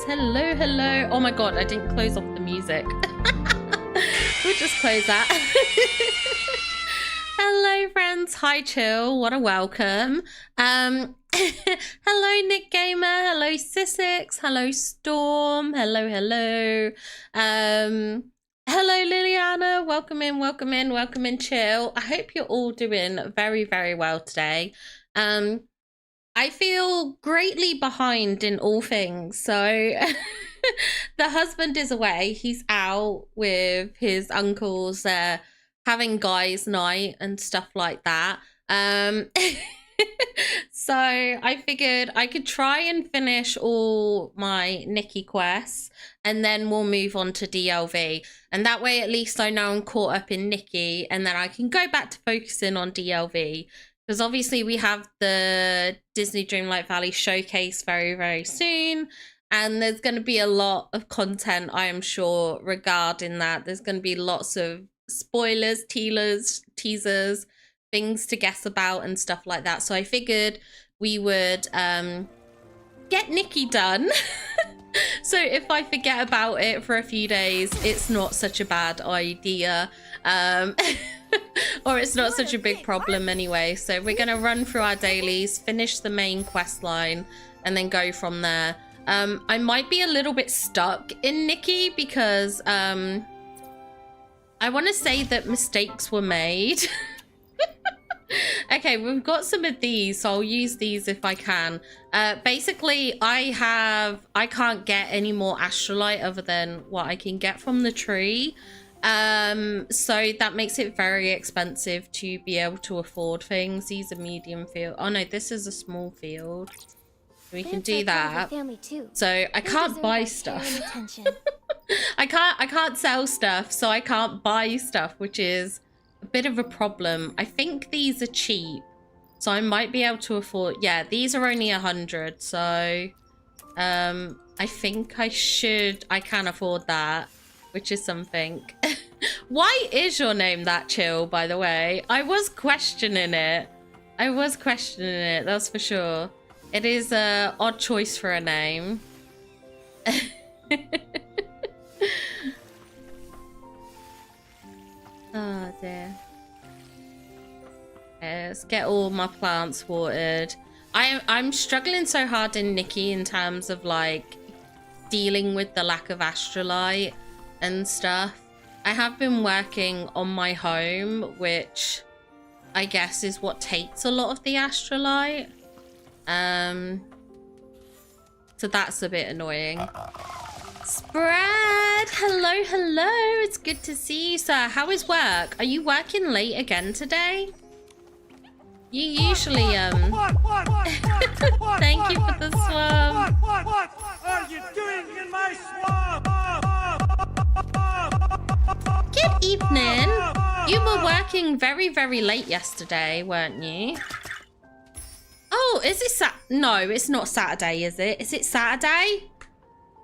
Hello, hello. Oh my god, I didn't close off the music. We'll just close that. Hello, friends. Hi, chill. What a welcome. Hello, Nick Gamer. Hello, Sissix. Hello, Storm. Hello, hello. Hello, Liliana. Welcome in, welcome in, welcome in, chill. I hope you're all doing very, very well today. I feel greatly behind in all things. So the husband is away. He's out with his uncles. They're having guys' night and stuff like that. So I figured I could try and finish all my Nikki quests and then we'll move on to DLV. And that way, at least I know I'm caught up in Nikki and then I can go back to focusing on DLV. Because obviously we have the Disney Dreamlight Valley showcase very, very soon. And there's going to be a lot of content, I am sure, regarding that. There's going to be lots of spoilers, teasers, things to guess about and stuff like that. So I figured we would get Nikki done. So if I forget about it for a few days, it's not such a bad idea. Or it's not such a big problem anyway. So we're going to run through our dailies, finish the main quest line, and then go from there. I might be a little bit stuck in Nikki because I want to say that mistakes were made. Okay, we've got some of these, so I'll use these if I can. Basically, I can't get any more astrolite other than what I can get from the tree. So that makes it very expensive to be able to afford things. These are medium field. Oh no, this is a small field. We can do that. So I can't buy stuff. I can't sell stuff, so I can't buy stuff, which is a bit of a problem. I think these are cheap, so I might be able to afford. Yeah, these are only 100, so I think I can afford that, which is something. Why is your name that chill, by the way? I was questioning it. That's for sure. It is a odd choice for a name. Oh dear. Let's get all my plants watered. I'm struggling so hard in Nikki in terms of like dealing with the lack of astrolite and stuff. I have been working on my home, which I guess is what takes a lot of the astrolite. So that's a bit annoying. Spread, hello, hello. It's good to see you, sir. How is work? Are you working late again today? You usually, Thank you for the swamp. What are you doing in my swamp? Good evening. You were working very, very late yesterday, weren't you? Oh, is it No, it's not Saturday, is it? Is it Saturday?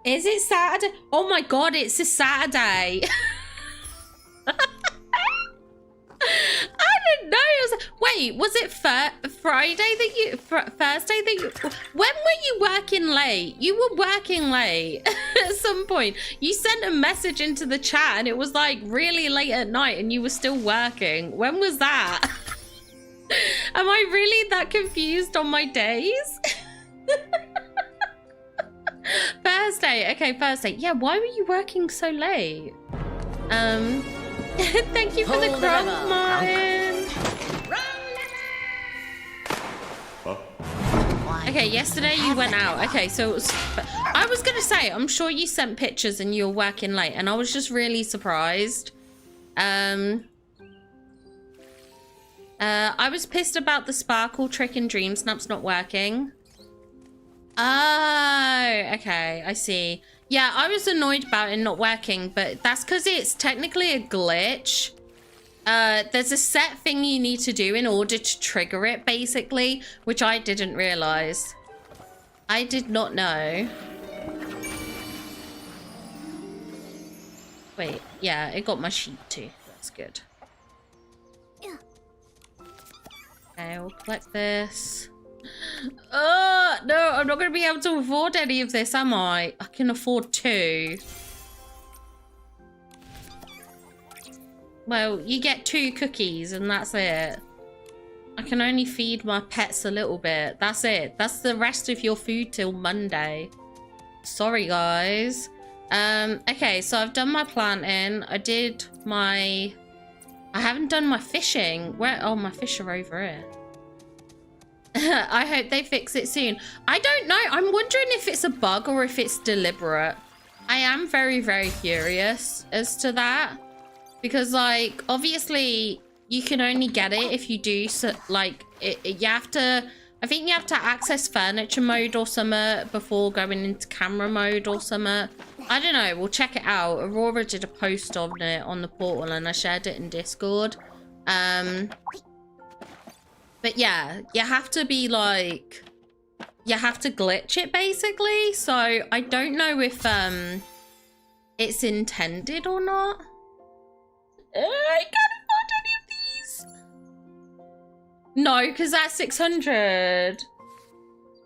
Is it Saturday? Oh my God, it's a Saturday. I didn't know. Wait, was it Friday that you... Thursday that you... When were you working late? You were working late at some point. You sent a message into the chat and it was like really late at night and you were still working. When was that? Am I really that confused on my days? Thursday. Okay, Thursday. Yeah, why were you working so late? Thank you for the kronk, Martin. Okay, yesterday you went out. Okay, so it was... I was gonna say, I'm sure you sent pictures and you were working late, and I was just really surprised. I was pissed about the sparkle trick in Dream Snap's not working. Oh, okay, I see. Yeah, I was annoyed about it not working, but that's because it's technically a glitch. There's a set thing you need to do in order to trigger it, basically, which I didn't realize. I did not know. Wait, yeah, it got my sheep too. That's good. Okay, we'll collect this. Oh, no, I'm not going to be able to afford any of this, am I? I can afford 2. Well, you get 2 cookies and that's it. I can only feed my pets a little bit. That's it. That's the rest of your food till Monday. Sorry, guys. Okay, so I've done my planting. I haven't done my fishing. Where? Oh, my fish are over here. I hope they fix it soon. I don't know. I'm wondering if it's a bug or if it's deliberate. I am very, very curious as to that. Because, like, obviously, you can only get it if you do, so, like, you have to... I think you have to access furniture mode or something before going into camera mode or something. I don't know. We'll check it out. Aurora did a post on it on the portal and I shared it in Discord. But yeah, you have to be like... You have to glitch it, basically. So, I don't know if it's intended or not. I can't afford any of these. No, because that's 600.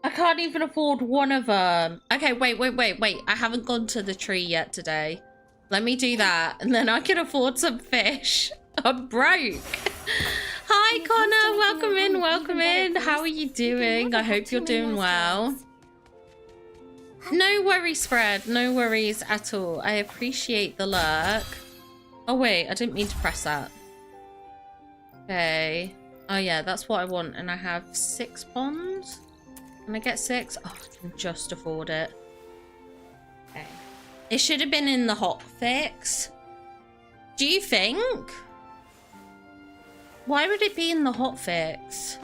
I can't even afford one of them. Okay, wait. I haven't gone to the tree yet today. Let me do that, and then I can afford some fish. I'm broke. Hi, Connor. Welcome in. How are you doing? I hope you're doing well. No worries, Spread. No worries at all. I appreciate the lurk. Oh, wait. I didn't mean to press that. Okay. Oh, yeah. That's what I want. And I have 6 ponds. Can I get 6? Oh, I can just afford it. Okay. It should have been in the hot fix. Do you think? Why would it be in the hot fix?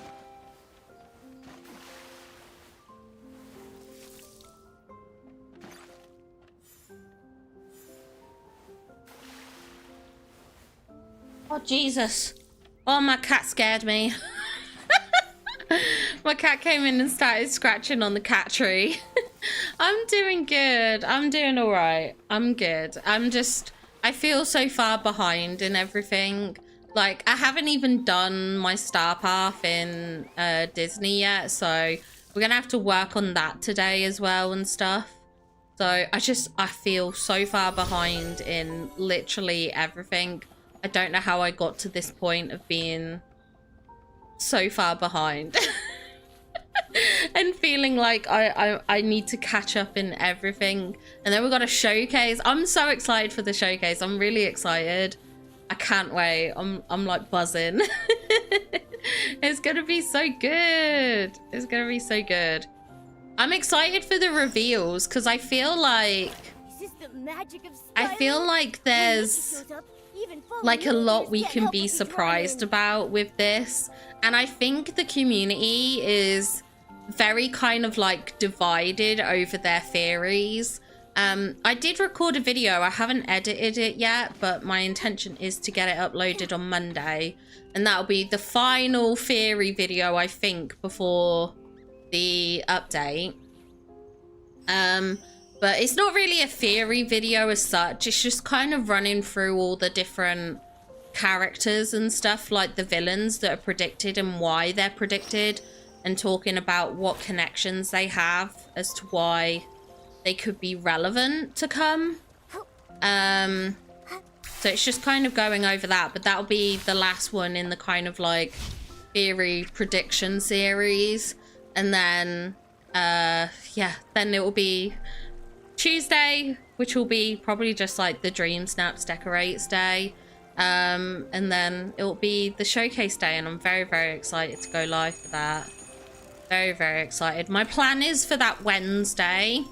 Oh, Jesus. Oh, my cat scared me. My cat came in and started scratching on the cat tree. I'm doing good. I'm doing all right. I'm good. I'm just I feel so far behind in everything. Like, I haven't even done my star path in Disney yet, so we're gonna have to work on that today as well and stuff. So I feel so far behind in literally everything. I don't know how I got to this point of being so far behind. And feeling like I need to catch up in everything. And then we've got a showcase. I'm so excited for the showcase. I'm really excited. I can't wait. I'm like buzzing. It's gonna be so good. It's gonna be so good. I'm excited for the reveals because I feel like there's like a lot we can be surprised about with this. And I think the community is very kind of like divided over their theories. I did record a video. I haven't edited it yet, but my intention is to get it uploaded on Monday, and that'll be the final theory video, I think, before the update. But it's not really a theory video as such. It's just kind of running through all the different characters and stuff, like the villains that are predicted and why they're predicted, and talking about what connections they have as to why they could be relevant to come. So it's just kind of going over that, but that'll be the last one in the kind of like theory prediction series. And then yeah, then it will be Tuesday, which will be probably just like the Dream Snaps Decorates day. And then it will be the showcase day, and I'm very, very excited to go live for that. Very, very excited. My plan is for that Wednesday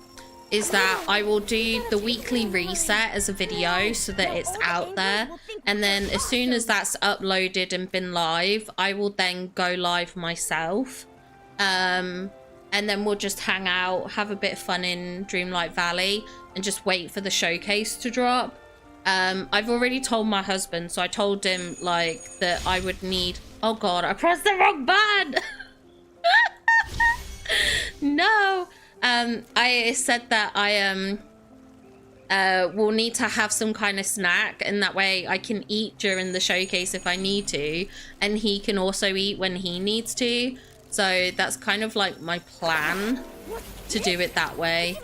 is that I will do the weekly reset as a video so that it's out there, and then as soon as that's uploaded and been live, I will then go live myself, and then we'll just hang out, have a bit of fun in Dreamlight Valley, and just wait for the showcase to drop. I've already told my husband, so I told him like that I would need, oh god, I pressed the wrong button. No. I said that I will need to have some kind of snack, and that way I can eat during the showcase if I need to, and he can also eat when he needs to. So that's kind of like my plan, to do it that way.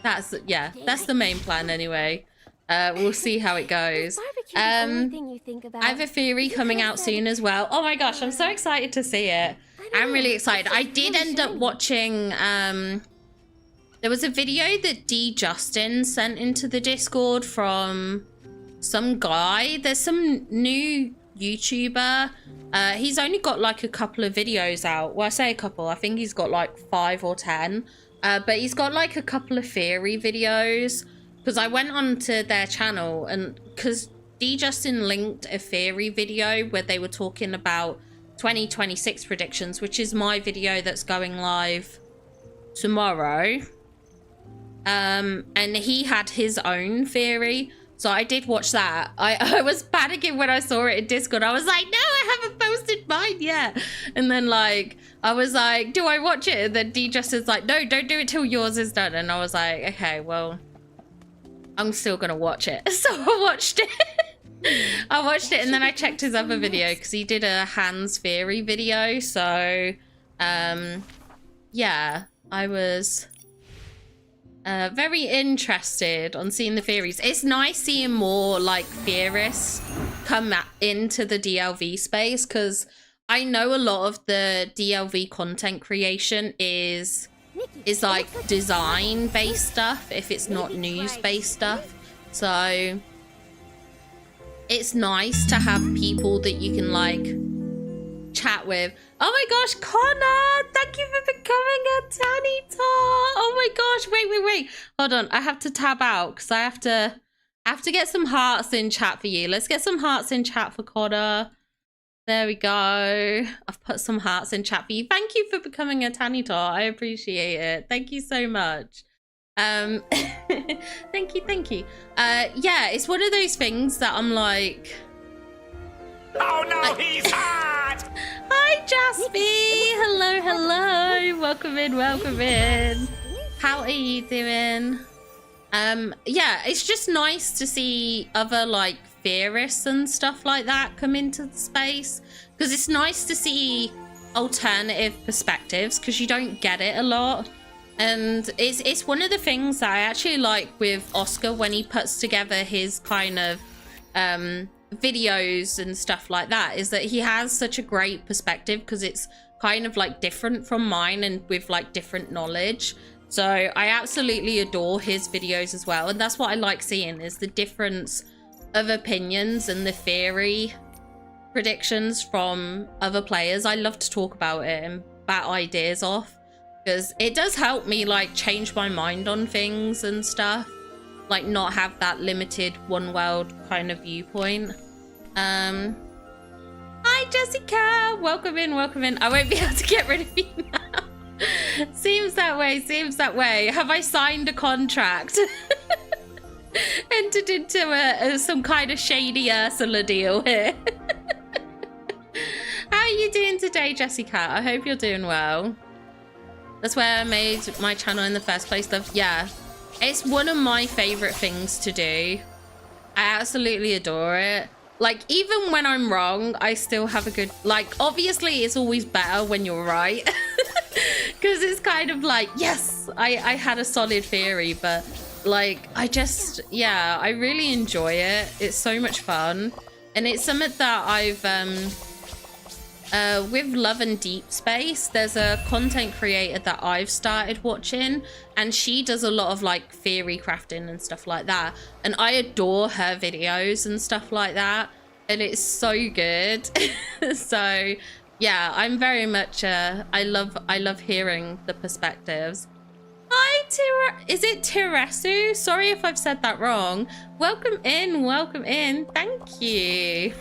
That's the main plan anyway. We'll see how it goes. I have a theory coming out soon as well. Oh my gosh, I'm so excited to see it. I'm really excited. I did end up watching, there was a video that D Justin sent into the Discord from some guy. There's some new YouTuber. He's only got like a couple of videos out. Well, I say a couple. I think he's got like 5 or 10. But he's got like a couple of theory videos. Because I went onto their channel, and because D Justin linked a theory video where they were talking about 2026 predictions, which is my video that's going live tomorrow. And he had his own theory. So I did watch that. I was panicking when I saw it in Discord. I was like, no, I haven't posted mine yet. And then like, I was like, do I watch it? And then D Justin's like, no, don't do it till yours is done. And I was like, okay, well, I'm still gonna watch it. So I watched it. I watched it, and then I checked his other video because he did a Hans theory video. So yeah, I was very interested on seeing the theories. It's nice seeing more like theorists come into the DLV space, because I know a lot of the DLV content creation is like design based stuff, if it's not news based stuff. So it's nice to have people that you can like chat with. Oh my gosh, Connor, thank you for becoming a Tanita. Oh my gosh, wait, hold on, I have to tab out because I have to get some hearts in chat for you. Let's get some hearts in chat for Connor. There we go. I've put some hearts in chat for you. Thank you for becoming a Tanita. I appreciate it. Thank you so much. Thank you. Yeah, it's one of those things that I'm like, Oh no, he's hot! hi Jaspy. Hello. Welcome in. How are you doing? Yeah, it's just nice to see other like theorists and stuff like that come into the space, because it's nice to see alternative perspectives, because you don't get it a lot. And it's one of the things that I actually like with Oscar when he puts together his kind of videos and stuff like that, is that he has such a great perspective, because it's kind of like different from mine and with like different knowledge. So I absolutely adore his videos as well, and that's what I like seeing, is the difference of opinions and the theory predictions from other players. I love to talk about it and bat ideas off, because it does help me like change my mind on things and stuff, like not have that limited one world kind of viewpoint. Hi Jessica, welcome in, welcome in. I won't be able to get rid of you now. Seems that way, seems that way. Have I signed a contract? Entered into some kind of shady Ursula deal here. How are you doing today, Jessica? I hope you're doing well. That's where I made my channel in the first place. Yeah, it's one of my favorite things to do. I absolutely adore it. Like, even when I'm wrong, I still have a good, like, obviously it's always better when you're right. Because it's kind of like, yes, I had a solid theory, but like, yeah, I really enjoy it. It's so much fun. And it's something that I've, with Love and Deep Space, there's a content creator that I've started watching, and she does a lot of like theory crafting and stuff like that, and I adore her videos and stuff like that, and it's so good. So yeah, I'm very much I love hearing the perspectives. Hi is it Teresu? Sorry if I've said that wrong. Welcome in, welcome in. Thank you.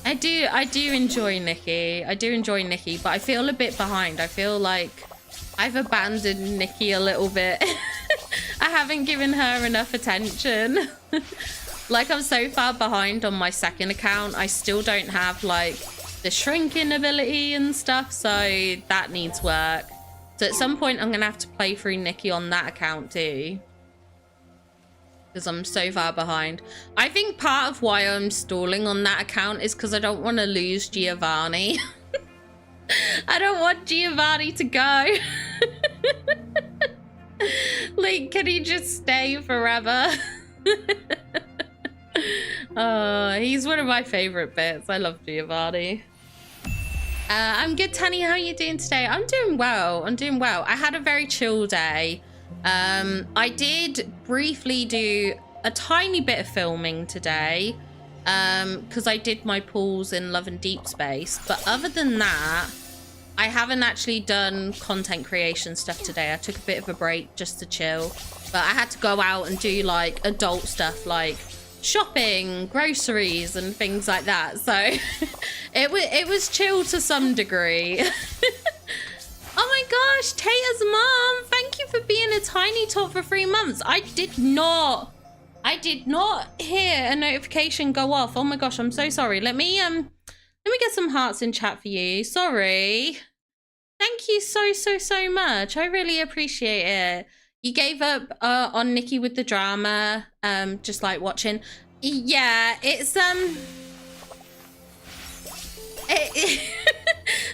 I do enjoy Nikki. I do enjoy Nikki, but I feel a bit behind. I feel like I've abandoned Nikki a little bit. I haven't given her enough attention. Like, I'm so far behind on my second account. I still don't have like the shrinking ability and stuff, so that needs work. So at some point I'm gonna have to play through Nikki on that account too, because I'm so far behind. I think part of why I'm stalling on that account is because I don't want to lose Giovanni. I don't want Giovanni to go. Like, can he just stay forever? Oh, he's one of my favorite bits. I love Giovanni. I'm good, Tanny. How are you doing today? I'm doing well. I'm doing well. I had a very chill day. I did briefly do a tiny bit of filming today, because I did my pools in Love and Deep Space. But other than that, I haven't actually done content creation stuff today. I took a bit of a break just to chill. But I had to go out and do like adult stuff, like shopping, groceries and things like that. So it was chill to some degree. Oh my gosh, Taya's mom, thank you for being a tiny tot for 3 months. I did not hear a notification go off. Oh my gosh, I'm so sorry. Let me get some hearts in chat for you. Sorry. Thank you so much. I really appreciate it. You gave up on Nikki with the drama, just like watching. Yeah, it's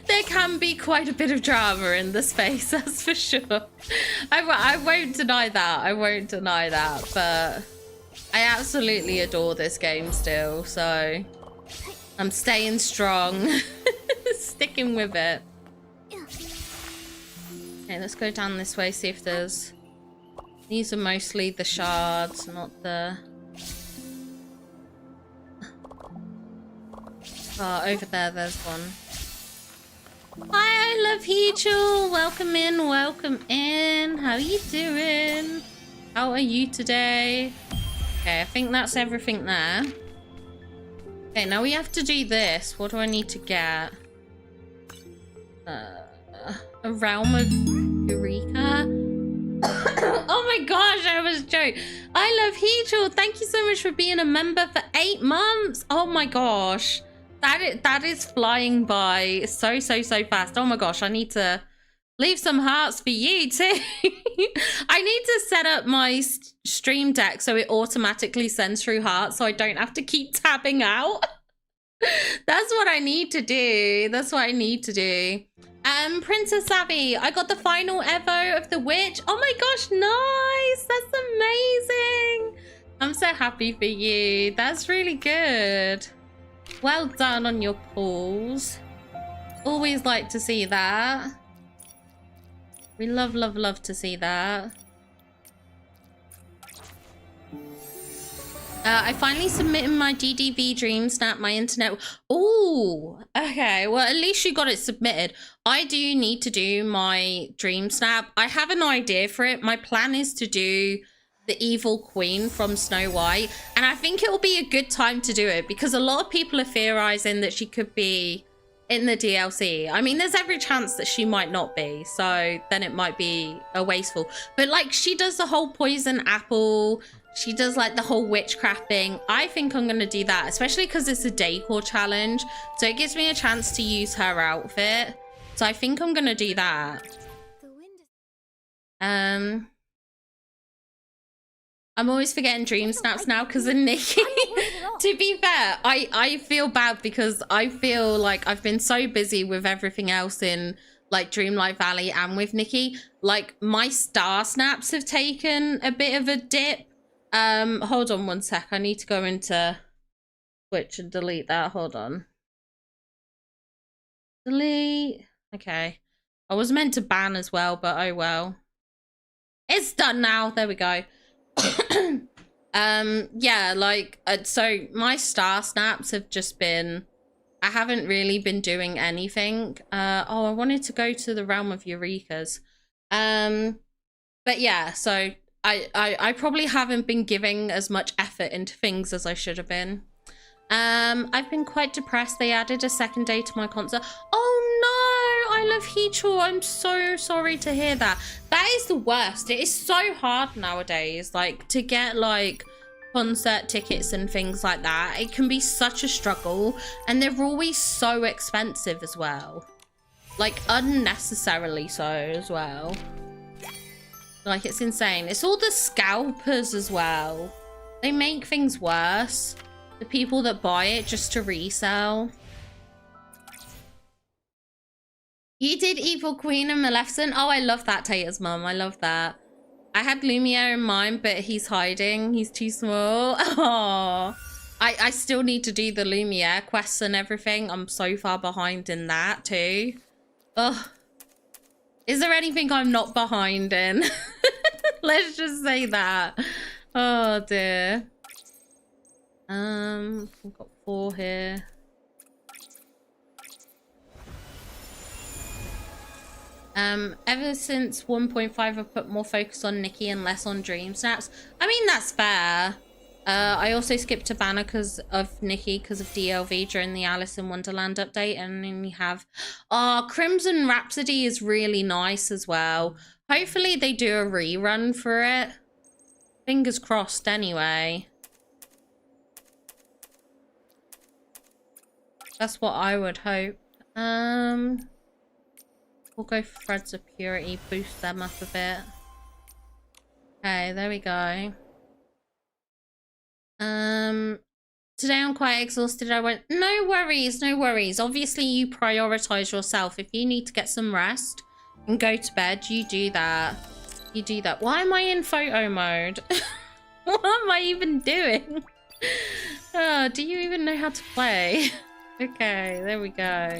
there can be quite a bit of drama in the space, that's for sure. I won't deny that. I won't deny that, but I absolutely adore this game still, so I'm staying strong. Sticking with it. Okay, let's go down this way, see if there's... These are mostly the shards, not the... Oh, over there, there's one. Hi, I love Heechul. Welcome in, welcome in. How are you doing? How are you today? Okay, I think that's everything there. Okay, now we have to do this. What do I need to get? A realm of Eureka. Oh my gosh, I was joking. I love Heechul. Thank you so much for being a member for 8 months. Oh my gosh. That is flying by so fast. Oh my gosh, I need to Leave some hearts for you too. I need to set up my stream deck so it automatically sends through hearts so I don't have to keep tabbing out. That's what I need to do. That's what I need to do. Princess Savvy, I got the final Evo of the Witch. Oh my gosh, nice. That's amazing. I'm so happy for you. That's really good. Well done on your pulls. Always like to see that. We love, love, love to see that. I finally submitted my DDV Dream Snap, my internet. Oh, okay. Well, at least you got it submitted. I do need to do my Dream Snap. I have an idea for it. My plan is to do the evil queen from Snow White. And I think it will be a good time to do it because a lot of people are theorizing that she could be in the DLC. I mean, there's every chance that she might not be. So then it might be a wasteful. But like she does the whole poison apple. She does like the whole witchcraft thing. I think I'm going to do that, especially because it's a decor challenge. So it gives me a chance to use her outfit. So I think I'm going to do that. I'm always forgetting Dream Snaps now because of Nikki. To be fair, I feel bad because I feel like I've been so busy with everything else in like Dreamlight Valley and with Nikki. Like my star snaps have taken a bit of a dip. Hold on one sec. I need to go into Twitch and delete that. Hold on. Delete. Okay. I was meant to ban as well, but oh well. It's done now. There we go. Yeah, like, so my star snaps have just been, I haven't really been doing anything. Oh, I wanted to go to the realm of Eureka's. But yeah, so I probably haven't been giving as much effort into things as I should have been. I've been quite depressed. They added a second day to my concert. Oh no, I love Heechul. I'm so sorry to hear that. That is the worst. It is so hard nowadays, like to get like concert tickets and things like that. It can be such a struggle and they're always so expensive as well. Like unnecessarily so as well. Like it's insane. It's all the scalpers as well. They make things worse. The people that buy it just to resell. You did Evil Queen and Maleficent. Oh, I love that, Tater's mum. I love that. I had Lumiere in mind, but he's hiding. He's too small. Oh, I still need to do the Lumiere quests and everything. I'm so far behind in that too. Ugh. Is there anything I'm not behind in? Let's just say that. Oh dear. We've got 4 here. Ever since 1.5, I've put more focus on Nikki and less on Dream Snaps. I mean, that's fair. I also skipped to banner because of Nikki, because of DLV during the Alice in Wonderland update. And then we have, Crimson Rhapsody is really nice as well. Hopefully they do a rerun for it. Fingers crossed anyway. That's what I would hope. We'll go for Threads of Purity, boost them up a bit. Okay, there we go. Today I'm quite exhausted. I went, no worries, no worries. Obviously you prioritize yourself. If you need to get some rest and go to bed, you do that. You do that. Why am I in photo mode? What am I even doing? Oh, do you even know how to play? Okay, there we go.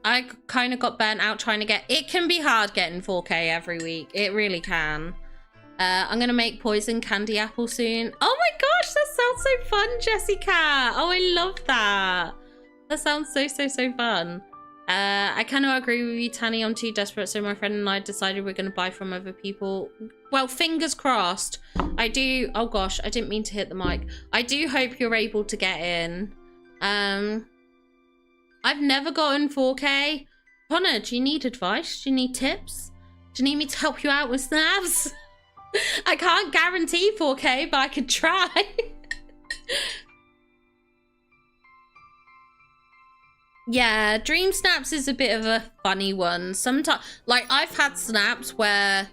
I kind of got burnt out trying to get... It can be hard getting 4K every week. It really can. I'm going to make poison candy apple soon. Oh my gosh, that sounds so fun, Jessica. Oh, I love that. That sounds so fun. I kind of agree with you, Tanny. I'm too desperate, so my friend and I decided we're going to buy from other people. Well, fingers crossed. I do... Oh gosh, I didn't mean to hit the mic. I do hope you're able to get in. I've never gotten 4K. Connor, do you need advice? Do you need tips? Do you need me to help you out with snaps? I can't guarantee 4K, but I could try. Yeah, dream snaps is a bit of a funny one. Sometimes, like, I've had snaps where,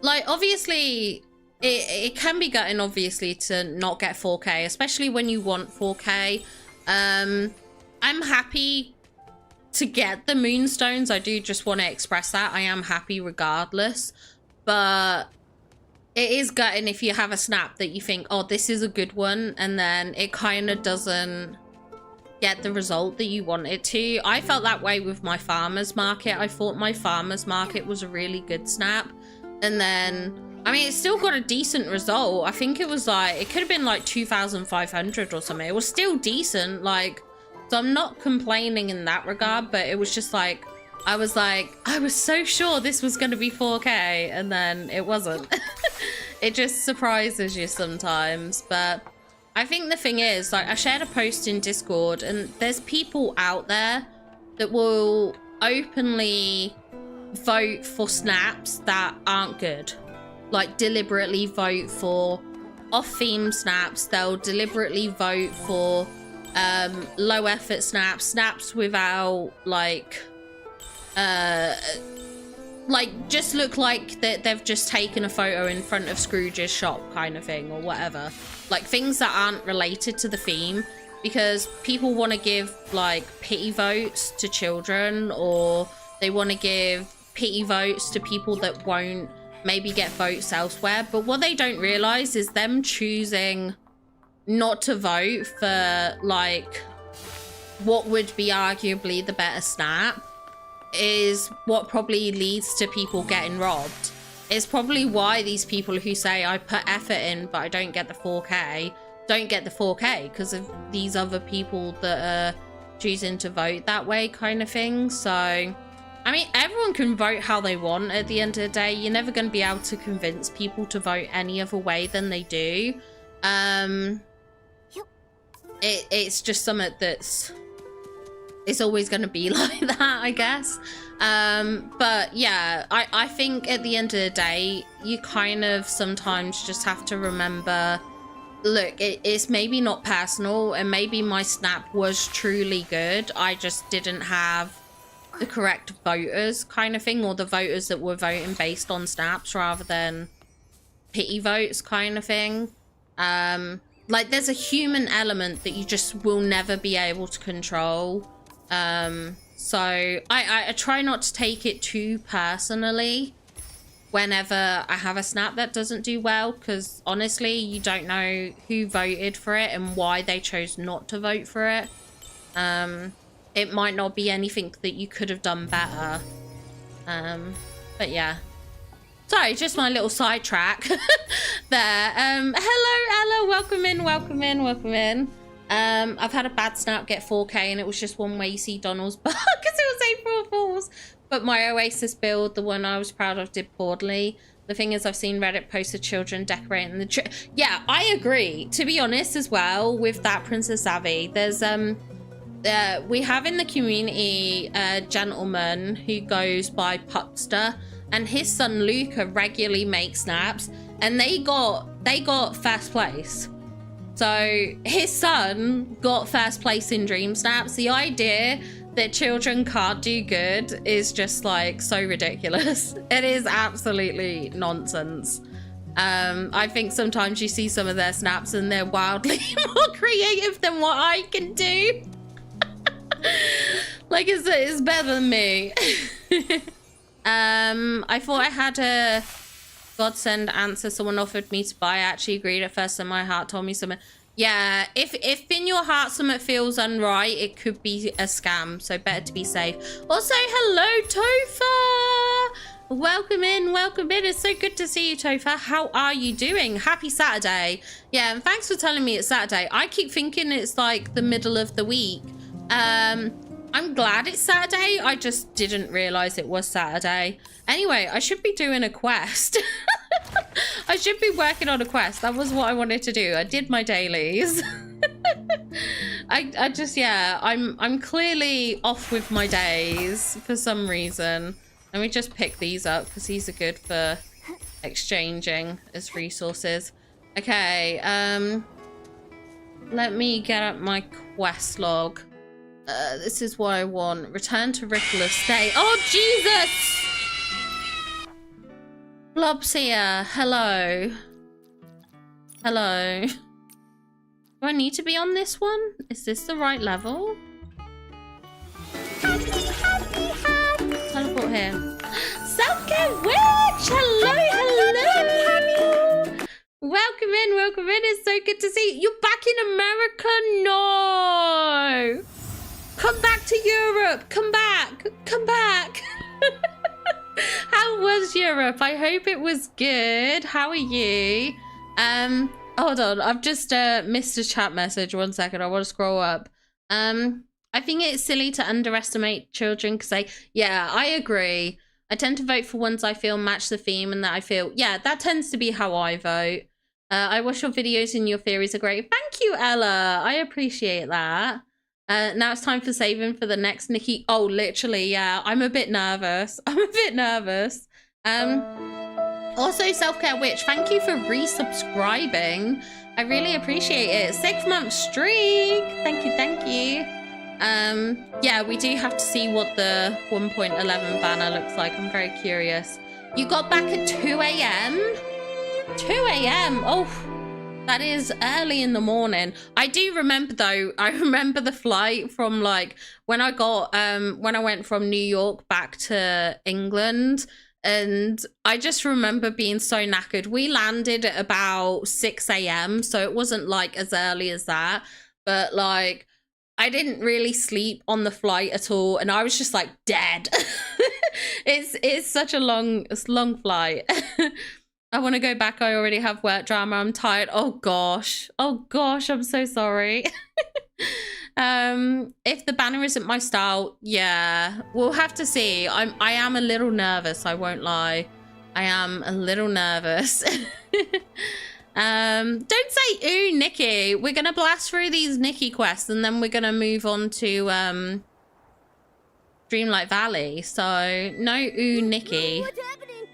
like, obviously, it can be gutting, obviously, to not get 4K, especially when you want 4K. I'm happy to get the moonstones. I do just want to express that. I am happy regardless. But it is gutting if you have a snap that you think, oh, this is a good one, and then it kind of doesn't get the result that you want it to. I felt that way with my farmer's market. I thought my farmer's market was a really good snap, and then I mean, it still got a decent result. I think it was like, it could have been like 2,500 or something. It was still decent, like, so I'm not complaining in that regard, but it was just like, I was so sure this was going to be 4K, and then it wasn't. It just surprises you sometimes. But I think the thing is, like, I shared a post in Discord, and there's people out there that will openly vote for snaps that aren't good. Like, deliberately vote for off-theme snaps. They'll deliberately vote for low effort snaps without like just look like that they've just taken a photo in front of Scrooge's shop kind of thing, or whatever. Like, things that aren't related to the theme, because people want to give like pity votes to children, or they want to give pity votes to people that won't maybe get votes elsewhere. But what they don't realize is them choosing not to vote for like what would be arguably the better snap is what probably leads to people getting robbed. It's probably why these people who say I put effort in but I don't get the 4K don't get the 4K, because of these other people that are choosing to vote that way kind of thing. So I mean, everyone can vote how they want at the end of the day. You're never going to be able to convince people to vote any other way than they do. It's just something that's, it's always going to be like that, I guess. But yeah, I think at the end of the day, you kind of sometimes just have to remember, look, it's maybe not personal, and maybe my snap was truly good. I just didn't have the correct voters kind of thing, or the voters that were voting based on snaps rather than pity votes kind of thing. Like, there's a human element that you just will never be able to control. So I try not to take it too personally whenever I have a snap that doesn't do well, because honestly, you don't know who voted for it and why they chose not to vote for it. It might not be anything that you could have done better. But yeah. Sorry, just my little sidetrack there. Hello, Ella. Welcome in, welcome in, welcome in. I've had a bad snap get 4K, and it was just one way you see Donald's butt because it was April Fool's. But my Oasis build, the one I was proud of, did poorly. The thing is, I've seen Reddit posts of children decorating the tree. Yeah, I agree. To be honest as well, with that Princess Abby, there's we have in the community a gentleman who goes by Puckster, and his son Luca regularly makes snaps, and they got first place. So his son got first place in Dream Snaps. The idea that children can't do good is just like so ridiculous. It is absolutely nonsense. I think sometimes you see some of their snaps and they're wildly more creative than what I can do. Like, it's better than me. I thought I had a godsend answer someone offered me to buy. I actually agreed at first, and my heart told me something. Yeah, if in your heart something feels unright, it could be a scam, so better to be safe. Also, hello, Topher! Welcome in, welcome in. It's so good to see you, Topher. How are you doing? Happy Saturday. Yeah, and thanks for telling me it's Saturday. I keep thinking it's like the middle of the week. I'm glad it's Saturday. I just didn't realize it was Saturday. Anyway, I should be doing a quest. I should be working on a quest. That was what I wanted to do. I did my dailies. I just, yeah, I'm clearly off with my days for some reason. Let me just pick these up because these are good for exchanging as resources. Okay, let me get up my quest log. This is what I want. Return to Ricola State. Oh, Jesus! Blob's here. Hello. Hello. Do I need to be on this one? Is this the right level? Teleport here. Self-care witch! Hello, hello! Welcome in, welcome in. It's so good to see you. You're back in America? No! Come back to Europe! Come back! Come back! How was Europe? I hope it was good. How are you? Hold on. I've just missed a chat message. 1 second. I want to scroll up. I think it's silly to underestimate children because yeah, I agree. I tend to vote for ones I feel match the theme and that I feel, yeah, that tends to be how I vote. I watch your videos and your theories are great. Thank you, Ella. I appreciate that. Now it's time for saving for the next Nikki. Oh, literally, yeah. I'm a bit nervous. I'm a bit nervous. Also, Self-Care Witch, thank you for resubscribing. I really appreciate it. 6-month streak. Thank you, thank you. Yeah, we do have to see what the 1.11 banner looks like. I'm very curious. You got back at 2 a.m.? 2 a.m. Oh, that is early in the morning. I do remember though, I remember the flight from like when I got when I went from New York back to England, and I just remember being so knackered. We landed at about 6 a.m. so it wasn't like as early as that, but like I didn't really sleep on the flight at all and I was just like dead. It's such a long flight. I want to go back. I already have work drama. I'm tired. Oh gosh. Oh gosh. I'm so sorry. If the banner isn't my style, yeah, we'll have to see. I am a little nervous. I won't lie. I am a little nervous. Don't say ooh, Nikki. We're going to blast through these Nikki quests and then we're going to move on to, Dreamlight Valley. So no ooh, Nikki. What's happening?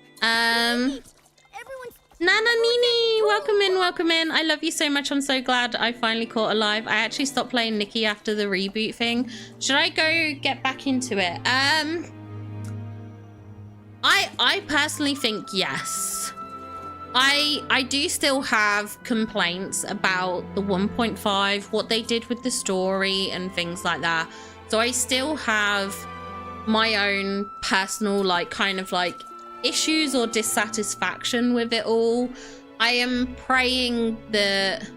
Nana Nini, welcome in, welcome in. I love you so much. I'm so glad I finally caught alive. I actually stopped playing Nikki after the reboot thing. Should I go get back into it? I personally think yes. I do still have complaints about the 1.5, what they did with the story and things like that. So I still have my own personal like kind of like issues or dissatisfaction with it all. I am praying that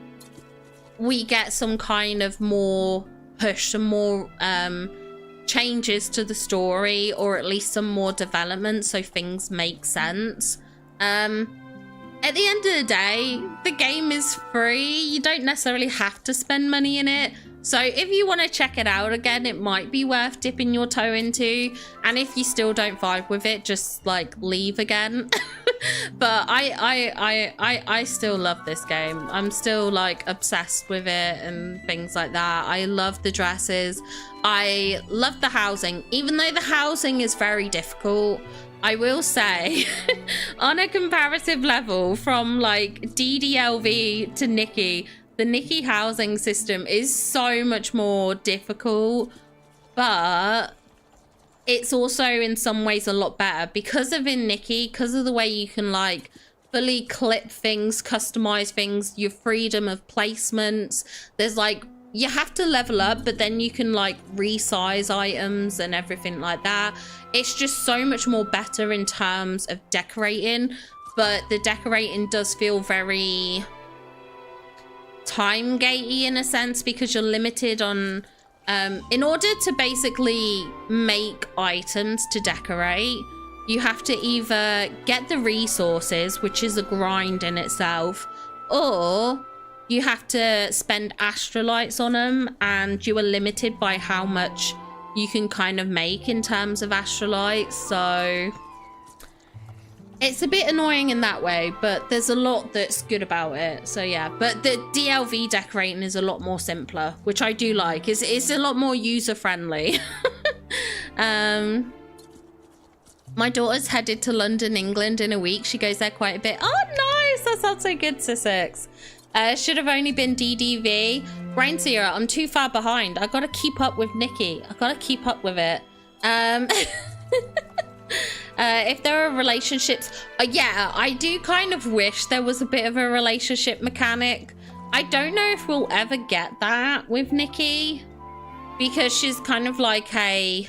we get some kind of more push, some more changes to the story, or at least some more development so things make sense. At the end of the day, the game is free. You don't necessarily have to spend money in it. So if you want to check it out again, it might be worth dipping your toe into. And if you still don't vibe with it, just like leave again. But I still love this game. I'm still like obsessed with it and things like that. I love the dresses. I love the housing, even though the housing is very difficult. I will say on a comparative level from like DDLV to Nikki, the Nikki housing system is so much more difficult, but it's also in some ways a lot better because of in Nikki, because of the way you can like fully clip things, customize things, your freedom of placements. There's like, you have to level up, but then you can like resize items and everything like that. It's just so much more better in terms of decorating, but the decorating does feel very time gatey in a sense because you're limited on in order to basically make items to decorate, you have to either get the resources, which is a grind in itself, or you have to spend astrolites on them, and you are limited by how much you can kind of make in terms of astrolites. So it's a bit annoying in that way, but there's a lot that's good about it. So yeah, but the DLV decorating is a lot more simpler, which I do like. It's a lot more user friendly. My daughter's headed to London, England in a week. She goes there quite a bit. Oh, nice. That sounds so good, Sussex. Should have only been DDV. Brain Zero, I'm too far behind. I gotta keep up with Nikki. I gotta keep up with it. If there are relationships, yeah, I do kind of wish there was a bit of a relationship mechanic. I don't know if we'll ever get that with Nikki, because she's kind of like a,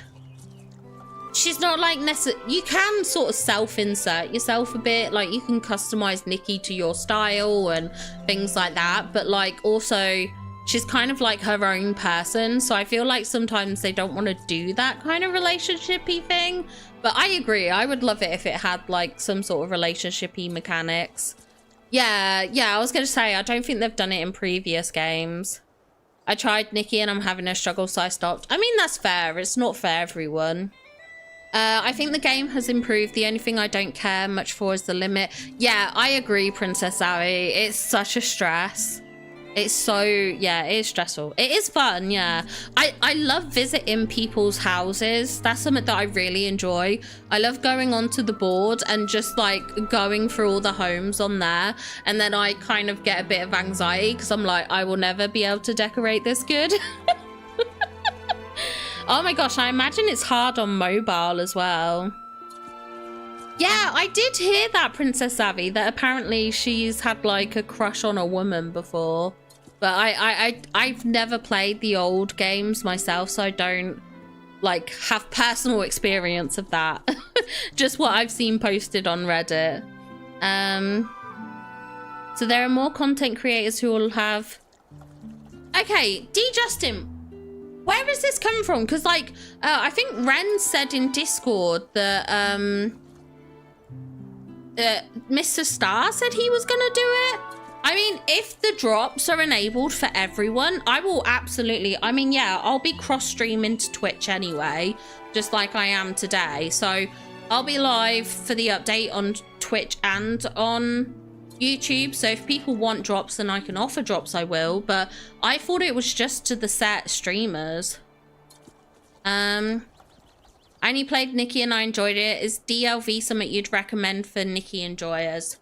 she's not like you can sort of self-insert yourself a bit, like you can customize Nikki to your style and things like that, but like also she's kind of like her own person, so I feel like sometimes they don't want to do that kind of relationship-y thing. But I agree, I would love it if it had like some sort of relationship-y mechanics. Yeah, I was gonna say, I don't think they've done it in previous games. I tried Nikki and I'm having a struggle, so I stopped. I mean, that's fair, it's not for everyone. I think the game has improved. The only thing I don't care much for is the limit. Yeah, I agree, Princess Abby. It's such a stress. It's so, yeah, it is stressful. It is fun, yeah. I love visiting people's houses. That's something that I really enjoy. I love going onto the board and just like going through all the homes on there. And then I kind of get a bit of anxiety because I'm like, I will never be able to decorate this good. Oh my gosh, I imagine it's hard on mobile as well. Yeah, I did hear that, Princess Abby, that apparently she's had like a crush on a woman before. But I've never played the old games myself, so I don't like have personal experience of that. Just what I've seen posted on Reddit. So there are more content creators who will have... Okay, D Justin, where is this coming from? Because like, I think Ren said in Discord that Mr. Star said he was gonna do it. I mean, if the drops are enabled for everyone, I will absolutely, I mean, yeah, I'll be cross-streaming to Twitch anyway, just like I am today. So I'll be live for the update on Twitch and on YouTube. So if people want drops and I can offer drops, I will. But I thought it was just to the set streamers. I only played Nikki and I enjoyed it. Is DLV something you'd recommend for Nikki enjoyers?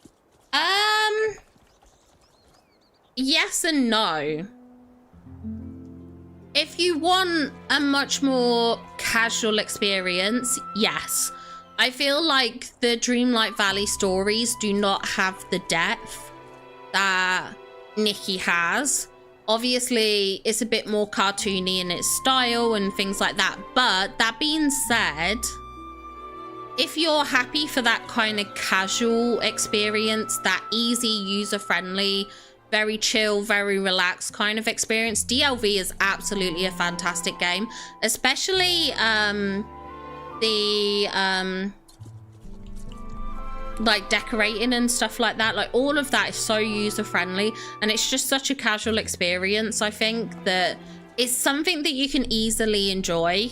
Yes and no. If you want a much more casual experience, yes. I feel like the Dreamlight Valley stories do not have the depth that Nikki has. Obviously, it's a bit more cartoony in its style and things like that. But that being said, if you're happy for that kind of casual experience, that easy, user-friendly, very chill, very relaxed kind of experience, DLV is absolutely a fantastic game. Especially like decorating and stuff like that. Like all of that is so user-friendly and it's just such a casual experience. I think that it's something that you can easily enjoy.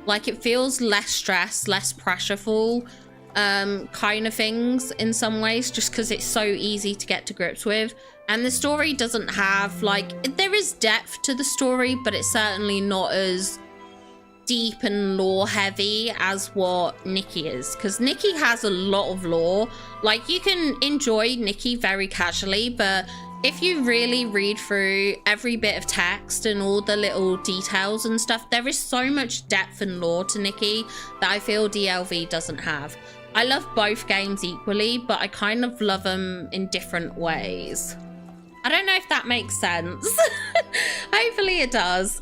Like it feels less stress, less pressureful kind of things in some ways, just because it's so easy to get to grips with. And the story doesn't have like, there is depth to the story, but it's certainly not as deep and lore heavy as what Nikki is, because Nikki has a lot of lore. Like you can enjoy Nikki very casually, but if you really read through every bit of text and all the little details and stuff, there is so much depth and lore to Nikki that I feel DLV doesn't have. I love both games equally, but I kind of love them in different ways. I don't know if that makes sense. Hopefully it does.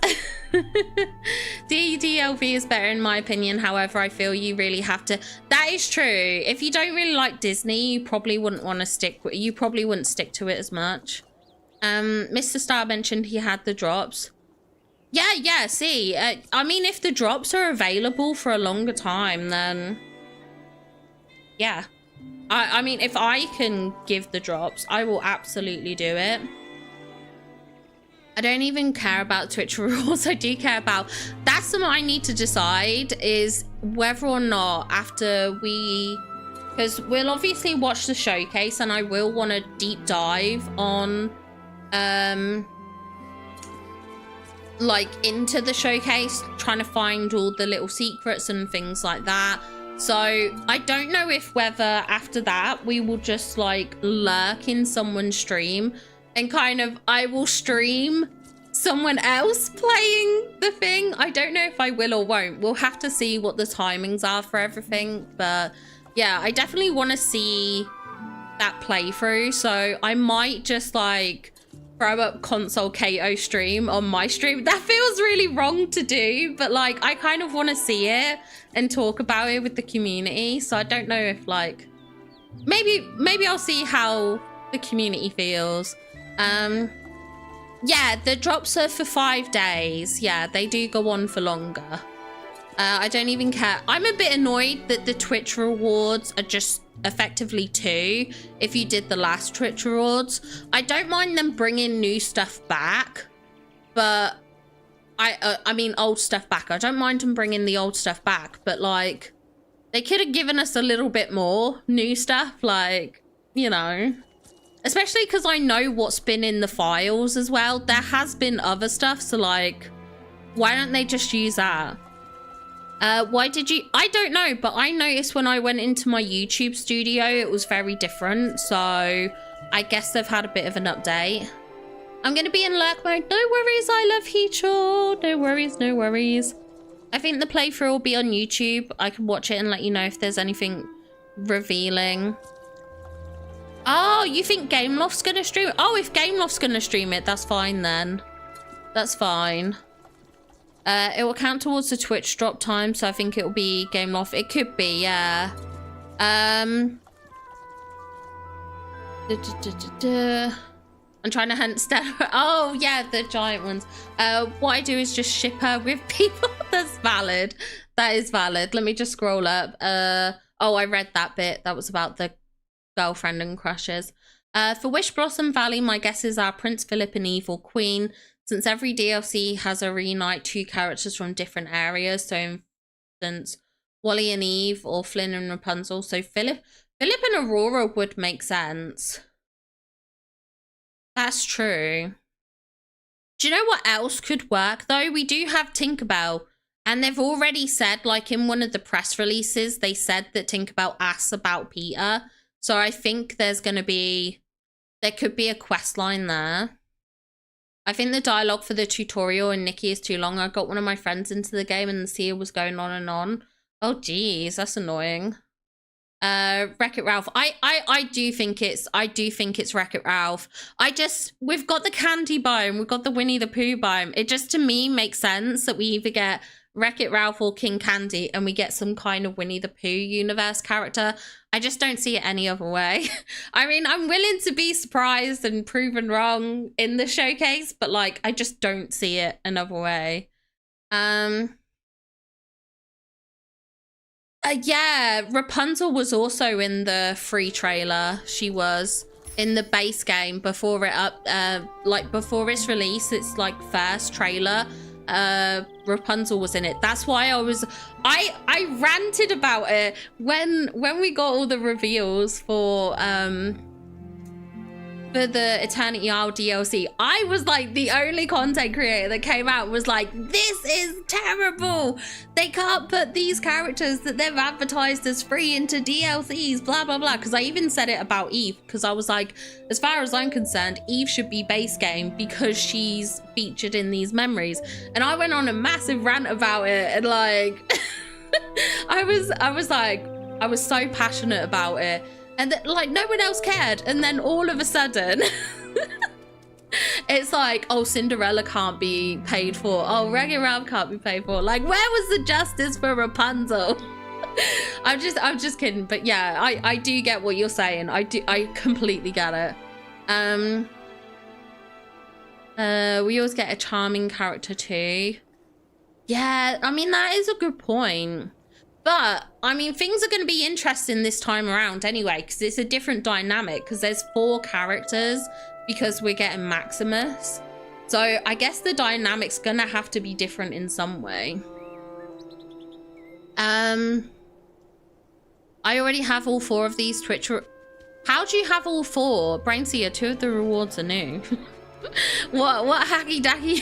DLV is better in my opinion. However, I feel you really have to. That is true. If you don't really like Disney, you probably wouldn't want to stick. You probably wouldn't stick to it as much. Mr. Star mentioned he had the drops. Yeah. See, I mean, if the drops are available for a longer time, then yeah. I mean, if I can give the drops, I will absolutely do it. I don't even care about Twitch rules. I do care about... That's something I need to decide, is whether or not after we... Because we'll obviously watch the showcase and I will want to deep dive on... like, into the showcase, trying to find all the little secrets and things like that. So I don't know if whether after that we will just like lurk in someone's stream. and kind of I will stream someone else playing the thing. I don't know if I will or won't. We'll have to see what the timings are for everything. But yeah, I definitely want to see that playthrough. So I might just like throw up console Kato stream on my stream. That feels really wrong to do, but like I kind of want to see it and talk about it with the community. So I don't know if like maybe I'll see how the community feels. Yeah, the drops are for 5 days. Yeah, they do go on for longer. I don't even care. I'm a bit annoyed that the Twitch rewards are just effectively 2 if you did the last Twitch rewards. I don't mind them bringing new stuff back, but I mean old stuff back. I don't mind them bringing the old stuff back, but like they could have given us a little bit more new stuff, like, you know. Especially because I know what's been in the files as well. There has been other stuff, so like, why don't they just use that? Why did you... I don't know, but I noticed when I went into my YouTube studio, it was very different. So I guess they've had a bit of an update. I'm going to be in lurk mode. No worries, I love Heechul. No worries, no worries. I think the playthrough will be on YouTube. I can watch it and let you know if there's anything revealing. Oh, you think Gameloft's gonna stream it? Oh, if Gameloft's gonna stream it, that's fine then. That's fine. It will count towards the Twitch drop time, so I think it will be Gameloft. It could be, yeah. I'm trying to hunt Stella. Oh, yeah, the giant ones. What I do is just ship her with people. That's valid. That is valid. Let me just scroll up. Oh, I read that bit. That was about the girlfriend and crushes. For Wish Blossom Valley, my guesses are Prince Philip and Evil Queen. Since every DLC has a reunite 2 characters from different areas, so for instance, Wally and Eve or Flynn and Rapunzel. So Philip and Aurora would make sense. That's true. Do you know what else could work though? We do have Tinkerbell, and they've already said, like in one of the press releases, they said that Tinkerbell asks about Peter. So I think there could be a quest line there. I think the dialogue for the tutorial in Nikki is too long. I got one of my friends into the game and the seer was going on and on. Oh geez, that's annoying. Wreck-It Ralph. I do think it's Wreck-It Ralph. We've got the candy biome, we've got the Winnie the Pooh biome. It just to me makes sense that we either get Wreck-It Ralph or King Candy and we get some kind of Winnie the Pooh universe character. I just don't see it any other way. I mean, I'm willing to be surprised and proven wrong in the showcase, but like, I just don't see it another way. Yeah, Rapunzel was also in the free trailer. She was in the base game before before its release, it's like first trailer. Rapunzel was in it. That's why I ranted about it when we got all the reveals for the Eternity Isle DLC. I was like the only content creator that came out and was like, this is terrible. They can't put these characters that they've advertised as free into DLCs, blah, blah, blah. Because I even said it about Eve, because I was like, as far as I'm concerned, Eve should be base game because she's featured in these memories. And I went on a massive rant about it, and like, I was so passionate about it. And like no one else cared, and then all of a sudden it's like, oh, Cinderella can't be paid for, oh, Wreck-It Ralph can't be paid for. Like, where was the justice for Rapunzel? I'm just kidding, but yeah, I do get what you're saying. I completely get it. We always get a charming character too. Yeah, I mean, that is a good point. But, I mean, things are going to be interesting this time around anyway, because it's a different dynamic, because there's 4 characters, because we're getting Maximus. So, I guess the dynamic's going to have to be different in some way. I already have all 4 of these Twitch... How do you have all 4? Brainseer, 2 of the rewards are new. What hacky dacky...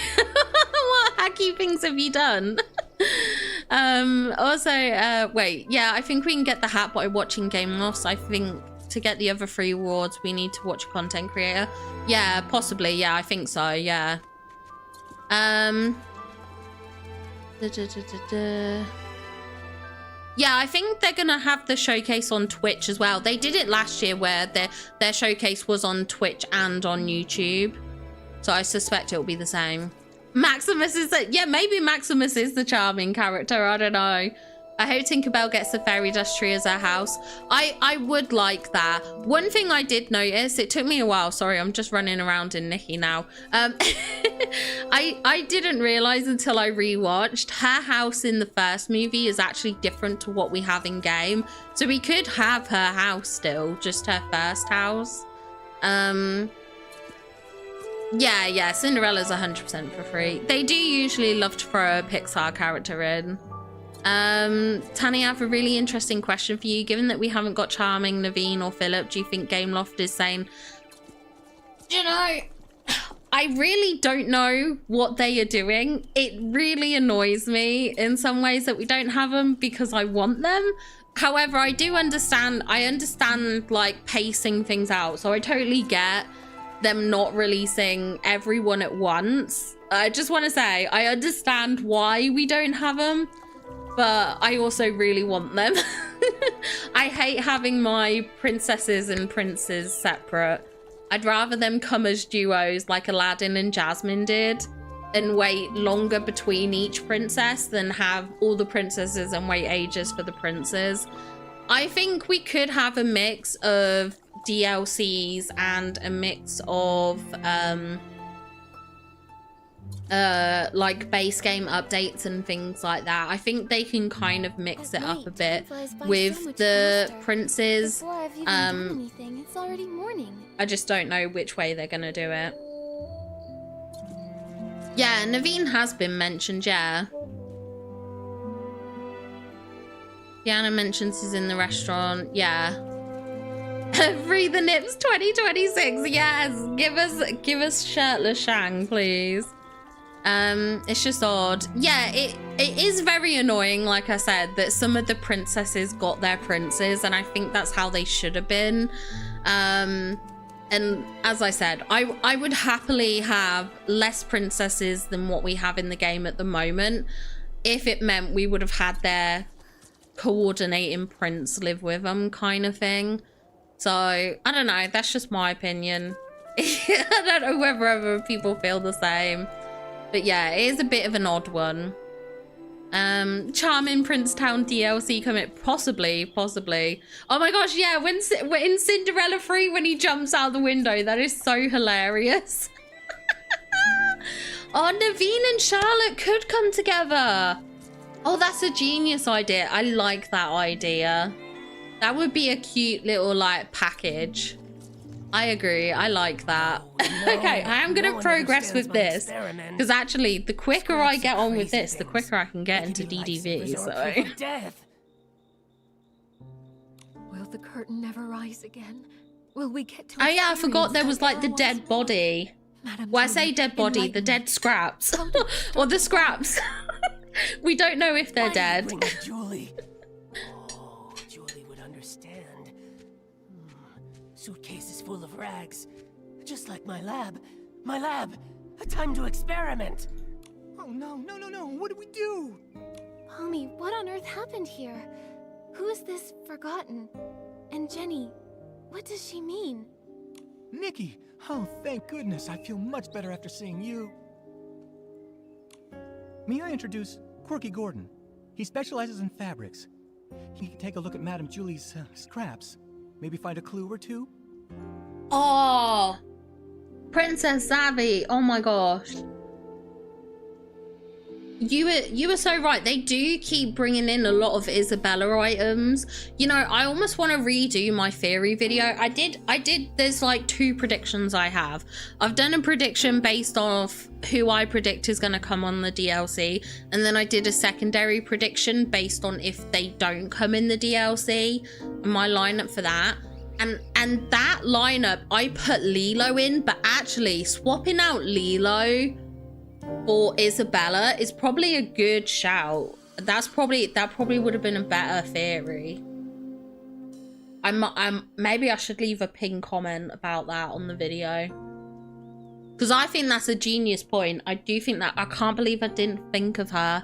what hacky things have you done? Also, wait, yeah, I think we can get the hat by watching Gameloft's. I think to get the other 3 rewards, we need to watch a content creator. Yeah, possibly. Yeah, I think so. Yeah. Yeah, I think they're gonna have the showcase on Twitch as well. They did it last year where their showcase was on Twitch and on YouTube. So I suspect it'll be the same. Maximus is yeah, maybe Maximus is the charming character. I don't know. I hope Tinkerbell gets the fairy dust tree as her house. I would like that. One thing I did notice, it took me a while. Sorry, I'm just running around in Nikki now. I didn't realize until I rewatched her house in the first movie is actually different to what we have in game. So we could have her house still, just her first house. Yeah, Cinderella's 100% for free. They do usually love to throw a Pixar character in. Tani, I have a really interesting question for you. Given that we haven't got Charming, Naveen, or Philip, do you think Gameloft is saying, you know, I really don't know what they are doing. It really annoys me in some ways that we don't have them because I want them. However, I do understand, like pacing things out. So I totally get them not releasing everyone at once. I just want to say, I understand why we don't have them. But I also really want them. I hate having my princesses and princes separate. I'd rather them come as duos like Aladdin and Jasmine did and wait longer between each princess than have all the princesses and wait ages for the princes. I think we could have a mix of DLCs and a mix of like base game updates and things like that. I think they can kind of mix it up a bit with the princes. It's already morning. I just don't know which way they're gonna do it. Yeah, Naveen has been mentioned, yeah. Diana mentions he's in the restaurant, yeah. Free the Nips 2026, yes. Give us shirtless Shang, please. It's just odd. Yeah, it is very annoying, like I said, that some of the princesses got their princes, and I think that's how they should have been. And as I said, I would happily have less princesses than what we have in the game at the moment if it meant we would have had their coordinating prince live with them kind of thing. So I don't know, that's just my opinion. I don't know whether other people feel the same. But yeah, it is a bit of an odd one. Charming Princetown DLC coming, possibly. Oh my gosh, yeah, when in Cinderella 3 when he jumps out the window, that is so hilarious. Oh, Naveen and Charlotte could come together. Oh, that's a genius idea. I like that idea. That would be a cute little like package. I agree. I like that. Okay, I am going to progress with this because actually the quicker I get on with this, the quicker I can get into DDV. So. Will the curtain never rise again? Will we get to? Oh yeah, I forgot there was like the dead body. Well, I say dead body, the dead scraps, or the scraps. We don't know if they're dead. Julie. Oh, Julie would understand. Suitcases full of rags, just like my lab. My lab. A time to experiment. Oh no! What do we do? Homie, what on earth happened here? Who is this forgotten? And Jenny, what does she mean? Nikki! Oh, thank goodness. I feel much better after seeing you. May I introduce Quirky Gordon? He specializes in fabrics. He can take a look at Madame Julie's scraps. Maybe find a clue or two? Oh, Princess Savvy. Oh my gosh. You were so right. They do keep bringing in a lot of Isabella items. You know, I almost want to redo my theory video. I did. There's like 2 predictions I have. I've done a prediction based off who I predict is going to come on the DLC. And then I did a secondary prediction based on if they don't come in the DLC. My lineup for that. And that lineup, I put Lilo in, but actually swapping out Lilo for Isabella is probably a good shout. That probably would have been a better theory. Maybe I should leave a pinned comment about that on the video. Because I think that's a genius point. I do think that. I can't believe I didn't think of her.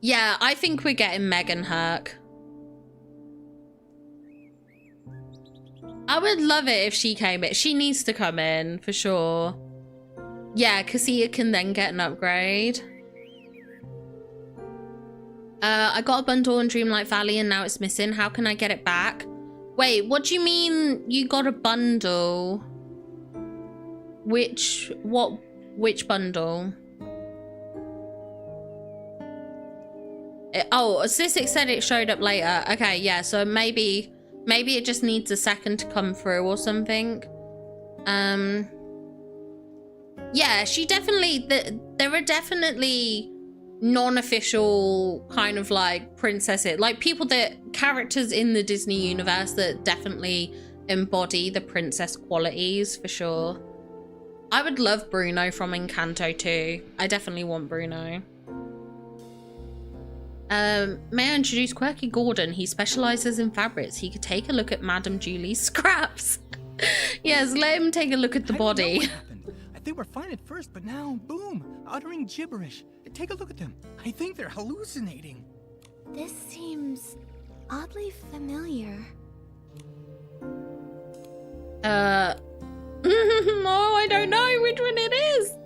Yeah, I think we're getting Megan Herc. I would love it if she came in. She needs to come in, for sure. Yeah, Cassia can then get an upgrade. I got a bundle in Dreamlight Valley and now it's missing. How can I get it back? Wait, what do you mean you got a bundle? Which bundle? Oh, Sissik said it showed up later. Okay, yeah, so maybe it just needs a second to come through or something. Yeah, she definitely, there are definitely non-official kind of like princesses, like characters in the Disney universe that definitely embody the princess qualities for sure. I would love Bruno from Encanto too. I definitely want Bruno. May I introduce Quirky Gordon? He specializes in fabrics. He could take a look at Madame Julie's scraps. Yes, let him take a look at the body. I think we're fine at first, but now, boom, uttering gibberish. Take a look at them. I think they're hallucinating. This seems oddly familiar. No, I don't know which one it is.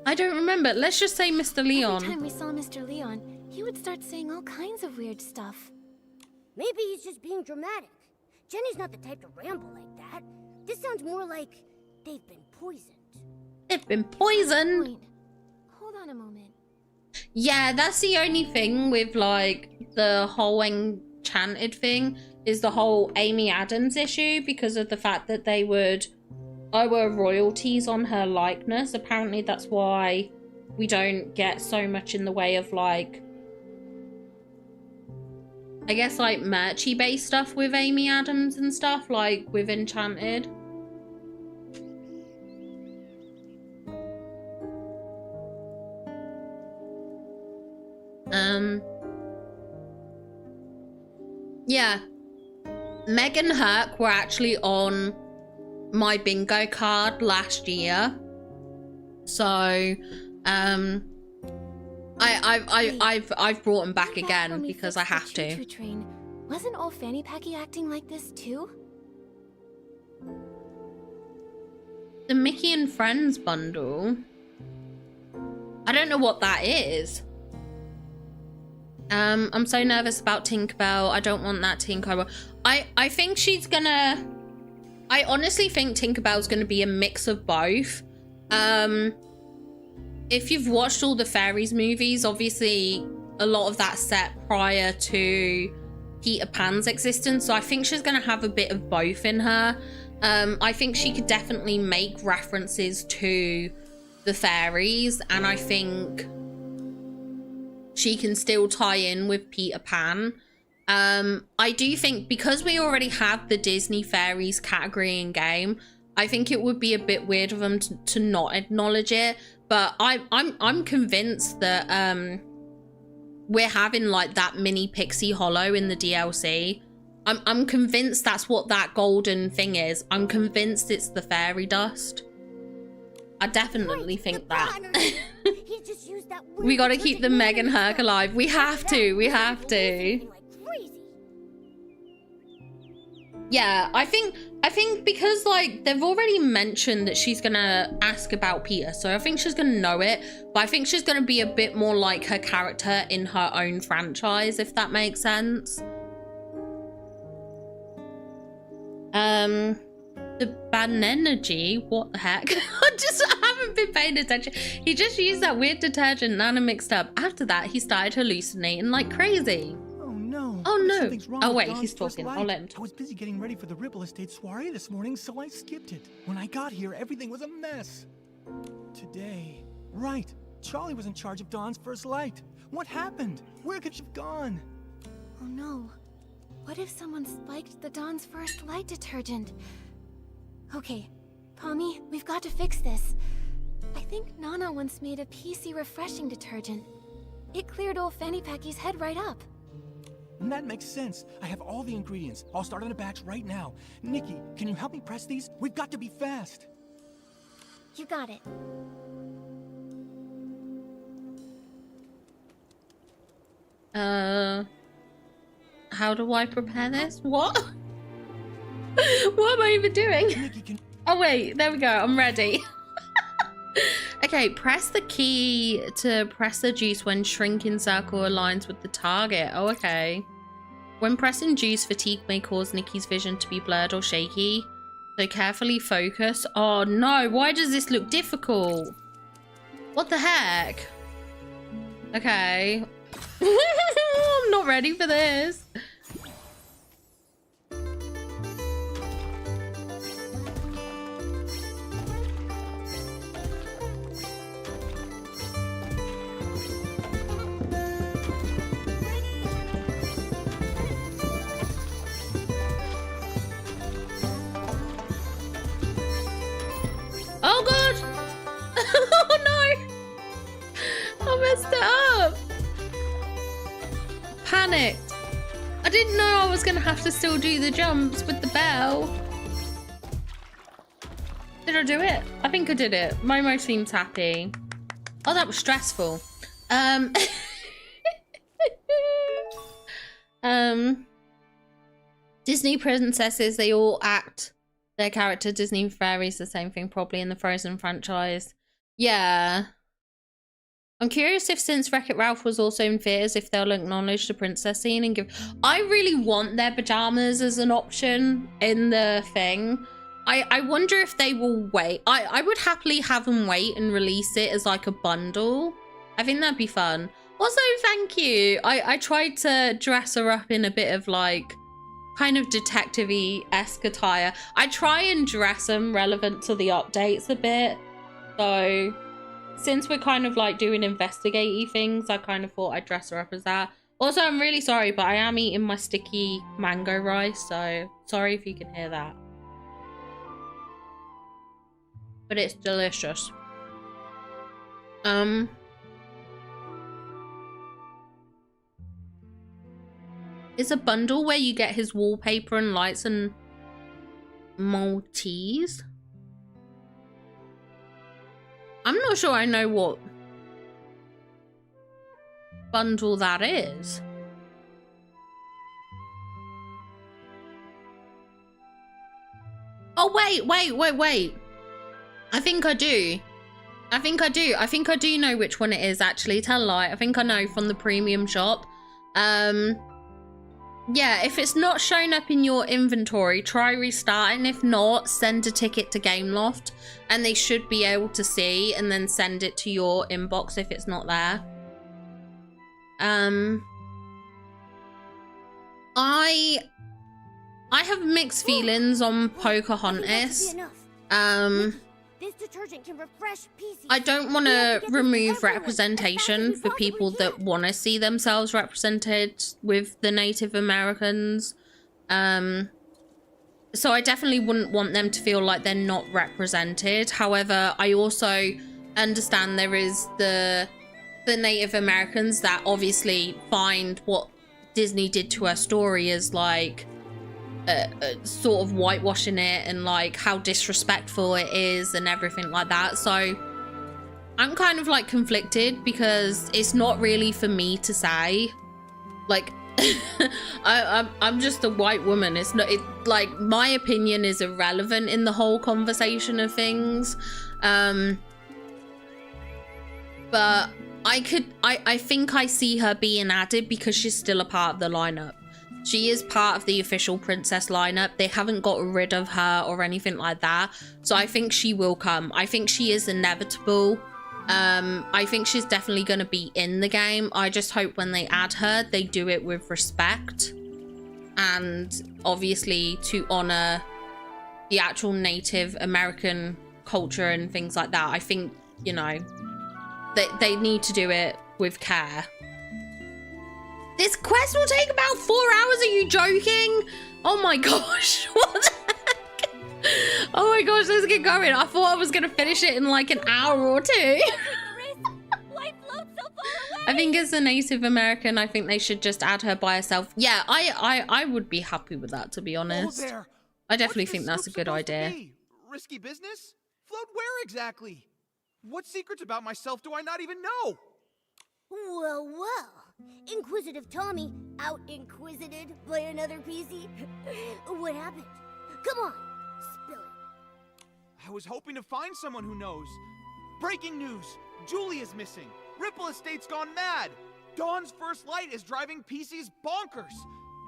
I don't remember. Let's just say Mr. Leon. Every time we saw Mr. Leon, he would start saying all kinds of weird stuff. Maybe he's just being dramatic. Jenny's not the type to ramble like that. This sounds more like they've been poisoned. They've been poisoned. Point. Hold on a moment. Yeah, that's the only thing with like the whole enchanted thing is the whole Amy Adams issue because of the fact that they would owe royalties on her likeness. Apparently that's why we don't get so much in the way of like, I guess like merchy based stuff with Amy Adams and stuff like with Enchanted. Yeah, Megan Herc were actually on my bingo card last year, so I've brought them back again because I have to. Train. Wasn't old Fanny Packy acting like this too? The Mickey and Friends bundle. I don't know what that is. I'm so nervous about Tinkerbell. I don't want that Tinkerbell. I think she's gonna... I honestly think Tinkerbell's gonna be a mix of both. If you've watched all the Fairies movies, obviously a lot of that's set prior to Peter Pan's existence. So I think she's gonna have a bit of both in her. I think she could definitely make references to the fairies, and I think she can still tie in with Peter Pan. I do think because we already have the Disney Fairies category in game, I think it would be a bit weird of them to not acknowledge it. But I'm convinced that we're having like that mini Pixie Hollow in the DLC. I'm convinced that's what that golden thing is. I'm convinced it's the fairy dust. I definitely think that. He just used that word. We gotta keep the Megan Herc alive. We have to. We have to. Yeah, I think because like they've already mentioned that she's gonna ask about Peter, so I think she's gonna know it, but I think she's gonna be a bit more like her character in her own franchise, if that makes sense. The Banenergy, what the heck? I haven't been paying attention. He just used that weird detergent Nana mixed up. After that, he started hallucinating like crazy. Oh no. Oh no. Something's wrong Oh with wait, Dawn's he's first talking. light. I'll let him I talk. was busy getting ready for the Ripple Estate soiree this morning, so I skipped it. When I got here, everything was a mess. Today, right, Charlie was in charge of Dawn's first light. What happened? Where could she have gone? Oh no. What if someone spiked the Dawn's first light detergent? Okay, Pommy, we've got to fix this. I think Nana once made a PC refreshing detergent. It cleared old Fanny Packy's head right up. And that makes sense. I have all the ingredients. I'll start on a batch right now. Nikki, can you help me press these? We've got to be fast. You got it. How do I prepare this? What? What am I even doing? Nikki, can... Oh wait, there we go. I'm ready. Okay, press the key to press the juice when shrinking circle aligns with the target. Oh, okay. When pressing juice, fatigue may cause Nikki's vision to be blurred or shaky. So carefully focus. Oh no, why does this look difficult? What the heck? Okay. I'm not ready for this. Oh god! Oh no! I messed it up! Panicked. I didn't know I was gonna have to still do the jumps with the bell. Did I do it? I think I did it. Momo seems happy. Oh, that was stressful. Disney princesses, they all act their character. Disney fairies, the same thing probably in the Frozen franchise. Yeah. I'm curious if since Wreck-It Ralph was also in theaters, if they'll acknowledge the princess scene and give... I really want their pajamas as an option in the thing. I wonder if they will wait. I would happily have them wait and release it as like a bundle. I think that'd be fun. Also, thank you. I tried to dress her up in a bit of like kind of detective-y-esque attire. I try and dress them relevant to the updates a bit. So since we're kind of like doing investigate-y things, I kind of thought I'd dress her up as that. Also, I'm really sorry, but I am eating my sticky mango rice, so sorry if you can hear that. But it's delicious. It's a bundle where you get his wallpaper and lights and Maltese. I'm not sure I know what bundle that is. Oh, wait. I think I do. I think I do know which one it is, actually. Tell a lie. I think I know from the premium shop. Yeah, if it's not shown up in your inventory, try restarting. If not, send a ticket to Gameloft and they should be able to see, and then send it to your inbox if it's not there. I have mixed feelings on Pocahontas. This detergent can refresh PCs. I don't want to remove representation for people that want to see themselves represented with the Native Americans. So I definitely wouldn't want them to feel like they're not represented. However, I also understand there is the Native Americans that obviously find what Disney did to her story as like sort of whitewashing it and like how disrespectful it is and everything like that. So I'm kind of like conflicted because it's not really for me to say. Like I'm just a white woman. It's not, it like my opinion is irrelevant in the whole conversation of things. But I think I see her being added because she's still a part of the lineup. She is part of the official princess lineup. They haven't got rid of her or anything like that. So I think she will come. I think she is inevitable. I think she's definitely going to be in the game. I just hope when they add her, they do it with respect. And obviously to honor the actual Native American culture and things like that. I think, you know, they need to do it with care. This quest will take about 4 hours. Are you joking? Oh my gosh. What the heck? Oh my gosh, let's get going. I thought I was going to finish it in like an hour or two. Why float so far away? I think as a Native American, I think they should just add her by herself. Yeah, I would be happy with that, to be honest. Oh, there. I definitely What's think this that's a scoop good supposed to idea. be? Risky business? Float where exactly? What secrets about myself do I not even know? Well, well. Inquisitive Tommy out-inquisited by another PC. What happened? Come on, spill it. I was hoping to find someone who knows. Breaking news! Julie is missing. Ripple Estate's gone mad. Dawn's first light is driving PCs bonkers.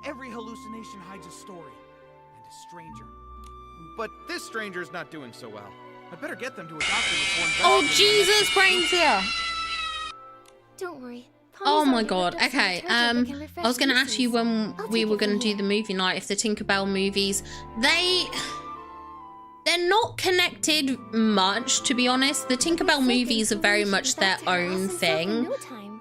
Every hallucination hides a story. And a stranger. But this stranger's not doing so well. I better get them to a doctor before Oh, investigating. Jesus, brains here. Don't worry. Oh Pommy's my already god, whipped up some okay, detergent that can refresh I was going to ask you pieces. when I'll we take were it going from to do here. the movie night, if the Tinkerbell movies, they're not connected much, to be honest. The Tinkerbell movies are very much their own thing.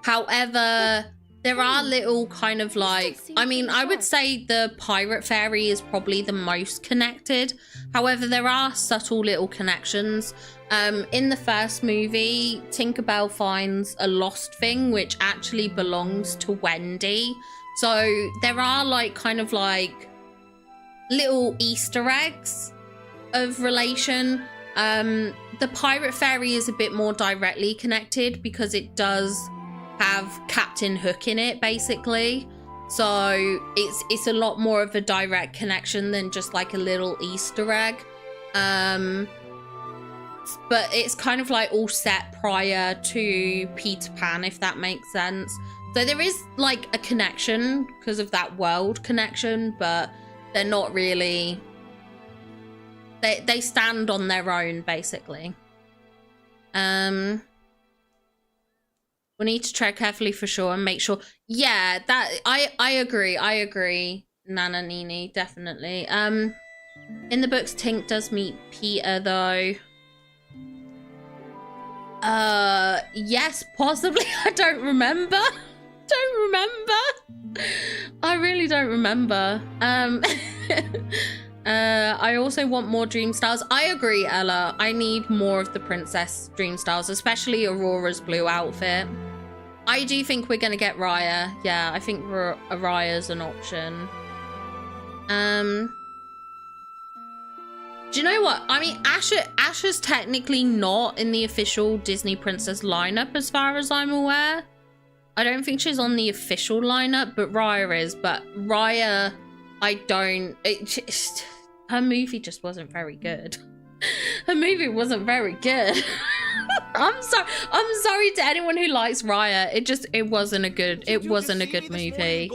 However, there are little kind of like, I mean, I would say the Pirate Fairy is probably the most connected. However, there are subtle little connections. In the first movie, Tinkerbell finds a lost thing which actually belongs to Wendy. So there are like kind of like little Easter eggs of relation. The Pirate Fairy is a bit more directly connected because it does have Captain Hook in it, basically. So it's a lot more of a direct connection than just like a little Easter egg. But it's kind of like all set prior to Peter Pan, if that makes sense. So there is like a connection because of that world connection, but they're not really, they stand on their own, basically. We need to tread carefully for sure and make sure. Yeah, that I agree, Nana Nini, definitely. In the books, Tink does meet Peter though. Yes, possibly. I don't remember. I really don't remember. I also want more dream styles. I agree, Ella. I need more of the princess dream styles, especially Aurora's blue outfit. I do think we're gonna get Raya. Yeah, I think Raya's an option. Do you know what? I mean, Asher's technically not in the official Disney Princess lineup as far as I'm aware. I don't think she's on the official lineup, but Raya is. But Raya, I don't... her movie just wasn't very good. Her movie wasn't very good. I'm sorry to anyone who likes Raya. It wasn't a good movie.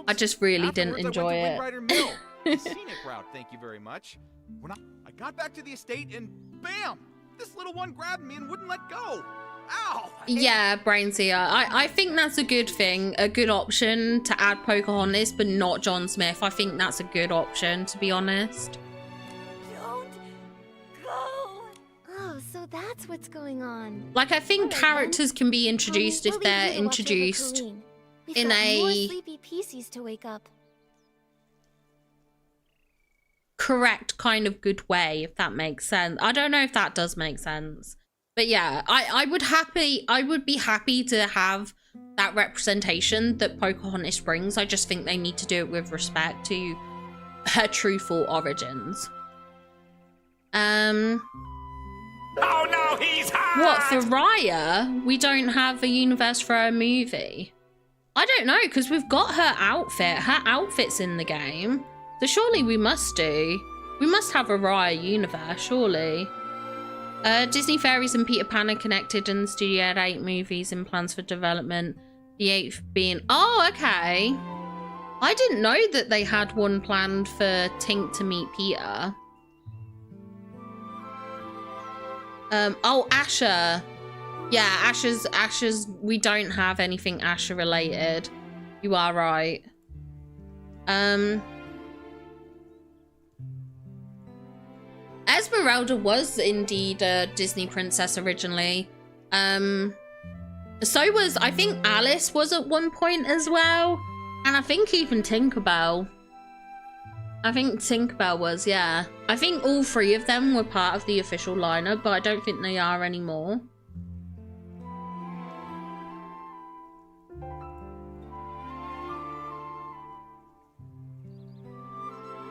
I just really didn't enjoy it. Scenic route, thank you very much. When I got back to the estate and bam! This little one grabbed me and wouldn't let go. Ow! Yeah, Brainseer. I think that's a good thing, a good option to add Pocahontas, but not John Smith. I think that's a good option, to be honest. Don't go. Oh, so that's what's going on. Like, I think characters can be introduced if they're introduced in a more sleepy PCs to wake up. correct kind of good way, if that makes sense. I don't know if that does make sense. But yeah, I would be happy to have that representation that Pocahontas brings. I just think they need to do it with respect to her truthful origins. Oh no, he's hot! What, for Raya? We don't have a universe for her movie? I don't know, because we've got her outfit. Her outfit's in the game. So surely we must do. We must have a Raya universe, surely. Disney Fairies and Peter Pan are connected, and the studio had 8 movies in plans for development. The 8th being... Oh, okay. I didn't know that they had one planned for Tink to meet Peter. Oh, Asher. Yeah, Asher's... We don't have anything Asher related. You are right. Esmeralda was indeed a Disney princess originally. So was, I think Alice was at one point as well. And I think even Tinkerbell. I think Tinkerbell was, yeah. I think all 3 of them were part of the official lineup, but I don't think they are anymore.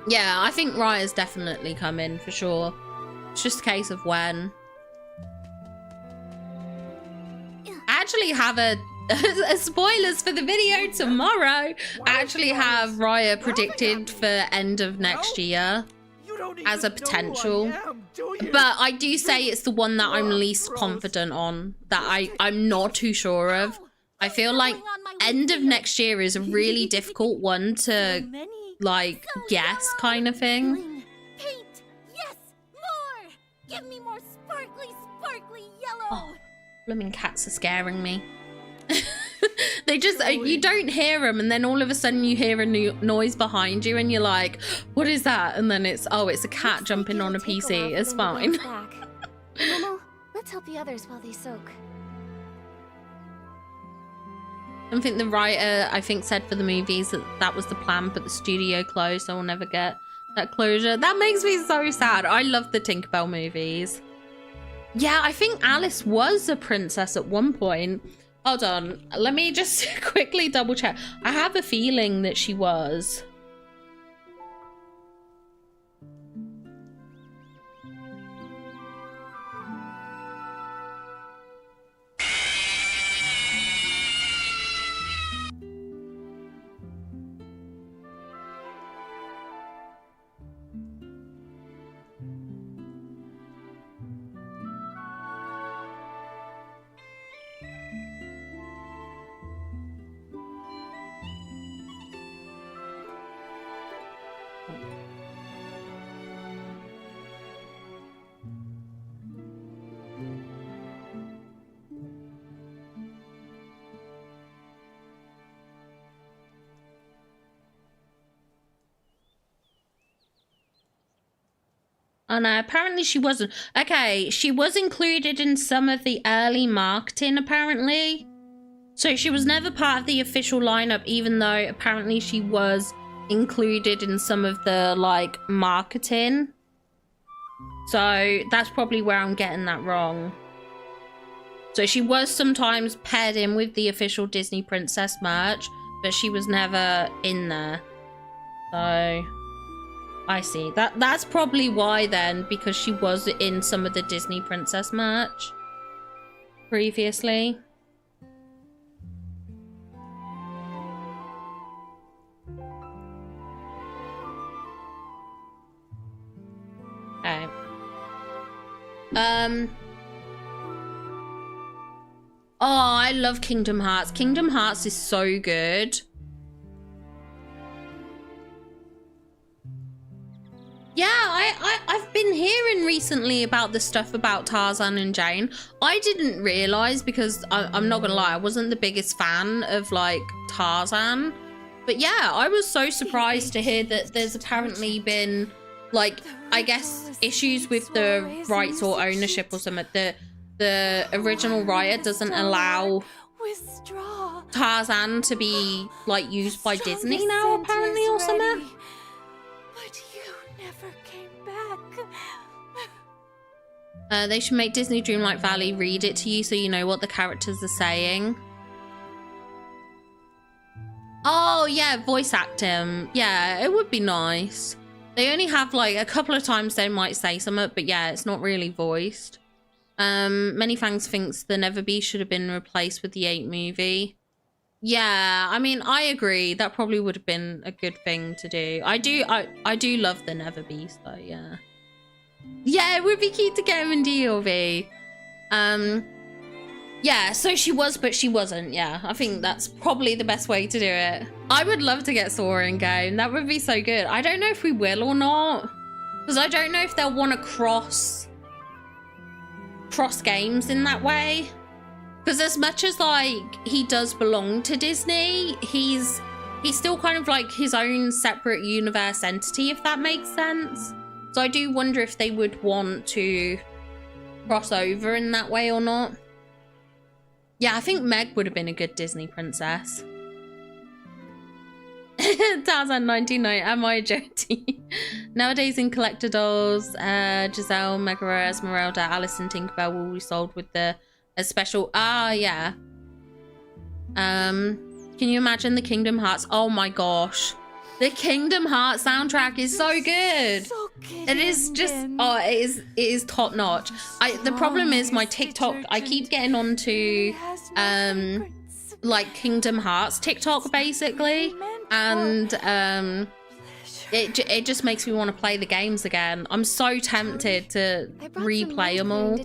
Yeah, I think Raya's definitely coming for sure. It's just a case of when. I actually have a spoilers for the video tomorrow. I actually have Raya predicted for end of next year as a potential. But I do say it's the one that I'm least confident on, that I'm not too sure of. I feel like end of next year is a really difficult one to like guess kind of thing. Paint! Yes! More! Give me more sparkly, sparkly yellow! Oh, blooming cats are scaring me. They just, you don't hear them, and then all of a sudden you hear a noise behind you and you're like, what is that? And then it's, oh, it's a cat jumping on a PC. It's fine. Momo, let's help the others while they soak. I think the writer, I think, said for the movies that that was the plan, but the studio closed, so we'll never get that closure. That makes me so sad. I love the Tinkerbell movies. Yeah, I think Alice was a princess at one point. Hold on, let me just quickly double check. I have a feeling that she was. Oh no, apparently she wasn't. Okay, she was included in some of the early marketing, apparently. So she was never part of the official lineup, even though apparently she was included in some of the, like, marketing. So that's probably where I'm getting that wrong. So she was sometimes paired in with the official Disney Princess merch, but she was never in there. So I see. That's probably why then, because she was in some of the Disney Princess merch previously. Okay. Oh, I love Kingdom Hearts. Kingdom Hearts is so good. Yeah, I've been hearing recently about the stuff about Tarzan and Jane. I didn't realise, because I'm not gonna lie, I wasn't the biggest fan of, like, Tarzan. But yeah, I was so surprised to hear that there's apparently been, like, I guess, issues with the rights or ownership or something. The original writer doesn't allow Tarzan to be, like, used by Disney now, apparently, or something. Never came back. They should make Disney Dreamlight Valley read it to you so you know what the characters are saying. Oh yeah, voice acting. Yeah, it would be nice. They only have like a couple of times they might say something, but yeah, it's not really voiced. Many Fangs thinks the Neverbeast should have been replaced with the 8 movie. Yeah, I mean, I agree. That probably would have been a good thing to do. I do love the Neverbeast though, yeah. Yeah, it would be cute to get him in DLV. Yeah, so she was, but she wasn't, yeah. I think that's probably the best way to do it. I would love to get Sora in game. That would be so good. I don't know if we will or not, because I don't know if they'll want to cross games in that way. Because as much as, like, he does belong to Disney, he's still kind of like his own separate universe entity, if that makes sense. So I do wonder if they would want to cross over in that way or not. Yeah, I think Meg would have been a good Disney princess. Tarzan 99, am I Jody? Nowadays in collector dolls, Giselle, Megara, Esmeralda, Alice and Tinkerbell will be sold with the a special, yeah. Can you imagine the Kingdom Hearts? Oh my gosh. The Kingdom Hearts soundtrack is so good. It is just, oh, it is top notch. The problem is my TikTok, I keep getting onto like Kingdom Hearts TikTok basically, and it just makes me want to play the games again. I'm so tempted to replay them all.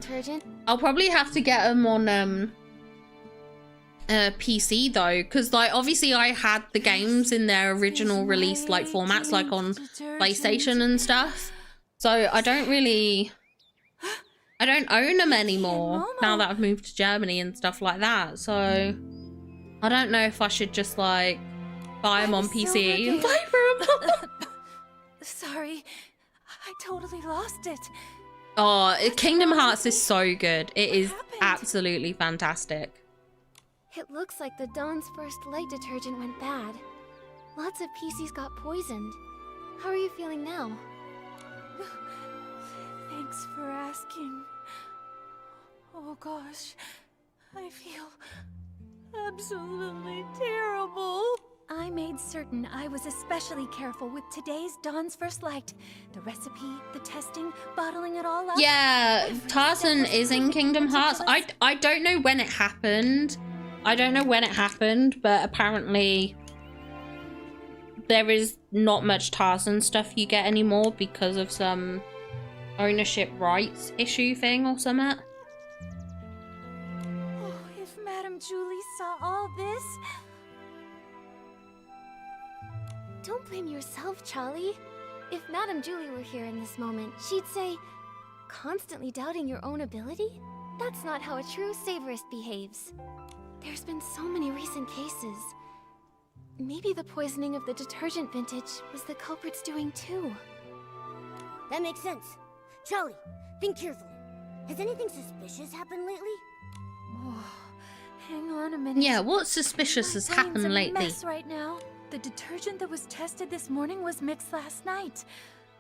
I'll probably have to get them on PC though, because like obviously I had the games in their original release like formats, like on PlayStation and stuff, so I don't own them anymore now that I've moved to Germany and stuff like that. So I don't know if I should just like buy them on PC and play through them. Sorry, I totally lost it. Oh, Kingdom Hearts is so good. It is absolutely fantastic. It looks like the Dawn's First Light detergent went bad. Lots of PCs got poisoned. How are you feeling now? Thanks for asking. Oh gosh, I feel absolutely terrible. I made certain I was especially careful with today's Dawn's First Light. The recipe, the testing, bottling it all up. Yeah, Tarzan is in Kingdom Hearts. I don't know when it happened. I don't know when it happened, but apparently there is not much Tarzan stuff you get anymore because of some ownership rights issue thing or something. Oh, if Madame Julie saw all this... Don't blame yourself, Charlie. If Madame Julie were here in this moment, she'd say, constantly doubting your own ability? That's not how a true savorist behaves. There's been so many recent cases. Maybe the poisoning of the detergent vintage was the culprit's doing too. That makes sense. Charlie, think carefully. Has anything suspicious happened lately? Oh, hang on a minute. Yeah, what suspicious has happened lately? Mess right now. The detergent that was tested this morning was mixed last night.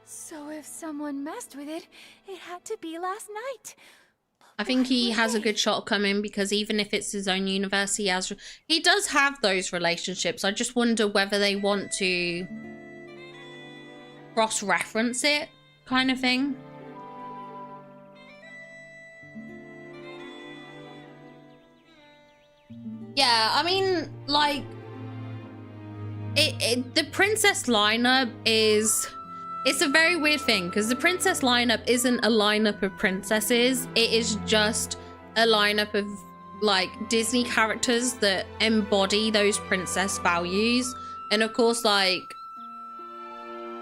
So if someone messed with it, it had to be last night. I think he has a good shot coming, because even if it's his own universe, he does have those relationships. I just wonder whether they want to cross-reference it, kind of thing. Yeah, I mean, like, the princess lineup is... It's a very weird thing, because the princess lineup isn't a lineup of princesses. It is just a lineup of, like, Disney characters that embody those princess values. And of course, like,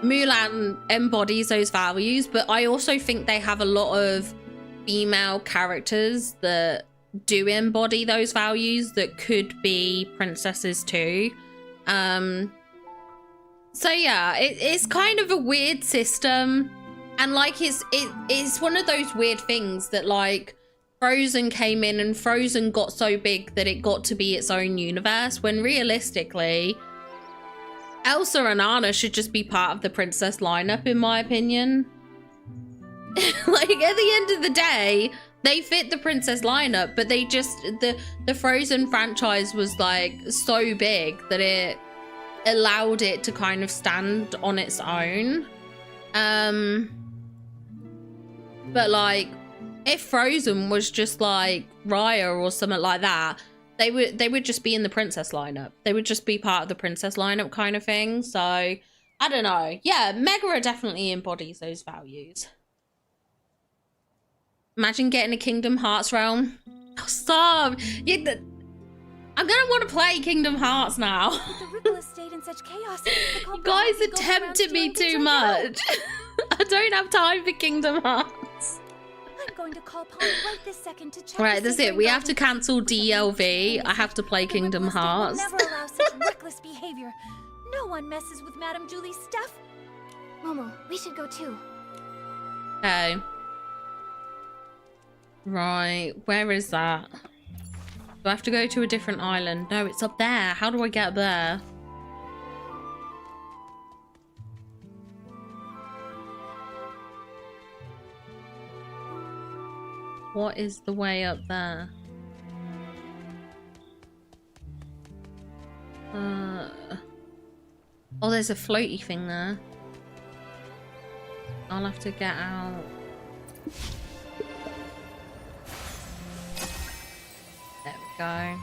Mulan embodies those values, but I also think they have a lot of female characters that do embody those values that could be princesses too. So yeah, it's kind of a weird system, and like it's one of those weird things that like Frozen came in and Frozen got so big that it got to be its own universe, when realistically Elsa and Anna should just be part of the princess lineup, in my opinion. Like, at the end of the day, they fit the princess lineup, but they just the Frozen franchise was like so big that it allowed it to kind of stand on its own. But like, if Frozen was just like Raya or something like that, they would just be in the princess lineup. They would just be part of the princess lineup kind of thing. So I don't know. Yeah, Megara definitely embodies those values. Imagine getting a Kingdom Hearts realm. Oh, stop. I'm gonna want to play Kingdom Hearts now. The Ripple Estate in such chaos. You guys are tempting me too much. I don't have time for Kingdom Hearts. I'm going to call Polly right this second to check. Right, that's it. We have to cancel DLV. I have to play Kingdom Hearts. Never allow such reckless behavior. No one messes with Madame Julie's stuff. Momo, we should go too. Okay. Right, where is that? Do I have to go to a different island? No, it's up there. How do I get up there? What is the way up there? Oh, there's a floaty thing there. I'll have to get out. There we go.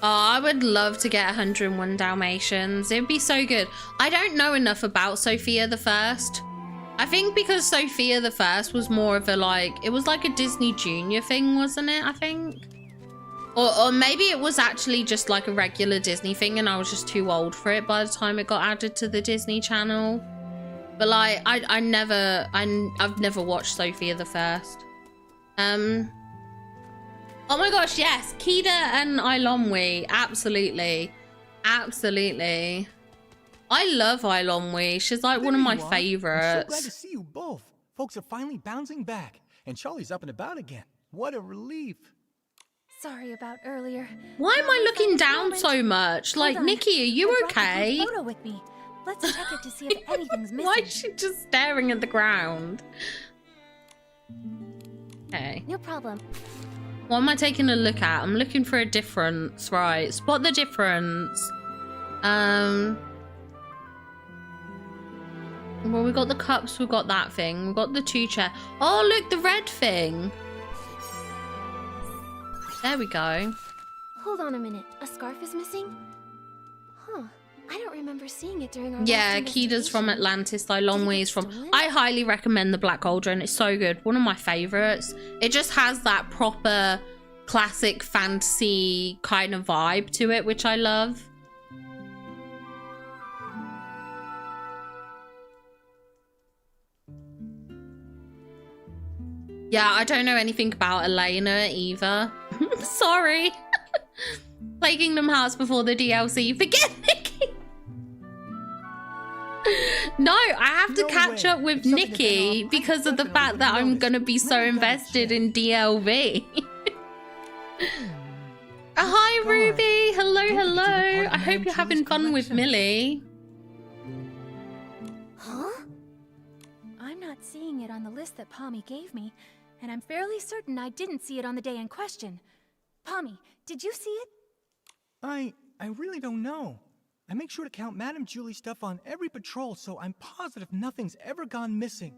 Oh, I would love to get 101 Dalmatians. It'd be so good. I don't know enough about Sophia the First. I think because Sophia the First was more of a like, it was like a Disney Junior thing, wasn't it? I think. Or maybe it was actually just like a regular Disney thing and I was just too old for it by the time it got added to the Disney Channel. But like, I've never watched Sophia the First. Oh my gosh, yes, Kida and Ilonwi, absolutely, absolutely. I love Ilonwi. She's like one of my favorites. I'm so glad to see you both. Folks are finally bouncing back, and Charlie's up and about again. What a relief. Sorry about earlier. Why am I looking down so much? Like, Nikki, are you okay? Photo with me. Let's check it to see if anything's missing. Why is she just staring at the ground? Okay. No problem. What am I taking a look at? I'm looking for a difference, right? Spot the difference. Well, we got the cups, we got that thing, we got the 2 chair. Oh, look, the red thing. There we go. Hold on a minute. A scarf is missing? Huh. I don't remember seeing it during our Yeah, last Kida's from investigation. Atlantis, Ilonwi is from... stolen? I highly recommend the Black Cauldron. It's so good. One of my favorites. It just has that proper classic fantasy kind of vibe to it, which I love. Yeah, I don't know anything about Elena either. Sorry. Play Kingdom Hearts before the DLC. Forget Nikki. No, I have to catch up with Nikki because of the fact that I'm going to be so invested in DLV. Hi, Ruby. Hello, hello. I hope you're having fun with Millie. Huh? I'm not seeing it on the list that Pommy gave me, and I'm fairly certain I didn't see it on the day in question. Pommy, did you see it? I really don't know. I make sure to count Madame Julie's stuff on every patrol, so I'm positive nothing's ever gone missing.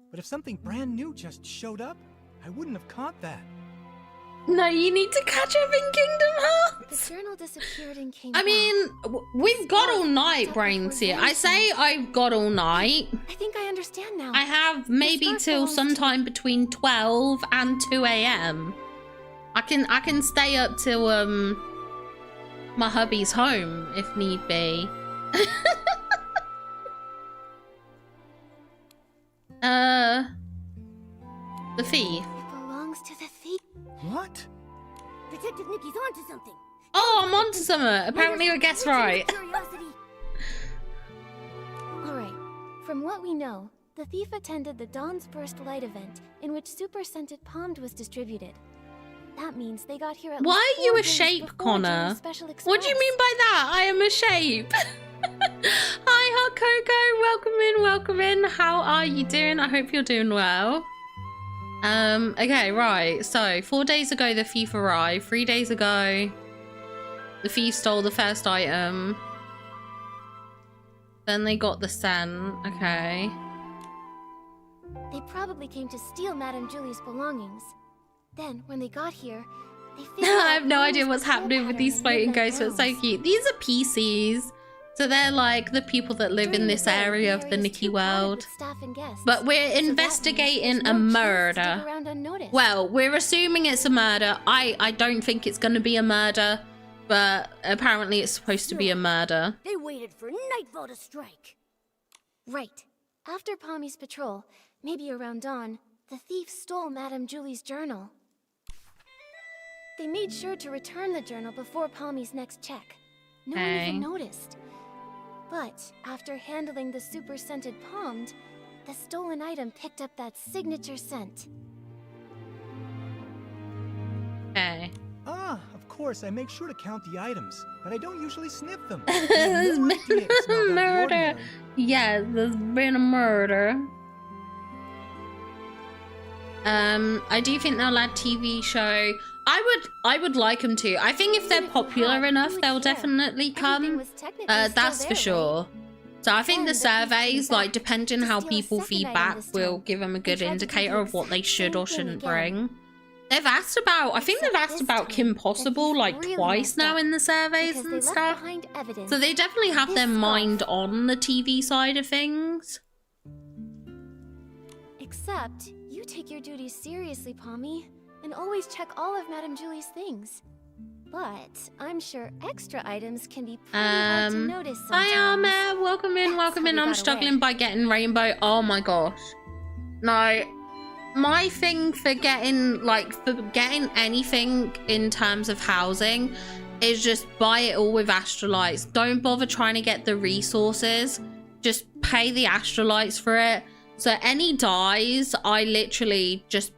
But if something brand new just showed up, I wouldn't have caught that. No, you need to catch up in Kingdom Hearts. The journal disappeared and came I mean, we've got all night, Brains here. I say I've got all night. I think I understand now. I have maybe till sometime between 12 and 2 a.m. I can stay up till my hubby's home if need be. The thief. It belongs to the thief. What? Detective Nikki's onto something. Oh, I'm onto something. Apparently I guessed right. Curiosity. All right. From what we know, the thief attended the Dawn's First Light event, in which Super Scented Pommed was distributed. That means they got here at Why least are you 4 a days shape, before Connor? Julie's Special What do you Express. mean by that? I am a shape. Hi, Hot Coco. Welcome in. How are you doing? I hope you're doing well. Okay, right. So, 4 days ago, the thief arrived. 3 days ago, the thief stole the first item. Then they got the scent. Okay. They probably came to steal Madame Julie's belongings. Then, when they got here, they figured I have out no Pomme's idea what's patrol happening with pattern these and floating midnight ghosts, but it's so rounds. cute. These are PCs. So they're like the people that live During in the this day, area of the area's Nikki too crowded world. with staff and guests, But we're so that means investigating there's a no chance to murder. stick around unnoticed. Well, we're assuming it's a murder. I don't think it's going to be a murder, but apparently it's supposed to be a murder. They waited for nightfall to strike. Right. After Pommy's patrol, maybe around dawn, the thief stole Madame Julie's journal. They made sure to return the journal before Pommy's next check. No one Okay. even noticed. But after handling the super scented Pommed, the stolen item picked up that signature scent. Okay. Ah, of course, I make sure to count the items, but I don't usually sniff them. There's No been idea it smelled out of the murder. ordinary. Yeah, there's been a murder. I do think they'll add TV show. I would like them to. I think if they're popular enough, they'll definitely come. That's for sure. So I think the surveys, like, depending how people feedback, will give them a good indicator of what they should or shouldn't bring. They've asked about, I think they've asked about Kim Possible like twice now in the surveys and stuff. So they definitely have their mind on the TV side of things. Except, you take your duties seriously, Pommy, and always check all of Madame Julie's things. But I'm sure extra items can be pretty hard to notice sometimes. Hi Arma, welcome in, welcome in. I'm struggling by getting rainbow. Oh my gosh. No, my thing for getting anything in terms of housing is just buy it all with astrolites. Don't bother trying to get the resources. Just pay the astrolites for it. So any dyes, I literally just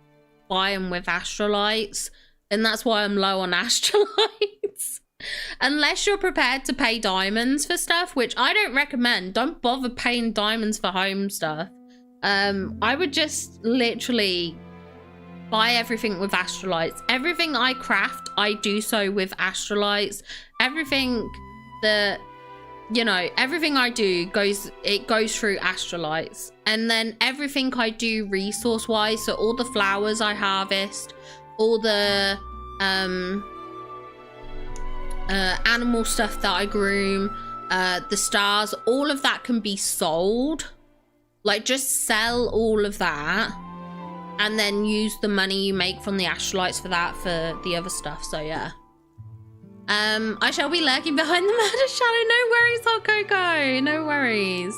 buy them with astrolites. And that's why I'm low on astrolites. Unless you're prepared to pay diamonds for stuff, which I don't recommend. Don't bother paying diamonds for home stuff. I would just literally buy everything with astrolites. Everything I craft, I do so with astrolites. Everything that, you know, everything I do goes through astrolites. And then everything I do resource wise, so all the flowers I harvest, all the animal stuff that I groom, the stars, all of that can be sold. Like, just sell all of that and then use the money you make from the astrolites for that for the other stuff. So yeah, I shall be lurking behind the murder shadow. No worries, Hot Coco, no worries.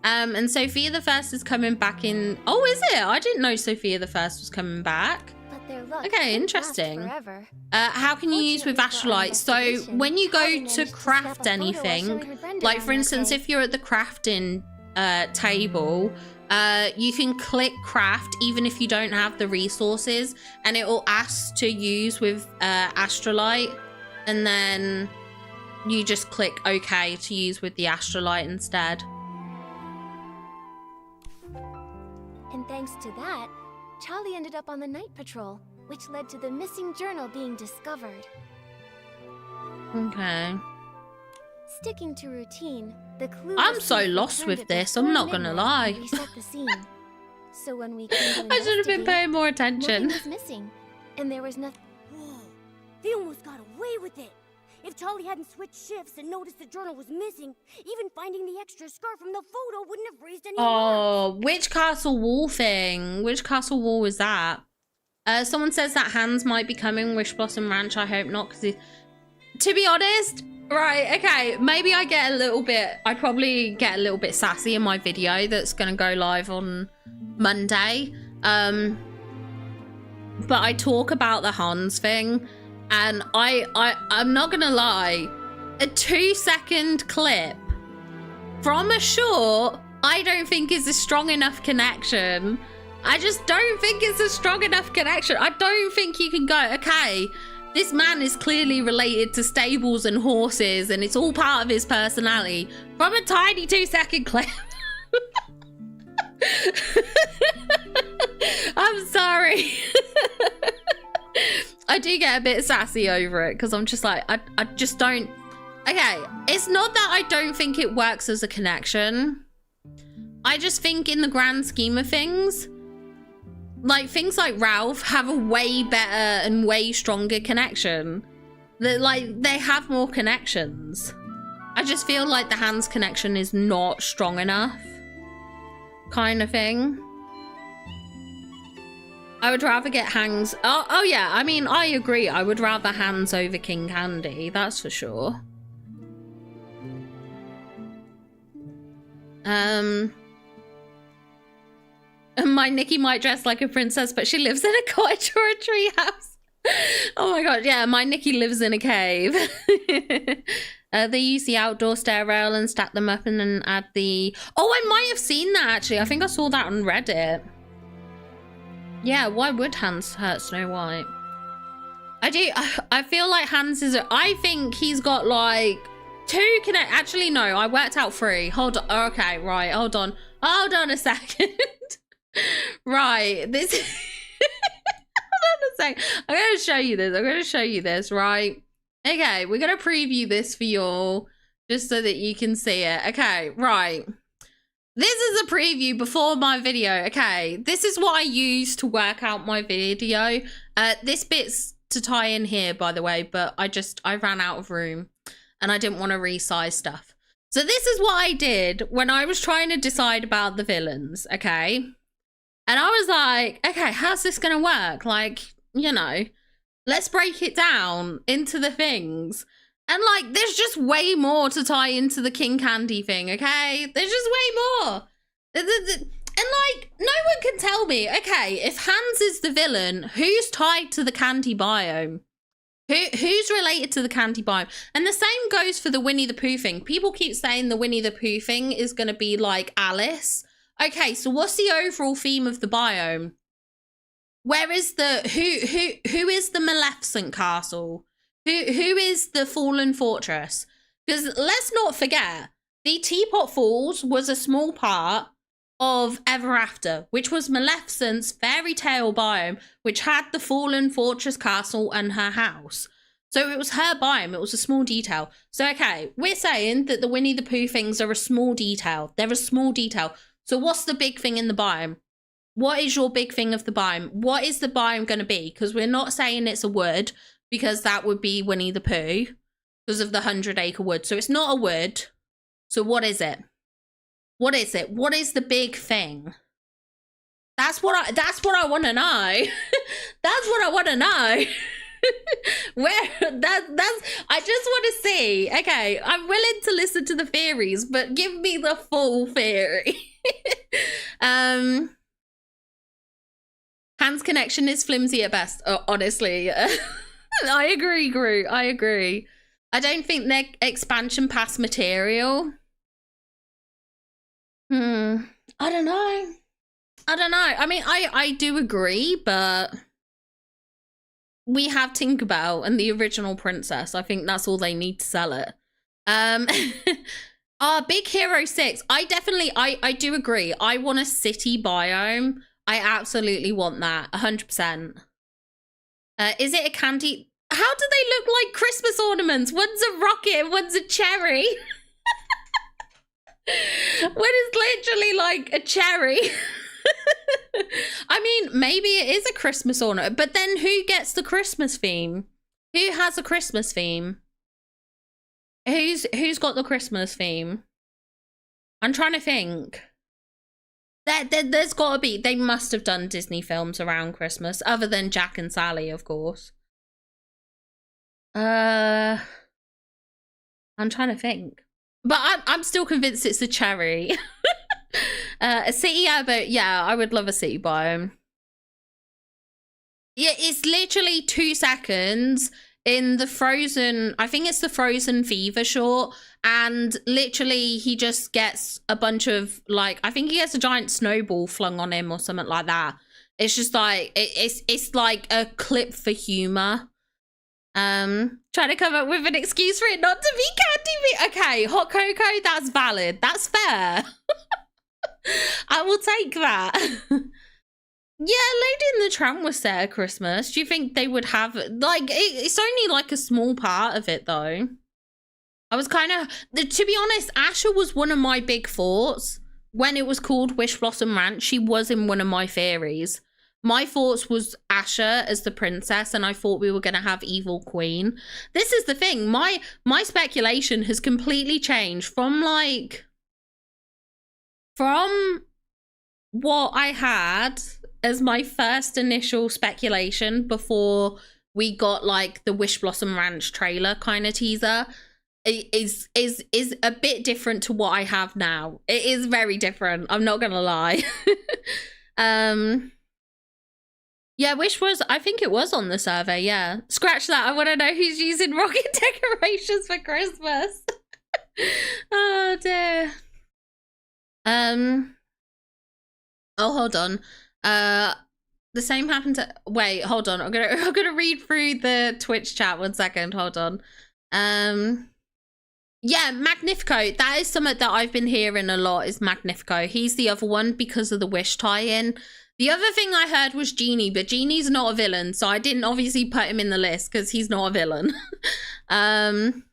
And Sophia the First is coming back in. Oh, is it? I didn't know Sophia the First was coming back. Okay, interesting. How can you use with astrolites? So when you go to craft anything, like for instance, if you're at the crafting table, you can click craft even if you don't have the resources, and it will ask to use with astrolite, and then you just click OK to use with the astrolite instead. And thanks to that, Charlie ended up on the night patrol, which led to the missing journal being discovered. Okay. Sticking to routine, the clue. I'm so lost with this, I'm not gonna lie. Reset the scene. So when we came to I should have been paying more attention. Nothing was missing, and there was nothing. Whoa, they almost got away with it. If Charlie hadn't switched shifts and noticed the journal was missing, even finding the extra scar from the photo wouldn't have raised any alarm. Which castle wall thing? Which castle wall was that? Someone says that Hans might be coming Wish Blossom Ranch. I hope not, because to be honest, right, okay, maybe I probably get a little bit sassy in my video that's gonna go live on Monday. But I talk about the Hans thing, and I'm not gonna lie, a 2-second clip from a short, I don't think is a strong enough connection. I just don't think it's a strong enough connection. I don't think you can go, okay, this man is clearly related to stables and horses and it's all part of his personality, from a tiny 2-second clip. I'm sorry. I do get a bit sassy over it because I'm just like, I just don't. Okay, it's not that I don't think it works as a connection. I just think in the grand scheme of things, like things like Ralph have a way better and way stronger connection. Like they have more connections. I just feel like the Hans connection is not strong enough, kind of thing. I would rather get Hans. Oh yeah, I mean, I agree. I would rather Hans over King Candy, that's for sure. My Nikki might dress like a princess, but she lives in a cottage or a tree house. Oh my god, yeah, my Nikki lives in a cave. They use the outdoor stair rail and stack them up and then add the... Oh, I might have seen that actually. I think I saw that on Reddit. Yeah, why would Hans hurt Snow White? I feel like Hans is... I think he's got like 2 connect... Actually, no, I worked out 3. Hold on. Okay, right, hold on. Hold on a second. Right, this... Hold a sec. I'm gonna show you this. I'm gonna show you this, right? Okay, we're gonna preview this for y'all just so that you can see it. Okay, right. This is a preview before my video. Okay, this is what I use to work out my video. This bit's to tie in here, by the way, but I ran out of room and I didn't want to resize stuff. So this is what I did when I was trying to decide about the villains, okay? And I was like, okay, how's this gonna work? Like, you know, let's break it down into the things. And like, there's just way more to tie into the King Candy thing, okay? There's just way more. And like, no one can tell me, okay, if Hans is the villain, who's tied to the candy biome? Who's related to the candy biome? And the same goes for the Winnie the Pooh thing. People keep saying the Winnie the Pooh thing is going to be like Alice. Okay, so what's the overall theme of the biome? Where is the, who is the Maleficent Castle? Who is the Fallen Fortress? Because let's not forget, the Teapot Falls was a small part of Ever After, which was Maleficent's fairy tale biome, which had the Fallen Fortress Castle and her house. So it was her biome, it was a small detail. So okay, we're saying that the Winnie the Pooh things are a small detail. They're a small detail. So what's the big thing in the biome? What is your big thing of the biome? What is the biome going to be? Because we're not saying it's a wood, because that would be Winnie the Pooh, because of the 100-acre wood. So it's not a wood. So what is it? What is it? What is the big thing? That's what I want to know. That's what I want to know. I just want to see. Okay, I'm willing to listen to the theories, but give me the full theory. Hans' connection is flimsy at best. Oh, honestly. I agree, Gru. I agree. I don't think they're expansion pass material. I don't know. I mean, I do agree, but we have Tinkerbell and the original princess. I think that's all they need to sell it. Big Hero 6. I do agree. I want a city biome. I absolutely want that. 100%. Is it a candy? How do they look like Christmas ornaments? One's a rocket and one's a cherry. One is literally like a cherry. I mean, maybe it is a Christmas ornament, but then who gets the Christmas theme? Who has a Christmas theme? Who's got the Christmas theme? I'm trying to think. There's got to be. They must have done Disney films around Christmas, other than Jack and Sally, of course. I'm trying to think. But I'm still convinced it's a cherry. A city, but yeah, I would love a city biome. Yeah, it's literally 2 seconds in the Frozen, I think it's the Frozen Fever short, and literally he just gets a bunch of, like, I think he gets a giant snowball flung on him or something like that. It's just like, it's like a clip for humor. Trying to come up with an excuse for it not to be candy. Okay, hot cocoa, that's valid. That's fair. I will take that. Yeah, Lady in the Tramp was set at Christmas. Do you think they would have, like, it's only like a small part of it though. I was kind of, to be honest, Asher was one of my big thoughts. When it was called Wish Blossom Ranch, she was in one of my theories. My thoughts was Asher as the princess, and I thought we were going to have Evil Queen. This is the thing. My speculation has completely changed from, like, from what I had as my first initial speculation before we got, like, the Wish Blossom Ranch trailer kind of teaser. Is a bit different to what I have now. It is very different. I'm not going to lie. Yeah, Wish was, I think it was on the survey, yeah. Scratch that, I want to know who's using rocket decorations for Christmas. Oh, dear. Oh, hold on. The same happened to, wait, hold on. I'm gonna read through the Twitch chat, 1 second, hold on. Yeah, Magnifico, that is something that I've been hearing a lot, is Magnifico. He's the other one because of the Wish tie-in. The other thing I heard was Genie, but Genie's not a villain, so I didn't obviously put him in the list because he's not a villain. Don't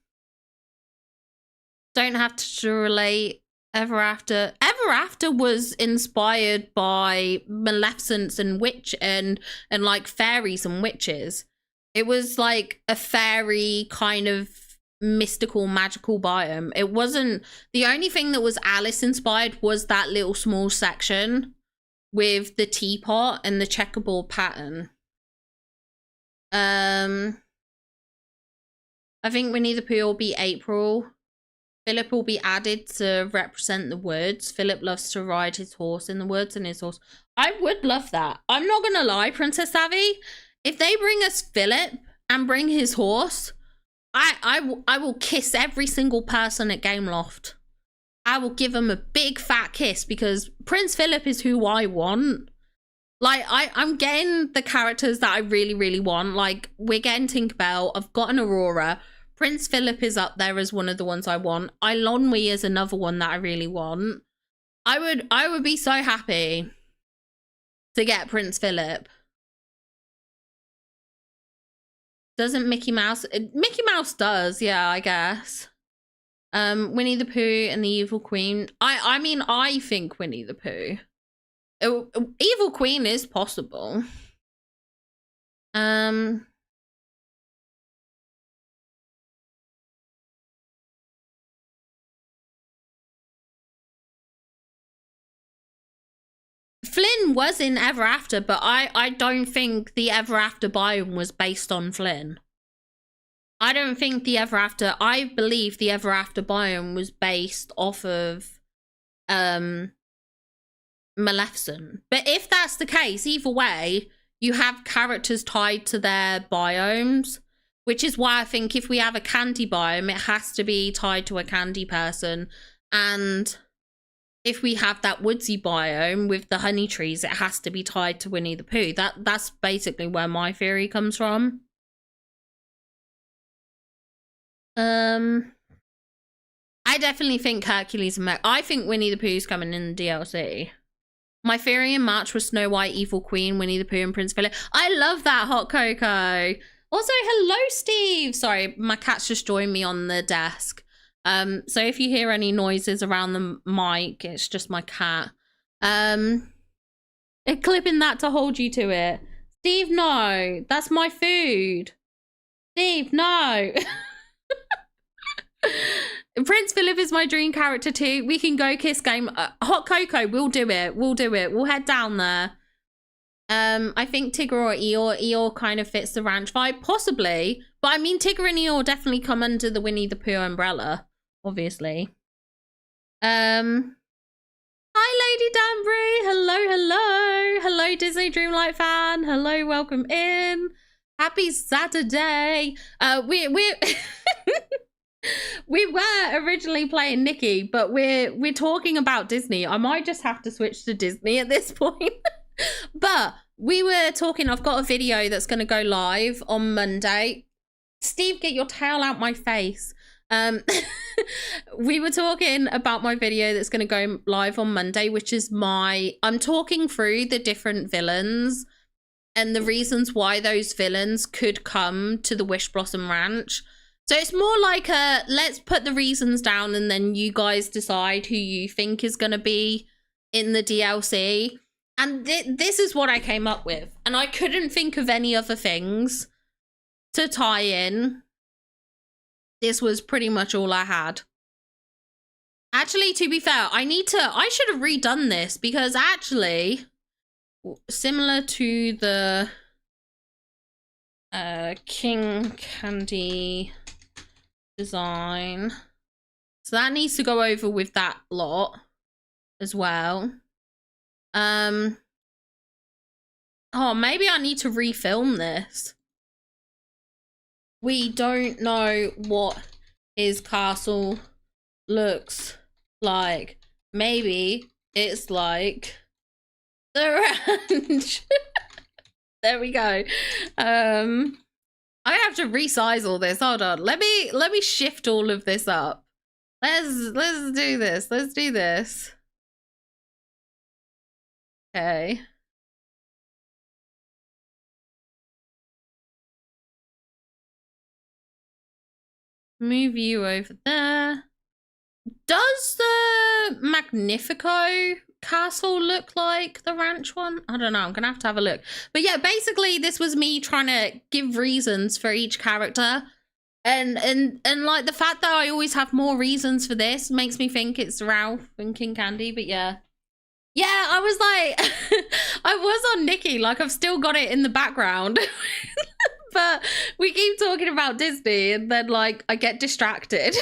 have to relate. Ever After. Ever After was inspired by Maleficence and witch and like fairies and witches. It was like a fairy kind of mystical, magical biome. It wasn't. The only thing that was Alice inspired was that little small section with the teapot and the checkerboard pattern. I think Winnie the Pooh will be April. Philip will be added to represent the woods. Philip loves to ride his horse in the woods and his horse. I would love that. I'm not gonna lie, Princess Savvy. If they bring us Philip and bring his horse, I will kiss every single person at Gameloft. I will give him a big fat kiss because Prince Philip is who I want. Like, I'm getting the characters that I really, really want. Like, we're getting Tinkerbell. I've got an Aurora. Prince Philip is up there as one of the ones I want. Eilonwy is another one that I really want. I would be so happy to get Prince Philip. Doesn't Mickey Mouse? Mickey Mouse does, yeah, I guess. Winnie the Pooh and the Evil Queen. I mean, I think Winnie the Pooh. Evil Queen is possible. Flynn was in Ever After, but I don't think the Ever After biome was based on Flynn. I don't think the Ever After, I believe the Ever After biome was based off of Maleficent. But if that's the case, either way, you have characters tied to their biomes, which is why I think if we have a candy biome, it has to be tied to a candy person. And if we have that woodsy biome with the honey trees, it has to be tied to Winnie the Pooh. That's basically where my theory comes from. I definitely think Hercules and I think Winnie the Pooh's coming in the DLC. My theory in March was Snow White, Evil Queen, Winnie the Pooh, and Prince Philip. I love that, Hot Cocoa. Also, hello, Steve. Sorry, my cat's just joined me on the desk. So if you hear any noises around the mic, it's just my cat. Clipping that to hold you to it. Steve, no. That's my food. Steve, no. Prince Philip is my dream character too. We can go kiss game. Hot Cocoa, we'll do it. We'll do it. We'll head down there. I think Tigger or Eeyore. Eeyore kind of fits the ranch vibe. Possibly. But I mean, Tigger and Eeyore definitely come under the Winnie the Pooh umbrella. Obviously. Hi, Lady Danbury. Hello, hello. Hello, Disney Dreamlight fan. Hello, welcome in. Happy Saturday. We were originally playing Nikki, but we're talking about Disney. I might just have to switch to Disney at this point. But we were talking, I've got a video that's going to go live on Monday. Steve, get your tail out my face. We were talking about my video that's going to go live on Monday, which is I'm talking through the different villains and the reasons why those villains could come to the Wish Blossom Ranch. So it's more like let's put the reasons down and then you guys decide who you think is going to be in the DLC. And this is what I came up with. And I couldn't think of any other things to tie in. This was pretty much all I had. Actually, to be fair, I should have redone this because actually, similar to the King Candy design. So that needs to go over with that lot as well. Oh, maybe I need to refilm this. We don't know what his castle looks like. Maybe it's like the ranch. There we go. I have to resize all this. Hold on. Let me shift all of this up. Let's do this. Let's do this. Okay. move you over there. Does the Magnifico castle look like the ranch one? I don't know. I'm gonna have a look. But yeah, basically this was me trying to give reasons for each character. And like the fact that I always have more reasons for this makes me think it's Ralph and King Candy. But yeah. Yeah, I was like, I was on Nikki, like I've still got it in the background. But we keep talking about Disney and then like I get distracted.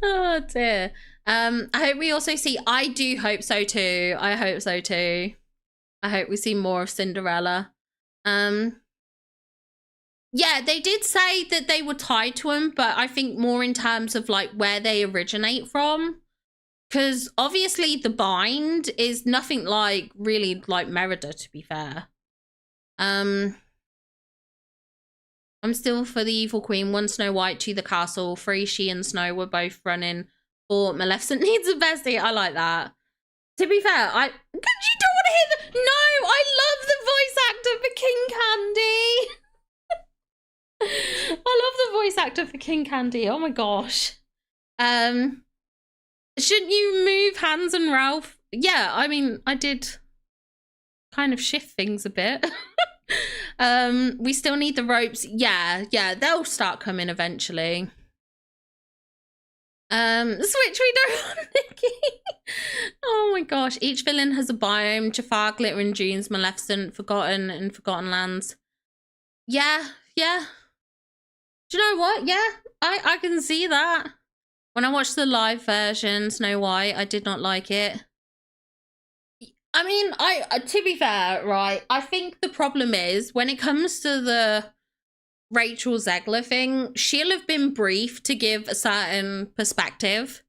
Oh dear. I hope we also see, I do hope so too. I hope so too. I hope we see more of Cinderella. Yeah, they did say that they were tied to him, but I think more in terms of like where they originate from. Because obviously the bind is nothing like really like Merida, to be fair. I'm still for the evil queen. 1 Snow White, 2 the castle. 3 she and Snow were both running. 4 Maleficent needs a bestie. I like that. To be fair, you don't want to hear the... No, I love the voice actor for King Candy. I love the voice actor for King Candy. Oh my gosh. Shouldn't you move Hans and Ralph? Yeah, I mean, I did kind of shift things a bit. We still need the ropes. Yeah, they'll start coming eventually. Switch we don't want Nikki. Oh my gosh. Each villain has a biome. Jafar, Glittering Dunes, Maleficent, Forgotten, and Forgotten Lands. Yeah. Do you know what? Yeah, I can see that. When I watched the live version, Snow White, I did not like it. I mean, to be fair, right, I think the problem is when it comes to the Rachel Zegler thing, she'll have been briefed to give a certain perspective.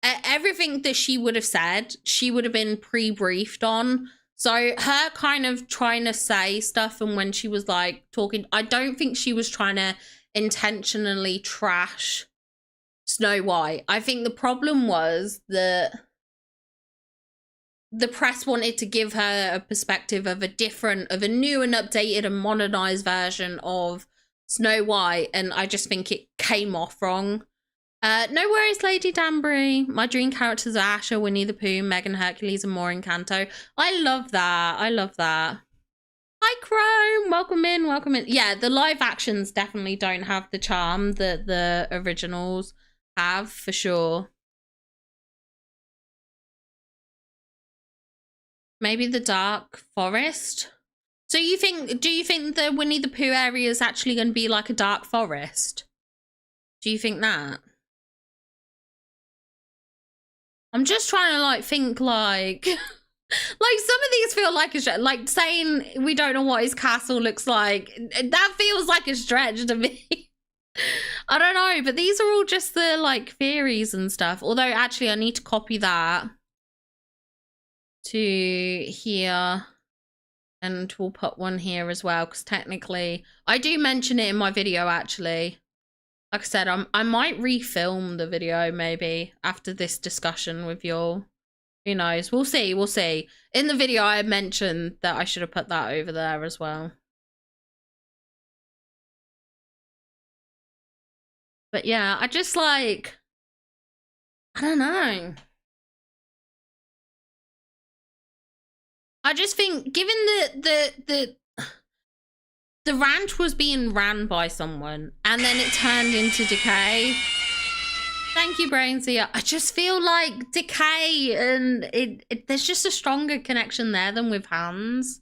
Everything that she would have said, she would have been pre-briefed on. So her kind of trying to say stuff, and when she was like talking, I don't think she was trying to intentionally trash Snow White. I think the problem was that the press wanted to give her a perspective of a new and updated and modernized version of Snow White, and I just think it came off wrong. No worries, Lady Danbury. My dream characters are Asher, Winnie the Pooh, Megan, Hercules, and more Encanto. I love that. Hi, Chrome. Welcome in. Yeah, the live actions definitely don't have the charm that the originals have, for sure. Maybe the Dark Forest. So do you think the Winnie the Pooh area is actually going to be like a dark forest? Do you think that? I'm just trying to like think like like some of these feel like a like saying we don't know what his castle looks like. That feels like a stretch to me. I don't know, but these are all just the like theories and stuff. Although actually I need to copy that to here, and we'll put one here as well, because technically I do mention it in my video. Actually, like I said, I might refilm the video maybe after this discussion with y'all. Who knows? We'll see. In the video I mentioned that I should have put that over there as well. But yeah, I just like, I don't know. I just think, given the ranch was being ran by someone and then it turned into Decay. Thank you, Brainsy. I just feel like Decay and there's just a stronger connection there than with Hans.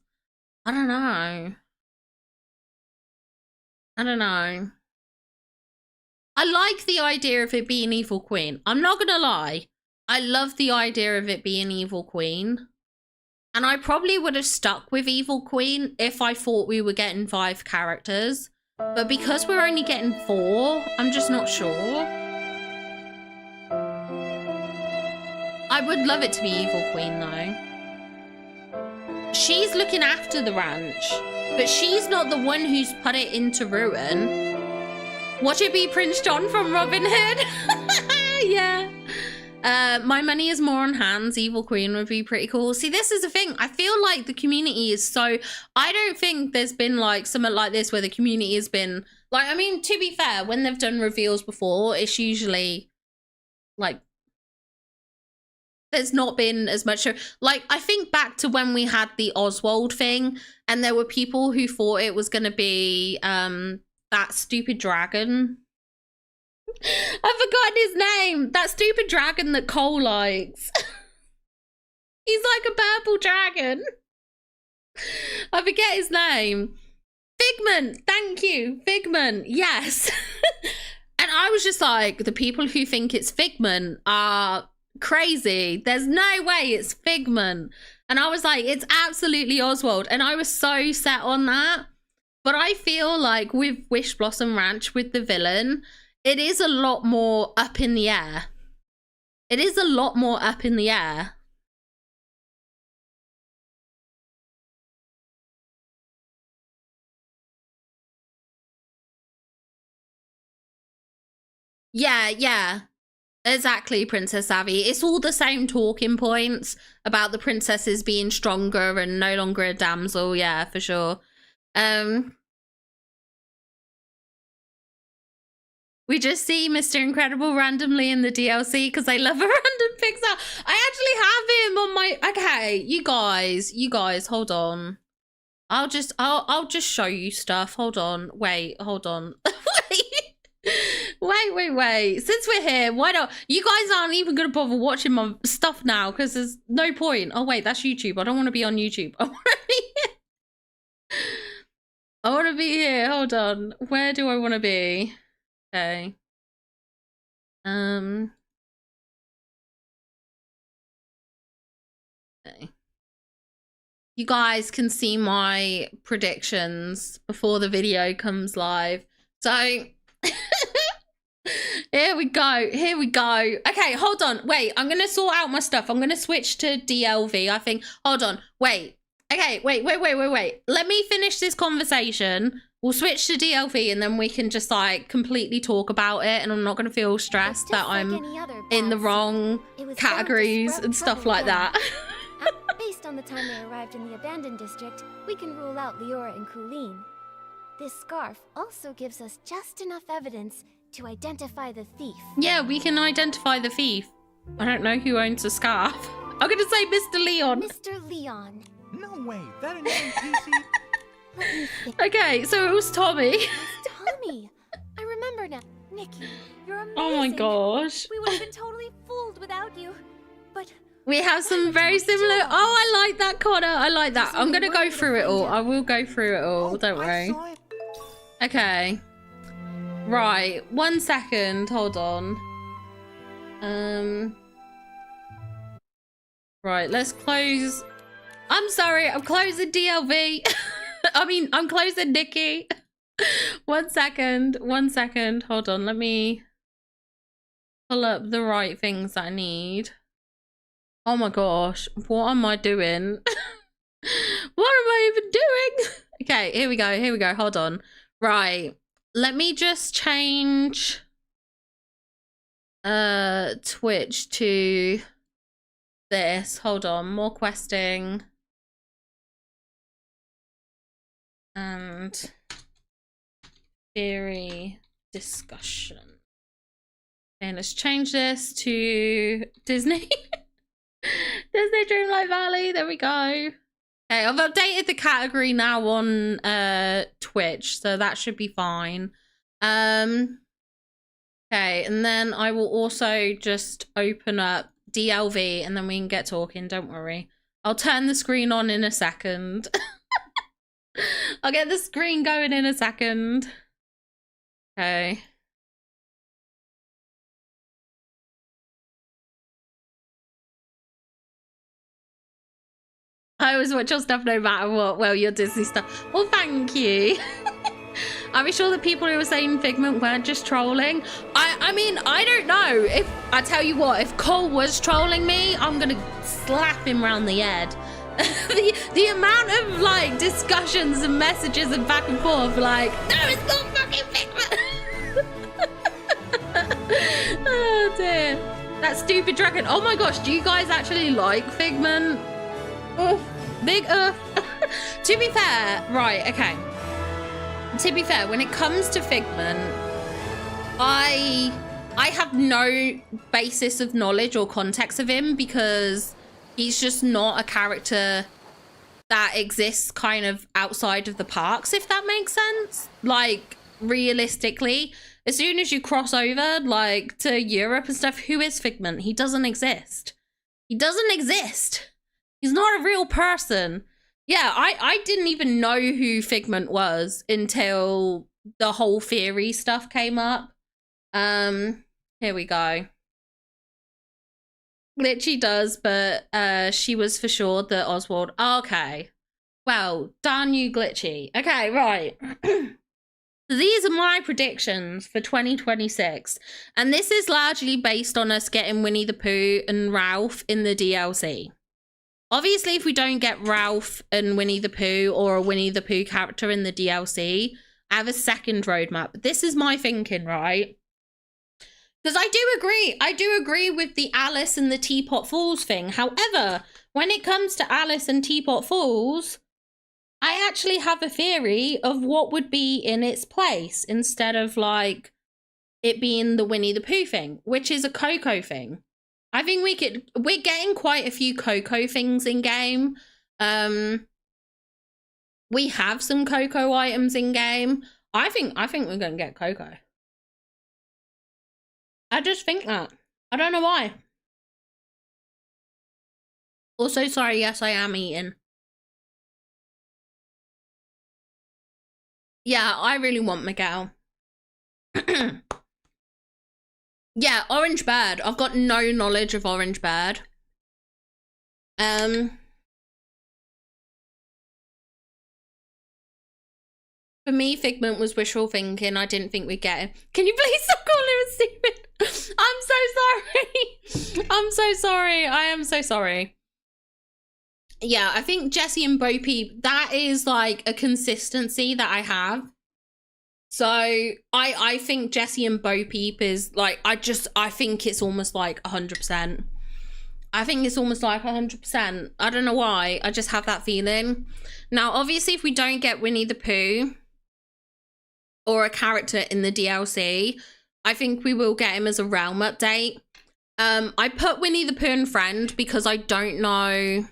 I don't know. I like the idea of it being Evil Queen. I'm not gonna lie. I love the idea of it being Evil Queen. And I probably would have stuck with Evil Queen if I thought we were getting 5 characters. But because we're only getting 4, I'm just not sure. I would love it to be Evil Queen though. She's looking after the ranch, but she's not the one who's put it into ruin. Watch it be Prince John from Robin Hood. Yeah. My money is more on hands. Evil Queen would be pretty cool. See, this is the thing. I feel like the community is so... I don't think there's been like something like this where the community has been... Like, I mean, to be fair, when they've done reveals before, it's usually like... There's not been as much... Like, I think back to when we had the Oswald thing and there were people who thought it was going to be that stupid dragon... I've forgotten his name. That stupid dragon that Cole likes. He's like a purple dragon. I forget his name. Figment. Thank you. Figment. Yes. And I was just like, the people who think it's Figment are crazy. There's no way it's Figment. And I was like, it's absolutely Oswald. And I was so set on that. But I feel like with Wish Blossom Ranch, with the villain, it is a lot more up in the air. It is a lot more up in the air. Yeah. Exactly, Princess Savvy. It's all the same talking points about the princesses being stronger and no longer a damsel. Yeah, for sure. We just see Mr. Incredible randomly in the DLC because I love a random pixel. I actually have him on my... Okay, you guys, hold on. I'll just show you stuff. Hold on. Wait, hold on. Wait. Since we're here, why not? You guys aren't even going to bother watching my stuff now because there's no point. Oh, wait, that's YouTube. I don't want to be on YouTube. I want to be here. I want to be here. Hold on. Where do I want to be? Okay. Okay. You guys can see my predictions before the video comes live. So here we go. Okay, hold on. Wait, I'm gonna sort out my stuff. I'm gonna switch to DLV, I think. Hold on. Wait. Okay, wait. Let me finish this conversation. We'll switch to DLV and then we can just like completely talk about it and I'm not going to feel stressed that I'm in the wrong categories and stuff like that. Based on the time they arrived in the abandoned district, we can rule out Leora and Colleen. This scarf also gives us just enough evidence to identify the thief. Yeah, we can identify the thief. I don't know who owns the scarf. I'm going to say Mr. Leon. Mr. Leon. No way, that an NPC? Okay, so it was Tommy. It's Tommy. I remember now. Nikki, you're amazing. Oh my gosh. We would have been totally fooled without you. But we have some very similar... Oh, I like that, Connor. I like that. I'm going to go through it all. I will go through it all. Don't worry. Okay. Right. 1 second. Hold on. Right, let's close... I'm sorry. I'm closing DLV. I mean, I'm closing Nikki. 1 second. Hold on. Let me pull up the right things that I need. Oh my gosh. What am I doing? What am I even doing? Okay, here we go. Hold on. Right. Let me just change Twitch to this. Hold on. More questing. And theory discussion. And let's change this to Disney. Disney Dreamlight Valley. There we go. Okay, I've updated the category now on Twitch, so that should be fine. Okay, and then I will also just open up DLV and then we can get talking. Don't worry. I'll turn the screen on in a second. I'll get the screen going in a second. Okay. I always watch your stuff no matter what. Well, your Disney stuff. Well, thank you. Are we sure the people who were saying Figment weren't just trolling? I mean, I don't know. If I tell you what, if Cole was trolling me, I'm gonna slap him round the head. the amount of like discussions and messages and back and forth, like, no, it's not fucking Figment. Oh dear. That stupid dragon. Oh my gosh, do you guys actually like Figment? Oh, big To be fair, right, okay. To be fair, when it comes to Figment, I have no basis of knowledge or context of him because he's just not a character that exists kind of outside of the parks, if that makes sense. Like, realistically, as soon as you cross over, like, to Europe and stuff, who is Figment? He doesn't exist. He doesn't exist. He's not a real person. Yeah, I didn't even know who Figment was until the whole theory stuff came up. Here we go. Glitchy does, but she was for sure that Oswald. Okay. Well, darn you, Glitchy. Okay, right. These are my predictions for 2026. And this is largely based on us getting Winnie the Pooh and Ralph in the DLC. Obviously, if we don't get Ralph and Winnie the Pooh or a Winnie the Pooh character in the DLC, I have a second roadmap. This is my thinking, right? Because I do agree with the Alice and the Teapot Falls thing. However, when it comes to Alice and Teapot Falls, I actually have a theory of what would be in its place instead of like it being the Winnie the Pooh thing, which is a Coco thing. I think we're getting quite a few Coco things in game. We have some Coco items in game. I think we're gonna get Coco. I just think that. I don't know why. Also, sorry, yes, I am eating. Yeah, I really want Miguel. Yeah, Orange Bird. I've got no knowledge of Orange Bird. For me, Figment was wishful thinking. I didn't think we'd get him. Can you please stop calling him stupid? I'm so sorry. I'm so sorry. I am so sorry. Yeah, I think Jessie and Bo Peep, that is like a consistency that I have. So I think Jessie and Bo Peep is like, I think it's almost like 100%. I think it's almost like 100%. I don't know why. I just have that feeling. Now, obviously, if we don't get Winnie the Pooh or a character in the DLC, I think we will get him as a realm update. I put Winnie the Pooh and Friend because I don't know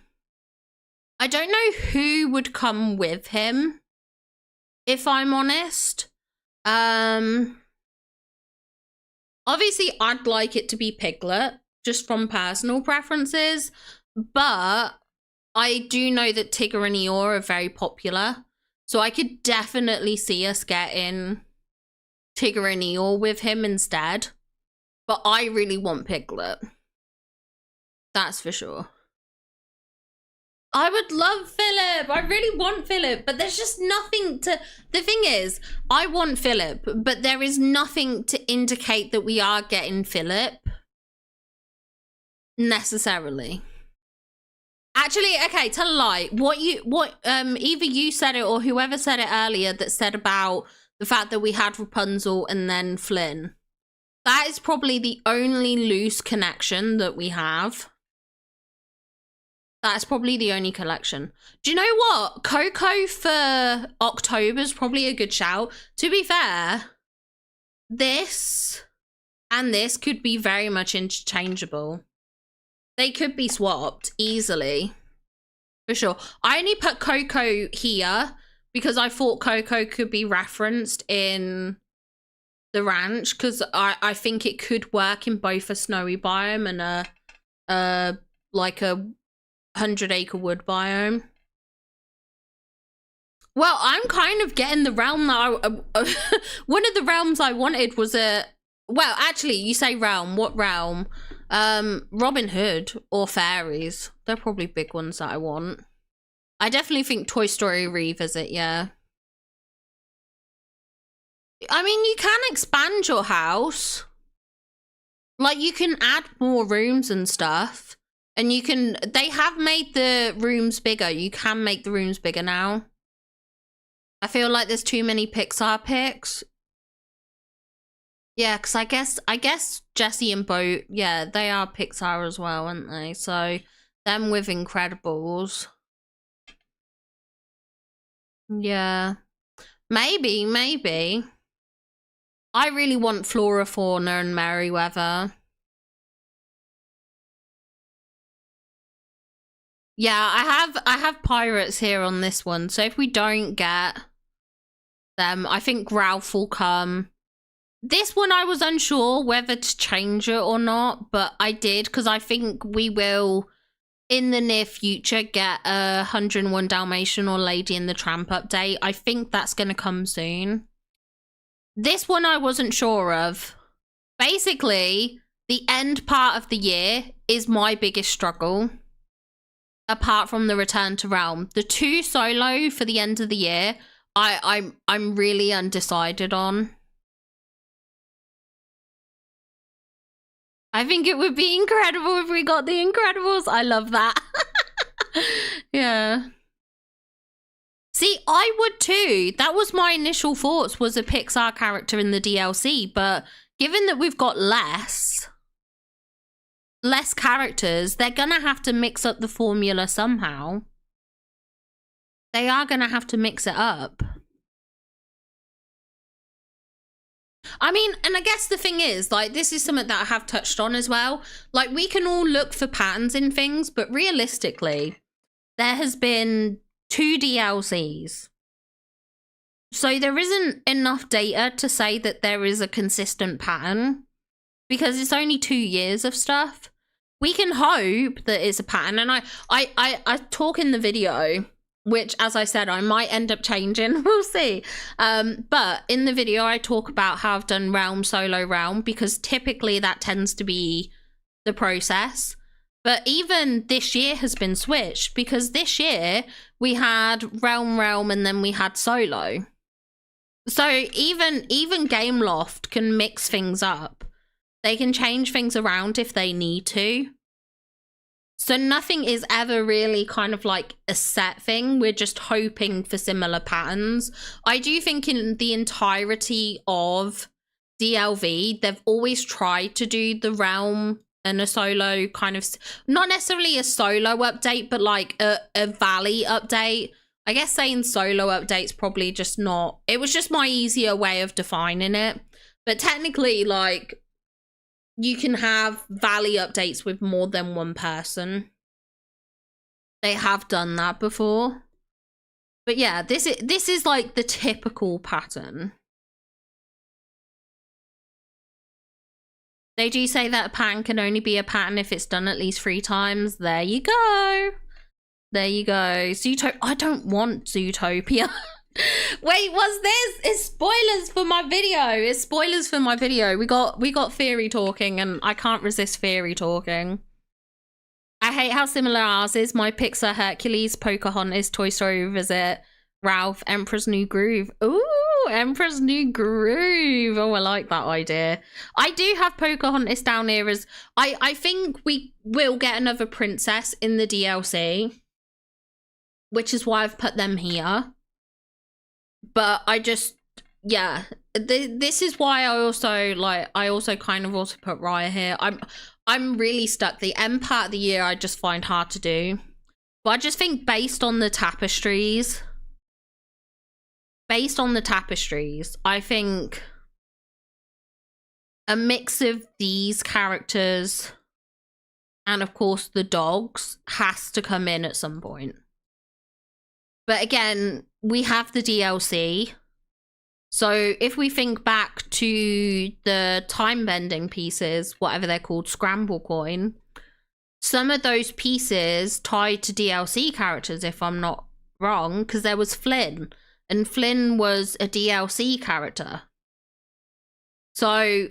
who would come with him, if I'm honest. Obviously, I'd like it to be Piglet, just from personal preferences, but I do know that Tigger and Eeyore are very popular, so I could definitely see us getting Tigger and Eeyore with him instead, but I really want Piglet. That's for sure. I would love Philip. I really want Philip, but there's just nothing to... The thing is, I want Philip, but there is nothing to indicate that we are getting Philip. Necessarily. Actually, okay, tell a lie. Either you said it or whoever said it earlier that said about the fact that we had Rapunzel and then Flynn. That is probably the only loose connection that we have. That's probably the only collection. Do you know what? Coco for October is probably a good shout. To be fair, this and this could be very much interchangeable. They could be swapped easily. For sure. I only put Coco here because I thought Coco could be referenced in the ranch because I think it could work in both a snowy biome and a 100-acre wood biome. Well, I'm kind of getting the realm that one of the realms I wanted was well, actually, you say realm. What realm? Robin Hood or fairies. They're probably big ones that I want. I definitely think Toy Story Revisit, yeah. I mean, you can expand your house. Like, you can add more rooms and stuff. And you can, they have made the rooms bigger. You can make the rooms bigger now. I feel like there's too many Pixar pics. Yeah, because I guess Jessie and Bo, yeah, they are Pixar as well, aren't they? So them with Incredibles. Yeah. Maybe. I really want Flora, Fauna, and Merryweather. Yeah, I have pirates here on this one. So if we don't get them, I think Ralph will come. This one I was unsure whether to change it or not, but I did because I think we will, in the near future, get a 101 Dalmatian or Lady and the Tramp update. I think that's going to come soon. This one I wasn't sure of. Basically, the end part of the year is my biggest struggle. Apart from the return to Realm. The 2 solo for the end of the year, I'm really undecided on. I think it would be incredible if we got the Incredibles. I love that. Yeah. See, I would too. That was my initial thoughts, was a Pixar character in the DLC. But given that we've got less characters, they're going to have to mix up the formula somehow. They are going to have to mix it up. I mean, and I guess the thing is, like, this is something that I have touched on as well. Like, we can all look for patterns in things, but realistically, there has been 2 DLCs. So there isn't enough data to say that there is a consistent pattern because it's only 2 years of stuff. We can hope that it's a pattern. And I talk in the video, which, as I said, I might end up changing. We'll see. But in the video, I talk about how I've done Realm, Solo, Realm, because typically that tends to be the process. But even this year has been switched because this year we had Realm, and then we had Solo. So even Gameloft can mix things up. They can change things around if they need to. So nothing is ever really kind of like a set thing. We're just hoping for similar patterns. I do think in the entirety of DLV, they've always tried to do the Realm and a solo kind of, not necessarily a solo update, but like a Valley update. I guess saying solo update's probably just not, it was just my easier way of defining it. But technically, like, you can have Valley updates with more than one person. They have done that before. But yeah, this is like the typical pattern. They do say that a pattern can only be a pattern if it's done at least 3 times. There you go. There you go. I don't want Zootopia. Wait, what's this? It's spoilers for my video. It's spoilers for my video. We got theory talking and I can't resist theory talking. I hate how similar ours is. My Pixar Hercules, Pocahontas, Toy Story Revisit, Ralph, Emperor's New Groove. Ooh, Emperor's New Groove. Oh, I like that idea. I do have Pocahontas down here as I think we will get another princess in the DLC, which is why I've put them here. But I just, yeah, this is why I also kind of also put Raya here. I'm really stuck. The end part of the year I just find hard to do. But I just think based on the tapestries, I think a mix of these characters and of course the dogs has to come in at some point. But again, we have the DLC. So if we think back to the time bending pieces, whatever they're called, Scramble Coin, some of those pieces tied to DLC characters, if I'm not wrong, because there was Flynn, and Flynn was a DLC character. So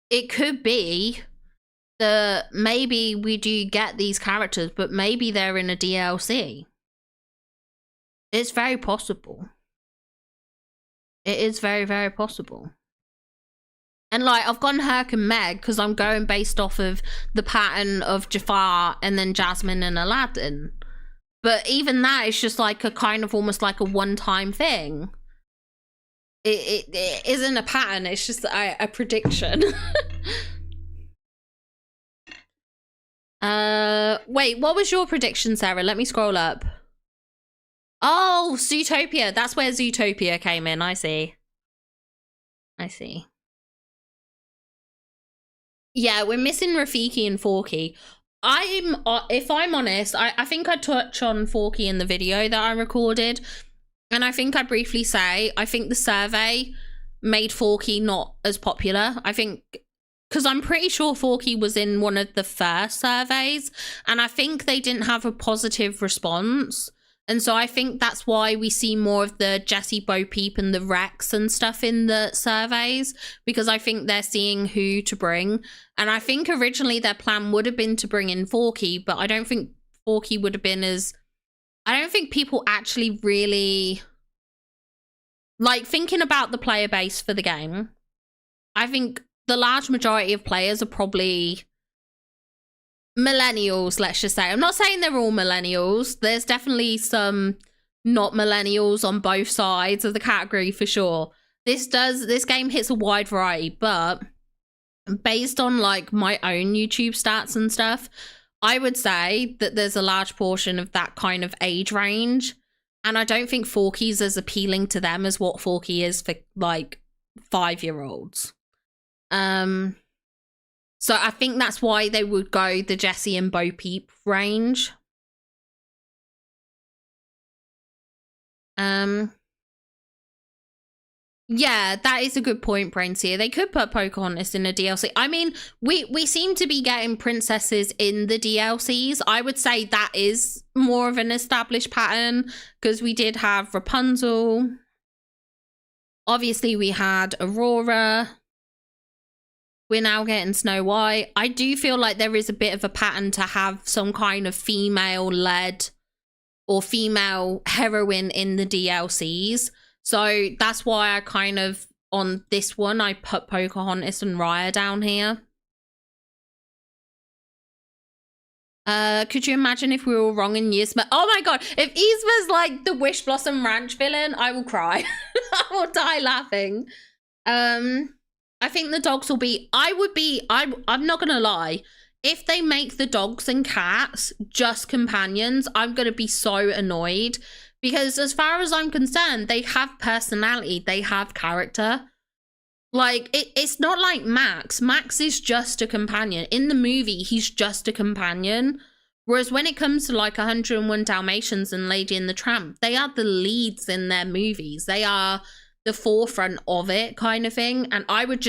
it could be that maybe we do get these characters, but maybe they're in a DLC. It's very possible. It is very, very possible. And like, I've gone Herc and Meg because I'm going based off of the pattern of Jafar and then Jasmine and Aladdin. But even that is just like a kind of almost like a one-time thing. it isn't a pattern, it's just a prediction. Wait, what was your prediction, Sarah? Let me scroll up. Oh, Zootopia. That's where Zootopia came in. I see. Yeah, we're missing Rafiki and Forky. If I'm honest, I think I touch on Forky in the video that I recorded. And I think I briefly say, I think the survey made Forky not as popular. I think, because I'm pretty sure Forky was in one of the first surveys. And I think they didn't have a positive response. And so I think that's why we see more of the Jessie, Bo Peep and the Rex and stuff in the surveys, because I think they're seeing who to bring. And I think originally their plan would have been to bring in Forky, but I don't think Forky would have been as... I don't think people actually really... Like, thinking about the player base for the game, I think the large majority of players are probably... millennials, let's just say. I'm not saying they're all millennials. There's definitely some not millennials on both sides of the category for sure. This game hits a wide variety, but based on like my own YouTube stats and stuff, I would say that there's a large portion of that kind of age range. And I don't think Forky's as appealing to them as what Forky is for like 5-year-olds. So I think that's why they would go the Jessie and Bo Peep range. Yeah, that is a good point, Brainseer. They could put Pocahontas in a DLC. I mean, we seem to be getting princesses in the DLCs. I would say that is more of an established pattern, because we did have Rapunzel. Obviously, we had Aurora. We're now getting Snow White. I do feel like there is a bit of a pattern to have some kind of female-led or female heroine in the DLCs. So that's why I kind of, on this one, I put Pocahontas and Raya down here. Could you imagine if we were wrong in Yzma? Oh my god, if Yzma's like the Wish Blossom Ranch villain, I will cry. I will die laughing. I think the dogs will be... I'm not going to lie. If they make the dogs and cats just companions, I'm going to be so annoyed. Because as far as I'm concerned, they have personality. They have character. Like, it's not like Max. Max is just a companion. In the movie, he's just a companion. Whereas when it comes to like 101 Dalmatians and Lady and the Tramp, they are the leads in their movies. They are... the forefront of it kind of thing. And I would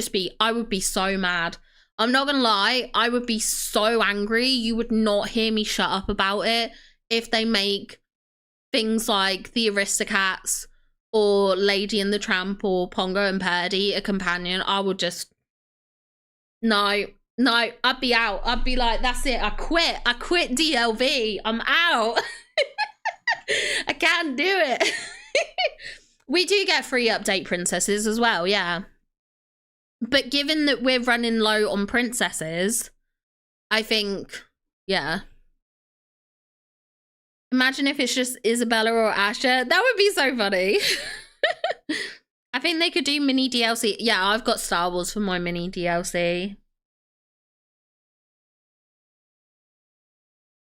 be so mad. I'm not gonna lie, I would be so angry. You would not hear me shut up about it if they make things like the Aristocats or Lady and the Tramp or Pongo and Purdy a companion. I would just... No, I'd be out. I'd be like, that's it, I quit DLV, I'm out. I can't do it. We do get free update princesses as well, yeah. But given that we're running low on princesses, I think, yeah. Imagine if it's just Isabella or Asha. That would be so funny. I think they could do mini DLC. Yeah, I've got Star Wars for my mini DLC.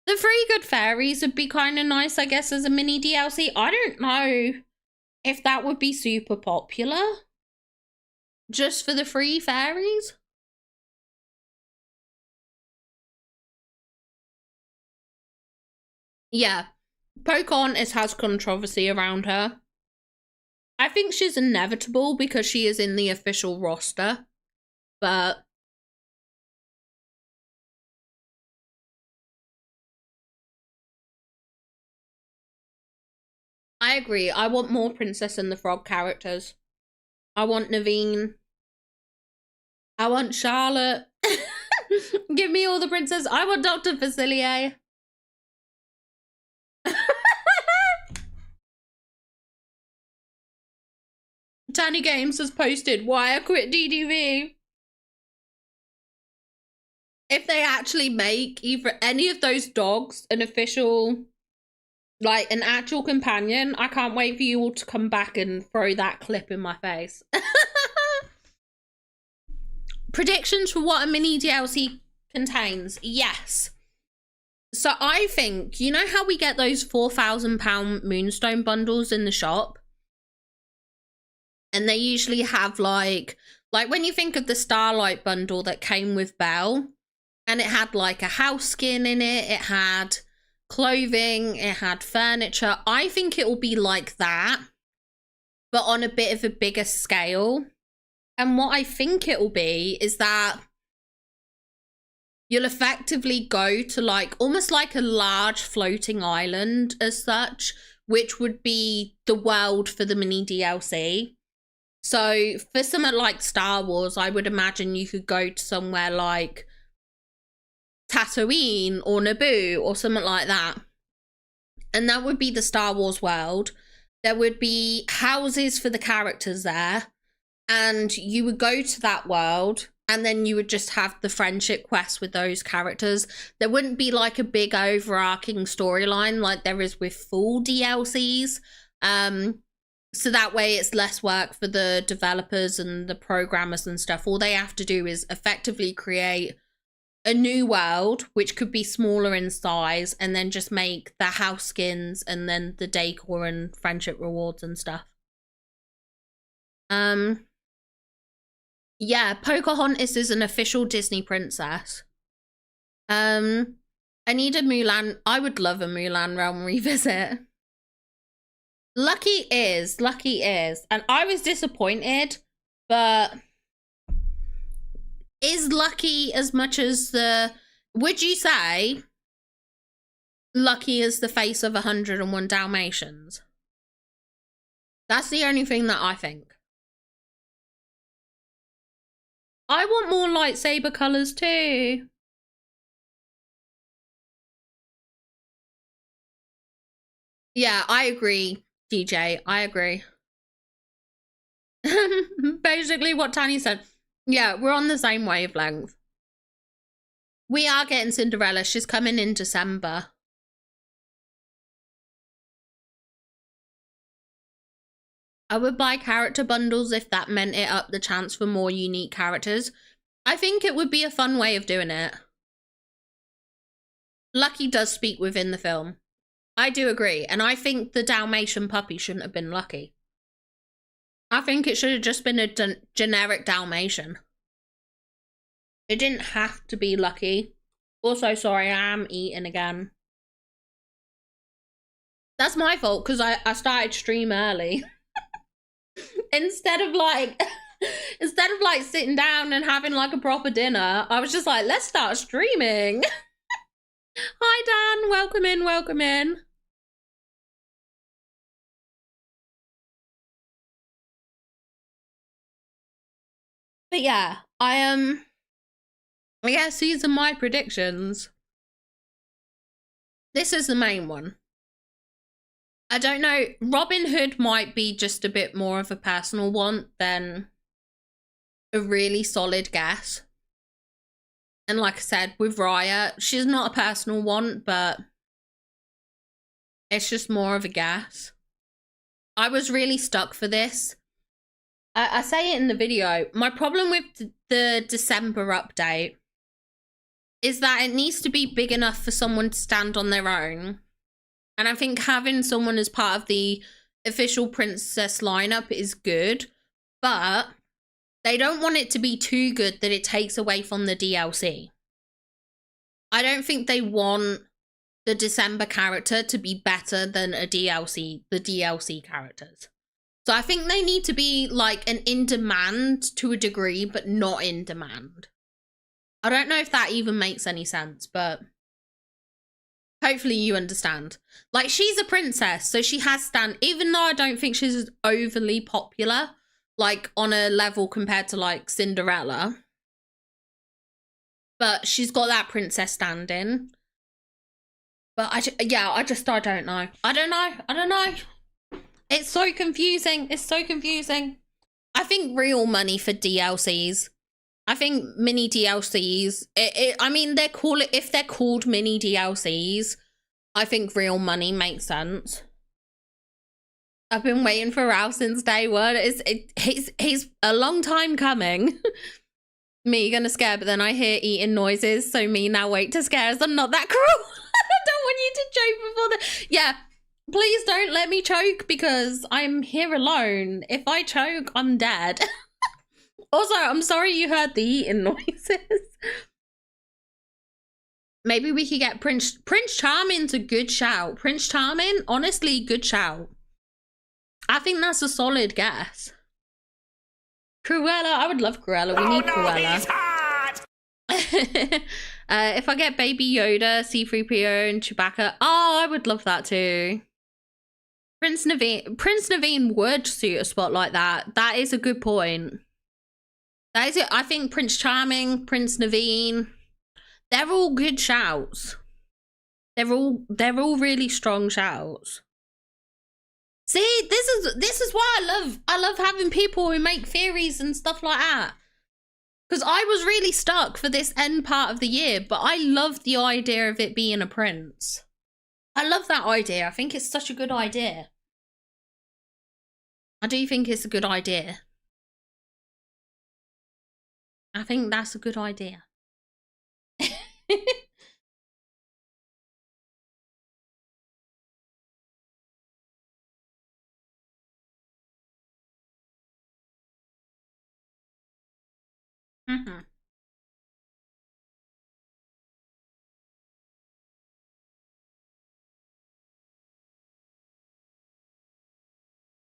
The 3 Good Fairies would be kind of nice, I guess, as a mini DLC. I don't know if that would be super popular just for the 3 fairies. Yeah, Pocahontas has controversy around her. I think she's inevitable because she is in the official roster, but I agree. I want more Princess and the Frog characters. I want Naveen. I want Charlotte. Give me all the princesses. I want Dr. Facilier. Tanny Games has posted why I quit DDV. If they actually make either any of those dogs an official Like an actual companion. I can't wait for you all to come back and throw that clip in my face. Predictions for what a mini DLC contains. Yes. So I think, you know how we get those £4,000 Moonstone bundles in the shop? And they usually have like when you think of the Starlight bundle that came with Belle, and it had like a house skin in it, it had clothing, it had furniture. I think it will be like that, but on a bit of a bigger scale. And what I think it will be is that you'll effectively go to like almost like a large floating island as such, which would be the world for the mini DLC. So for something like Star Wars, I would imagine you could go to somewhere like Tatooine or Naboo or something like that. And that would be the Star Wars world. There would be houses for the characters there. And you would go to that world and then you would just have the friendship quests with those characters. There wouldn't be like a big overarching storyline like there is with full DLCs. So that way it's less work for the developers and the programmers and stuff. All they have to do is effectively create a new world, which could be smaller in size, and then just make the house skins and then the decor and friendship rewards and stuff. Yeah, Pocahontas is an official Disney princess. I need a Mulan. I would love a Mulan Realm revisit. Lucky is. And I was disappointed, but is Lucky as much as the... Would you say Lucky is the face of 101 Dalmatians? That's the only thing that I think. I want more lightsaber colours too. Yeah, I agree, DJ. I agree. Basically what Tanya said. Yeah, we're on the same wavelength. We are getting Cinderella. She's coming in December. I would buy character bundles if that meant it upped the chance for more unique characters. I think it would be a fun way of doing it. Lucky does speak within the film. I do agree. And I think the Dalmatian puppy shouldn't have been Lucky. I think it should have just been a generic Dalmatian. It didn't have to be Lucky. Also, sorry, I am eating again. That's my fault because I started stream early. Instead of like sitting down and having like a proper dinner, I was just like, let's start streaming. Hi Dan, welcome in, welcome in. But yeah, I guess these are my predictions. This is the main one. I don't know, Robin Hood might be just a bit more of a personal want than a really solid guess. And like I said, with Raya, she's not a personal want, but it's just more of a guess. I was really stuck for this. I say it in the video. My problem with the December update is that it needs to be big enough for someone to stand on their own. And I think having someone as part of the official princess lineup is good, but they don't want it to be too good that it takes away from the DLC. I don't think they want the December character to be better than the DLC characters. So I think they need to be like an in demand to a degree, but not in demand. I don't know if that even makes any sense, but hopefully you understand. Like, she's a princess, so she has even though I don't think she's overly popular, like on a level compared to like Cinderella, but she's got that princess standing. But I don't know. I don't know. It's so confusing. It's so confusing. I think real money for DLCs. I think mini DLCs, I mean, if they're called mini DLCs, I think real money makes sense. I've been waiting for Ralph since day one. He's a long time coming. Me gonna scare, but then I hear eating noises, so me now wait to scare us. I'm not that cruel. I don't want you to choke before the... Yeah, please don't let me choke because I'm here alone. If I choke, I'm dead. Also, I'm sorry you heard the eating noises. Maybe we could get Prince Charming's a good shout. Prince Charming, honestly, good shout. I think that's a solid guess. Cruella, I would love Cruella. We need Cruella. He's hot! If I get Baby Yoda, C-3PO, and Chewbacca, oh, I would love that too. Prince Naveen would suit a spot like that. That is a good point. That is it. I think Prince Charming, Prince Naveen, they're all good shouts. They're all really strong shouts. See, this is why I love having people who make theories and stuff like that. Because I was really stuck for this end part of the year, but I love the idea of it being a prince. I love that idea. I think it's such a good idea. I do think it's a good idea. I think that's a good idea.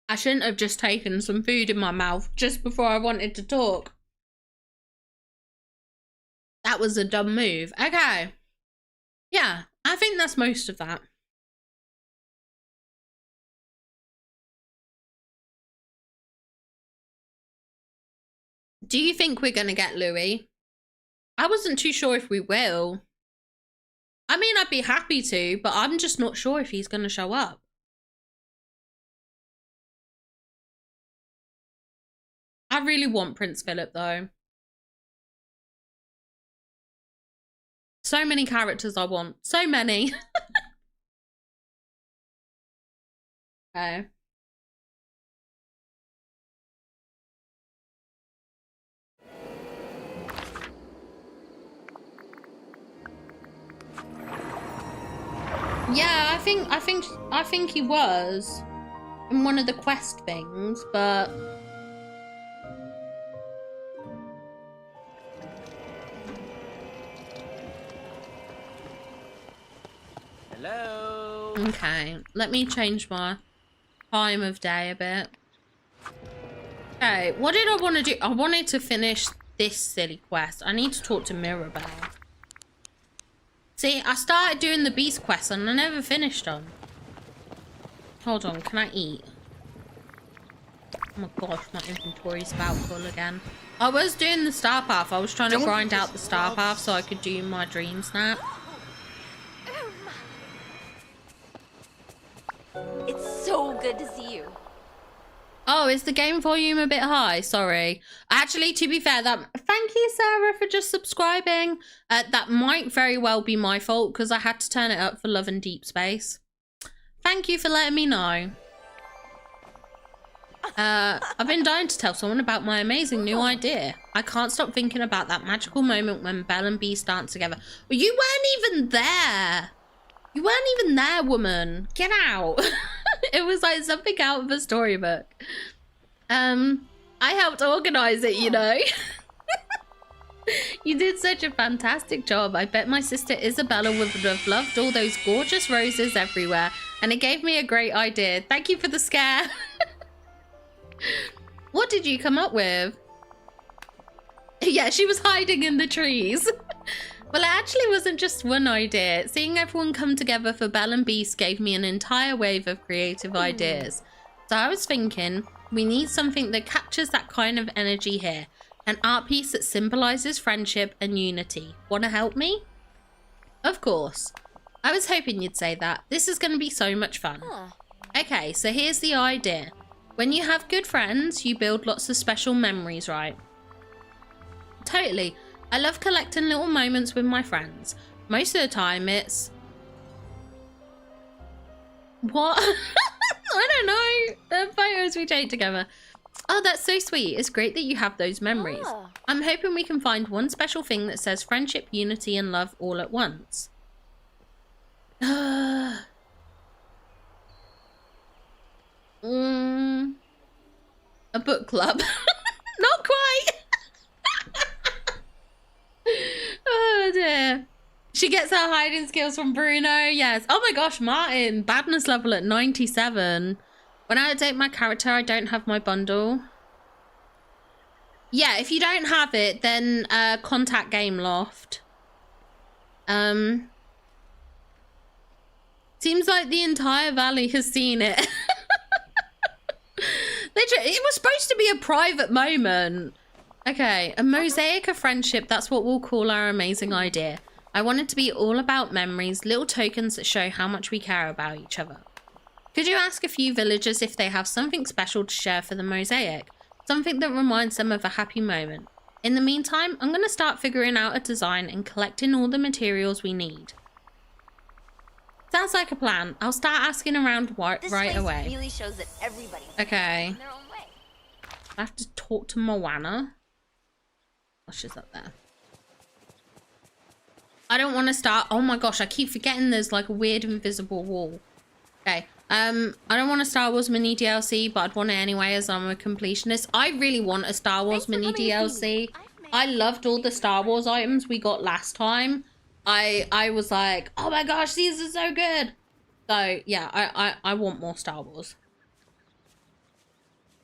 I shouldn't have just taken some food in my mouth just before I wanted to talk. That was a dumb move. Okay. Yeah, I think that's most of that. Do you think we're going to get Louis? I wasn't too sure if we will. I mean, I'd be happy to, but I'm just not sure if he's going to show up. I really want Prince Philip, though. So many characters I want. So many. Okay. Yeah, I think he was in one of the quest things, but Hello. okay, let me change my time of day a bit. Okay, what did I want to do? I wanted to finish this silly quest. I need to talk to Mirabelle. See, I started doing the beast quest and I never finished them. Hold on, can I eat? Oh my gosh, my inventory's about full again. I was doing the star path. I was trying to grind out the star path so I could do my dream snap. It's so good to see you. Oh, is the game volume a bit high? Sorry. Actually, to be fair, thank you, Sarah, for just subscribing. That might very well be my fault because I had to turn it up for Love and Deep Space. Thank you for letting me know. I've been dying to tell someone about my amazing new idea. I can't stop thinking about that magical moment when Belle and Beast danced together. You weren't even there. You weren't even there, woman. Get out. It was like something out of a storybook. I helped organize it, you know. You did such a fantastic job. I bet my sister Isabella would have loved all those gorgeous roses everywhere. And it gave me a great idea. Thank you for the scare. What did you come up with? Yeah, she was hiding in the trees. Well, it actually wasn't just one idea. Seeing everyone come together for Belle and Beast gave me an entire wave of creative ideas. So I was thinking, we need something that captures that kind of energy here. An art piece that symbolizes friendship and unity. Want to help me? Of course. I was hoping you'd say that. This is going to be so much fun. Okay, so here's the idea. When you have good friends, you build lots of special memories, right? Totally. I love collecting little moments with my friends. Most of the time, it's What? I don't know. The photos we take together. Oh, that's so sweet. It's great that you have those memories. I'm hoping we can find one special thing that says friendship, unity, and love all at once. A book club. Not quite. Oh dear. She gets her hiding skills from Bruno. Yes. Oh my gosh, Martin. Badness level at 97. When I update my character, I don't have my bundle. Yeah, if you don't have it, then contact Game Loft. Seems like the entire valley has seen it. It was supposed to be a private moment. Okay, a mosaic of friendship. That's what we'll call our amazing idea. I want it to be all about memories, little tokens that show how much we care about each other. Could you ask a few villagers if they have something special to share for the mosaic? Something that reminds them of a happy moment. In the meantime, I'm going to start figuring out a design and collecting all the materials we need. Sounds like a plan. I'll start asking around right away. This really shows that everybody's okay. in their own way. I have to talk to Moana. Oh, she's up there. I don't want to start. Oh my gosh, I keep forgetting there's like a weird invisible wall. Okay. I don't want a Star Wars mini DLC, but I'd want it anyway as I'm a completionist. I really want a Star Wars mini DLC. I loved all the Star Wars items we got last time. I was like, oh my gosh, these are so good. So yeah, I want more Star Wars.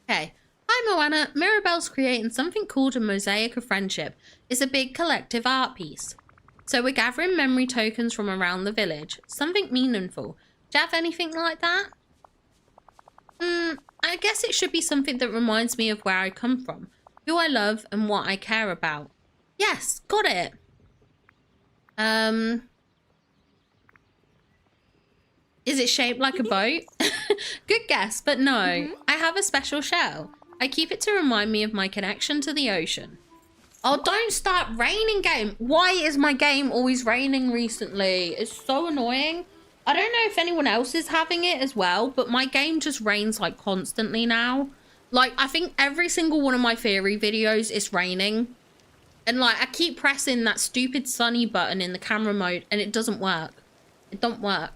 Okay. Hi Moana. Mirabelle's creating something called a Mosaic of Friendship. It's a big collective art piece. So we're gathering memory tokens from around the village. Something meaningful. Do you have anything like that? I guess it should be something that reminds me of where I come from, who I love, and what I care about. Yes, got it. Is it shaped like a boat? Good guess, but no. I have a special shell. I keep it to remind me of my connection to the ocean. Oh, don't start raining, game. Why is my game always raining recently? It's so annoying. I don't know if anyone else is having it as well, but my game just rains like constantly now. Like, I think every single one of my theory videos is raining. And like, I keep pressing that stupid sunny button in the camera mode and it doesn't work. It don't work.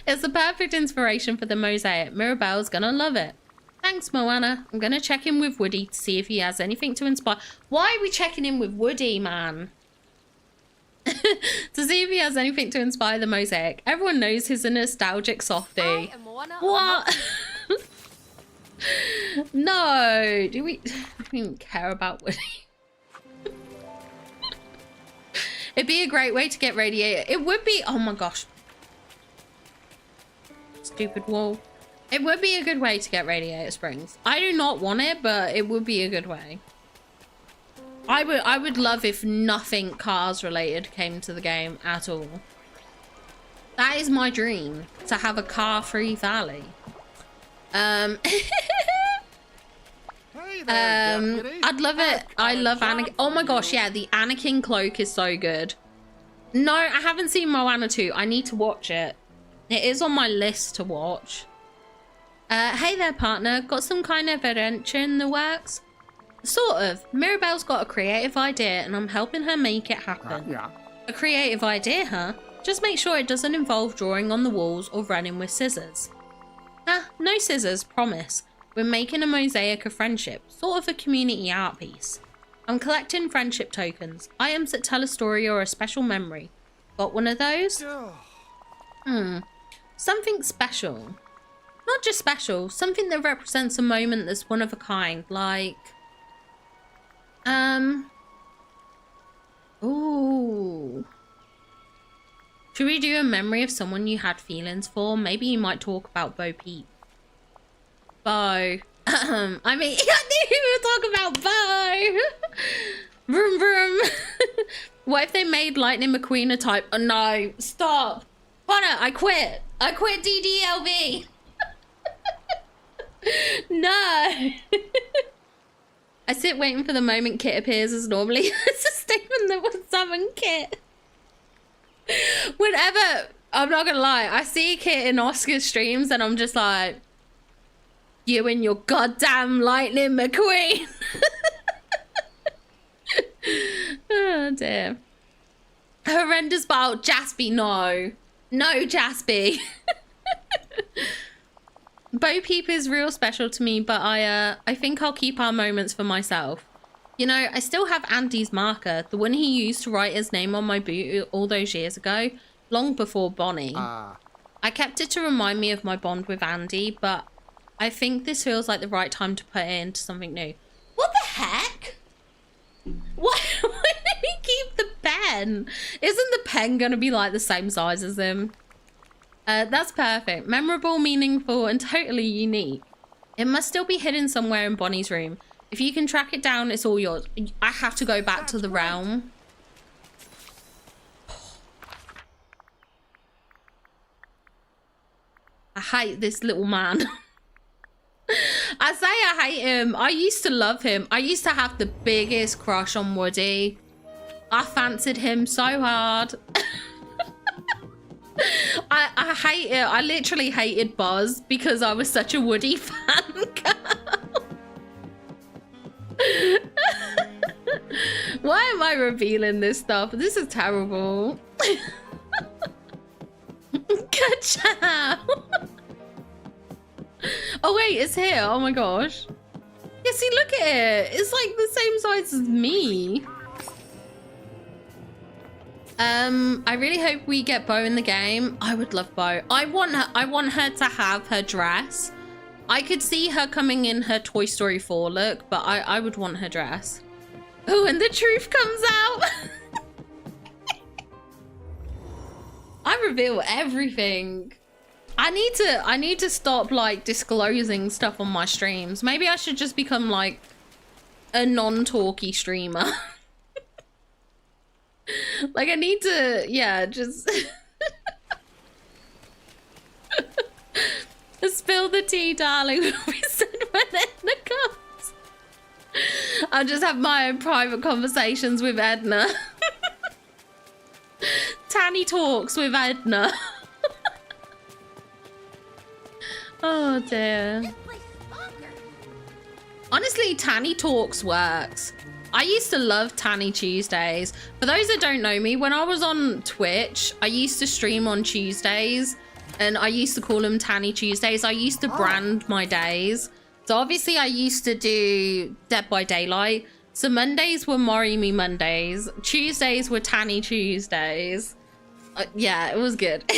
It's the perfect inspiration for the mosaic. Mirabelle's gonna love it. Thanks, Moana. I'm gonna check in with Woody to see if he has anything to inspire. Why are we checking in with Woody, man? To see if he has anything to inspire the mosaic. Everyone knows he's a nostalgic softie. What? No. Do we even care about Woody? It'd be a great way to get radiated. It would be. Oh my gosh. Stupid wall. It would be a good way to get Radiator Springs. I do not want it, but it would be a good way. I would love if nothing cars related came to the game at all. That is my dream, to have a car-free valley. Hey there, deputy. I'd love it. I love Anakin. Oh my gosh, yeah, the Anakin cloak is so good. No, I haven't seen Moana 2. I need to watch it. It is on my list to watch. Hey there, partner. Got some kind of adventure in the works? Sort of. Mirabelle's got a creative idea and I'm helping her make it happen. Yeah. A creative idea, huh? Just make sure it doesn't involve drawing on the walls or running with scissors. Ah, no scissors, promise. We're making a mosaic of friendship, sort of a community art piece. I'm collecting friendship tokens, items that tell a story or a special memory. Got one of those? Something special. Not just special, something that represents a moment that's one of a kind, like... Ooh. Should we do a memory of someone you had feelings for? Maybe you might talk about Bo Peep. Bo. I mean, I knew we were talking about Bo! Vroom vroom. What if they made Lightning McQueen a type? Oh no, stop. Connor, I quit. I quit DDLV. No. I sit waiting for the moment Kit appears as normally. It's a statement that will summon Kit. Whenever I'm not gonna lie. I see Kit in Oscar streams and I'm just like, you and your goddamn Lightning McQueen. Oh dear. Horrendous battle. Jaspy, no. No, Jaspy. Bo Peep is real special to me, but I think I'll keep our moments for myself. You know, I still have Andy's marker, the one he used to write his name on my boot all those years ago, long before Bonnie. I kept it to remind me of my bond with Andy, but I think this feels like the right time to put it into something new. What the heck? Why did he keep the pen? Isn't the pen gonna be like the same size as him? That's perfect. Memorable, meaningful, and totally unique. It must still be hidden somewhere in Bonnie's room. If you can track it down, it's all yours. I have to go back to the realm. I hate this little man. I say I hate him. I used to love him. I used to have the biggest crush on Woody. I fancied him so hard. I hate it. I literally hated Buzz because I was such a Woody fan girl. Why am I revealing this stuff? This is terrible. Ka-chow. Oh wait, it's here. Oh my gosh. Yeah, see, look at it. It's like the same size as me. I really hope we get Bo in the game. I would love Bo. I want her to have her dress. I could see her coming in her Toy Story 4 look, but I would want her dress. Oh, and the truth comes out. I reveal everything. I need to stop like disclosing stuff on my streams. Maybe I should just become like a non-talky streamer. Like I need to, yeah, just spill the tea, darling. We said when Edna comes. I'll just have my own private conversations with Edna. Tanny talks with Edna. Oh dear. Honestly, Tanny Talks works. I used to love Tanny Tuesdays. For those that don't know me, when I was on Twitch, I used to stream on Tuesdays and I used to call them Tanny Tuesdays. I used to brand my days. So obviously I used to do Dead by Daylight. So Mondays were Mori Me Mondays. Tuesdays were Tanny Tuesdays. Yeah, it was good.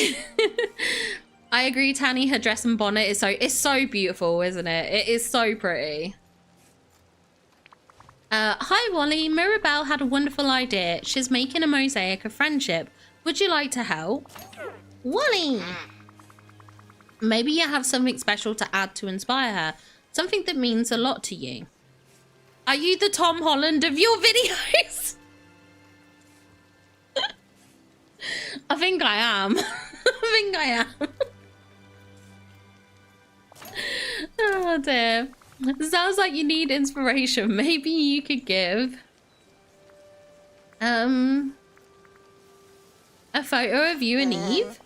I agree, Tanny, her dress and bonnet is so beautiful, isn't it? It is so pretty. Hi, Wally. Mirabelle had a wonderful idea. She's making a mosaic of friendship. Would you like to help? Wally! Maybe you have something special to add to inspire her. Something that means a lot to you. Are you the Tom Holland of your videos? I think I am. I think I am. Oh dear. Sounds like you need inspiration. Maybe you could give a photo of you and Eve.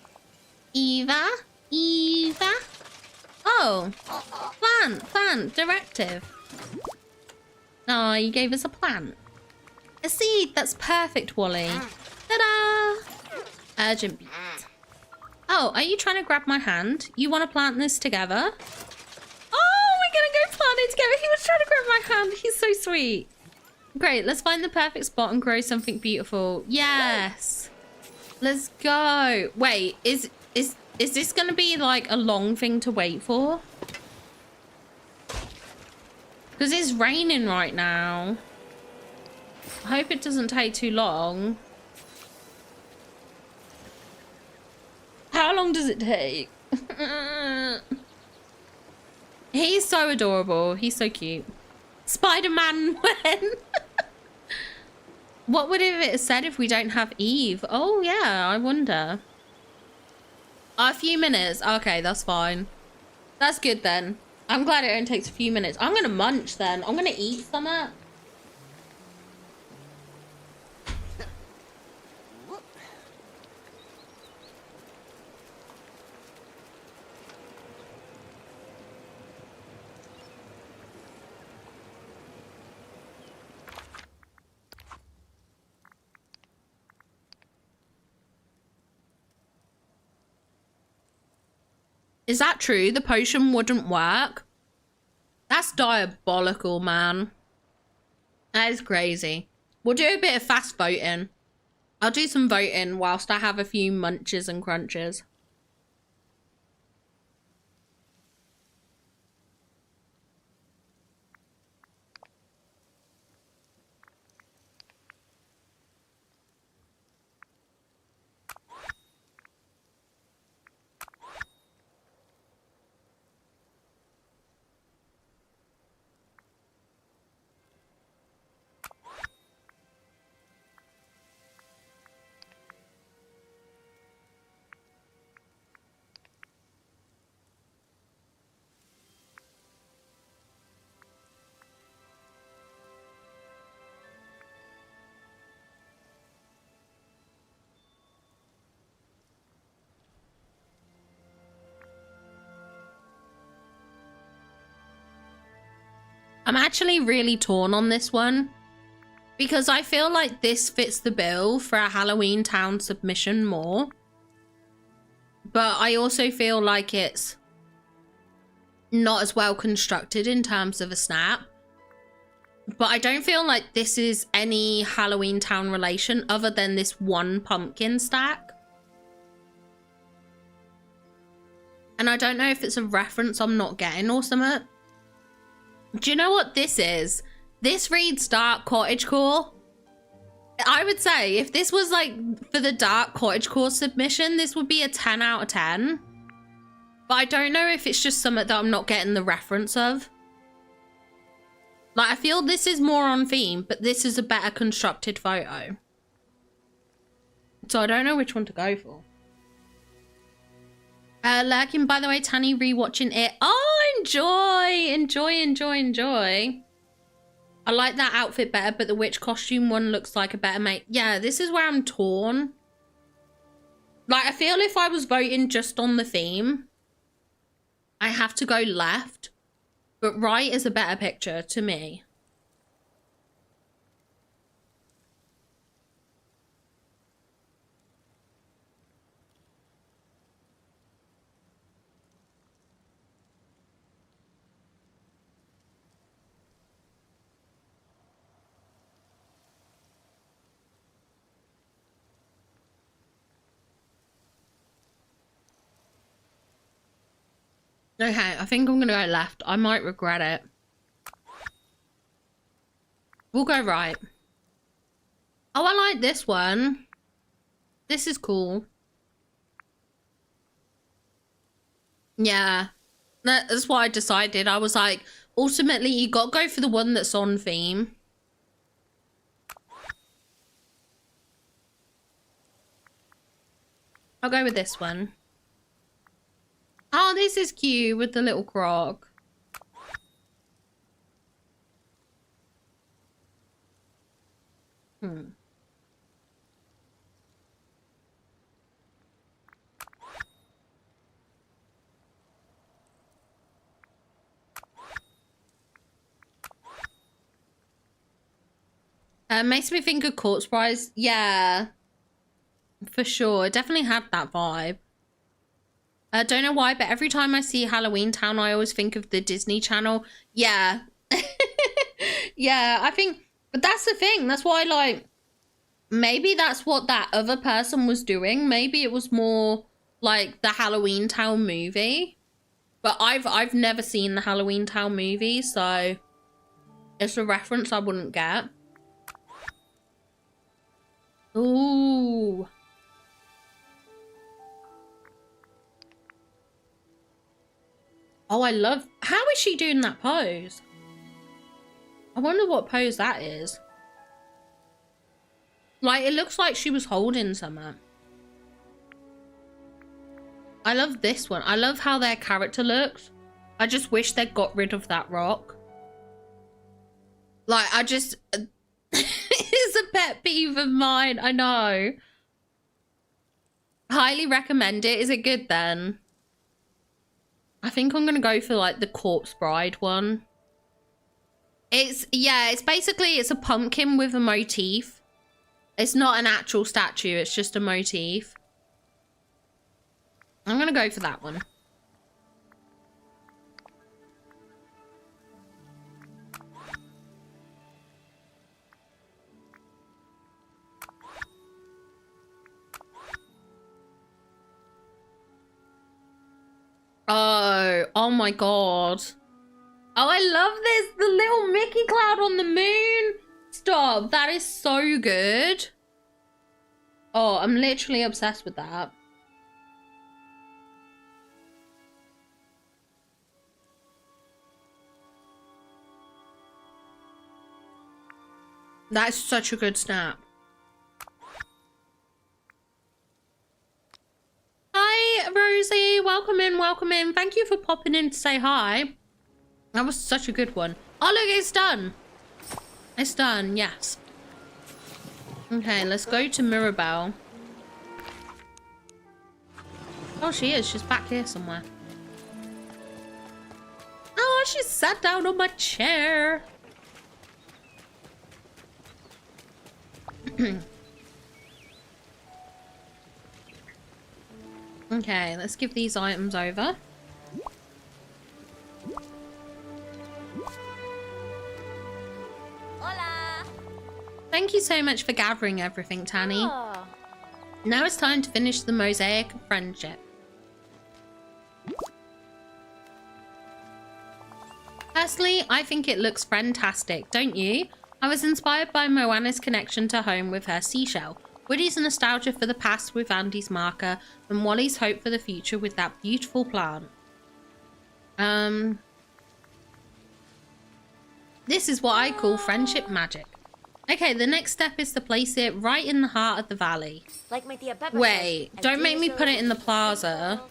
Eva. Oh, plant directive. Oh, you gave us a plant. A seed. That's perfect, Wally. Ta-da! Urgent beat. Oh, are you trying to grab my hand? You want to plant this together? Oh, we're gonna go plant it together. He was trying to grab my hand. He's so sweet. Great, let's find the perfect spot and grow something beautiful. Yes. Let's go. Wait, is this gonna be like a long thing to wait for? Because it's raining right now. I hope it doesn't take too long. How long does it take? He's so adorable. He's so cute. Spider-Man when? What would it have said if we don't have Eve? Oh, yeah, I wonder. A few minutes. Okay, that's fine. That's good then. I'm glad it only takes a few minutes. I'm going to munch then. I'm going to eat something. Is that true? The potion wouldn't work? That's diabolical, man. That is crazy. We'll do a bit of fast voting. I'll do some voting whilst I have a few munches and crunches. I'm actually really torn on this one because I feel like this fits the bill for a Halloween Town submission more. But I also feel like it's not as well constructed in terms of a snap. But I don't feel like this is any Halloween Town relation other than this one pumpkin stack. And I don't know if it's a reference I'm not getting or something. Do you know what this is? This reads dark cottagecore. I would say if this was like for the dark cottagecore submission, this would be a 10 out of 10. But I don't know if it's just something that I'm not getting the reference of. Like, I feel this is more on theme, but this is a better constructed photo. So I don't know which one to go for. Lurking, by the way, Tanny rewatching it. Oh, enjoy. I like that outfit better, but the witch costume one looks like a better mate. Yeah, this is where I'm torn. Like, I feel if I was voting just on the theme, I have to go left, but right is a better picture to me. Okay, I think I'm gonna go left. I might regret it. We'll go right. Oh, I like this one. This is cool. Yeah, that's what I decided. I was like, ultimately, you got to go for the one that's on theme. I'll go with this one. Oh, this is cute with the little croc. Makes me think of Corpse Prize. Yeah, for sure. It definitely had that vibe. I don't know why, but every time I see Halloween Town, I always think of the Disney Channel. Yeah. Yeah, I think, but that's the thing. That's why, like, maybe that's what that other person was doing. Maybe it was more like the Halloween Town movie. But I've never seen the Halloween Town movie, so it's a reference I wouldn't get. Ooh. Oh, I love... How is she doing that pose? I wonder what pose that is. Like, it looks like she was holding something. I love this one. I love how their character looks. I just wish they got rid of that rock. Like, I just... It's a pet peeve of mine. I know. Highly recommend it. Is it good then? I think I'm gonna go for like the Corpse Bride one. It's, yeah, it's basically, it's a pumpkin with a motif. It's not an actual statue, it's just a motif. I'm gonna go for that one. Oh my god. Oh, I love this. The little Mickey cloud on the moon. Stop. That is so good. Oh, I'm literally obsessed with that. That is such a good snap. Hi, Rosie. Welcome in, welcome in. Thank you for popping in to say hi. That was such a good one. Oh, look, it's done. It's done, yes. Okay, let's go to Mirabelle. Oh, she is. She's back here somewhere. Oh, she sat down on my chair. Okay, let's give these items over. Hola. Thank you so much for gathering everything, Tanny. Oh. Now it's time to finish the mosaic of friendship. Personally, I think it looks fantastic, don't you? I was inspired by Moana's connection to home with her seashell, Woody's nostalgia for the past with Andy's marker, and Wally's hope for the future with that beautiful plant. This is what I call friendship magic. Okay, the next step is to place it right in the heart of the valley. Like my tia Pepper Wait, says, don't make me put it in the plaza.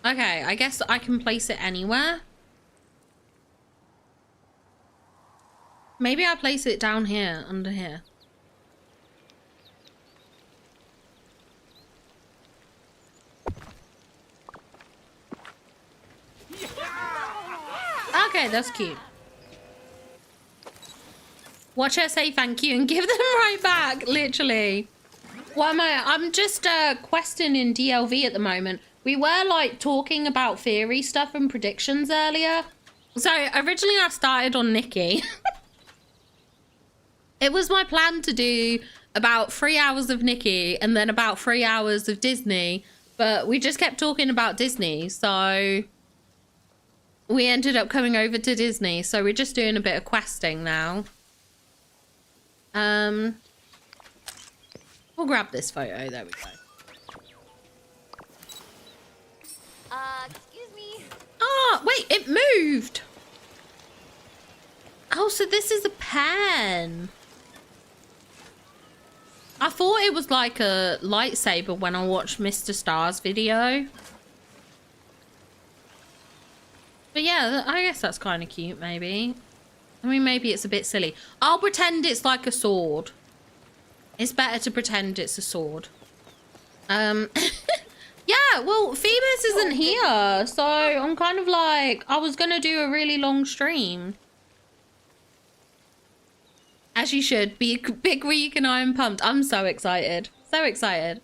Okay, I guess I can place it anywhere. Maybe I'll place it down here, under here. Okay, that's cute. Watch her say thank you and give them right back, literally. What am I? I'm just questing in DLV at the moment. We were like talking about theory stuff and predictions earlier. So originally I started on Nikki. It was my plan to do about 3 hours of Nikki and then about 3 hours of Disney, but we just kept talking about Disney, so we ended up coming over to Disney. So we're just doing a bit of questing now. We'll grab this photo. There we go. Excuse me. Oh, wait, it moved. Oh, so this is a pen. I thought it was like a lightsaber when I watched Mr. Star's video. But yeah, I guess that's kind of cute, maybe. I mean, maybe it's a bit silly. I'll pretend it's like a sword. It's better to pretend it's a sword. Yeah, well, Phoebus isn't here, so I'm kind of like, I was gonna do a really long stream. As you should. Be a big week and I'm pumped. I'm so excited. So excited.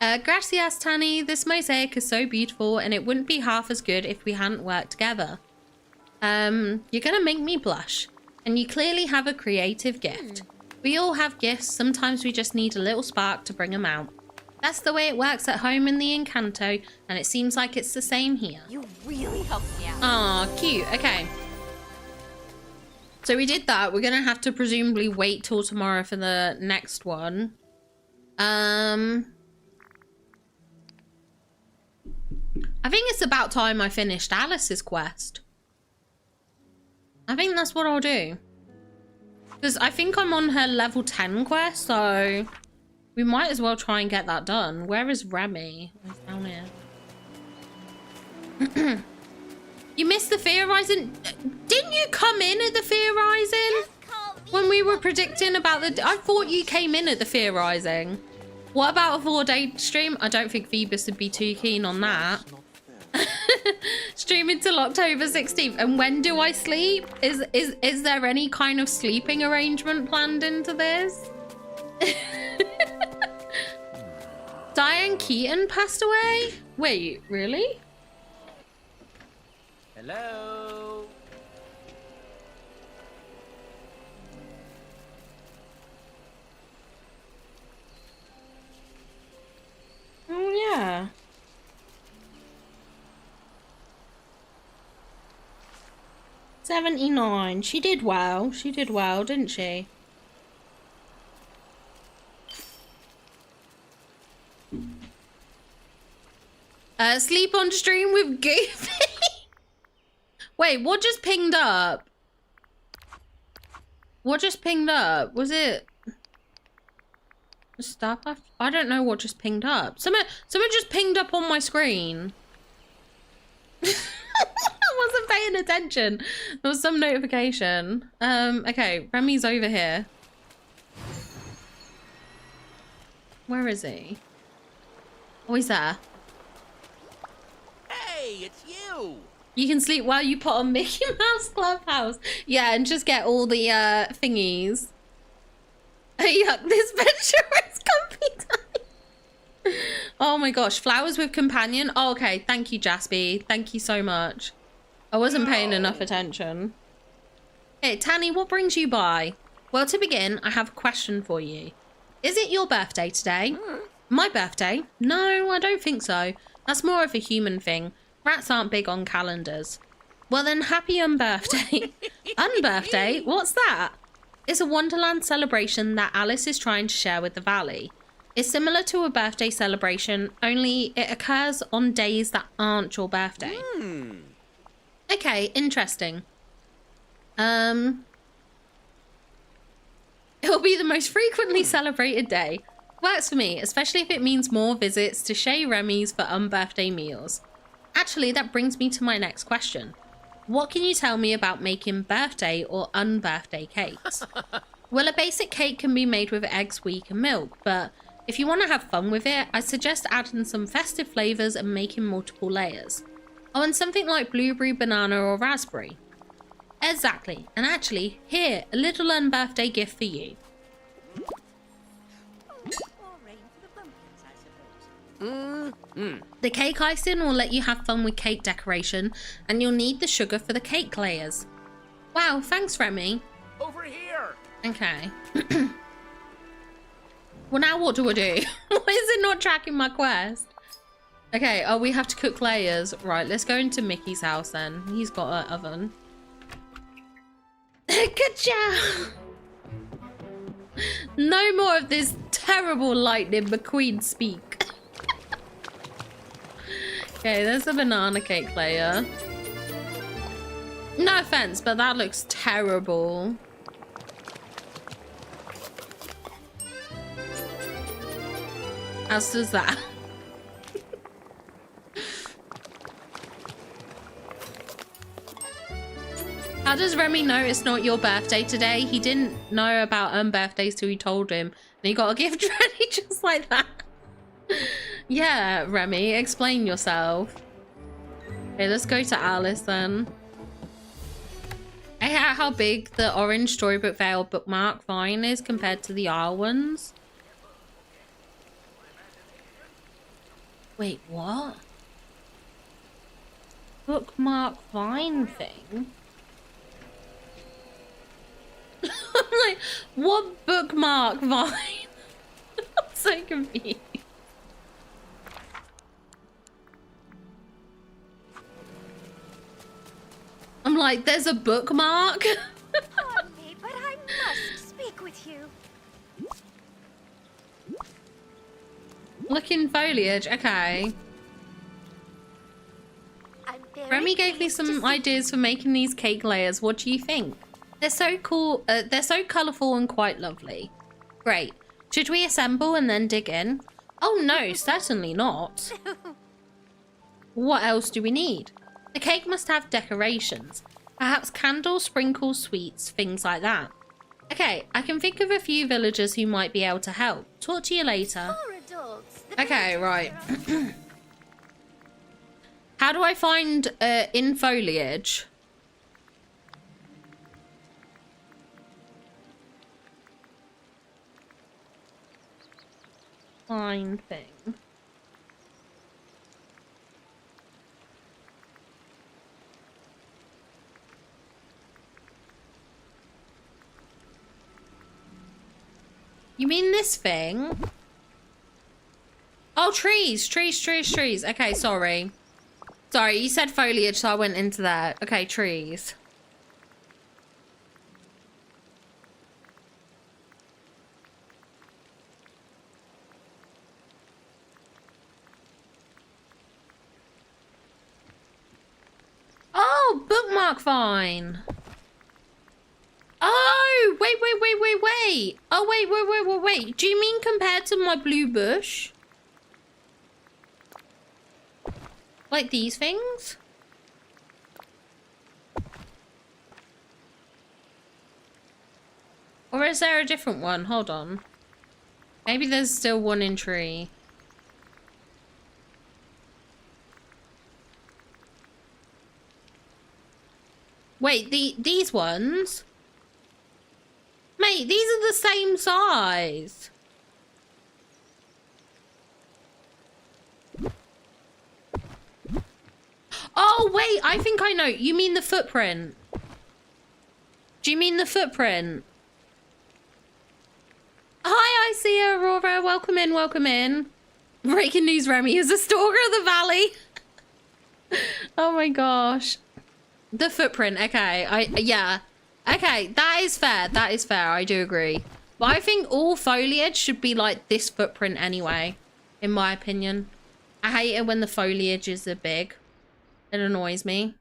Gracias, Tanny. This mosaic is so beautiful and it wouldn't be half as good if we hadn't worked together. You're gonna make me blush. And you clearly have a creative gift. We all have gifts. Sometimes we just need a little spark to bring them out. That's the way it works at home in the Encanto, and it seems like it's the same here. You really helped me out. Aw, cute. Okay. So we did that. We're going to have to presumably wait till tomorrow for the next one. I think it's about time I finished Alice's quest. I think that's what I'll do. Because I think I'm on her level 10 quest, so we might as well try and get that done. Where is Remy? It's down here. You missed the theorizing. Didn't you come in at the theorizing? When we were predicting about the... I thought you came in at the theorizing. What about a 4-day stream? I don't think Phoebus would be too keen on that. Streaming till October 16th. And when do I sleep? Is there any kind of sleeping arrangement planned into this? Diane Keaton passed away? Wait, really? Hello? Oh, yeah. 79. She did well. She did well, didn't she? Sleep on stream with Goofy. Wait, what just pinged up? What just pinged up? Was it stuff? I don't know what just pinged up. Someone just pinged up on my screen. I wasn't paying attention. There was some notification. Okay, Remy's over here. Where is he? Oh, he's there. Hey, it's you. You can sleep while you put on Mickey Mouse Clubhouse. Yeah, and just get all the thingies. Yuck, this picture is comfy time. Oh my gosh, flowers with companion. Oh, okay, thank you, Jaspy. Thank you so much. I wasn't paying enough attention. Hey, Tanny, what brings you by? Well, to begin, I have a question for you. Is it your birthday today? My birthday? No, I don't think so. That's more of a human thing. Rats aren't big on calendars. Well then, happy unbirthday. Unbirthday? What's that? It's a Wonderland celebration that Alice is trying to share with the Valley. It's similar to a birthday celebration, only it occurs on days that aren't your birthday. Okay, interesting. It'll be the most frequently celebrated day. Works for me, especially if it means more visits to Chez Remy's for unbirthday meals. Actually, that brings me to my next question. What can you tell me about making birthday or unbirthday cakes? Well, a basic cake can be made with eggs, wheat and milk, but if you want to have fun with it, I suggest adding some festive flavours and making multiple layers. Oh, and something like blueberry, banana or raspberry. Exactly, and actually, here, a little unbirthday gift for you. The cake icing will let you have fun with cake decoration, and you'll need the sugar for the cake layers. Wow, thanks, Remy. Over here. Okay. Well, now what do I do? Why is it not tracking my quest? Okay, oh, we have to cook layers. Right, let's go into Mickey's house then. He's got an oven. Good job. No more of this terrible Lightning McQueen speak. Okay, there's a banana cake layer. No offense, but that looks terrible. As does that. How does Remy know it's not your birthday today? He didn't know about birthdays till he told him. And he got a gift ready just like that. Yeah, Remy, explain yourself. Okay, let's go to Alice then. I hate how big the orange Storybook Vale bookmark vine is compared to the R ones. Wait, what? Bookmark vine thing? I'm like, what bookmark vine? I'm so confused. I'm like, there's a bookmark? Pardon me, but I must speak with you. Look in foliage, okay. Remy gave me some ideas for making these cake layers. What do you think? They're so cool. They're so colourful and quite lovely. Great. Should we assemble and then dig in? Oh no, certainly not. What else do we need? The cake must have decorations. Perhaps candles, sprinkles, sweets, things like that. Okay, I can think of a few villagers who might be able to help. Talk to you later. Okay, right. How do I find in foliage? Find thing. You mean this thing? Oh, trees. Okay, sorry. Sorry, you said foliage, so I went into that. Okay, trees. mark vine. Oh, wait. Oh, wait. Do you mean compared to my blue bush? Like these things? Or is there a different one? Hold on. Maybe there's still one in tree. Wait, these ones? Mate, these are the same size. Oh, wait, I think I know. You mean the footprint? Do you mean the footprint? Hi, I see you, Aurora. Welcome in, welcome in. Breaking news, Remy is a stalker of the valley. Oh my gosh. The footprint, okay. Yeah. Okay, that is fair. That is fair. I do agree. But I think all foliage should be like this footprint anyway, in my opinion. I hate it when the foliages are big. It annoys me.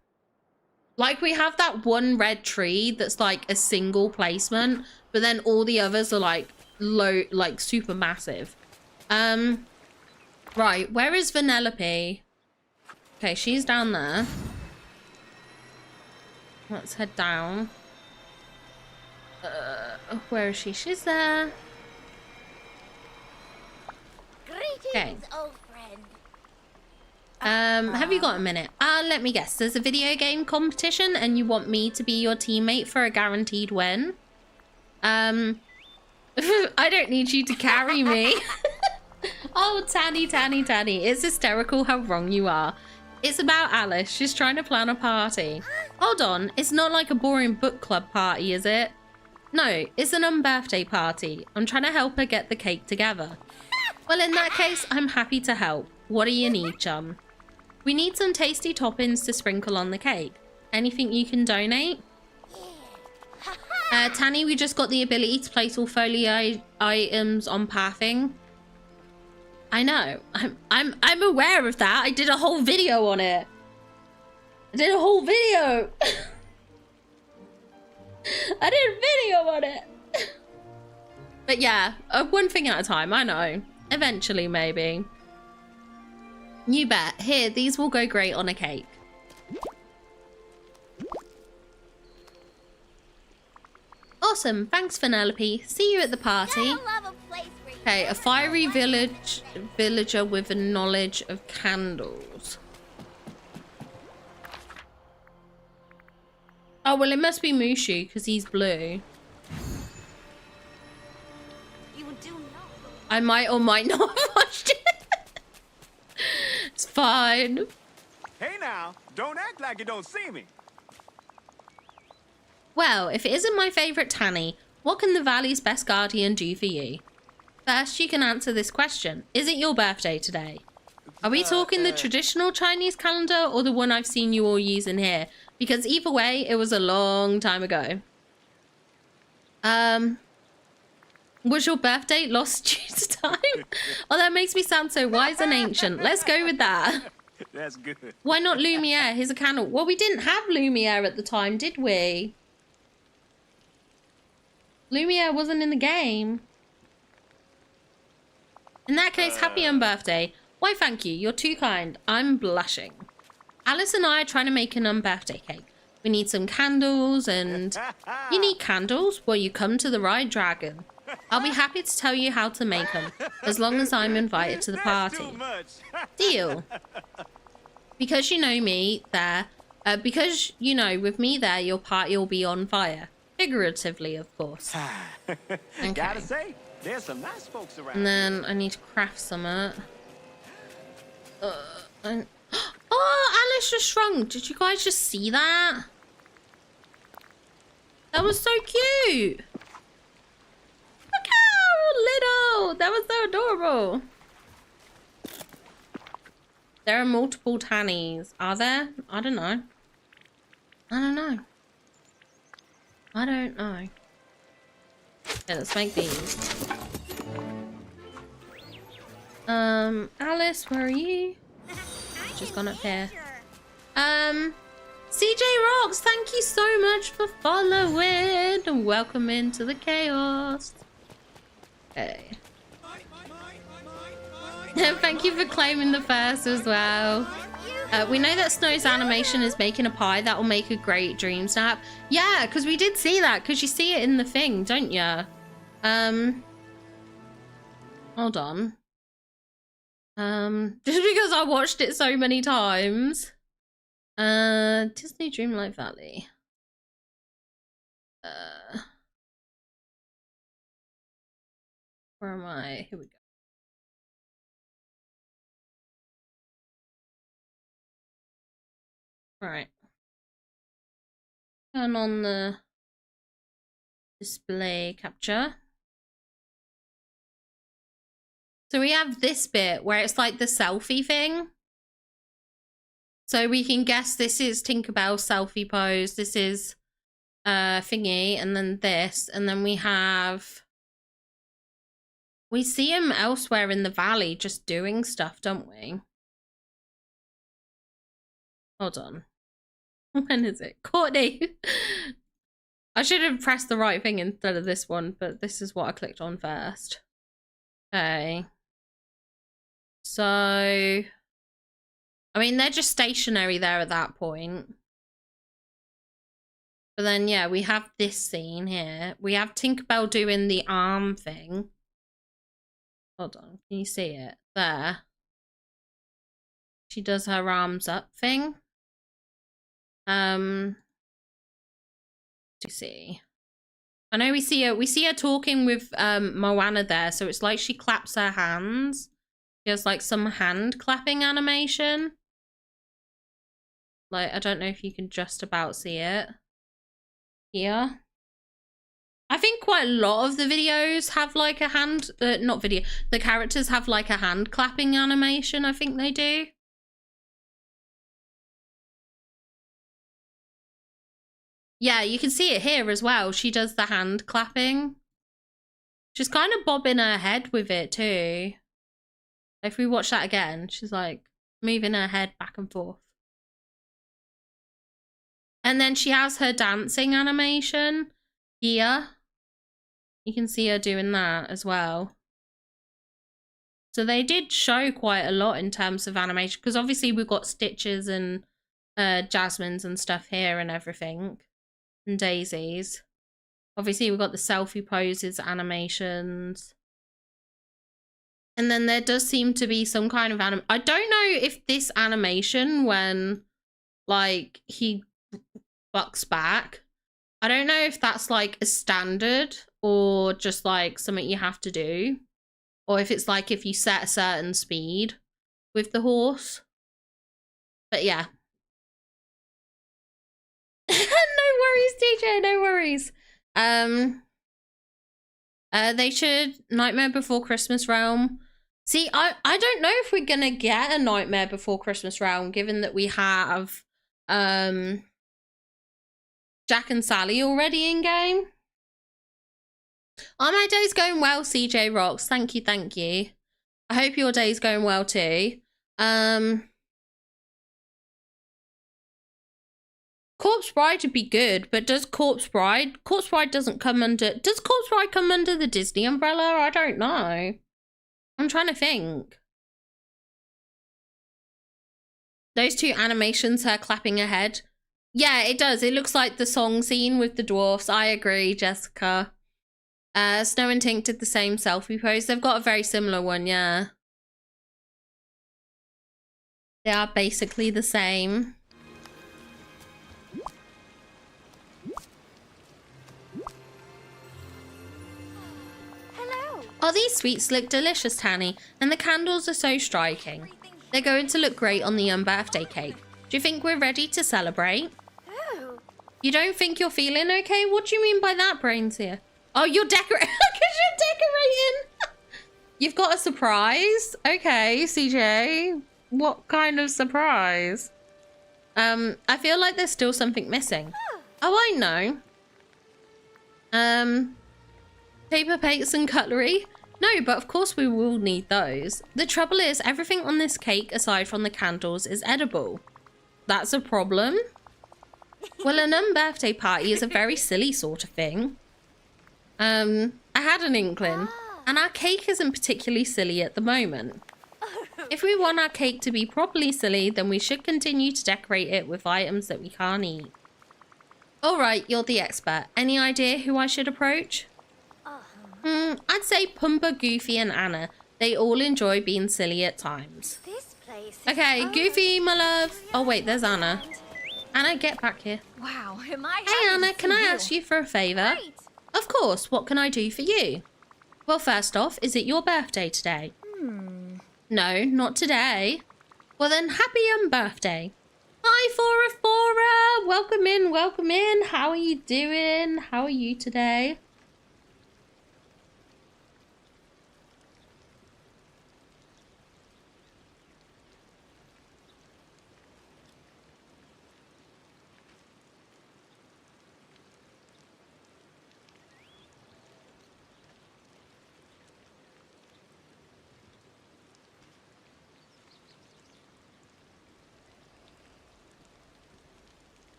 Like we have that one red tree that's like a single placement, but then all the others are like low, like super massive. Right, where is Vanellope? Okay, she's down there. Let's head down. Where is she? She's there. Okay. Old friend. Have you got a minute? Let me guess. There's a video game competition and you want me to be your teammate for a guaranteed win? I don't need you to carry me. Oh, Tanny. It's hysterical how wrong you are. It's about Alice. She's trying to plan a party. Hold on. It's not like a boring book club party, is it? No, it's an unbirthday party. I'm trying to help her get the cake together. Well, in that case, I'm happy to help. What do you need, chum? We need some tasty toppings to sprinkle on the cake. Anything you can donate? Tanny, we just got the ability to place all folio items on pathing. I know. I'm aware of that. I did a whole video on it. I did a whole video. I did a video on it. But yeah, one thing at a time. I know. Eventually, maybe. You bet. Here, these will go great on a cake. Awesome. Thanks, Vanellope. See you at the party. Okay, a fiery villager with a knowledge of candles. Oh, well, it must be Mushu because he's blue. I might or might not have watched it. It's fine. Hey now, don't act like you don't see me. Well, if it isn't my favourite Tanny, what can the Valley's best guardian do for you? First, you can answer this question. Is it your birthday today? Are we talking the traditional Chinese calendar or the one I've seen you all using here? Because either way, it was a long time ago. Was your birthday lost due to time? Oh, that makes me sound so wise and ancient. Let's go with that. That's good. Why not Lumiere? Here's a candle. Well, we didn't have Lumiere at the time, did we? Lumiere wasn't in the game. In that case, happy unbirthday. Why, thank you. You're too kind. I'm blushing. Alice and I are trying to make an unbirthday cake. We need some candles and... You need candles? Well, you come to the right dragon. I'll be happy to tell you how to make them, as long as I'm invited to the party. Deal. Because you know me there, with me there, your party will be on fire. Figuratively, of course. Okay. Gotta say, there's some nice folks around. And then I need to craft some. Oh, Alice just shrunk. Did you guys just see that? That was so cute. Look how little. That was so adorable. There are multiple Tannies. Are there? I don't know. Okay, let's make these. Alice, where are you? Just gone up here. CJ Rocks, thank you so much for following and welcome into the chaos. Okay. Thank you for claiming the first as well. We know that Snow's animation is making a pie. That will make a great dream snap. Yeah, because we did see that, because you see it in the thing, don't you? Hold on. Just because I watched it so many times. Disney Dreamlight Valley. Where am I? Here we go. Right. Turn on the display capture. So we have this bit where it's like the selfie thing. So we can guess this is Tinkerbell's selfie pose. This is thingy, and then this, and then we see him elsewhere in the valley just doing stuff, don't we? Hold on. When is it? Courtney. I should have pressed the right thing instead of this one, but this is what I clicked on first. Okay. So, I mean, they're just stationary there at that point. But then, yeah, we have this scene here. We have Tinkerbell doing the arm thing. Hold on. Can you see it? There. She does her arms up thing. To see. I know we see her talking with Moana there, so it's like she claps her hands. She has like some hand clapping animation. Like, I don't know if you can just about see it here. I think quite a lot of the videos have like a hand, the characters have like a hand clapping animation. I think they do. Yeah, you can see it here as well. She does the hand clapping. She's kind of bobbing her head with it too. If we watch that again, she's like moving her head back and forth. And then she has her dancing animation here. You can see her doing that as well. So they did show quite a lot in terms of animation, because obviously we've got Stitches and Jasmine's and stuff here and everything. And Daisy's. Obviously we've got the selfie poses animations. And then there does seem to be some kind of I don't know if this animation, when like he bucks back, I don't know if that's like a standard or just like something you have to do, or if it's like if you set a certain speed with the horse. But yeah. No worries, DJ, no worries. They should Nightmare Before Christmas Realm. See, I don't know if we're gonna get a Nightmare Before Christmas Realm, given that we have Jack and Sally already in game. Oh, my day's going well, CJ Rocks. Thank you, thank you. I hope your day's going well too. Corpse Bride would be good, but does Corpse Bride doesn't come under, does Corpse Bride come under the Disney umbrella? I don't know. I'm trying to think. Those two animations, her clapping her head. Yeah, it does. It looks like the song scene with the dwarfs. I agree, Jessica. Snow and Tink did the same selfie pose. They've got a very similar one, yeah. They are basically the same. Oh, these sweets look delicious, Tanny, and the candles are so striking. They're going to look great on the birthday cake. Do you think we're ready to celebrate? Oh. You don't think you're feeling okay? What do you mean by that, Brains here? Oh, you're decorating. Because you're decorating. You've got a surprise? Okay, CJ. What kind of surprise? I feel like there's still something missing. Oh, I know. Paper plates and cutlery. No, but of course we will need those. The trouble is, everything on this cake, aside from the candles, is edible. That's a problem. Well, an unbirthday party is a very silly sort of thing. I had an inkling, and our cake isn't particularly silly at the moment. If we want our cake to be properly silly, then we should continue to decorate it with items that we can't eat. Alright, you're the expert. Any idea who I should approach? I'd say Pumbaa, Goofy, and Anna. They all enjoy being silly at times. This place is Okay, Goofy, my love. Oh, wait, there's Anna. Anna, get back here. Wow, am I Hey, happy Anna, to can see I you? ask you for a favour? great. Of course, what can I do for you? Well, first off, is it your birthday today? No, not today. Well then, happy unbirthday. Hi, Fora. Welcome in, welcome in. How are you doing? How are you today?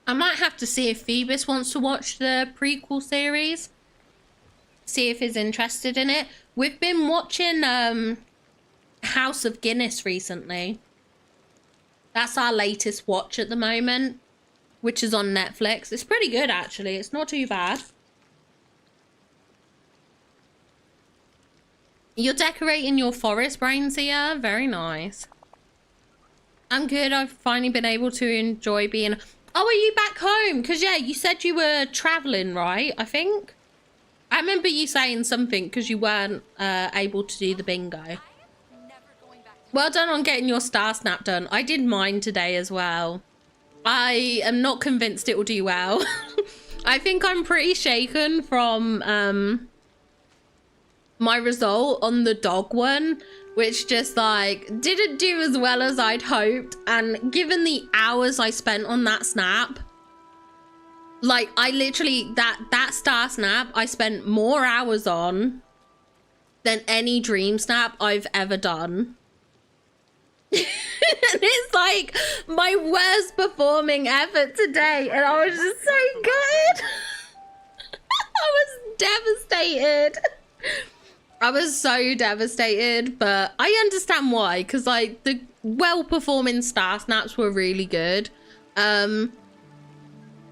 I might have to see if Phoebus wants to watch the prequel series. See if he's interested in it. We've been watching House of Guinness recently. That's our latest watch at the moment, which is on Netflix. It's pretty good, actually. It's not too bad. You're decorating your forest, Brainsia. Very nice. I'm good. I've finally been able to enjoy being... Oh, are you back home? Because, yeah, you said you were travelling, right? I think. I remember you saying something because you weren't able to do the bingo. Well done on getting your star snap done. I did mine today as well. I am not convinced it will do well. I think I'm pretty shaken from my result on the dog one, which just like didn't do as well as I'd hoped. And given the hours I spent on that snap, like I literally, that star snap I spent more hours on than any dream snap I've ever done. And it's like my worst performing effort today, and I was just so good. I was devastated. I was so devastated, but I understand why, because like the well-performing star snaps were really good.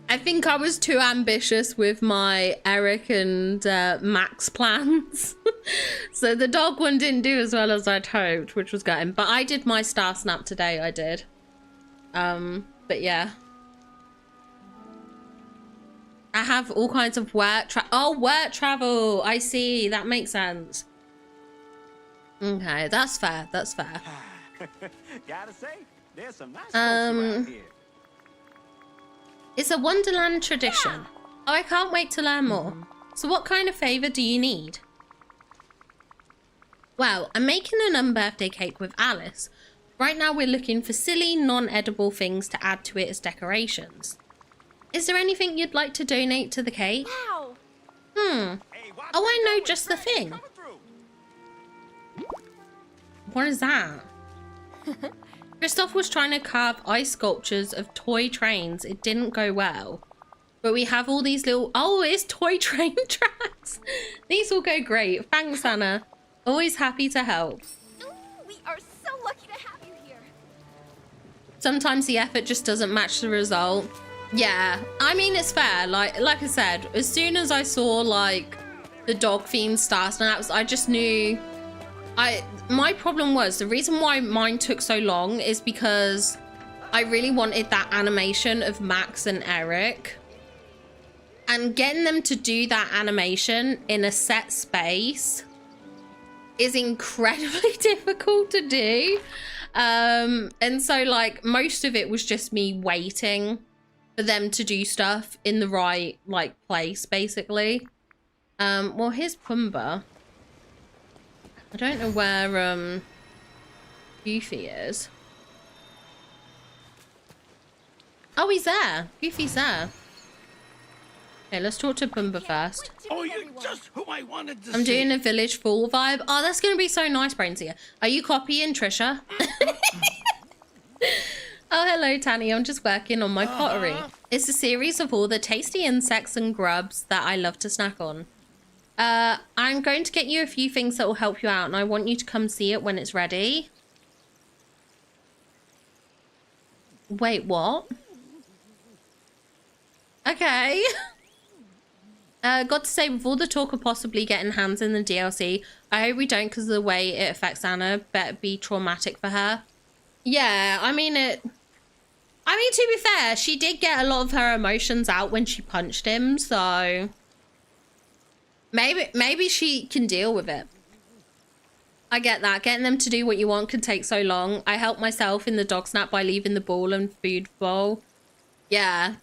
I think I was too ambitious with my Eric and Max plans. So the dog one didn't do as well as I'd hoped, which was gutting. But I did my star snap today, I did. But yeah. I have all kinds of work travel. I see. That makes sense. Okay, that's fair. That's fair. Gotta say, there's some nice folks around here. It's a Wonderland tradition. Oh, I can't wait to learn more. So what kind of favour do you need? Well, I'm making an unbirthday cake with Alice. Right now we're looking for silly, non-edible things to add to it as decorations. Is there anything you'd like to donate to the cake? Wow. Oh, I know just the thing. What is that? Christoph was trying to carve ice sculptures of toy trains. It didn't go well. But we have all these little... Oh, it's toy train tracks. These will go great. Thanks, Anna. Always happy to help. Ooh, we are so lucky to have you here. Sometimes the effort just doesn't match the result. Yeah, I mean, it's fair. Like I said, as soon as I saw like the dog themed star snaps, I just knew. My problem was, the reason why mine took so long is because I really wanted that animation of Max and Eric, and getting them to do that animation in a set space is incredibly difficult to do. And so like most of it was just me waiting for them to do stuff in the right like place, basically. Well, here's Pumbaa. I don't know where Goofy is. Oh, he's there. Goofy's there. Okay, let's talk to Pumbaa first. Oh, you're just who I wanted to see. I'm doing a village fall vibe. Oh, that's gonna be so nice, Brainsia. Are you copying Trisha? Oh, hello, Tanny. I'm just working on my pottery. It's a series of all the tasty insects and grubs that I love to snack on. I'm going to get you a few things that will help you out, and I want you to come see it when it's ready. Wait, what? Okay. Got to say, with all the talk of possibly getting hands in the DLC, I hope we don't, because of the way it affects Anna. Better be traumatic for her. Yeah, I mean, to be fair, she did get a lot of her emotions out when she punched him, so maybe she can deal with it. I get that. Getting them to do what you want can take so long. I helped myself in the dog snap by leaving the ball and food bowl. Yeah.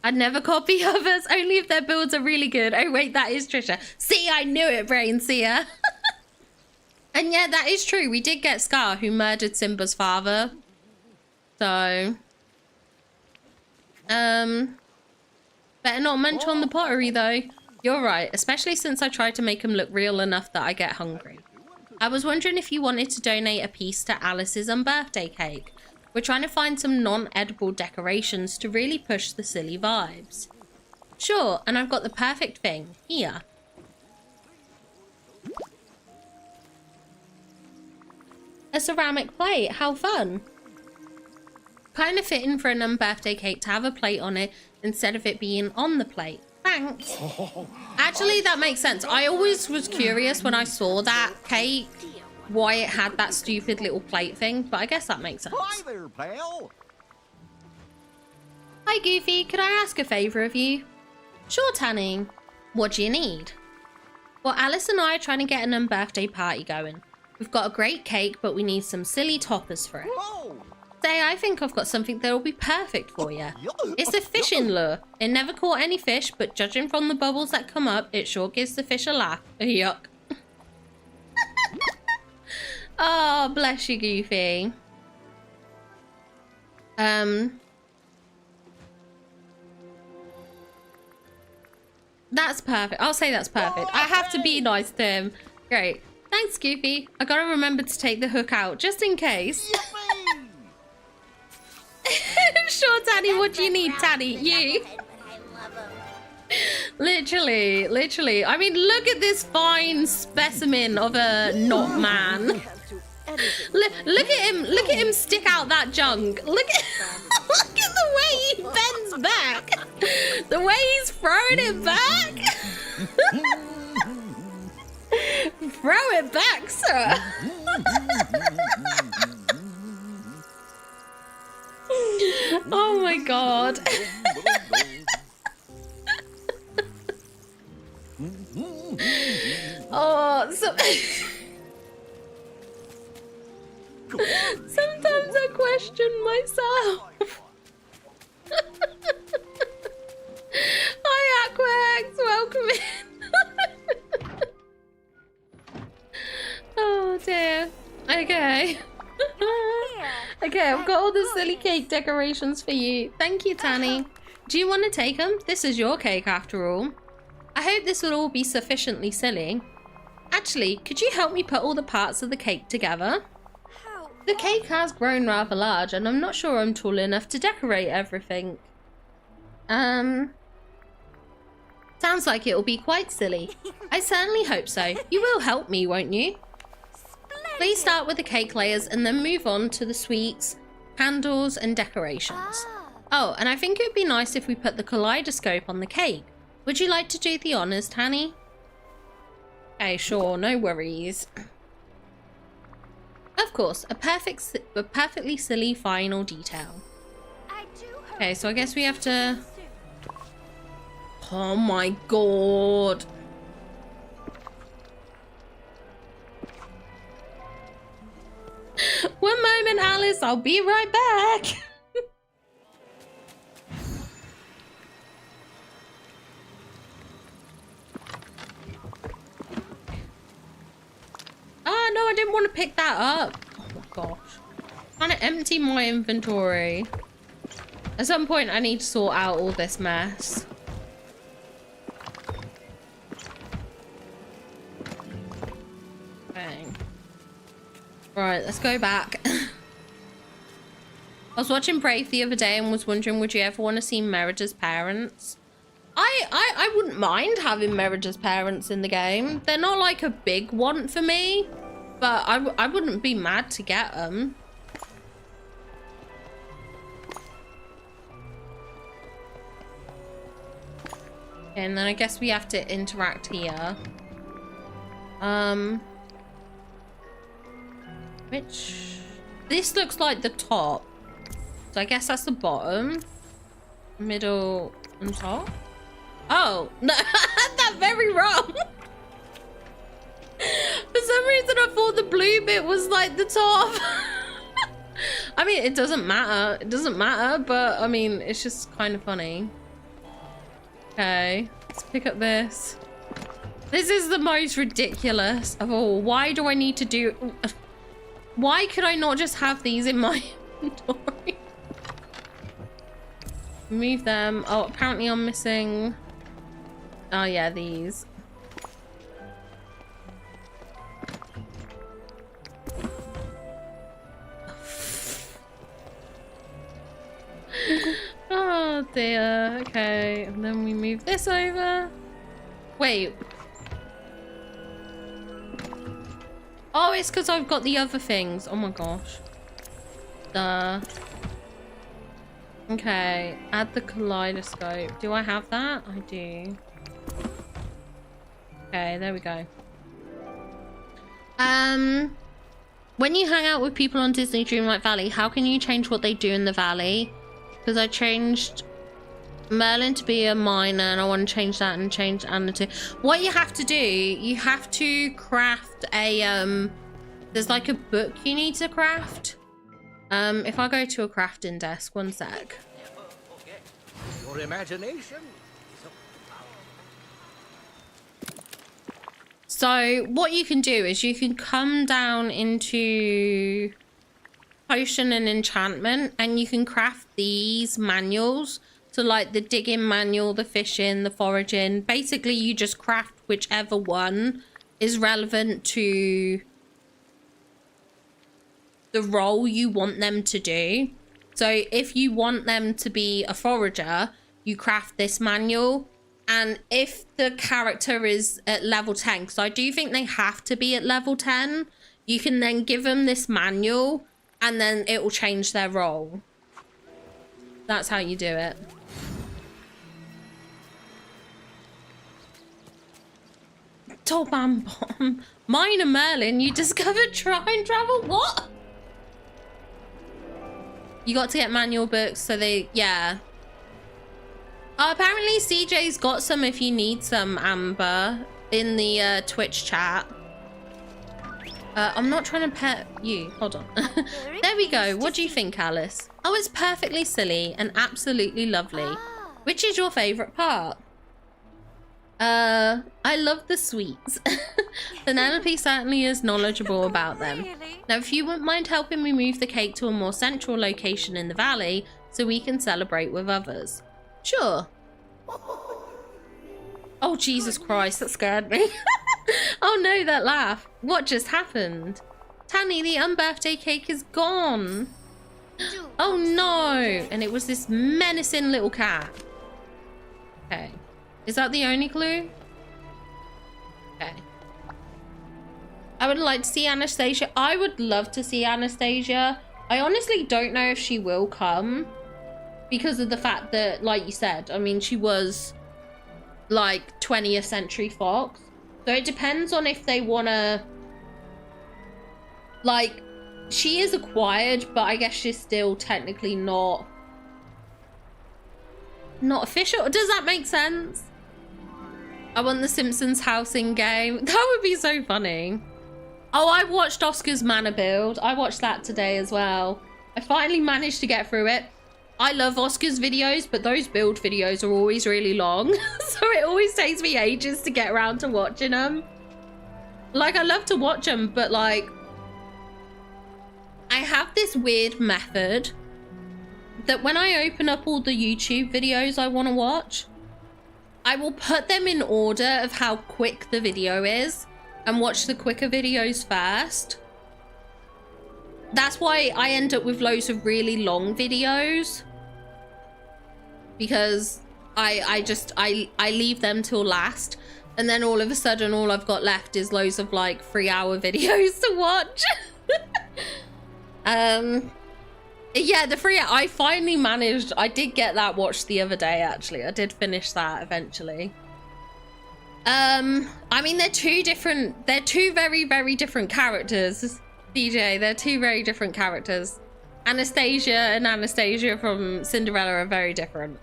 I'd never copy others, only if their builds are really good. Oh wait, that is Trisha. See, I knew it, Brain Seer. And yeah, that is true. We did get Scar, who murdered Simba's father. So, better not munch on the pottery though. You're right, especially since I tried to make him look real enough that I get hungry. I was wondering if you wanted to donate a piece to Alice's birthday cake. We're trying to find some non-edible decorations to really push the silly vibes. Sure, and I've got the perfect thing here. A ceramic plate, how fun. Kind of fitting for an birthday cake to have a plate on it instead of it being on the plate. Thanks. Actually, that makes sense. I always was curious when I saw that cake why it had that stupid little plate thing, but I guess that makes sense. Hi there, pal. Hi, Goofy. Could I ask a favor of you? Sure, Tanny. What do you need? Well, Alice and I are trying to get an birthday party going. We've got a great cake, but we need some silly toppers for it. Whoa. Say, I think I've got something that will be perfect for you. It's a fishing lure. It never caught any fish, but judging from the bubbles that come up, it sure gives the fish a laugh. Yuck. Oh, bless you, Goofy. That's perfect. I'll say that's perfect. I have to be nice to him. Great. Thanks, Goofy. I gotta remember to take the hook out, just in case. Sure, Tanny. What do you need, Tanny? You. Literally. I mean, look at this fine specimen of a not man. Look at him stick out that junk. Look at the way he bends back. The way he's throwing it back. Throw it back, sir. Oh my god. Oh, so sometimes I question myself. Hi, Aquax, welcome in. Oh dear. Okay. Okay, I've got all the silly cake decorations for you. Thank you, Tanny. Do you want to take them? This is your cake after all. I hope this will all be sufficiently silly. Actually, could you help me put all the parts of the cake together? The cake has grown rather large, and I'm not sure I'm tall enough to decorate everything. Sounds like it'll be quite silly. I certainly hope so. You will help me, won't you? Please start with the cake layers and then move on to the sweets, candles, and decorations. Oh, and I think it would be nice if we put the kaleidoscope on the cake. Would you like to do the honors, Tanny? Okay, sure, no worries. Of course, a perfectly silly final detail. Okay, so I guess we have to... Oh my god. One moment, Alice, I'll be right back. Oh no, I didn't want to pick that up. Oh my gosh. I'm trying to empty my inventory. At some point, I need to sort out all this mess. Okay. Right, let's go back. I was watching Brave the other day and was wondering, would you ever want to see Merida's parents? I wouldn't mind having Merida's parents in the game. They're not like a big want for me, but I wouldn't be mad to get them. And then I guess we have to interact here. Which... This looks like the top. So I guess that's the bottom. Middle and top. Oh, no, I had that very wrong. For some reason I thought the blue bit was like the top. I mean, it doesn't matter. It doesn't matter, but I mean, it's just kind of funny. Okay, let's pick up this. This is the most ridiculous of all. Why do I need to do... Why could I not just have these in my inventory? Move them. Oh, apparently I'm missing... Oh yeah, these. Oh dear. Okay, and then we move this over. Wait. Oh, it's because I've got the other things. Oh my gosh. Duh. Okay, add the kaleidoscope. Do I have that? I do. Okay, there we go. When you hang out with people on Disney Dreamlight Valley, how can you change what they do in the valley? Because I changed Merlin to be a miner and I want to change that and change Anna to... What you have to do, you have to craft a... There's like a book you need to craft. If I go to a crafting desk, one sec. Your imagination. So what you can do is you can come down into potion and enchantment and you can craft these manuals. So like the digging manual, the fishing, the foraging. Basically you just craft whichever one is relevant to the role you want them to do. So if you want them to be a forager, you craft this manual. And if the character is at level 10, because I do think they have to be at level 10, you can then give them this manual and then it will change their role. That's how you do it. Top and bottom. Mine and Merlin, you discovered try and travel. What? You got to get manual books, so they, yeah. Apparently CJ's got some if you need some, Amber, in the Twitch chat. I'm not trying to pet you. Hold on. There we go. What do you think, Alice? Oh, it's perfectly silly and absolutely lovely. Which is your favorite part? I love the sweets. Penelope certainly is knowledgeable about them. Now, if you wouldn't mind helping me move the cake to a more central location in the valley so we can celebrate with others. Sure. Oh, Jesus Christ, that scared me. Oh no, that laugh. What just happened? Tanny, the unbirthday cake is gone. Oh no. And it was this menacing little cat. Okay. Is that the only clue? Okay. I would like to see Anastasia. I would love to see Anastasia. I honestly don't know if she will come. Because of the fact that, like you said, I mean, she was like 20th Century Fox. So it depends on if they want to, like, she is acquired, but I guess she's still technically not official. Does that make sense? I want the Simpsons house in game. That would be so funny. Oh, I watched Oscar's Manor build. I watched that today as well. I finally managed to get through it. I love Oscar's videos, but those build videos are always really long. So it always takes me ages to get around to watching them. Like, I love to watch them, but like, I have this weird method that when I open up all the YouTube videos I want to watch, I will put them in order of how quick the video is and watch the quicker videos first. that's why I end up with loads of really long videos, because I leave them till last, and then all of a sudden all I've got left is loads of like 3-hour videos to watch. Yeah, the 3 I finally managed. I did get that watched the other day, actually. I did finish that eventually. I mean, they're two very, very different characters, DJ. They're two very different characters. Anastasia and Anastasia from Cinderella are very different.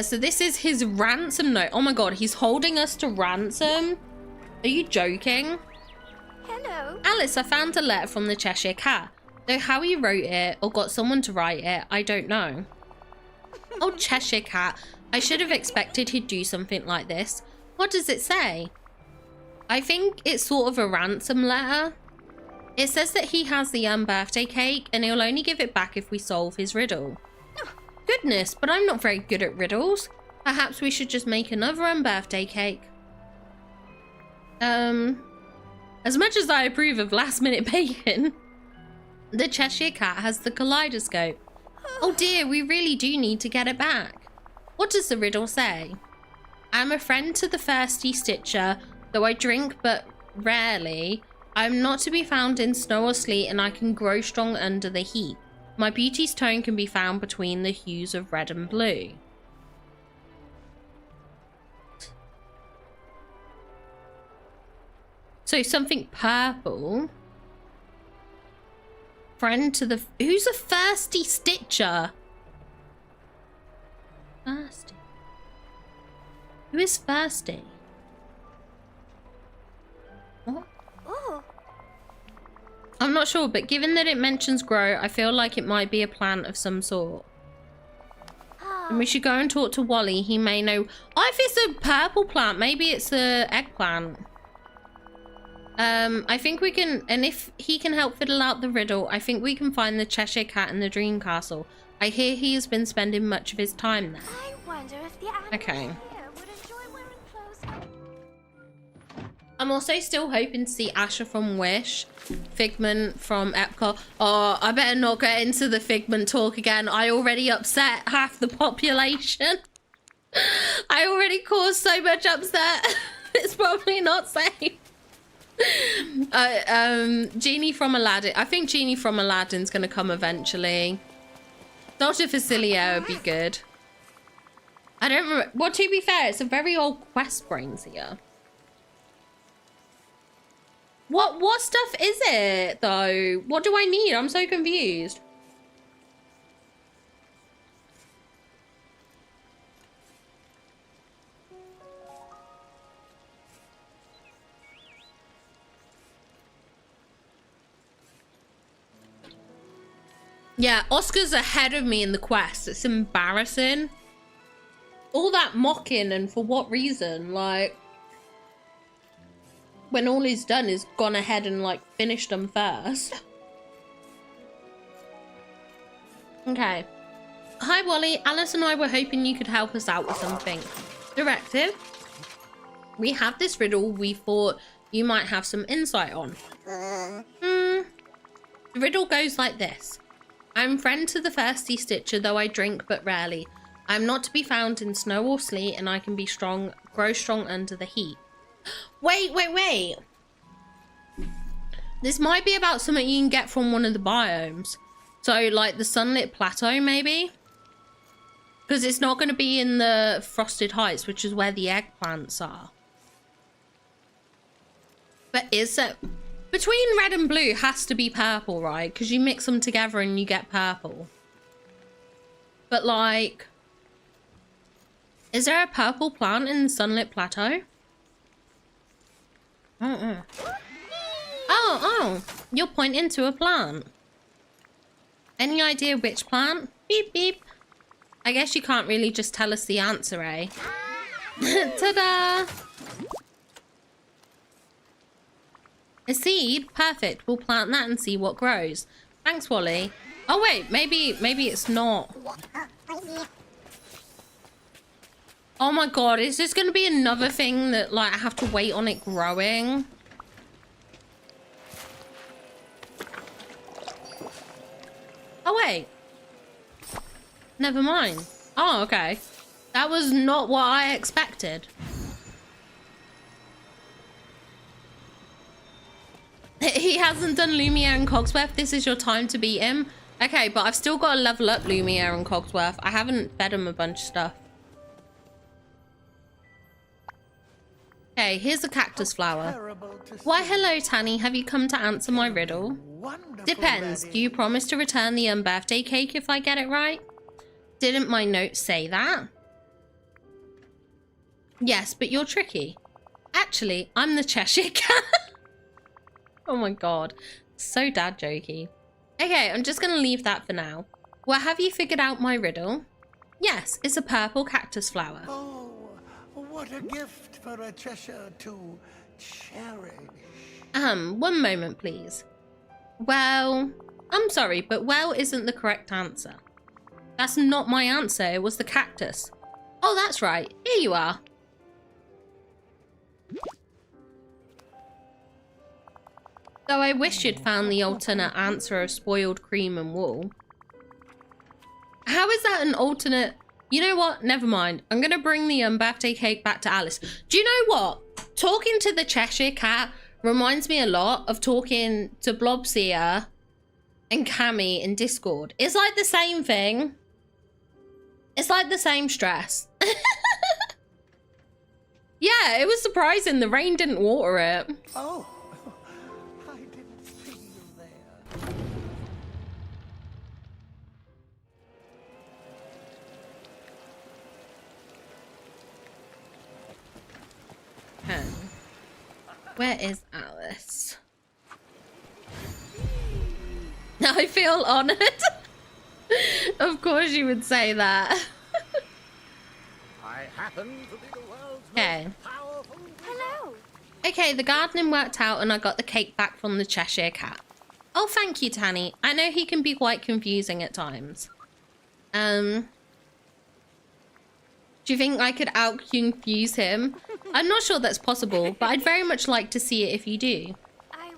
So this is his ransom note. Oh my god, he's holding us to ransom. Are you joking? Hello. Alice, I found a letter from the Cheshire Cat. Though how he wrote it or got someone to write it, I don't know. Oh, Cheshire Cat. I should have expected he'd do something like this. What does it say? I think it's sort of a ransom letter. It says that he has the birthday cake and he'll only give it back if we solve his riddle. Goodness, but I'm not very good at riddles. Perhaps we should just make another birthday cake. As much as I approve of last-minute bacon, the Cheshire Cat has the kaleidoscope. Oh dear, we really do need to get it back. What does the riddle say? I'm a friend to the thirsty stitcher, though I drink but rarely. I'm not to be found in snow or sleet, and I can grow strong under the heat. My beauty's tone can be found between the hues of red and blue. So something purple. Friend to the... Who's a thirsty stitcher? Thirsty. Who is thirsty? What? Oh. I'm not sure, but given that it mentions grow, I feel like it might be a plant of some sort. And we should go and talk to Wally. He may know. Oh, if it's a purple plant, maybe it's a eggplant. I think we can, and if he can help fiddle out the riddle, I think we can find the Cheshire Cat in the Dream Castle. I hear he has been spending much of his time there. I wonder if the animals Okay. here would enjoy wearing clothes. I'm also still hoping to see Asher from Wish, Figment from Epcot. Oh, I better not get into the Figment talk again. I already upset half the population. I already caused so much upset. It's probably not safe. Genie from Aladdin. I think Genie from Aladdin's gonna come eventually. Dr. Facilio would be good. I don't remember. Well, to be fair, it's a very old quest brains here. What stuff is it though? What do I need? I'm so confused. Yeah, Oscar's ahead of me in the quest. It's embarrassing. All that mocking, and for what reason? Like, when all he's done is gone ahead and like finished them first. Okay. Hi Wally, Alice and I were hoping you could help us out with something. Directive. We have this riddle we thought you might have some insight on. The riddle goes like this. I'm friend to the thirsty stitcher, though I drink but rarely. I'm not to be found in snow or sleet, and I can be strong, grow strong under the heat. Wait. This might be about something you can get from one of the biomes. So, like the sunlit plateau, maybe? Because it's not going to be in the Frosted Heights, which is where the eggplants are. But is it... Between red and blue has to be purple, right? Because you mix them together and you get purple. But like... Is there a purple plant in the sunlit plateau? Oh, you're pointing to a plant. Any idea which plant? Beep, beep. I guess you can't really just tell us the answer, eh? Ta-da! A seed? Perfect. We'll plant that and see what grows. Thanks, Wally. Oh, wait. Maybe it's not. Oh, my God. Is this going to be another thing that, like, I have to wait on it growing? Oh, wait. Never mind. Oh, okay. That was not what I expected. He hasn't done Lumiere and Cogsworth. This is your time to beat him. Okay, but I've still got to level up Lumiere and Cogsworth. I haven't fed him a bunch of stuff. Okay, here's a cactus flower. Why, hello, Tanny. Have you come to answer my riddle? Depends. Do you promise to return the birthday cake if I get it right? Didn't my note say that? Yes, but you're tricky. Actually, I'm the Cheshire Cat. Oh my god. So dad jokey. Okay, I'm just going to leave that for now. Well, have you figured out my riddle? Yes, it's a purple cactus flower. Oh, what a gift for a Cheshire to cherish. 1 moment, please. Well, I'm sorry, but well isn't the correct answer. That's not my answer. It was the cactus. Oh, that's right. Here you are. Though I wish you'd found the alternate answer of spoiled cream and wool. How is that an alternate? You know what? Never mind. I'm going to bring the birthday cake back to Alice. Do you know what? Talking to the Cheshire Cat reminds me a lot of talking to Blobseer and Cammy in Discord. It's like the same thing. It's like the same stress. Yeah, it was surprising. The rain didn't water it. Oh, I didn't see you there. Where is Alice? I feel honored. Of course you would say that. I happen to be the world's Okay. most powerful. Hello. Okay, the gardening worked out and I got the cake back from the Cheshire Cat. Oh, thank you, Tanny. I know he can be quite confusing at times. Do you think I could out-confuse him? I'm not sure that's possible, but I'd very much like to see it if you do.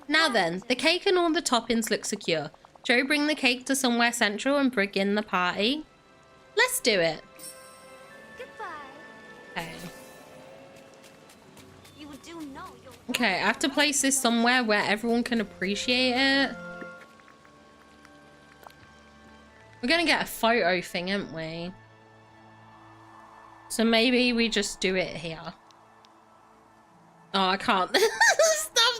Now then, the cake and all the toppings look secure. Shall we bring the cake to somewhere central and begin the party? Let's do it. Goodbye. Okay. You do know you're Okay, I have to place this somewhere where everyone can appreciate it. We're gonna get a photo thing, aren't we? So maybe we just do it here. Oh, I can't. Stop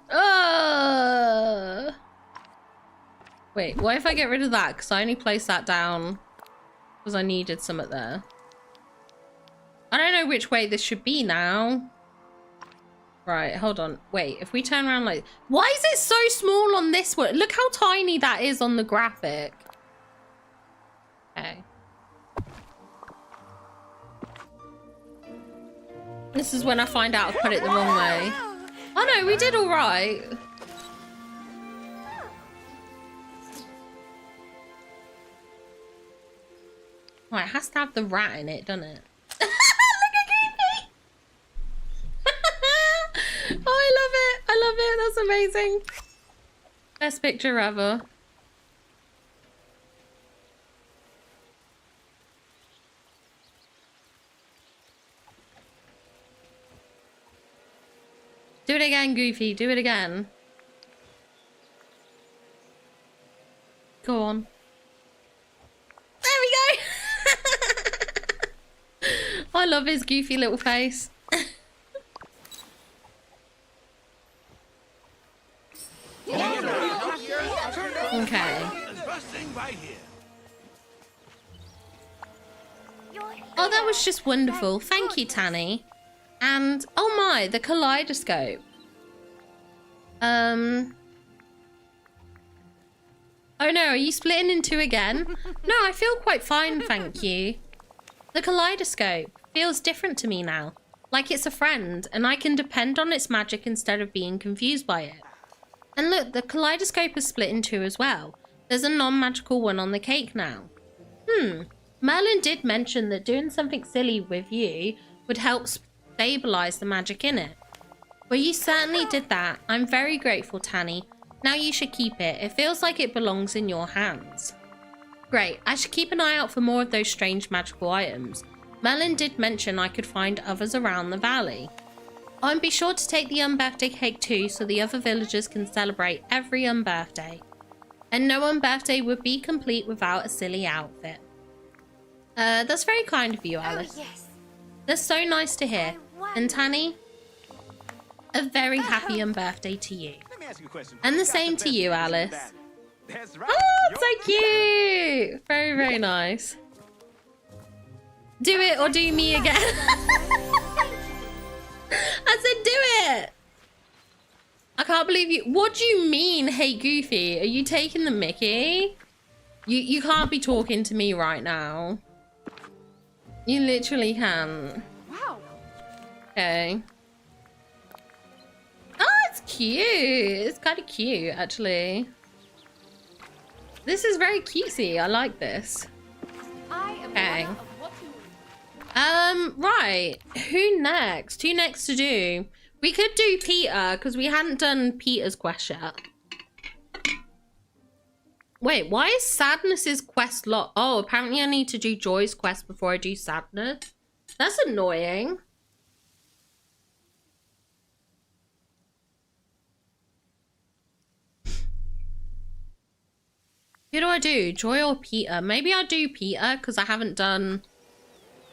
there! Wait, what if I get rid of that? Because I only placed that down because I needed something there. I don't know which way this should be now. Right, hold on. Wait, if we turn around like... Why is it so small on this one? Look how tiny that is on the graphic. Okay. This is when I find out I put it the wrong way. Oh no, we did all right. Oh, it has to have the rat in it, doesn't it? Look at Goofy! Oh, I love it. I love it. That's amazing. Best picture ever. Do it again, Goofy. Do it again. Go on. There we go. I love his goofy little face. Okay. Oh, that was just wonderful. Thank you, Tanny. And, oh my, the kaleidoscope. Oh no, are you splitting in two again? No, I feel quite fine, thank you. The kaleidoscope feels different to me now. Like it's a friend, and I can depend on its magic instead of being confused by it. And look, the kaleidoscope is split in two as well. There's a non-magical one on the cake now. Merlin did mention that doing something silly with you would help stabilize the magic in it. Well, you certainly did that. I'm very grateful, Tanny. Now you should keep it. It feels like it belongs in your hands. Great. I should keep an eye out for more of those strange magical items. Merlin did mention I could find others around the valley. Oh, and be sure to take the unbirthday cake too, so the other villagers can celebrate every unbirthday. And no unbirthday would be complete without a silly outfit. That's very kind of you, Alice. Oh, yes. That's so nice to hear. And Tanny, a very happy unbirthday to you. Let me ask you a question. And the Who's got same the to best you, music Alice. battle? That's right. Oh, You're so cute. Very, very nice. Do it or do me again. I said do it. I can't believe you. What do you mean, hey Goofy? Are you taking the mickey? You can't be talking to me right now. You literally can't. Wow. Okay. Oh, it's cute. It's kind of cute, actually. This is very cutesy. I like this. I am Okay. one of what you Right. Who next? Who next to do? We could do Peter, because we hadn't done Peter's quest yet. Wait, why is Sadness's quest locked? Oh, apparently I need to do Joy's quest before I do Sadness. That's annoying. Who do I do? Joy or Peter? Maybe I'll do Peter, because I haven't done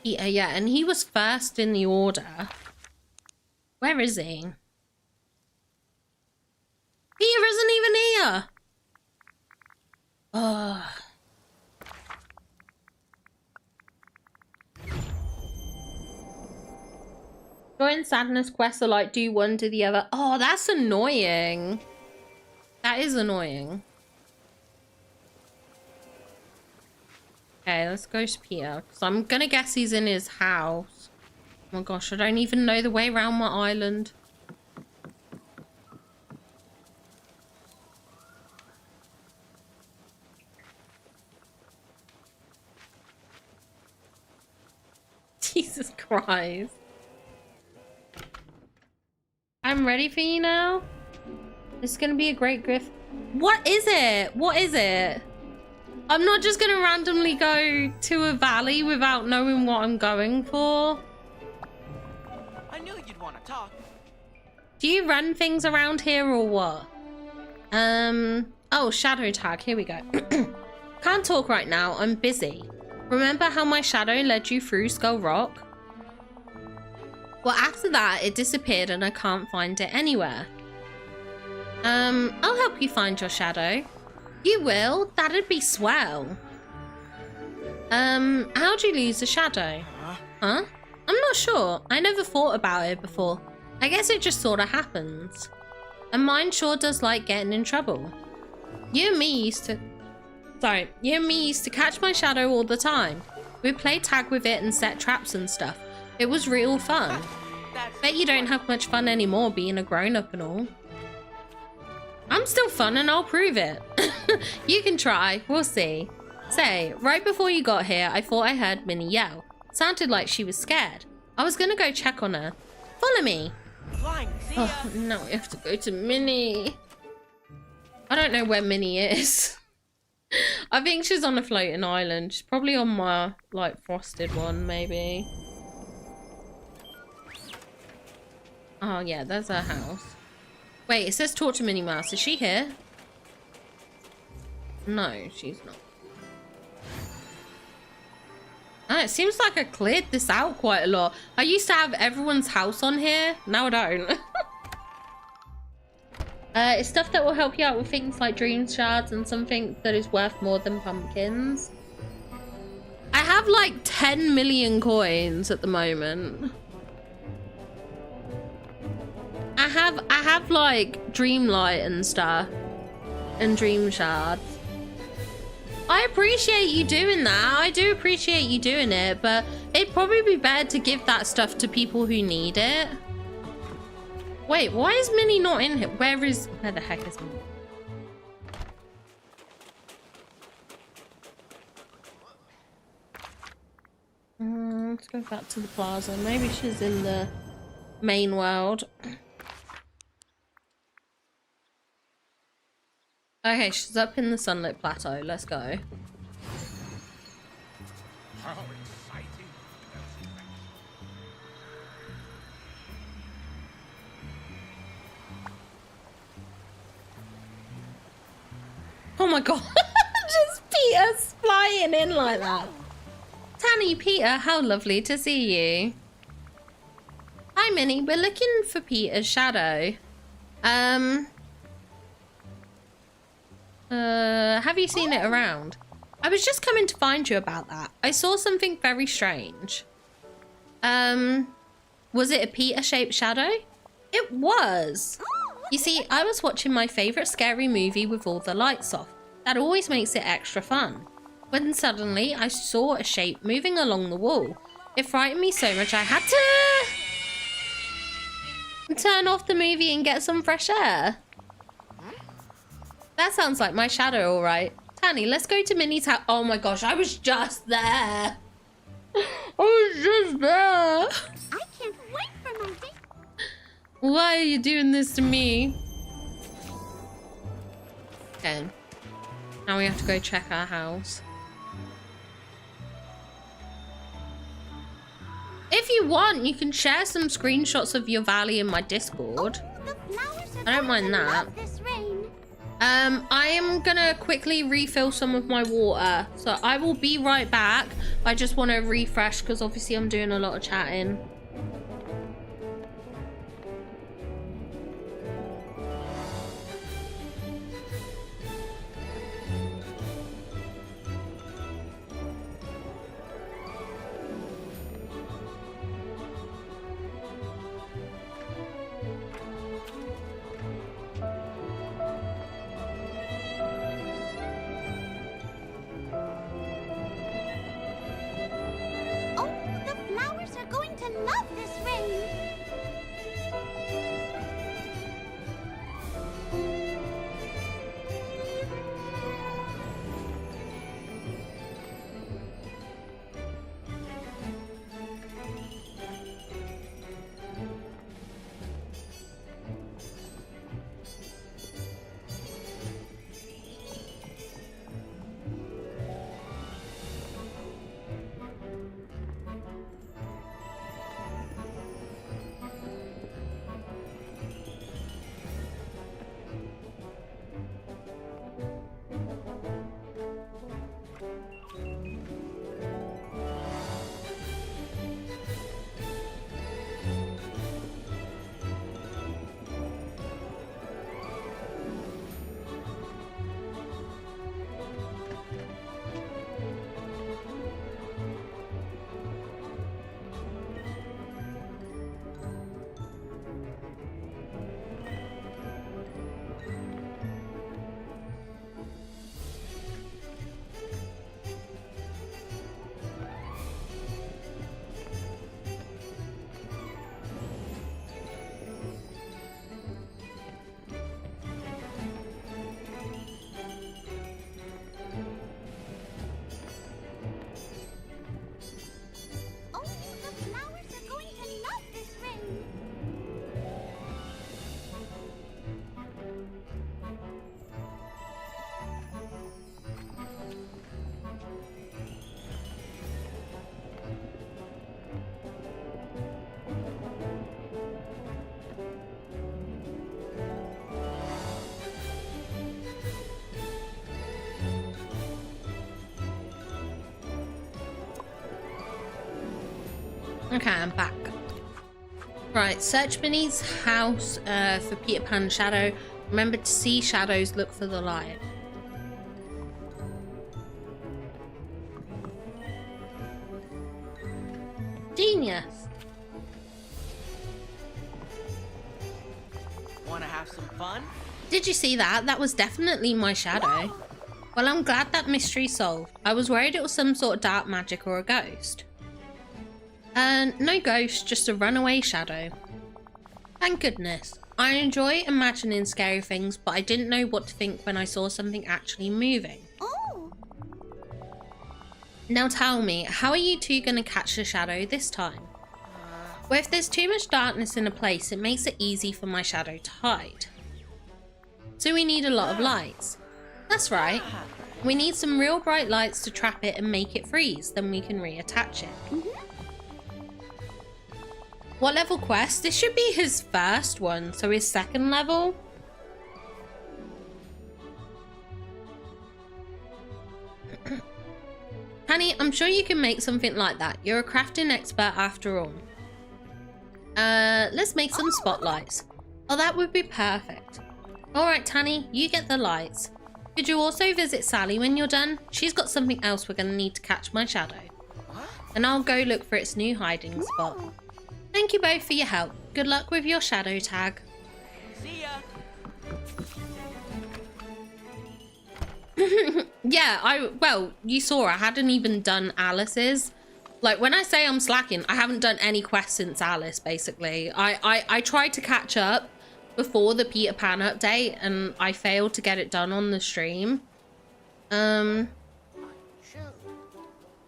Peter yet. And he was first in the order. Where is he? Peter isn't even here. Ugh. Joy and Sadness quests are like do one to the other. Oh, that's annoying. That is annoying. Okay, let's go to Peter. Because I'm going to guess he's in his house. Oh my gosh, I don't even know the way around my island. Jesus Christ. I'm ready for you now. It's going to be a great gift. What is it? What is it? I'm not just going to randomly go to a valley without knowing what I'm going for. I knew you'd want to talk. Do you run things around here or what? Oh, shadow tag. Here we go. Can't talk right now. I'm busy. Remember how my shadow led you through Skull Rock? Well, after that, it disappeared and I can't find it anywhere. I'll help you find your shadow. You will? That'd be swell. How'd you lose the shadow? Huh? I'm not sure. I never thought about it before. I guess it just sort of happens. And mine sure does like getting in trouble. You and me used to catch my shadow all the time. We'd play tag with it and set traps and stuff. It was real fun. Bet you don't have much fun anymore being a grown-up and all. I'm still fun and I'll prove it. You can try. We'll see. Say, right before you got here, I thought I heard Minnie yell. Sounded like she was scared. I was gonna go check on her. Follow me. Oh, now we have to go to Minnie. I don't know where Minnie is. I think she's on a floating island. She's probably on my, like, frosted one, maybe. Oh, yeah, there's her house. Wait, it says talk to Minnie Mouse. Is she here? No, she's not. Oh, it seems like I cleared this out quite a lot. I used to have everyone's house on here. Now I don't. It's stuff that will help you out with things like dream shards and something that is worth more than pumpkins. I have like 10 million coins at the moment. I have like Dreamlight and stuff and dream shards. I appreciate you doing that. I do appreciate you doing it, but it'd probably be better to give that stuff to people who need it. Wait, why is Minnie not in here? Where the heck is Minnie? Let's go back to the plaza. Maybe she's in the main world. Okay, she's up in the sunlit plateau. Let's go. How exciting. Oh my god. Just Peter flying in like that. Tanny, Peter, how lovely to see you. Hi, Minnie. We're looking for Peter's shadow. Have you seen it around? I was just coming to find you about that. I saw something very strange. Was it a Peter-shaped shadow? It was. You see, I was watching my favorite scary movie with all the lights off. That always makes it extra fun. When suddenly I saw a shape moving along the wall. It frightened me so much I had to turn off the movie and get some fresh air. That sounds like my shadow, all right. Tanny, let's go to Minnie's house. Oh my gosh, I was just there. I was just there. I can't wait for my date. Why are you doing this to me? Okay. Now we have to go check our house. If you want, you can share some screenshots of your valley in my Discord. I don't mind that. I am gonna quickly refill some of my water. So I will be right back. I just want to refresh because obviously I'm doing a lot of chatting. Okay, I'm back. Right, search Minnie's house for Peter Pan's shadow. Remember to see shadows, look for the light. Genius. Wanna have some fun? Did you see that? That was definitely my shadow. Well, I'm glad that mystery solved. I was worried it was some sort of dark magic or a ghost. No ghost, just a runaway shadow. Thank goodness. I enjoy imagining scary things, but I didn't know what to think when I saw something actually moving. Oh. Now tell me, how are you two going to catch the shadow this time? Well, if there's too much darkness in a place, it makes it easy for my shadow to hide. So we need a lot of lights. That's right. We need some real bright lights to trap it and make it freeze. Then we can reattach it. What level quest? This should be his first one, so his second level. Honey, I'm sure you can make something like that. You're a crafting expert after all. Let's make some spotlights. Oh, that would be perfect. All right, Tanny, you get the lights. Could you also visit Sally when you're done? She's got something else we're gonna need to catch my shadow. And I'll go look for its new hiding spot. Thank you both for your help. Good luck with your shadow tag. See ya. Yeah, well, you saw I hadn't even done Alice's. Like, when I say I'm slacking, I haven't done any quests since Alice, basically. I tried to catch up before the Peter Pan update, and I failed to get it done on the stream. I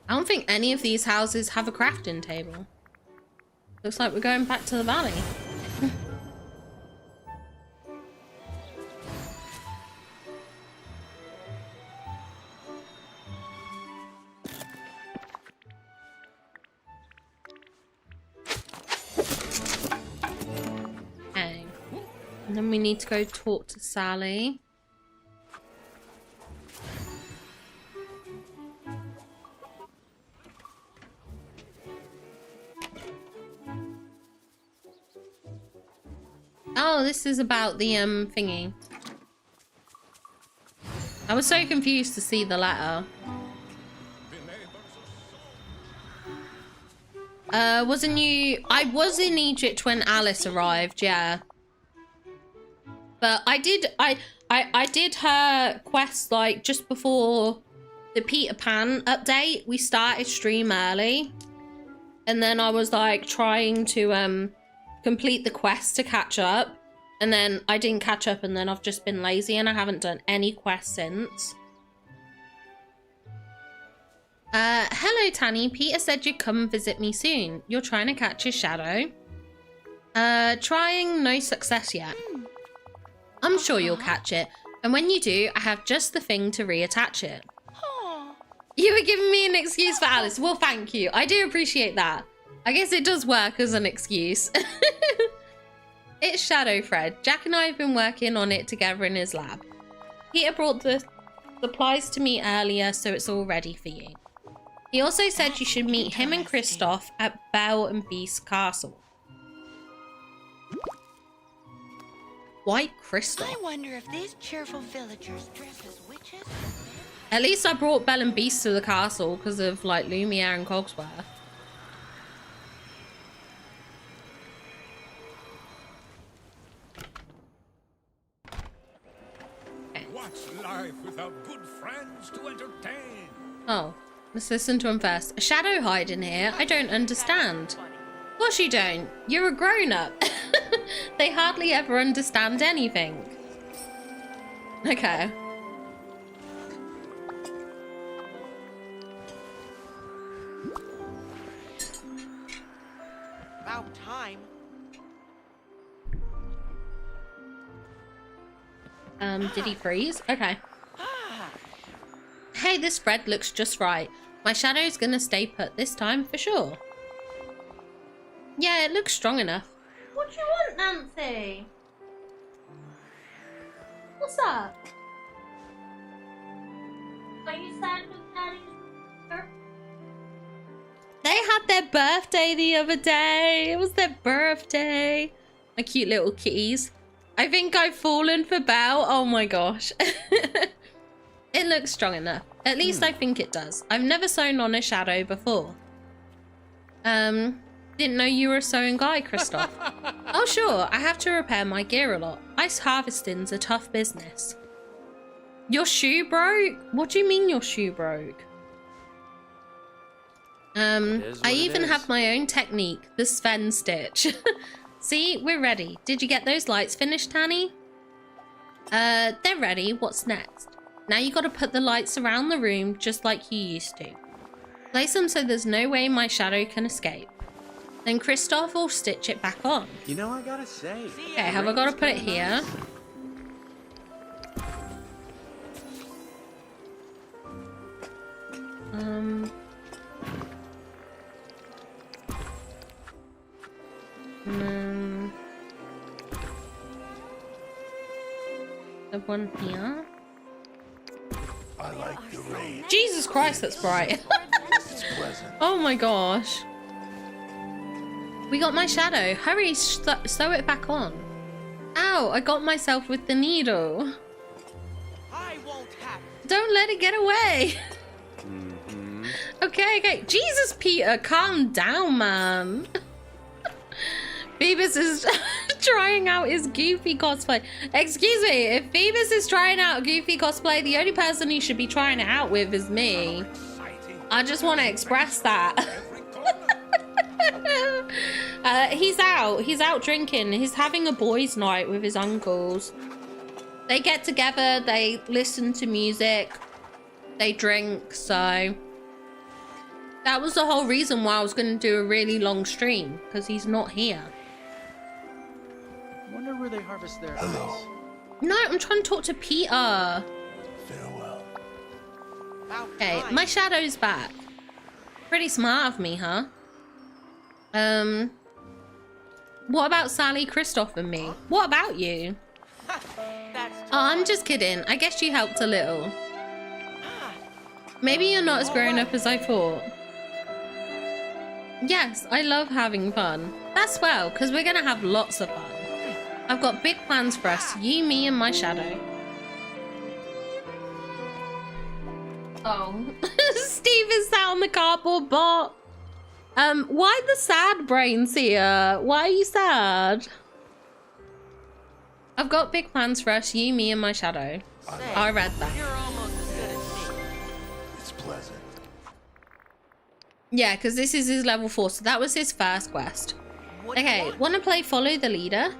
don't think any of these houses have a crafting table. Looks like we're going back to the valley. Okay. And then we need to go talk to Sally. Oh, this is about the thingy. I was so confused to see the letter. Wasn't you? I was in Egypt when Alice arrived, yeah. But I did her quest like just before the Peter Pan update. We started stream early, and then I was like trying to complete the quest to catch up, and then I didn't catch up, and then I've just been lazy and I haven't done any quests since. Hello Tanny, Peter said you'd come visit me soon. You're trying to catch his shadow? Trying, no success yet. I'm sure you'll catch it, and when you do, I have just the thing to reattach it. You were giving me an excuse for Alice. Well, thank you. I do appreciate that. I guess it does work as an excuse. It's Shadow Fred. Jack and I have been working on it together in his lab. Peter brought the supplies to me earlier, so it's all ready for you. He also said you should meet him and Kristoff at Belle and Beast Castle. Why Kristoff? I wonder if these cheerful villagers dress as witches. At least I brought Belle and Beast to the castle because of like Lumiere and Cogsworth. What's life without good friends to entertain? Oh, let's listen to him first. A shadow hiding here? I don't understand. Of course you don't. You're a grown-up. They hardly ever understand anything. Okay. About time. Did he freeze? Okay. Hey, this spread looks just right. My shadow's gonna stay put this time for sure. Yeah, it looks strong enough. What do you want, Nancy? What's up? Are you sad with Daddy? They had their birthday the other day. It was their birthday. My cute little kitties. I think I've fallen for Belle. Oh my gosh. It looks strong enough. At least I think it does. I've never sewn on a shadow before. Didn't know you were a sewing guy, Kristoff. Oh sure, I have to repair my gear a lot. Ice harvesting's a tough business. Your shoe broke? What do you mean your shoe broke? I even have my own technique, the Sven stitch. See, we're ready. Did you get those lights finished, Tanny? They're ready. What's next? Now you gotta put the lights around the room just like you used to. Place them so there's no way my shadow can escape. Then Kristoff will stitch it back on. You know, I gotta say. Okay, have I gotta put it here? The one here. I like the rain. Jesus Christ, that's bright. It's pleasant. Oh my gosh. We got my shadow. Hurry, sew it back on. Ow, I got myself with the needle. I won't have it. Don't let it get away. Okay. Jesus, Peter, calm down, man. Phoebus is trying out his Goofy cosplay. Excuse me, if Phoebus is trying out Goofy cosplay, the only person he should be trying it out with is me. I just want to express that. He's out drinking. He's having a boys' night with his uncles. They get together, they listen to music, they drink, so that was the whole reason why I was going to do a really long stream, because he's not here. Wonder where they harvest their ice. No, I'm trying to talk to Peter. Farewell. Okay, my shadow's back. Pretty smart of me, huh? What about Sally, Christoph, and me? What about you? Oh, I'm just kidding. I guess you helped a little. Maybe you're not as grown up as I thought. Yes, I love having fun. That's well, because we're going to have lots of fun. I've got big plans for us. You, me, and my shadow. Oh. Steve is sat on the cardboard bot. Why the sad brains here? Why are you sad? I've got big plans for us, you, me, and my shadow. I read that. You're almost as good as me. It's pleasant. Yeah, because this is his level 4, so that was his first quest. Okay, want to play Follow the Leader?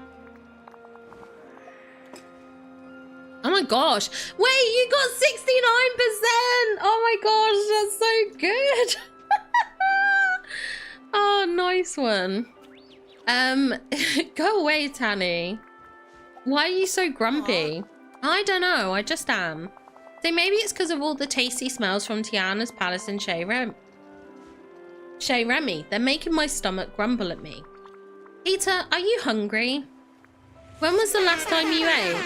Oh my gosh. Wait, you got 69%! Oh my gosh, that's so good! Oh, nice one. Go away, Tanny. Why are you so grumpy? I don't know, I just am. So maybe it's because of all the tasty smells from Tiana's Palace and Chez Remy. They're making my stomach grumble at me. Peter, are you hungry? When was the last time you ate?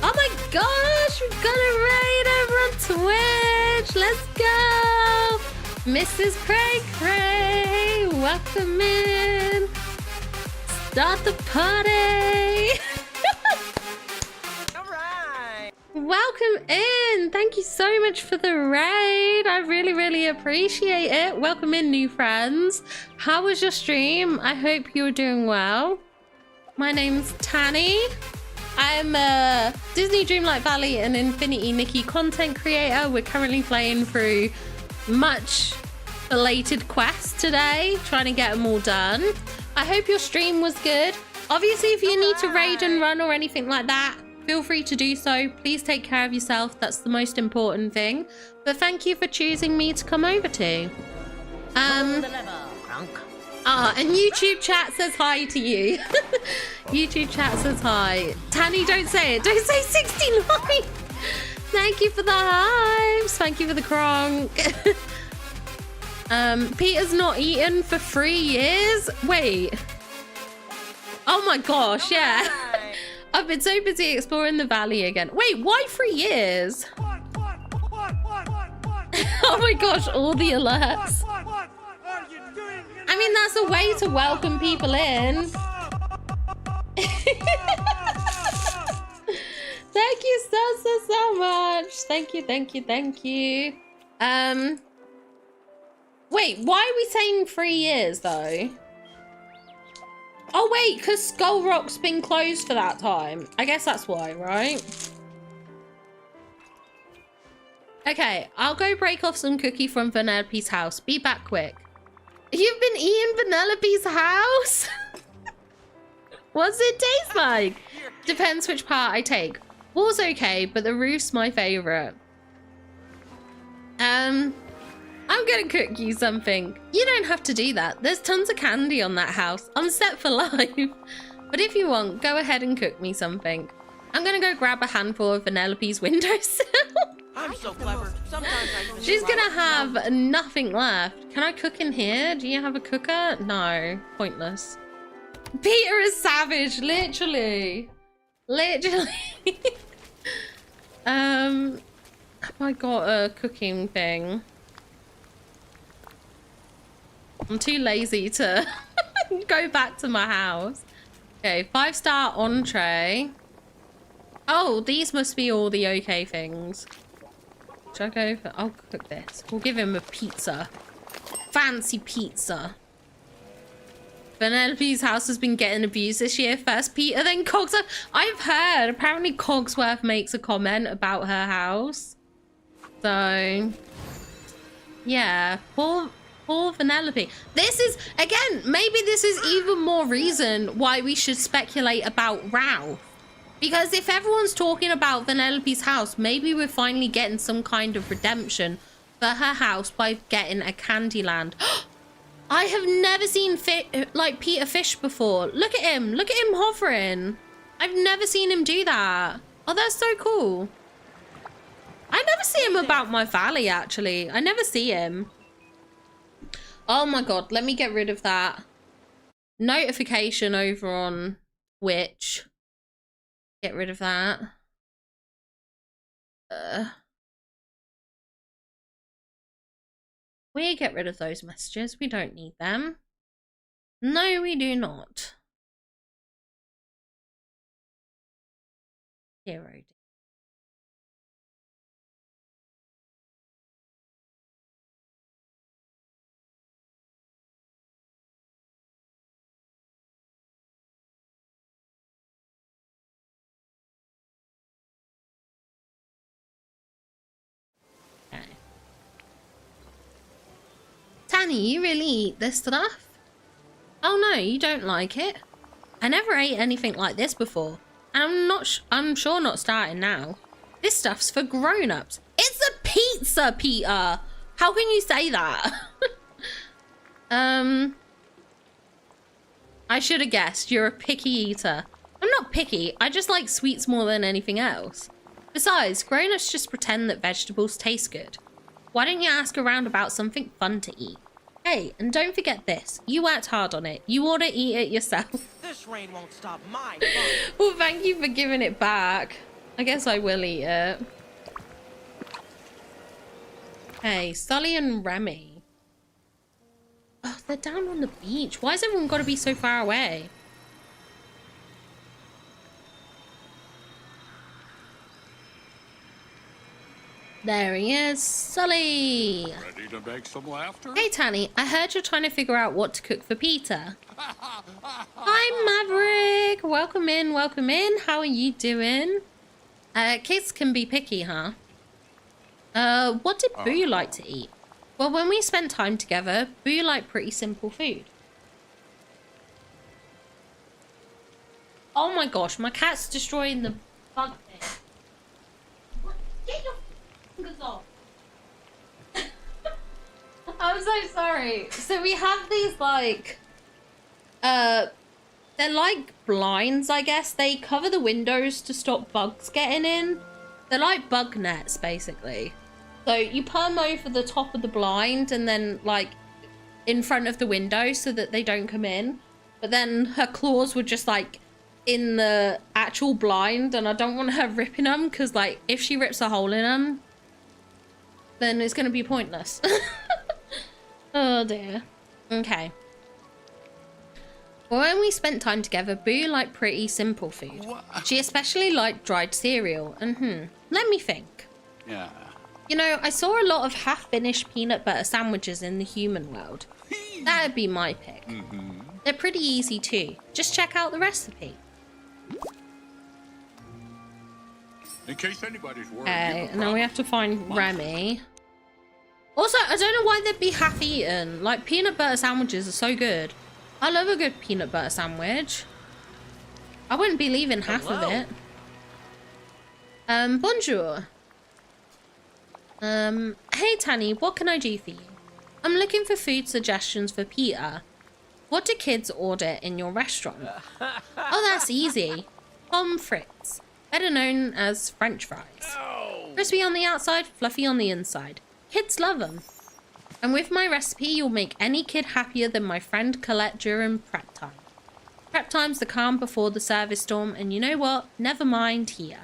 Oh my gosh, we've got a raid over on Twitch. Let's go. Mrs. Cray Cray, welcome in. Start the party. All right. Welcome in. Thank you so much for the raid. I really, really appreciate it. Welcome in, new friends. How was your stream? I hope you're doing well. My name's Tanny. I'm a Disney Dreamlight Valley and Infinity Nikki content creator. We're currently playing through much belated quests today, trying to get them all done. I hope your stream was good. Obviously, if you need to raid and run or anything like that, feel free to do so. Please take care of yourself. That's the most important thing. But thank you for choosing me to come over to. And YouTube chat says hi to you. YouTube chat says hi. Tanny, don't say it. Don't say 69. Thank you for the hives. Thank you for the kronk. Peter's not eaten for 3 years. Wait. Oh my gosh, yeah. I've been so busy exploring the valley again. Wait, why 3 years? Oh my gosh, all the alerts. I mean, that's a way to welcome people in. Thank you so much. Thank you. Wait, why are we saying 3 years though? Oh wait, because Skull Rock's been closed for that time. I guess that's why, right? Okay, I'll go break off some cookie from Vanellope's house. Be back quick. You've been eating Vanellope's house? What's it taste like? Depends which part I take. Wall's okay, but the roof's my favorite. I'm gonna cook you something. You don't have to do that. There's tons of candy on that house. I'm set for life. But if you want, go ahead and cook me something. I'm gonna go grab a handful of Vanellope's windowsill. I'm so clever. Sometimes I even She's gonna have nothing left. Can I cook in here? Do you have a cooker? No, pointless. Peter is savage, literally. Literally. Have I got a cooking thing? I'm too lazy to go back to my house. Okay, 5-star entree. Oh, these must be all the okay things. Should I go for... I'll cook this. We'll give him a pizza. Fancy pizza. Vanellope's house has been getting abused this year. First Peter, then Cogsworth. I've heard. Apparently Cogsworth makes a comment about her house. So... yeah. Poor Vanellope. This is... again, maybe this is even more reason why we should speculate about Ralph. Because if everyone's talking about Vanellope's house, maybe we're finally getting some kind of redemption for her house by getting a Candyland. I have never seen Peter fish before. Look at him. Look at him hovering. I've never seen him do that. Oh, that's so cool. I never see him about my valley, actually. I never see him. Oh my god. Let me get rid of that notification over on Twitch. Get rid of that. We get rid of those messages. We don't need them. No, we do not. Hero. Tanny, you really eat this stuff? Oh no, you don't like it? I never ate anything like this before. And I'm sure not starting now. This stuff's for grown-ups. It's a pizza, Peter! How can you say that? I should have guessed. You're a picky eater. I'm not picky. I just like sweets more than anything else. Besides, grown-ups just pretend that vegetables taste good. Why don't you ask around about something fun to eat? Hey, and don't forget this. You worked hard on it. You ought to eat it yourself. This rain won't stop my fun. Well, thank you for giving it back. I guess I will eat it. Hey, Sully and Remy. Oh, they're down on the beach. Why has everyone got to be so far away? There he is, Sully. Ready to make some laughter? Hey, Tanny, I heard you're trying to figure out what to cook for Peter. Hi, Maverick. Welcome in, welcome in. How are you doing? Kids can be picky, huh? What did Boo like to eat? Well, when we spent time together, Boo liked pretty simple food. Oh my gosh, my cat's destroying the bug thing. Get your fingers off. I'm so sorry. So we have these like, they're like blinds, I guess. They cover the windows to stop bugs getting in. They're like bug nets, basically. So you put them over the top of the blind and then like in front of the window so that they don't come in. But then her claws were just like in the actual blind, and I don't want her ripping them because like if she rips a hole in them, then it's going to be pointless. Oh dear. Okay. Well, when we spent time together, Boo liked pretty simple food. She especially liked dried cereal. Let me think. Yeah. You know, I saw a lot of half-finished peanut butter sandwiches in the human world. That'd be my pick. They're pretty easy too. Just check out the recipe. In case anybody's worried. Okay, and now we have to find Remy. Also, I don't know why they'd be half-eaten. Like, peanut butter sandwiches are so good. I love a good peanut butter sandwich. I wouldn't be leaving half of it. Bonjour. Hey Tanny, what can I do for you? I'm looking for food suggestions for Peter. What do kids order in your restaurant? Oh, that's easy. Pommes frites, better known as French fries. Crispy on the outside, fluffy on the inside. Kids love them. And with my recipe, you'll make any kid happier than my friend Colette during prep time. Prep time's the calm before the service storm, and you know what? Never mind here.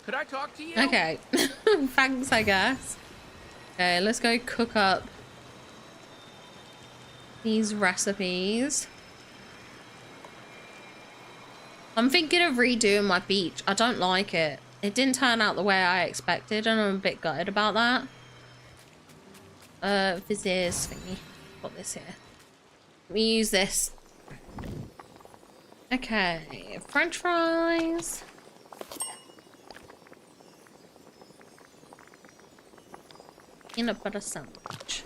Could I talk to you? Okay. Thanks, I guess. Okay, let's go cook up these recipes. I'm thinking of redoing my beach. I don't like it. It didn't turn out the way I expected, and I'm a bit gutted about that. Viziers thingy. Got this here. Let me use this. Okay, French fries. Peanut butter sandwich.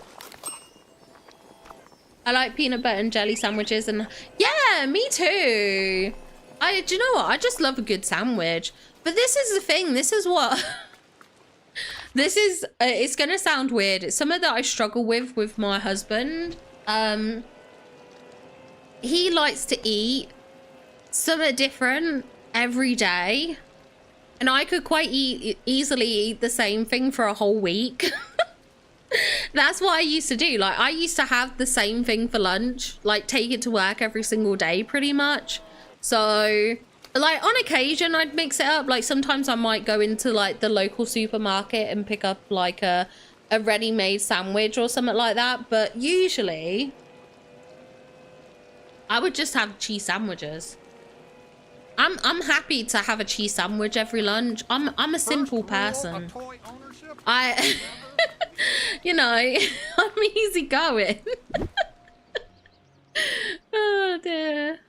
I like peanut butter and jelly sandwiches, and yeah, me too. Do you know what? I just love a good sandwich. But this is the thing. This is what this is. It's gonna sound weird. It's something that I struggle with my husband. He likes to eat something different every day, and I could quite easily eat the same thing for a whole week. That's what I used to do. Like, I used to have the same thing for lunch, like take it to work every single day pretty much. So like on occasion I'd mix it up. Like sometimes I might go into like the local supermarket and pick up like a ready-made sandwich or something like that, but usually I would just have cheese sandwiches. I'm happy to have a cheese sandwich every lunch. I'm a simple person. I you know, I'm easygoing. Oh dear.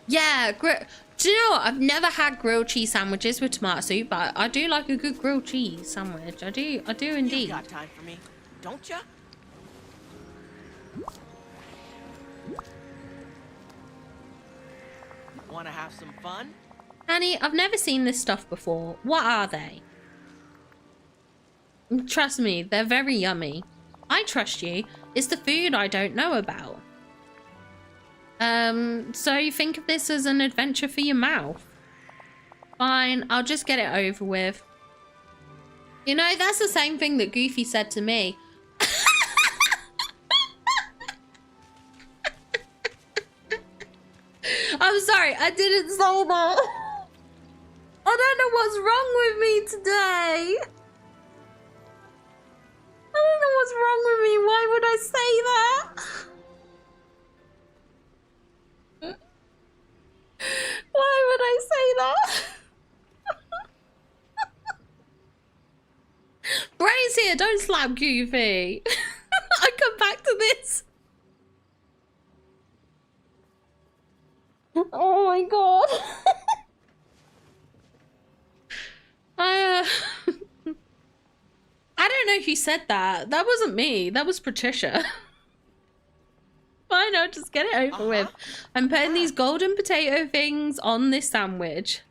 Yeah, do you know what? I've never had grilled cheese sandwiches with tomato soup, but I do like a good grilled cheese sandwich. I do indeed. You got time for me, don't ya? Want to have some fun? Annie, I've never seen this stuff before. What are they? Trust me, they're very yummy. I trust you. It's the food I don't know about. So you think of this as an adventure for your mouth? Fine, I'll just get it over with. You know, that's the same thing that Goofy said to me. I'm sorry, I didn't say that. I don't know what's wrong with me today. I don't know what's wrong with me. Why would I say that? Why would I say that? Bray's here, don't slap Goofy. I come back to this. Oh my god. I don't know who said that. That wasn't me. That was Patricia. Fine, I'll just get it over with. I'm putting these golden potato things on this sandwich.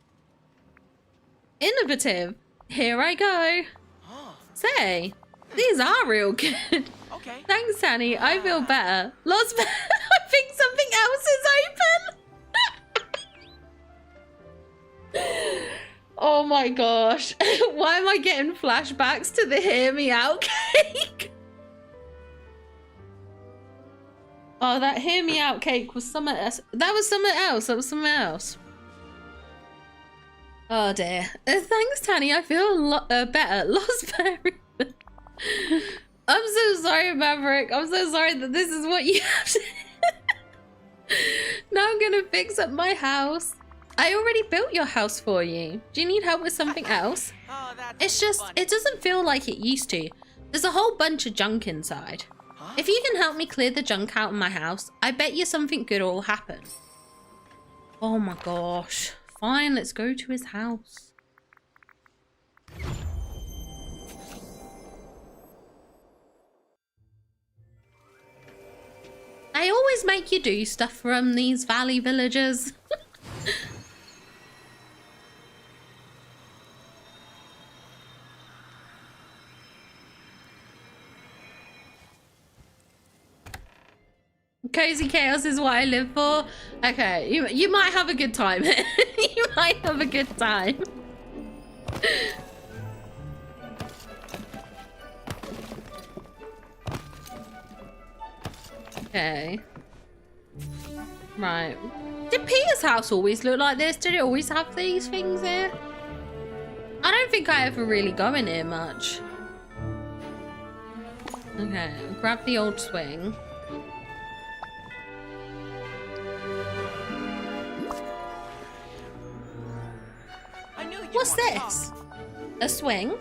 Innovative. Here I go. Say, these are real good. Okay. Thanks, Annie. I feel better. Lost. I think something else is open. Oh my gosh. Why am I getting flashbacks to the Hear Me Out cake? Oh, that Hear Me Out cake was something else. That was something else. That was something else. Oh dear. Thanks, Tanny. I feel a lot better. Lost Berry. I'm so sorry, Maverick. I'm so sorry that this is what you have to... Now I'm gonna fix up my house. I already built your house for you. Do you need help with something else? It's just, it doesn't feel like it used to. There's a whole bunch of junk inside. If you can help me clear the junk out of my house, I bet you something good will happen. Oh my gosh. Fine, let's go to his house. They always make you do stuff from these valley villagers. Cozy chaos is what I live for. Okay, you might have a good time. You might have a good time. Okay. Right. Did Peter's house always look like this? Did it always have these things here? I don't think I ever really go in here much. Okay, I'll grab the old swing. What's this? A swing?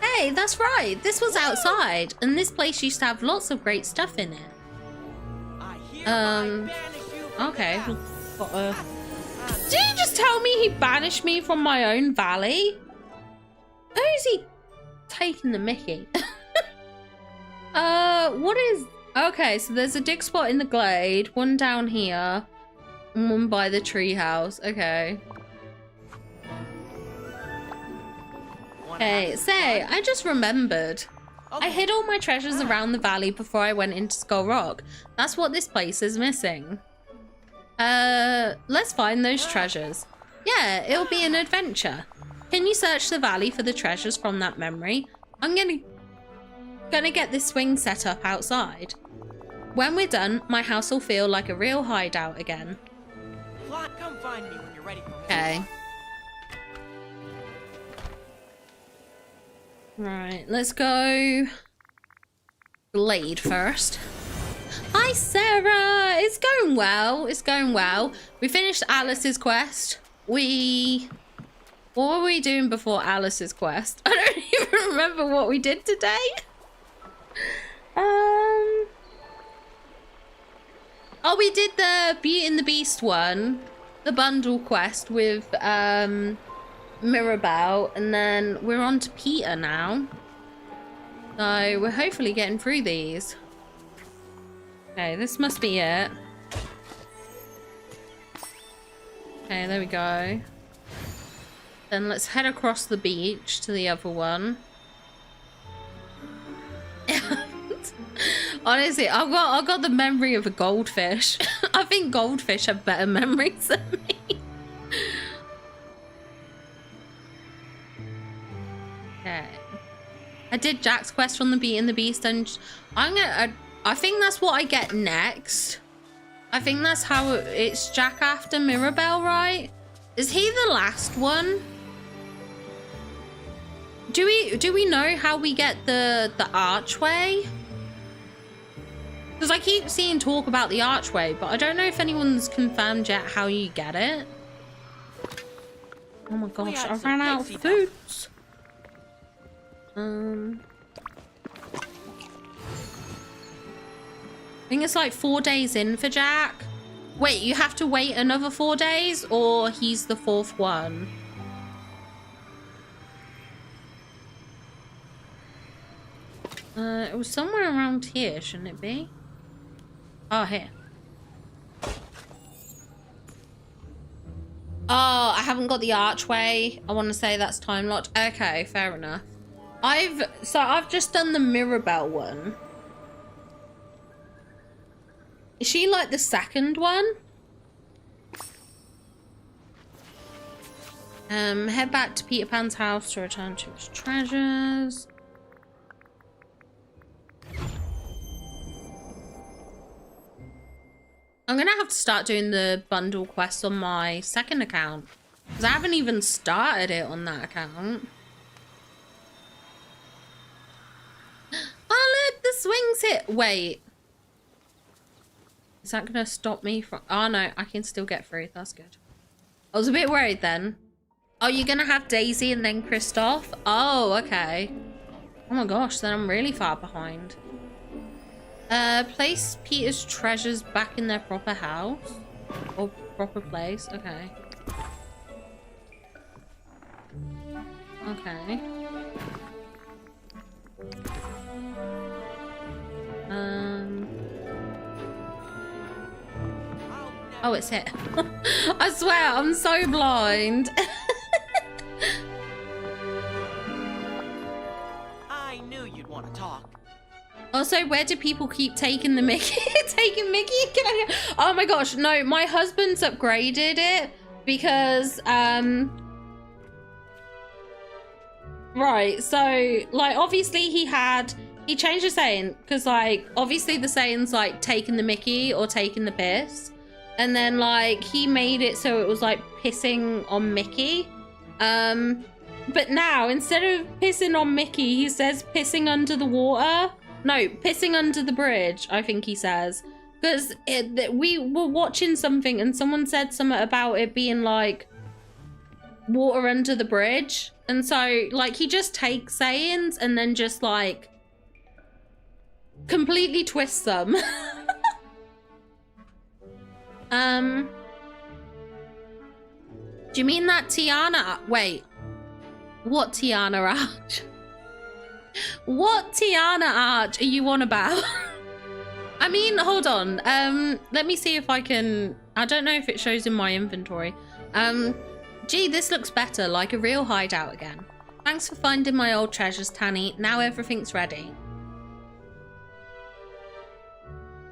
Hey, that's right. This was outside, and this place used to have lots of great stuff in it. Okay. Did you just tell me he banished me from my own valley? Who's he taking the mickey? What is... Okay, so there's a dig spot in the glade, one down here, and one by the tree house. Okay. Hey, say, I just remembered. I hid all my treasures around the valley before I went into Skull Rock. That's what this place is missing. Let's find those treasures. Yeah, it'll be an adventure. Can you search the valley for the treasures from that memory? I'm gonna get this swing set up outside. When we're done, my house will feel like a real hideout again. Come find me when you're ready for me. Okay. Right, let's go glade first. Hi, Sarah. It's going well. It's going well. We finished Alice's quest. What were we doing before Alice's quest? I don't even remember what we did today. Oh, we did the Beauty and the Beast one, the bundle quest with Mirabelle, and then we're on to Peter now. So we're hopefully getting through these. Okay, this must be it. Okay, there we go. Then let's head across the beach to the other one. Honestly, I've got the memory of a goldfish. I think goldfish have better memories than me. Okay. I did Jack's quest from the Beauty and the Beast, and I think that's what I get next. I think that's how it's Jack after Mirabelle, right? Is he the last one? Do we know how we get the archway? Because I keep seeing talk about the archway, but I don't know if anyone's confirmed yet how you get it. Oh my gosh, I ran out of foods. I think it's like 4 days in for Jack. Wait, you have to wait another 4 days, or he's the 4th one? It was somewhere around here, shouldn't it be? Oh, here. Oh, I haven't got the archway. I want to say that's time locked. Okay, fair enough. I've just done the Mirabelle one. Is she like the second one? Head back to Peter Pan's house to return to his treasures. I'm gonna have to start doing the bundle quest on my second account, because I haven't even started it on that account. Oh look, the swing's hit. Wait. Is that gonna stop me from... Oh no, I can still get through. That's good. I was a bit worried then. Oh, you're gonna have Daisy and then Christoph? Oh, okay. Oh my gosh, then I'm really far behind. Place Peter's treasures back in their proper house. Or proper place. Okay. Okay. Oh, it's it. I swear, I'm so blind. I knew you'd want to talk. Also, where do people keep taking the Mickey? Taking Mickey? Oh my gosh, no, my husband's upgraded it because, right, so, like, obviously he changed the saying, because, like, obviously the saying's, like, taking the Mickey or taking the piss. And then, like, he made it so it was, like, pissing on Mickey. But now, instead of pissing on Mickey, he says pissing under the water. No, pissing under the bridge, I think he says. Because we were watching something and someone said something about it being, like, water under the bridge. And so, like, he just takes sayings and then just, like, completely twists them. Do you mean that Tiana? Wait. What Tiana Arch? What Tiana Arch are you on about? I mean, hold on. Let me see if I can... I don't know if it shows in my inventory. Gee, this looks better, like a real hideout again. Thanks for finding my old treasures, Tanny. Now everything's ready.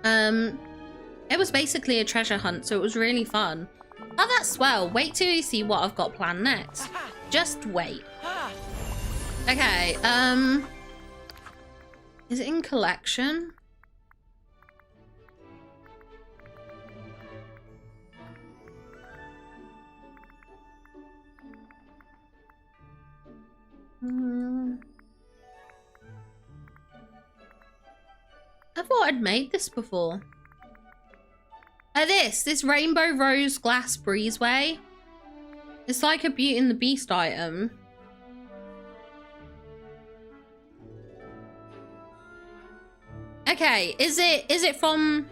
It was basically a treasure hunt, so it was really fun. Oh, that's swell. Wait till you see what I've got planned next. Just wait. Okay, is it in collection? I thought I'd made this before. This Rainbow Rose Glass Breezeway. It's like a Beauty and the Beast item. Okay, is it from...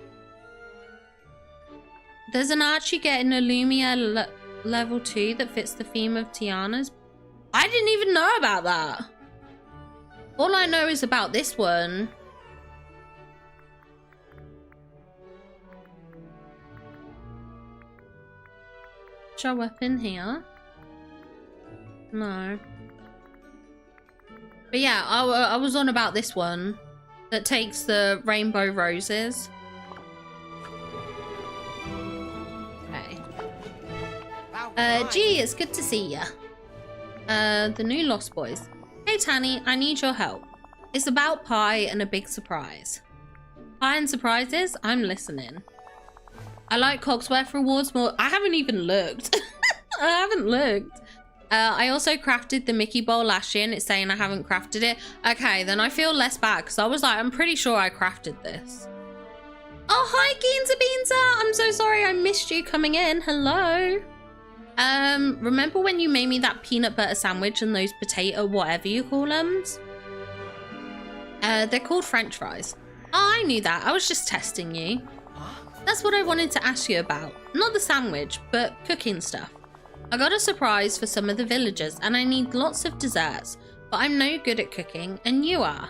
There's an arch you get in Illumia level 2 that fits the theme of Tiana's. I didn't even know about that. All I know is about this one. Show up in here? No. But yeah, I was on about this one that takes the rainbow roses. Okay. Gee, it's good to see ya. The new Lost Boys. Hey Tanny, I need your help. It's about pie and a big surprise. Pie and surprises? I'm listening. I like Cogsworth rewards more. I haven't even looked. I haven't looked. I also crafted the Mickey bowl last year and it's saying I haven't crafted it. Okay, then I feel less bad because I was like, I'm pretty sure I crafted this. Oh, hi, Geenza Beanza. I'm so sorry I missed you coming in. Hello. Remember when you made me that peanut butter sandwich and those potato whatever you call them? They're called French fries. Oh, I knew that. I was just testing you. That's what I wanted to ask you about. Not the sandwich, but cooking stuff. I got a surprise for some of the villagers and I need lots of desserts, but I'm no good at cooking and you are.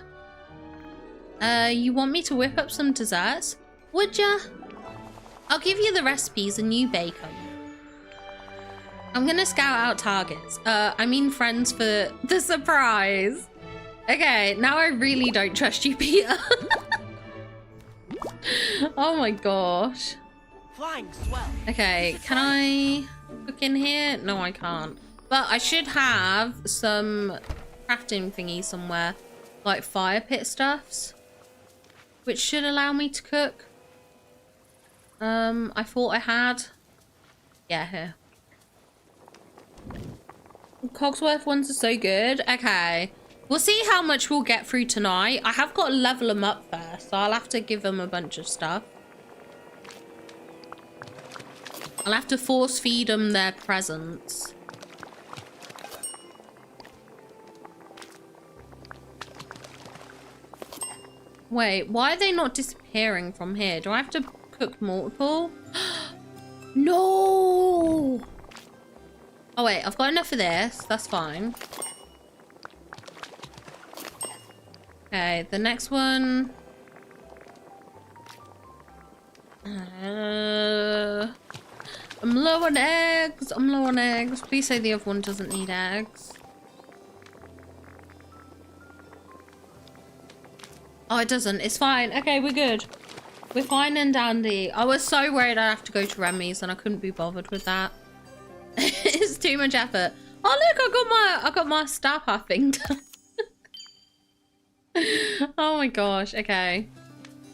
You want me to whip up some desserts? Would ya? I'll give you the recipes and you bake them. I'm gonna scout out targets. I mean friends for the surprise. Okay, now I really don't trust you, Peter. Oh my gosh. Flying swell. Okay, can I cook in here? No, I can't. But I should have some crafting thingy somewhere, like fire pit stuffs, which should allow me to cook. I thought I had. Yeah, here. Cogsworth ones are so good. Okay. We'll see how much we'll get through tonight. I have got to level them up first, so I'll have to give them a bunch of stuff. I'll have to force feed them their presents. Wait, why are they not disappearing from here? Do I have to cook multiple? No! Oh wait, I've got enough of this. That's fine. Okay, the next one. I'm low on eggs. I'm low on eggs. Please say the other one doesn't need eggs. Oh, it doesn't. It's fine. Okay, we're good. We're fine and dandy. I was so worried I'd have to go to Remy's and I couldn't be bothered with that. It's too much effort. Oh look, I got my star path thing done. Oh my gosh. Okay.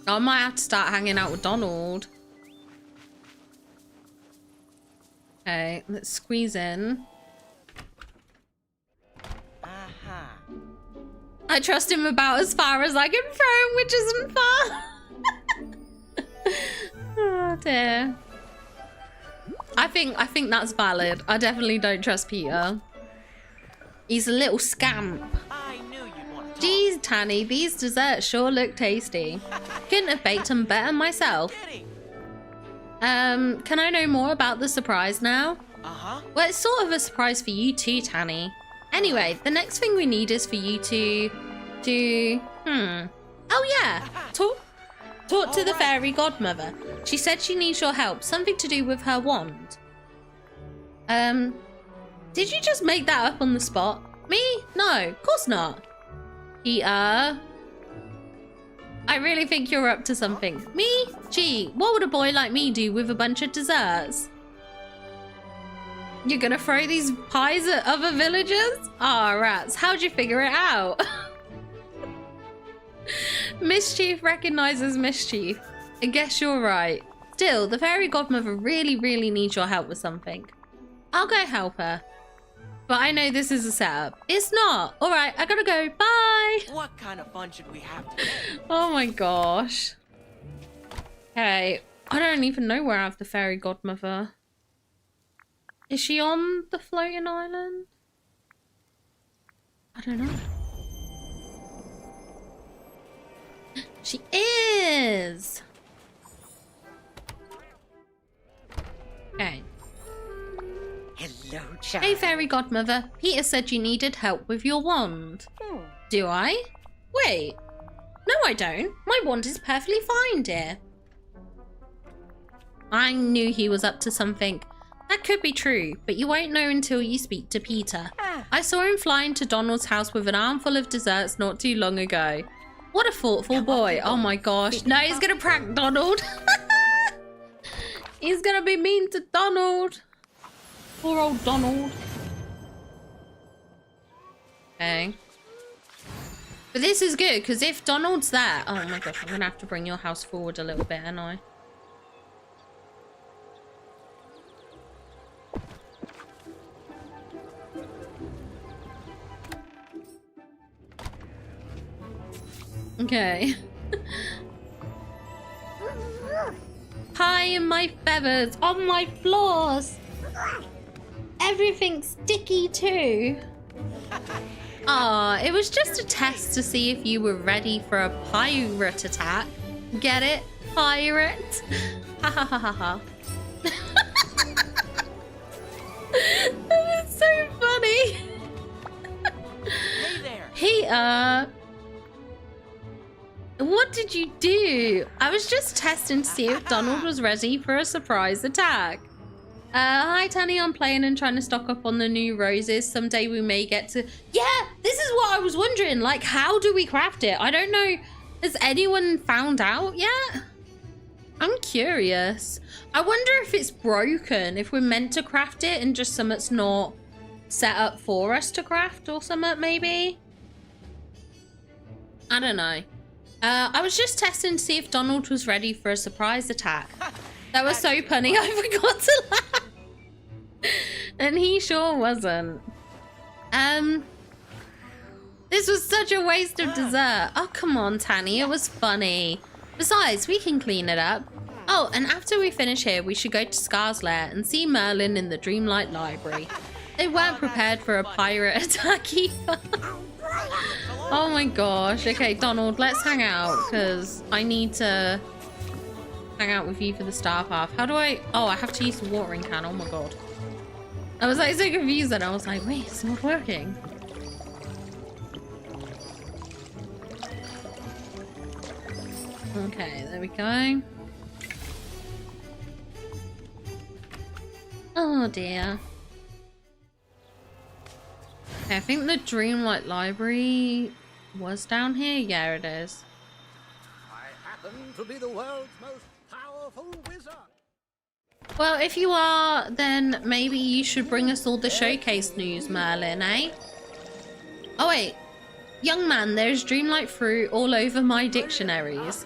I might have to start hanging out with Donald. Okay, let's squeeze in. I trust him about as far as I can throw him, which isn't far. Oh dear. I think that's valid. I definitely don't trust Peter. He's a little scamp. Geez, Tanny, these desserts sure look tasty. Couldn't have baked them better myself. Can I know more about the surprise now? Well, it's sort of a surprise for you too, Tanny. Anyway, the next thing we need is for you to do... Oh yeah! Talk to the fairy godmother. She said she needs your help. Something to do with her wand. Did you just make that up on the spot? Me? No, of course not. Peter. I really think you're up to something. Me? Gee, what would a boy like me do with a bunch of desserts? You're gonna throw these pies at other villagers? Aw, rats, how'd you figure it out? Mischief recognizes mischief. I guess you're right. Still, the fairy godmother really, really needs your help with something. I'll go help her. But I know this is a setup. It's not. All right, I gotta go. Bye. What kind of fun should we have today? Oh my gosh. Okay, I don't even know where I have the fairy godmother. Is she on the floating island? I don't know. She is. Okay. Hello, child. Hey, fairy godmother. Peter said you needed help with your wand. Do I? Wait. No, I don't. My wand is perfectly fine, dear. I knew he was up to something. That could be true, but you won't know until you speak to Peter. I saw him fly into Donald's house with an armful of desserts not too long ago. What a thoughtful boy. Oh my gosh. No, he's gonna prank Donald. He's gonna be mean to Donald. Poor old Donald. Okay. But this is good, because if Donald's there... Oh my gosh, I'm gonna have to bring your house forward a little bit, aren't I? Okay. Pie in my feathers, on my floors. Everything's sticky too. Aw, it was just a test to see if you were ready for a pirate attack. Get it? Pirate? Ha ha ha ha ha. That is so funny. Hey there. Peter. What did you do? I was just testing to see if Donald was ready for a surprise attack. Hi, Tanny. I'm playing and trying to stock up on the new roses. Someday we may get to... Yeah, this is what I was wondering. Like, how do we craft it? I don't know. Has anyone found out yet? I'm curious. I wonder if it's broken, if we're meant to craft it and just something's not set up for us to craft or something, maybe? I don't know. I was just testing to see if Donald was ready for a surprise attack. That was so funny, I forgot to laugh. And he sure wasn't. This was such a waste of dessert. Oh, come on, Tanny, it was funny. Besides, we can clean it up. Oh, and after we finish here, we should go to Scar's lair and see Merlin in the Dreamlight Library. They weren't prepared for a pirate attack either. Oh my gosh. Okay, Donald, let's hang out because I need to hang out with you for the star path. How do I... Oh, I have to use the watering can. Oh my god. I was like so confused and I was like, wait, it's not working. Okay, there we go. Oh dear. Okay, I think the Dreamlight Library was down here. Yeah, it is. happen to be the world's most powerful wizard. Well, if you are, then maybe you should bring us all the showcase news, Merlin, eh? Oh, wait. Young man, there's dreamlight fruit all over my dictionaries.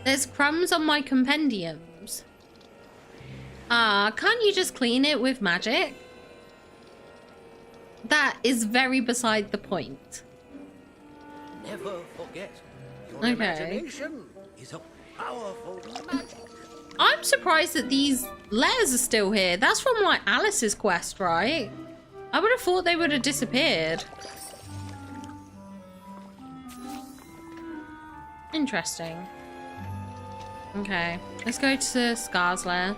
There's crumbs on my compendiums. Ah, can't you just clean it with magic? That is very beside the point. Never forget, your imagination is a powerful magic. I'm surprised that these letters are still here. That's from like Alice's quest, right? I would have thought they would have disappeared. Interesting. Okay, let's go to Scar's lair.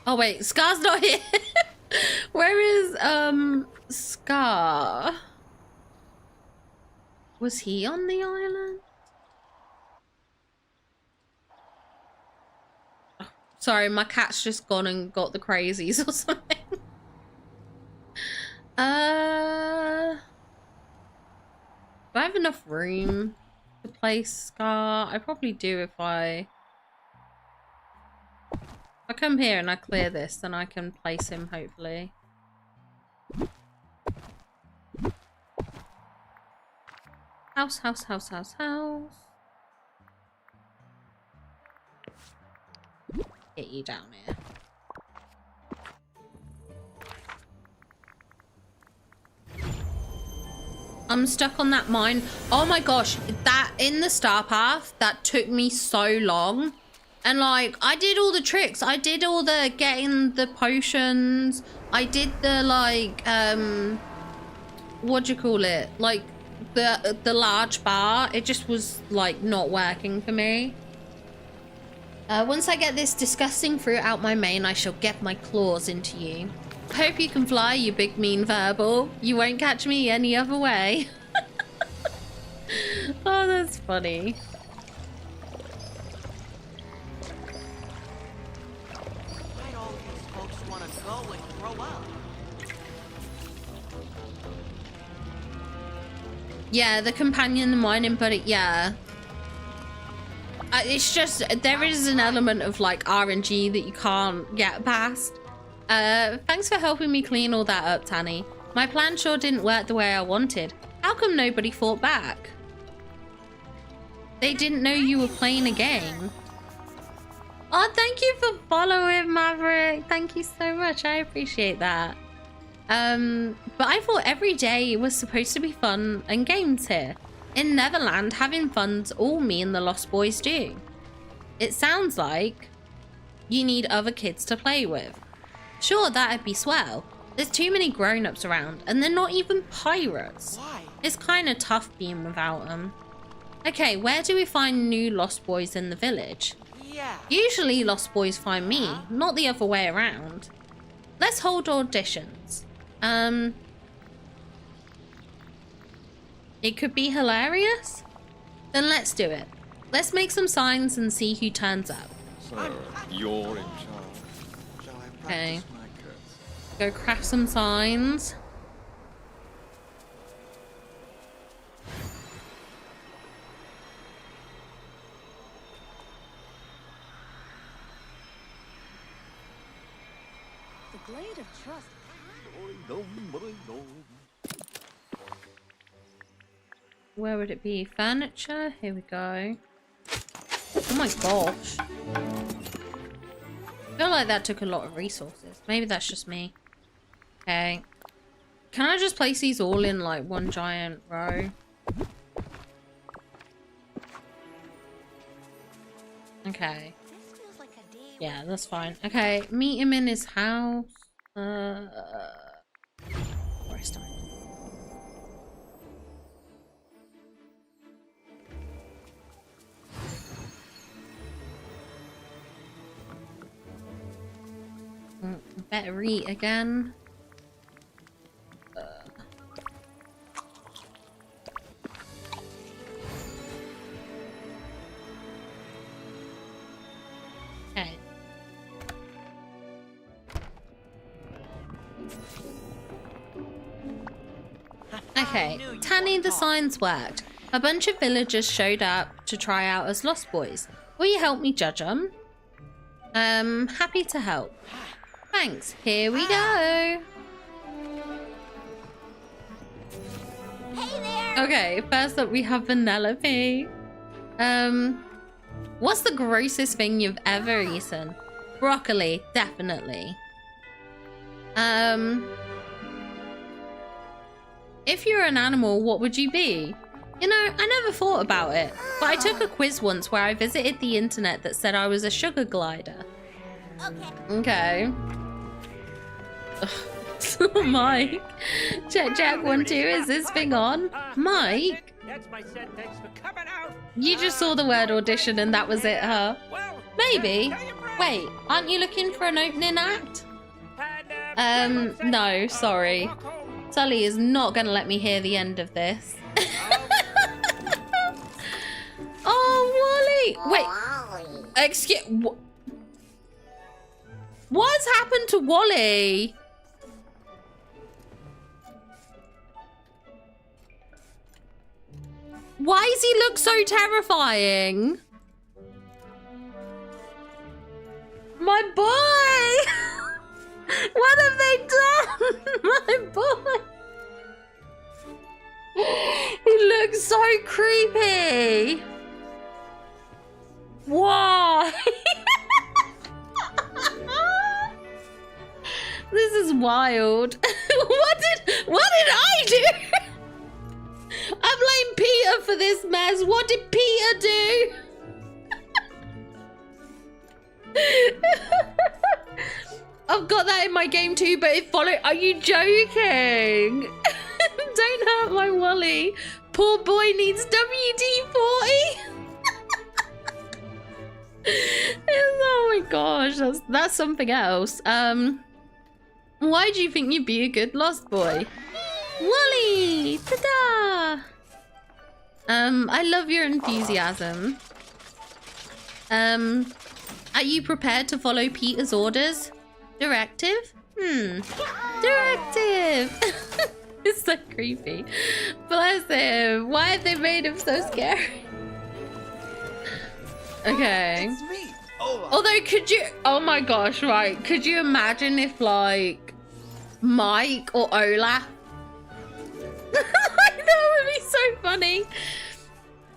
Oh wait, Scar's not here. Where is Scar? Was he on the island? Oh, sorry, my cat's just gone and got the crazies or something. Do I have enough room to place Scar? I probably do if I come here and I clear this, then I can place him, hopefully. House, house, house, house, house. Get you down here. I'm stuck on that mine. Oh my gosh, that in the star path, that took me so long. And like, I did all the tricks. I did all the getting the potions. I did the like, what do you call it? Like the large bar. It just was like not working for me. Once I get this disgusting fruit out my mane, I shall get my claws into you. Hope you can fly, you big mean verbal. You won't catch me any other way. Oh, that's funny. Yeah, the companion, the mining, but yeah. It's just, there is an element of like RNG that you can't get past. Thanks for helping me clean all that up, Tanny. My plan sure didn't work the way I wanted. How come nobody fought back? They didn't know you were playing a game. Oh, thank you for following, Maverick. Thank you so much. I appreciate that. But I thought every day was supposed to be fun and games here. In Neverland, having fun's all me and the Lost Boys do. It sounds like you need other kids to play with. Sure, that'd be swell. There's too many grown-ups around, and they're not even pirates. Why? It's kind of tough being without them. Okay, where do we find new Lost Boys in the village? Yeah. Usually Lost Boys find me, not the other way around. Let's hold auditions. It could be hilarious? Then let's do it. Let's make some signs and see who turns up. So, you're in charge. Shall I Okay. practice my curse? Go craft some signs. The Glade of Trust. Where would it be? Furniture? Here we go. Oh my gosh. I feel like that took a lot of resources. Maybe that's just me. Okay. Can I just place these all in like one giant row? Okay. Yeah, that's fine. Okay, meet him in his house. Forest time. Better eat again. Okay, Tanny, the signs worked. A bunch of villagers showed up to try out as Lost Boys. Will you help me judge them? Happy to help. Thanks. Here we go. Hey there! Okay, first up we have Vanellope. What's the grossest thing you've ever eaten? Broccoli, definitely. If you're an animal, what would you be? You know, I never thought about it, but I took a quiz once where I visited the internet that said I was a sugar glider. Okay. Mike. Check 1 2. Is this thing on? Mike? That's my set. Thanks for coming out. You just saw the word audition and that was it, huh? Maybe. Wait, aren't you looking for an opening act? No, sorry. Sully is not gonna let me hear the end of this. Oh, Wally! Wait. Excuse. What's happened to Wally? Why does he look so terrifying? My boy! What have they done? My boy! He looks so creepy. Why? This is wild. What did I do? I blame Peter for this mess. What did Peter do? I've got that in my game too, but it followed. Are you joking? Don't hurt my Wally. Poor boy needs WD-40. Oh my gosh, that's something else. Why do you think you'd be a good Lost Boy? Wally! Ta-da! I love your enthusiasm. Are you prepared to follow Peter's orders? Directive? Directive! It's so creepy. Bless him. Why have they made him so scary? Okay. It's me, Olaf. Although, could you... Oh my gosh, right. Could you imagine if, like, Mike or Olaf... That would be so funny.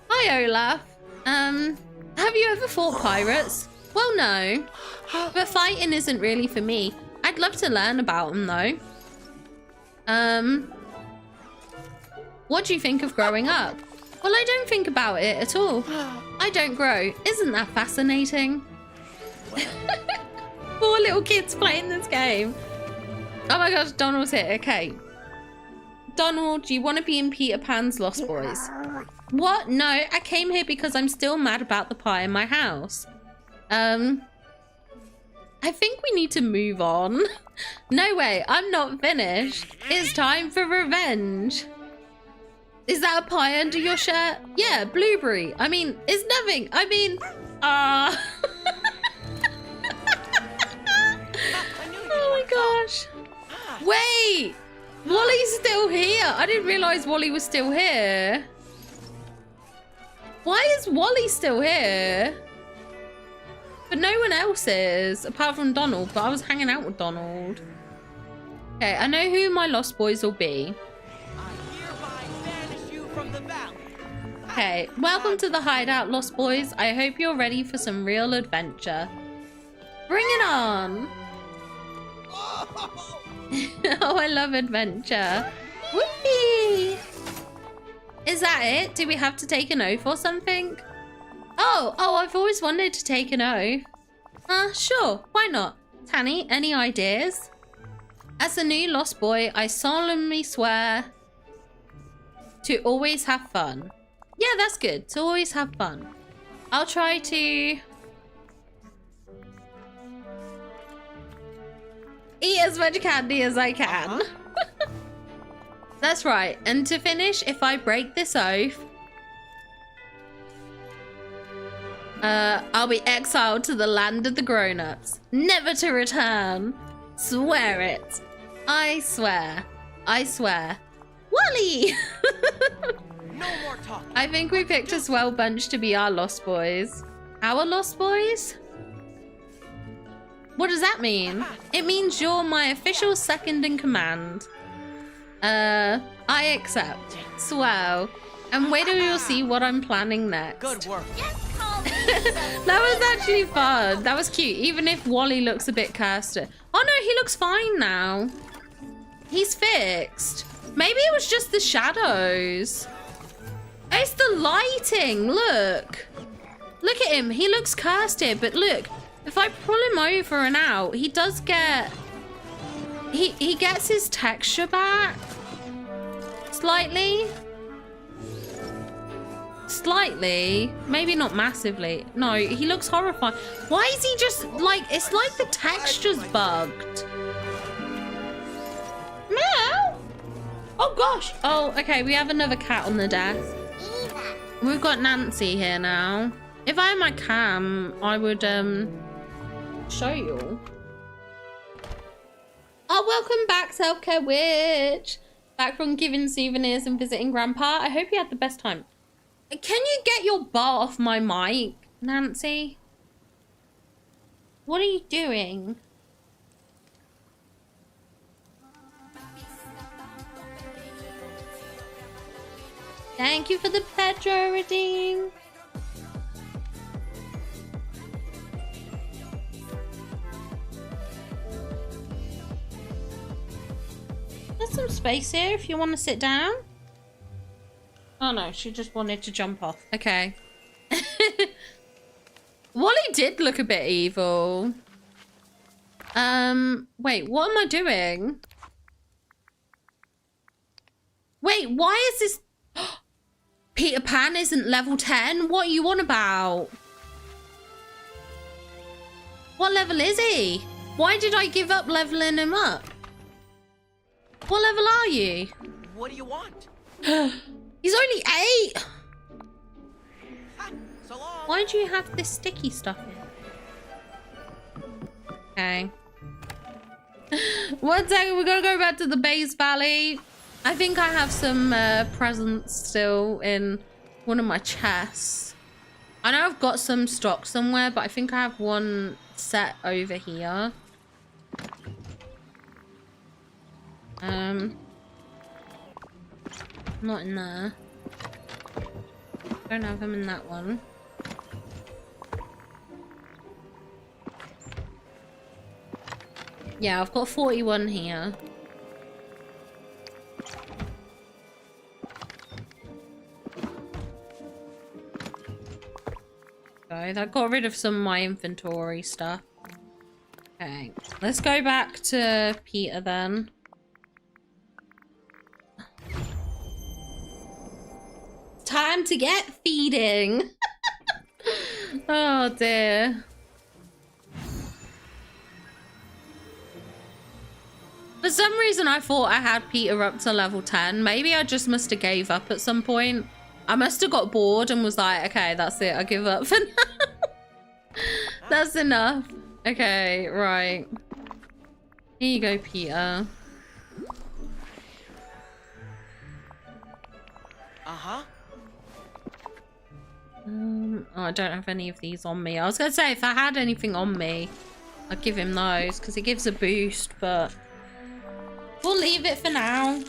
Hi, Olaf. Have you ever fought pirates? Well, no. But fighting isn't really for me. I'd love to learn about them, though. What do you think of growing up? Well, I don't think about it at all. I don't grow. Isn't that fascinating? Poor little kids playing this game. Oh my gosh, Donald's here. Okay. Donald, do you want to be in Peter Pan's Lost Boys? What? No, I came here because I'm still mad about the pie in my house. I think we need to move on. No way, I'm not finished. It's time for revenge. Is that a pie under your shirt? Yeah, blueberry. I mean, it's nothing. I mean, oh my gosh. Wait, Wally's still here. I didn't realize Wally was still here. Why is Wally still here? But no one else is, apart from Donald, but I was hanging out with Donald. Okay, I know who my Lost Boys will be. Okay, welcome to the hideout, Lost Boys. I hope you're ready for some real adventure. Bring it on! Oh, I love adventure. Whoopee! Is that it? Do we have to take an oath or something? Oh, I've always wanted to take an oath. Sure, why not? Tanny, any ideas? As a new Lost Boy, I solemnly swear to always have fun. Yeah, that's good. To always have fun. I'll try to eat as much candy as I can. That's right. And to finish, if I break this oath, I'll be exiled to the land of the grown-ups, never to return. Swear it. I swear. I swear. Wally! No more talk. I think we picked a swell bunch to be our Lost Boys. Our Lost Boys? What does that mean? It means you're my official second in command. I accept. Swell. And wait till you'll see what I'm planning next. Good work. That was actually fun. That was cute. Even if Wally looks a bit cursed. Oh no, he looks fine now. He's fixed. Maybe it was just the shadows. It's the lighting. Look. Look at him. He looks cursed here, but look. If I pull him over and out, he does get... He gets his texture back. Slightly. Slightly. Maybe not massively. No, he looks horrifying. Why is he just like... It's like the texture's bugged. Meow. Oh gosh. Oh, okay. We have another cat on the desk. We've got Nancy here now. If I had my cam, I would show you. Oh, welcome back, Self-Care Witch. Back from giving souvenirs and visiting Grandpa. I hope you had the best time. Can you get your butt off my mic, Nancy? What are you doing? Thank you for the Pedro redeem. There's some space here if you want to sit down. Oh no, she just wanted to jump off. Okay. Wally did look a bit evil. Wait, what am I doing? Wait, why is this... Peter Pan isn't level 10? What are you on about? What level is he? Why did I give up leveling him up? What level are you? What do you want? He's only 8. So long. Why do you have this sticky stuff in? Okay. 1 second, we're gonna go back to the base valley. I think I have some presents still in one of my chests. I know I've got some stock somewhere, but I think I have one set over here. Not in there. Don't have them in that one. Yeah, I've got 41 here. So that got rid of some of my inventory stuff. Okay, let's go back to Peter then. Time to get feeding. Oh dear. For some reason I thought I had Peter up to level 10. Maybe I just must have gave up at some point. I must have got bored and was like, okay, that's it. I give up for now. That's enough. Okay, right. Here you go, Peter. Uh-huh. Oh, I don't have any of these on me. I was going to say, if I had anything on me, I'd give him those because it gives a boost, but we'll leave it for now.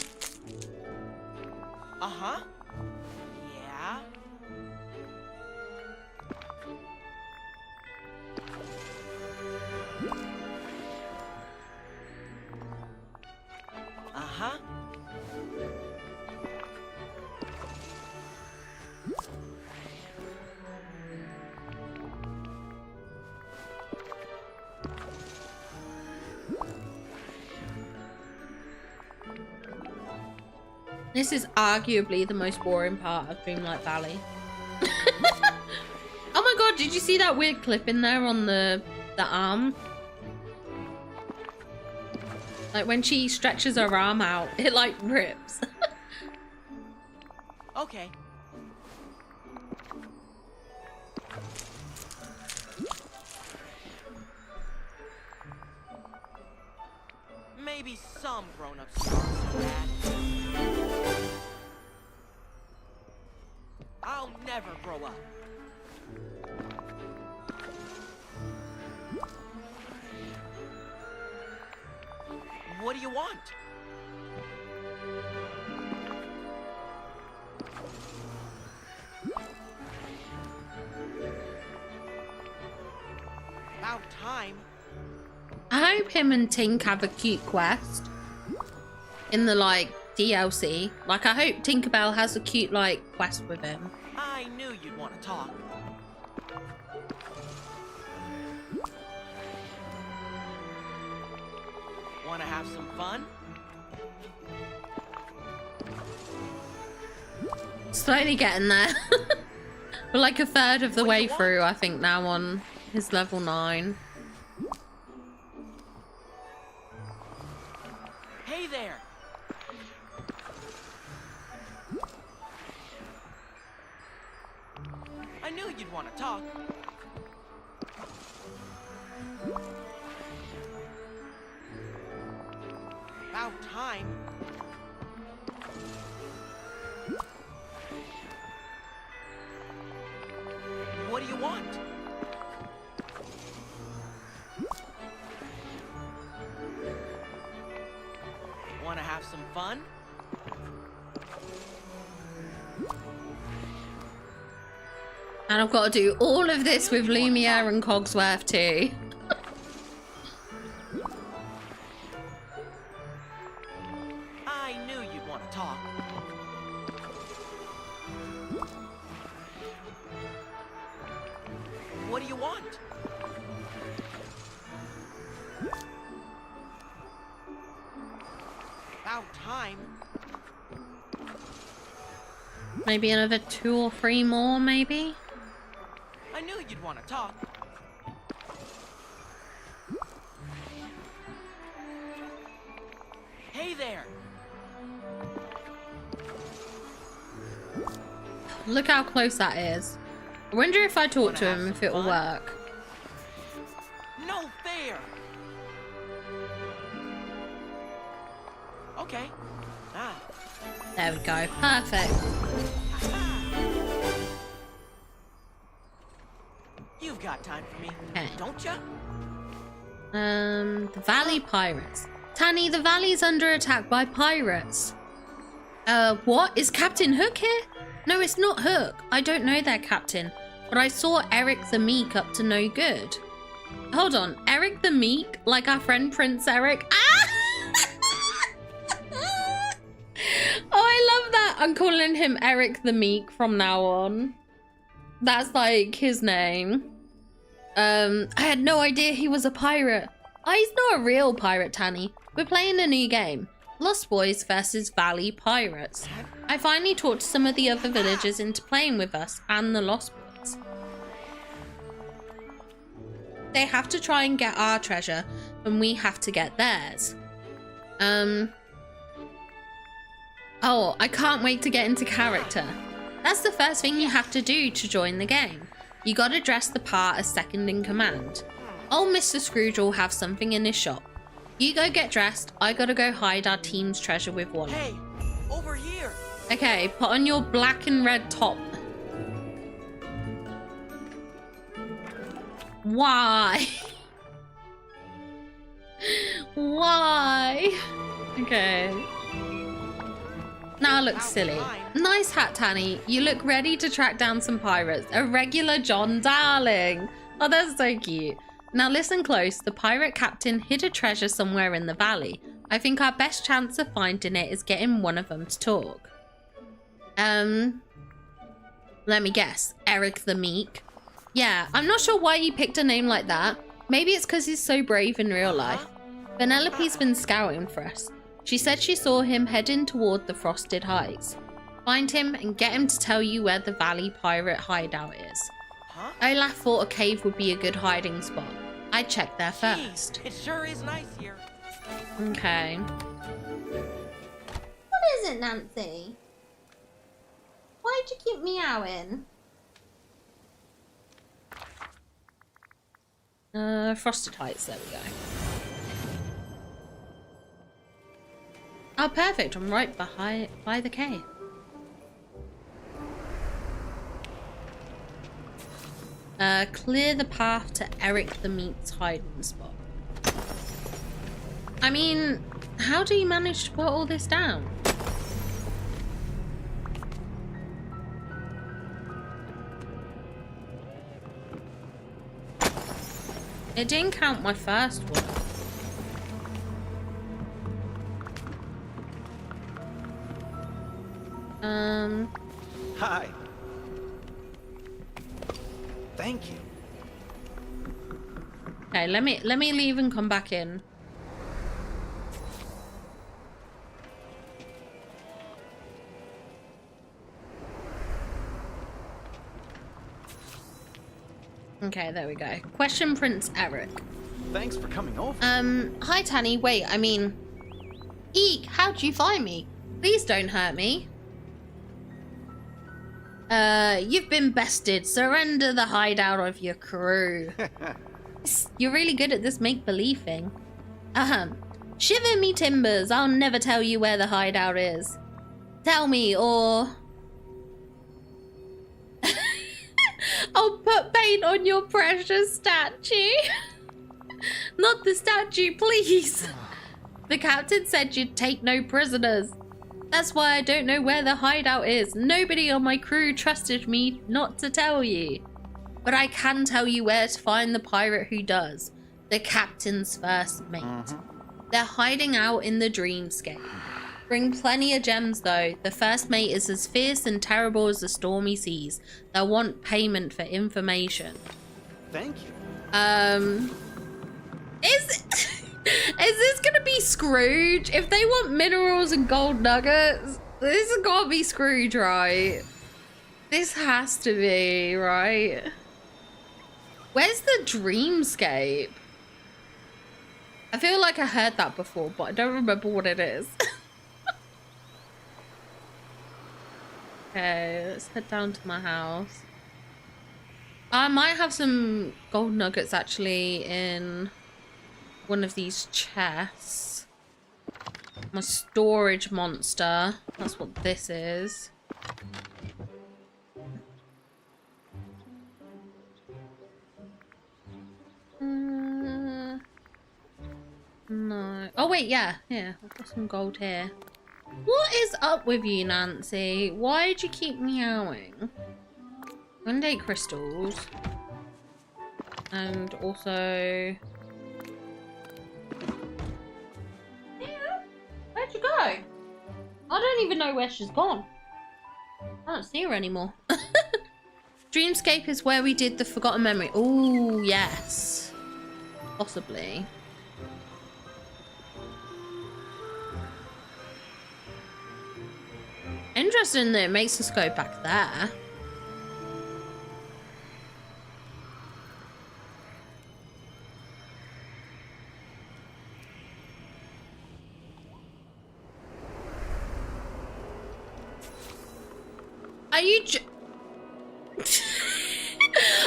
Uh-huh. Yeah. Uh-huh. This is arguably the most boring part of Dreamlight Valley. Oh my god, did you see that weird clip in there on the arm? Like when she stretches her arm out, it like rips. Okay. Maybe some grown-ups are that. ever grow up. What do you want? About time. I hope him and Tink have a cute quest in the like DLC. Like I hope Tinkerbell has a cute like quest with him. I knew you'd want to talk. Want to have some fun? Slowly getting there. We're like a third of the way through, I think, now on his level 9. Hey there. I knew you'd want to talk. About time. What do you want? Want to have some fun? And I've got to do all of this with Lumiere and Cogsworth too. I knew you'd want to talk. What do you want? About time. Maybe another 2 or 3 more, maybe? I knew you'd want to talk. Hey there. Look how close that is. I wonder if I talk to him if it will work. No fair. Okay. Ah. There we go. Perfect. You've got time for me, Okay. don't ya? The Valley Pirates. Tanny, the Valley's under attack by pirates. What? Is Captain Hook here? No, it's not Hook. I don't know their captain, but I saw Eric the Meek up to no good. Hold on, Eric the Meek? Like our friend Prince Eric? Ah! Oh, I love that. I'm calling him Eric the Meek from now on. That's like his name. I had no idea he was a pirate. Oh, he's not a real pirate, Tanny. We're playing a new game. Lost Boys versus Valley Pirates. I finally talked some of the other villagers into playing with us and the Lost Boys. They have to try and get our treasure and we have to get theirs. Oh, I can't wait to get into character. That's the first thing you have to do to join the game. You gotta dress the part as second in command. Old Mr. Scrooge will have something in his shop. You go get dressed, I gotta go hide our team's treasure with Wally. Hey, over here. Okay, put on your black and red top. Why? Why? Okay. Now looks silly. Nice hat, Tanny. You look ready to track down some pirates. A regular John Darling. Oh, that's so cute. Now listen close. The pirate captain hid a treasure somewhere in the valley. I think our best chance of finding it is getting one of them to talk. Let me guess. Eric the Meek. Yeah, I'm not sure why he picked a name like that. Maybe it's because he's so brave in real life. Penelope's been scouting for us. She said she saw him heading toward the Frosted Heights. Find him and get him to tell you where the Valley Pirate hideout is. Olaf thought a cave would be a good hiding spot. I'd check there first. It sure is nice here. Okay. What is it, Nancy? Why'd you keep meowing? Frosted Heights, there we go. Oh, perfect. I'm right by the cave. Clear the path to Eric the Meat's hiding spot. I mean, how do you manage to put all this down? It didn't count my first one. Hi. Thank you. Okay, let me leave and come back in. Okay, there we go. Question Prince Eric. Thanks for coming over. Hi Tanny, wait, I mean... Eek, how'd you find me? Please don't hurt me. You've been bested. Surrender the hideout of your crew. You're really good at this make-believe thing. Shiver me timbers, I'll never tell you where the hideout is. Tell me, or... I'll put paint on your precious statue. Not the statue, please. The captain said you'd take no prisoners. That's why I don't know where the hideout is. Nobody on my crew trusted me not to tell you. But I can tell you where to find the pirate who does. The captain's first mate. They're hiding out in the dreamscape. Bring plenty of gems though. The first mate is as fierce and terrible as the stormy seas. They'll want payment for information. Thank you. Is this gonna be Scrooge? If they want minerals and gold nuggets, this has gotta be Scrooge, right? This has to be, right? Where's the dreamscape? I feel like I heard that before, but I don't remember what it is. Okay, let's head down to my house. I might have some gold nuggets actually in one of these chests. My storage monster. That's what this is. No. Oh wait, yeah. Here, I've got some gold here. What is up with you, Nancy? Why do you keep meowing? One-day crystals. And also... Yeah. Where'd you go? I don't even know where she's gone. I don't see her anymore. Dreamscape is where we did the Forgotten Memory. Oh, yes. Possibly. Interesting that it makes us go back there. Are you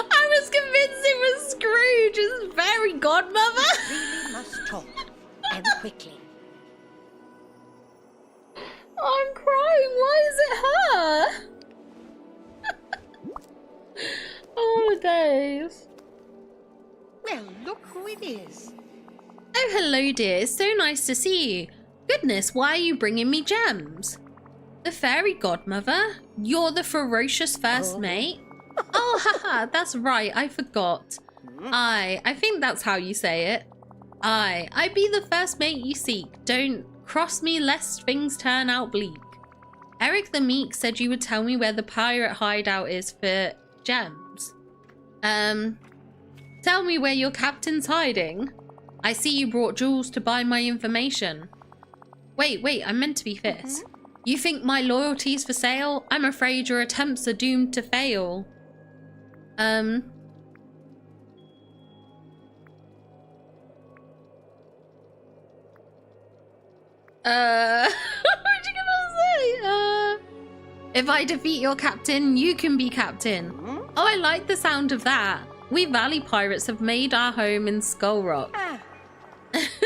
I was convinced it was Scrooge's fairy godmother. We really must talk, and quickly. I'm crying. Why is it her? Oh, days. Well, look who it is. Oh, hello, dear. It's so nice to see you. Goodness, why are you bringing me gems? The fairy godmother? You're the ferocious first mate? Oh, haha, that's right. I forgot. I think that's how you say it. I be the first mate you seek. Don't cross me lest things turn out bleak. Eric the Meek said you would tell me where the pirate hideout is for gems. Tell me where your captain's hiding. I see you brought jewels to buy my information. Wait, I'm meant to be fierce. You think my loyalty's for sale? I'm afraid your attempts are doomed to fail. What you gonna say? If I defeat your captain, you can be captain. Oh, I like the sound of that. We Valley Pirates have made our home in Skull Rock.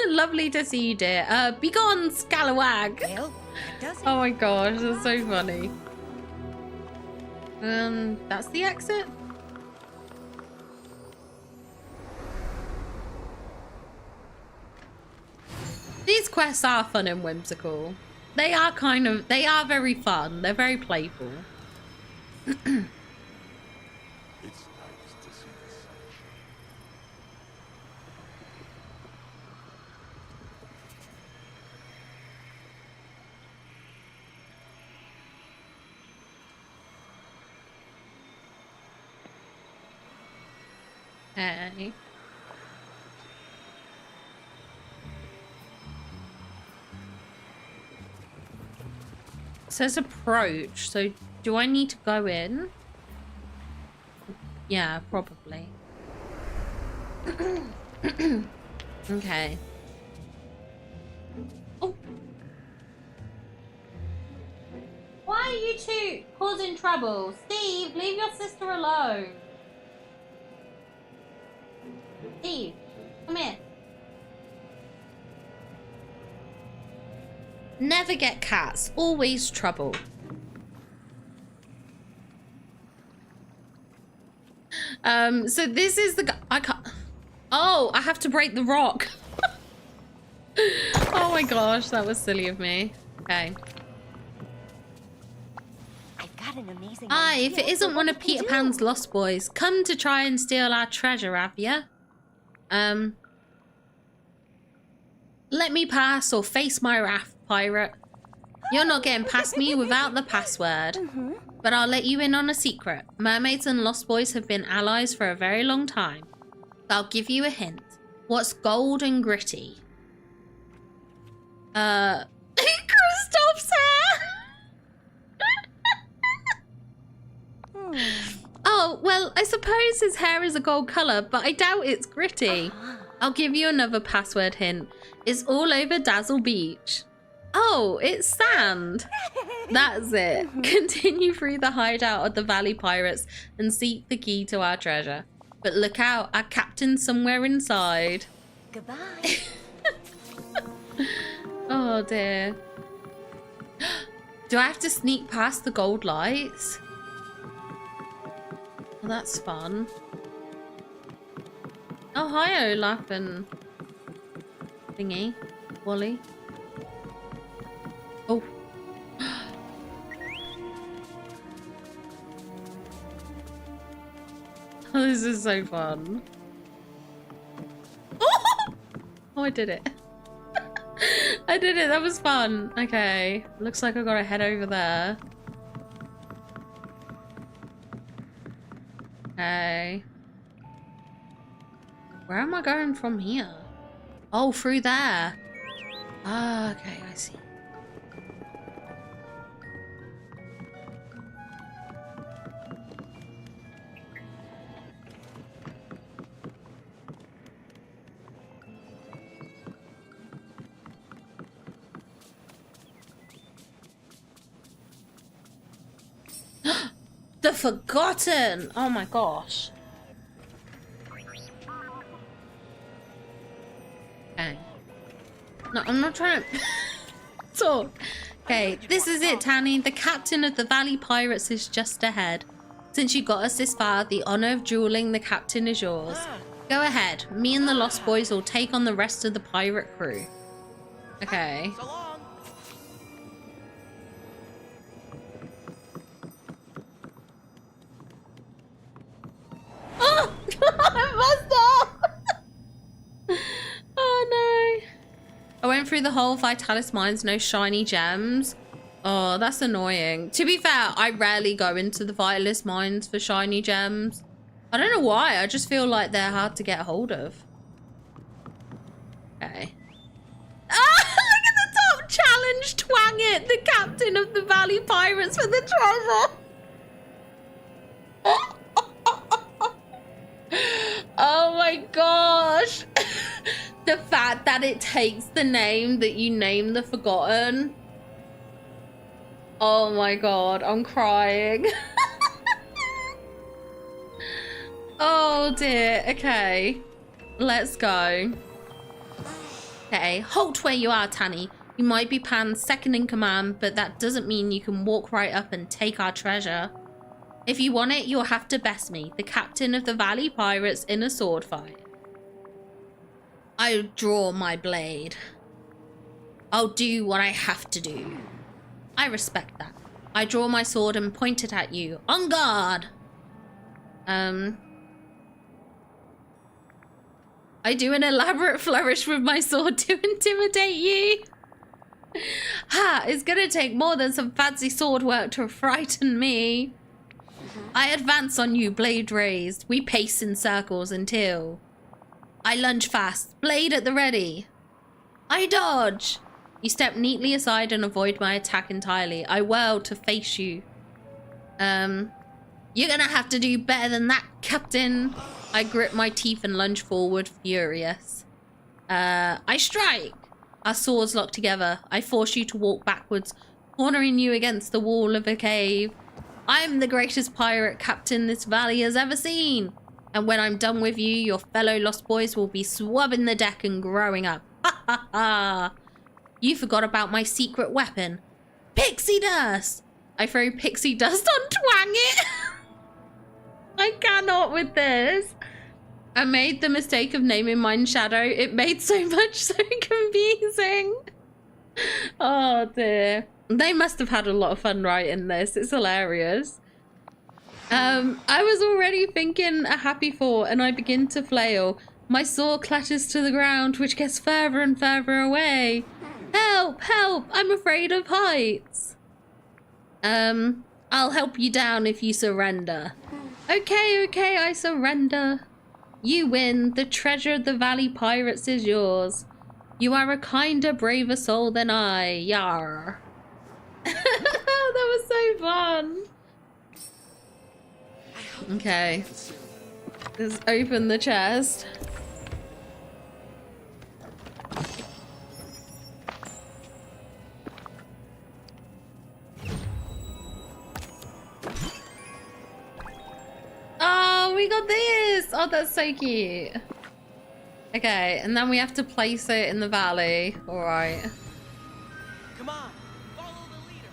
Lovely to see you, dear. Be gone, scalawag. Well, that does it. Oh my gosh, that's so funny. That's the exit. quests are fun and whimsical. They are very fun. They're very playful. It's nice to see the sunshine. Okay. It says approach, so do I need to go in? Yeah, probably. Okay. Oh. Why are you two causing trouble? Steve, leave your sister alone. Steve, come here. Never get cats, always trouble. So this is the guy. I can't. Oh, I have to break the rock. Oh my gosh, that was silly of me. Okay. I've got an amazing Aye, if it isn't one of Peter Pan's lost boys, come to try and steal our treasure, have ya? Let me pass or face my wrath, pirate. You're not getting past me without the password. But I'll let you in on a secret. Mermaids and lost boys have been allies for a very long time. I'll give you a hint. What's gold and gritty? Kristoff's hair! Oh, well, I suppose his hair is a gold colour, but I doubt it's gritty. I'll give you another password hint. It's all over Dazzle Beach. Oh, it's sand. That's it. Continue through the hideout of the Valley Pirates and seek the key to our treasure. But look out, our captain's somewhere inside. Goodbye. Oh dear. Do I have to sneak past the gold lights? Well, that's fun. Oh, hi, Olaf and thingy, Wally. Oh. Oh, this is so fun. Oh, I did it. I did it. That was fun. Okay. Looks like I gotta head over there. Okay. Where am I going from here? Oh, through there. Ah, okay, I see. The Forgotten! Oh my gosh. Okay. No, I'm not trying to talk. Okay, this is it, Tanny. The captain of the Valley Pirates is just ahead. Since you got us this far, the honor of dueling the captain is yours. Go ahead. Me and the Lost Boys will take on the rest of the pirate crew. Okay. Oh! I messed up! Oh no. I went through the whole Vitalis mines, no shiny gems. Oh, that's annoying. To be fair, I rarely go into the Vitalis mines for shiny gems. I don't know why, I just feel like they're hard to get a hold of. Okay. Ah, look at the top challenge, twang it, the captain of the Valley Pirates for the treasure. Oh my gosh. The fact that it takes the name that you name the Forgotten. Oh my god, I'm crying. Oh dear, okay. Let's go. Okay, halt where you are, Tanny. You might be Pan's second in command, but that doesn't mean you can walk right up and take our treasure. If you want it, you'll have to best me, the captain of the Valley Pirates, in a sword fight. I draw my blade. I'll do what I have to do. I respect that. I draw my sword and point it at you. On guard! I do an elaborate flourish with my sword to intimidate you. Ha! It's gonna take more than some fancy sword work to frighten me. I advance on you, blade raised. We pace in circles until... I lunge fast, blade at the ready. I dodge. You step neatly aside and avoid my attack entirely. I whirl to face you. You're gonna have to do better than that, Captain. I grip my teeth and lunge forward, furious. I strike. Our swords lock together. I force you to walk backwards, cornering you against the wall of a cave. I'm the greatest pirate captain this valley has ever seen. And when I'm done with you, your fellow lost boys will be swabbing the deck and growing up. Ha ha ha. You forgot about my secret weapon. Pixie dust. I throw pixie dust on Twang It. I cannot with this. I made the mistake of naming mine Shadow. It made so much so confusing. Oh dear. They must have had a lot of fun writing this. It's hilarious. I was already thinking a happy thought and I begin to flail. My sword clatters to the ground, which gets further and further away. Help! Help! I'm afraid of heights. I'll help you down if you surrender. Okay, okay, I surrender. You win. The treasure of the Valley Pirates is yours. You are a kinder, braver soul than I. Yar. That was so fun. Okay. Let's open the chest. Oh, we got this! Oh, that's so cute. Okay, and then we have to place it in the valley. Alright. Come on, follow the leader.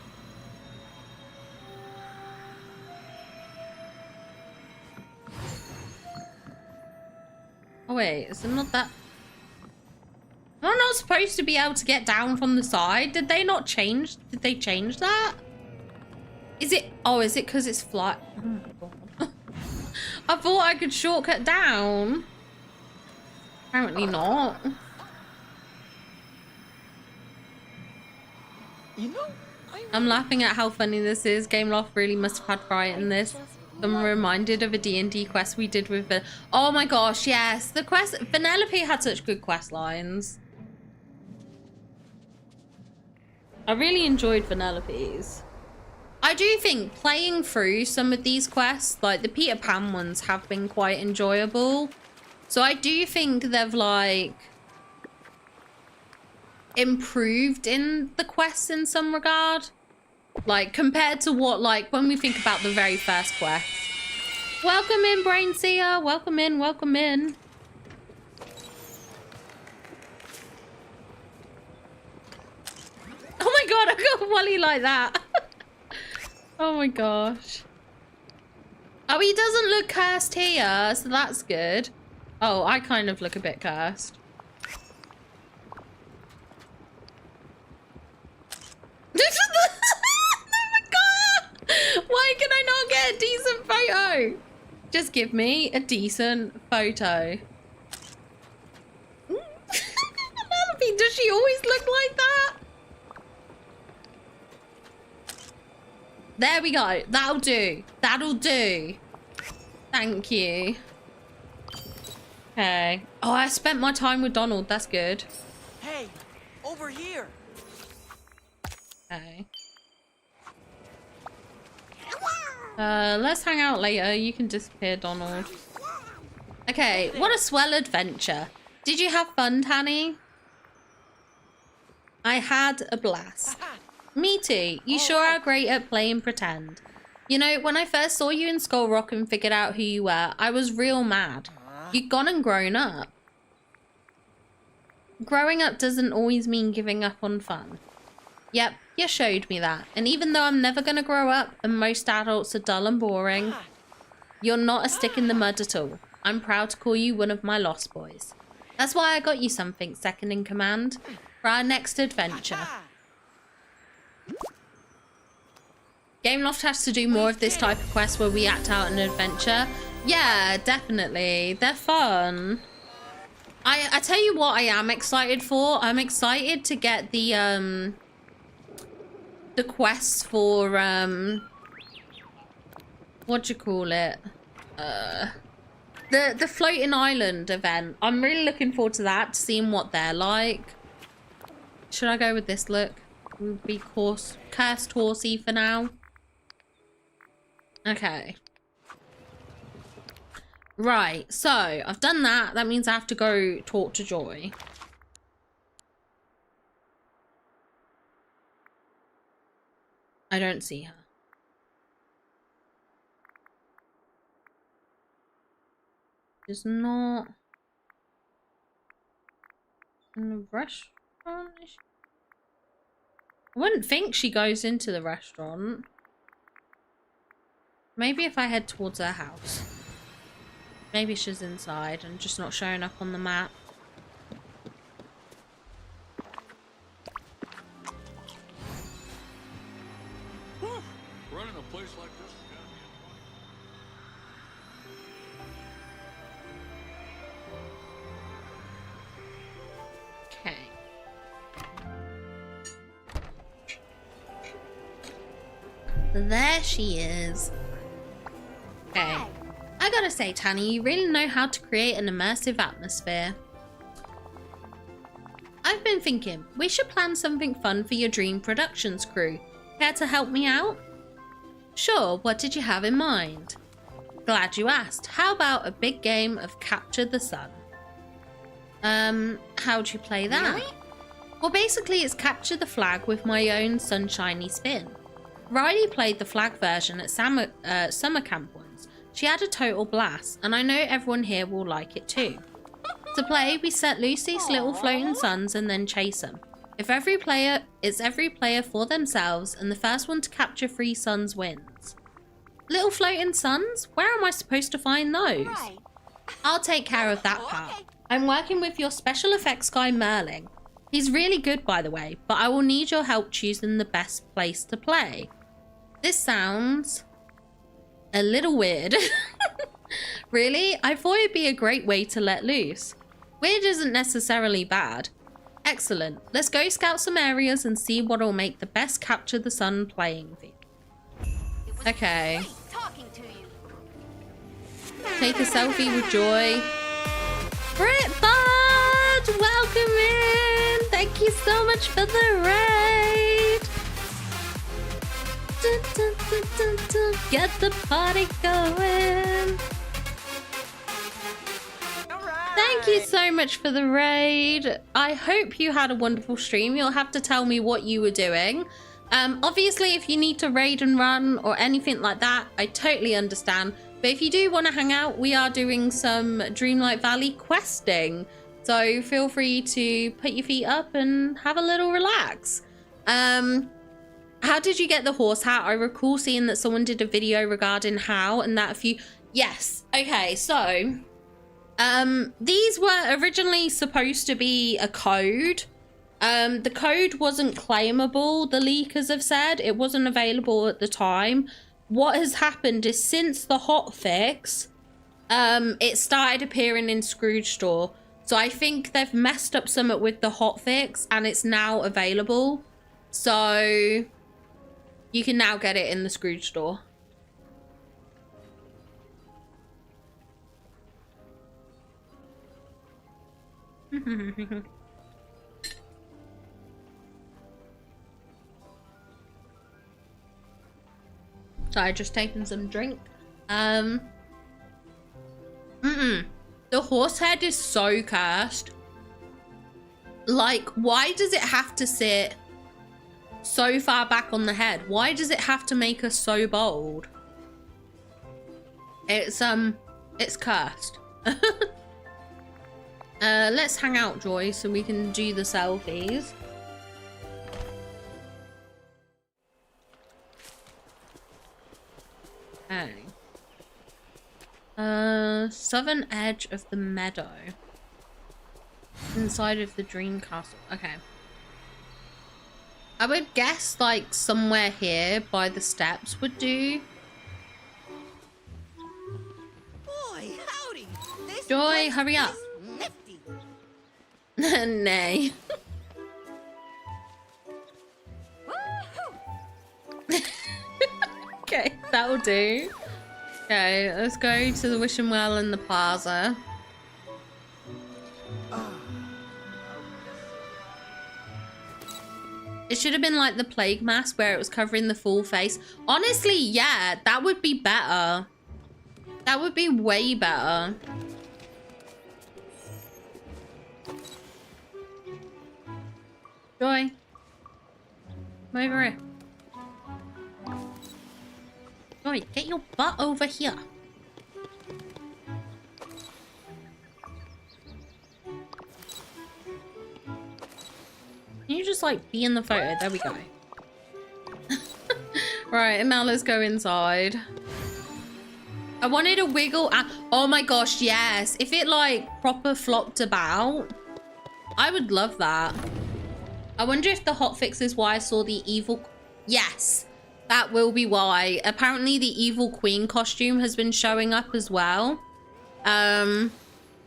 Oh wait, is it not that? Am I not supposed to be able to get down from the side? Did they not change? Did they change that? Is it? Oh, is it because it's flat? Oh my god. I thought I could shortcut down. Apparently not. You know, I'm laughing at how funny this is. Gameloft really must have had fright in this. I'm reminded of a D&D quest we did with the... Oh my gosh, yes. The quest... Vanellope had such good quest lines. I really enjoyed Vanellope's. I do think playing through some of these quests, like the Peter Pan ones, have been quite enjoyable. So I do think they've, like, improved in the quests in some regard. Like, compared to what, like, when we think about the very first quest. Welcome in, Brain Seer. Welcome in, welcome in. Oh my god, I got Wally like that. Oh my gosh. Oh, he doesn't look cursed here, so that's good. Oh, I kind of look a bit cursed. Why can I not get a decent photo? Just give me a decent photo. Does she always look like that? There we go. That'll do. That'll do. Thank you. Okay. Oh, I spent my time with Donald. That's good. Hey, over here. Okay. Let's hang out later. You can disappear, Donald. Okay, what a swell adventure. Did you have fun, Tanny? I had a blast. Me too. You sure are great at playing pretend. You know, when I first saw you in Skull Rock and figured out who you were, I was real mad. You'd gone and grown up. Growing up doesn't always mean giving up on fun. Yep, you showed me that. And even though I'm never gonna grow up and most adults are dull and boring, you're not a stick in the mud at all. I'm proud to call you one of my lost boys. That's why I got you something, second in command. for our next adventure. Gameloft has to do more of this type of quest where we act out an adventure. Yeah, definitely. They're fun. I tell you what I am excited for. I'm excited to get the quests for what do you call it? The floating island event. I'm really looking forward to that, seeing what they're like. Should I go with this look? We'll be cursed horsey for now. Okay. Right, so I've done that. That means I have to go talk to Joy. I don't see her. She's not in the restaurant. I wouldn't think she goes into the restaurant. Maybe if I head towards her house. Maybe she's inside and just not showing up on the map. Running a place like this is Okay. There she is. Okay. I gotta say, Tanny, you really know how to create an immersive atmosphere. I've been thinking, we should plan something fun for your Dream Productions crew. Care to help me out? Sure, what did you have in mind? Glad you asked. How about a big game of Capture the Sun? How'd you play that? Really? Well, basically it's capture the flag with my own sunshiny spin. Riley played the flag version at summer camp once. She had a total blast, and I know everyone here will like it too. To play, we set loose these little floating suns and then chase them. It's every player for themselves, and the first one to capture 3 suns wins. Little floating suns? Where am I supposed to find those? Right. I'll take care of that part. Okay. I'm working with your special effects guy, Merling. He's really good, by the way, but I will need your help choosing the best place to play. This sounds a little weird. Really? I thought it'd be a great way to let loose. Weird isn't necessarily bad. Excellent. Let's go scout some areas and see what will make the best Capture the Sun playing field. Okay. Take a selfie with Joy. Brit Bud! Welcome in! Thank you so much for the raid! Dun, dun, dun, dun, dun. Get the party going! Thank you so much for the raid. I hope you had a wonderful stream. You'll have to tell me what you were doing. Obviously, if you need to raid and run or anything like that, I totally understand. But if you do want to hang out, we are doing some Dreamlight Valley questing. So feel free to put your feet up and have a little relax. How did you get the horse hat? I recall seeing that someone did a video regarding how and that a few... Yes. Okay, so... these were originally supposed to be a code. The code wasn't claimable, the leakers have said. It wasn't available at the time. What has happened is since the hotfix, it started appearing in Scrooge Store. So I think they've messed up something with the hotfix and it's now available. So you can now get it in the Scrooge Store. So I just taken some drink. The horse head is so cursed. Like, why does it have to sit so far back on the head? Why does it have to make us so bold? It's cursed. Let's hang out, Joy, so we can do the selfies. Okay. Southern edge of the meadow. Inside of the dream castle. Okay. I would guess like somewhere here by the steps would do. Boy, howdy. This Joy, hurry up. nifty. Nay. Okay, that'll do. Okay, let's go to the wishing well and the plaza. It should have been like the plague mask where it was covering the full face. Honestly, yeah, that would be better. That would be way better. Joy. Come over here. Joy, get your butt over here. Can you just like be in the photo? There we go. Right, and now let's go inside. I wanted a wiggle. Oh my gosh, yes. If it like proper flopped about, I would love that. I wonder if the hotfix is why I saw the evil. Yes, that will be why. Apparently the evil queen costume has been showing up as well.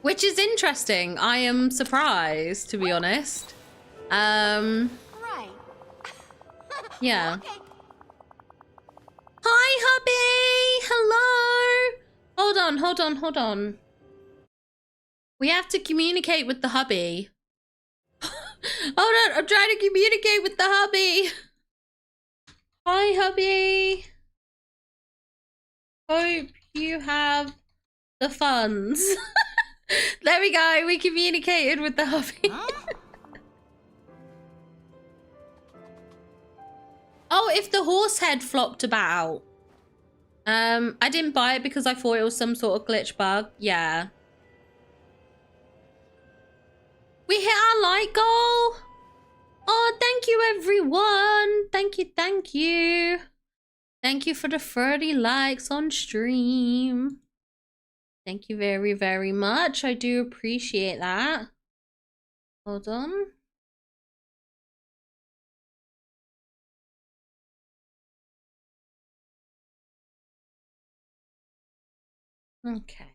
Which is interesting. I am surprised, to be honest. Right. Yeah. Okay. Hi, hubby. Hello. Hold on. We have to communicate with the hubby. Hold on, I'm trying to communicate with the hubby. Hi, hubby. Hope you have the funds. There we go. We communicated with the hubby. Oh, if the horse head flopped about. I didn't buy it because I thought it was some sort of glitch bug. Yeah. We hit our like goal. Oh, thank you, everyone. Thank you. Thank you for the 30 likes on stream. Thank you very, very much. I do appreciate that. Hold on. Okay.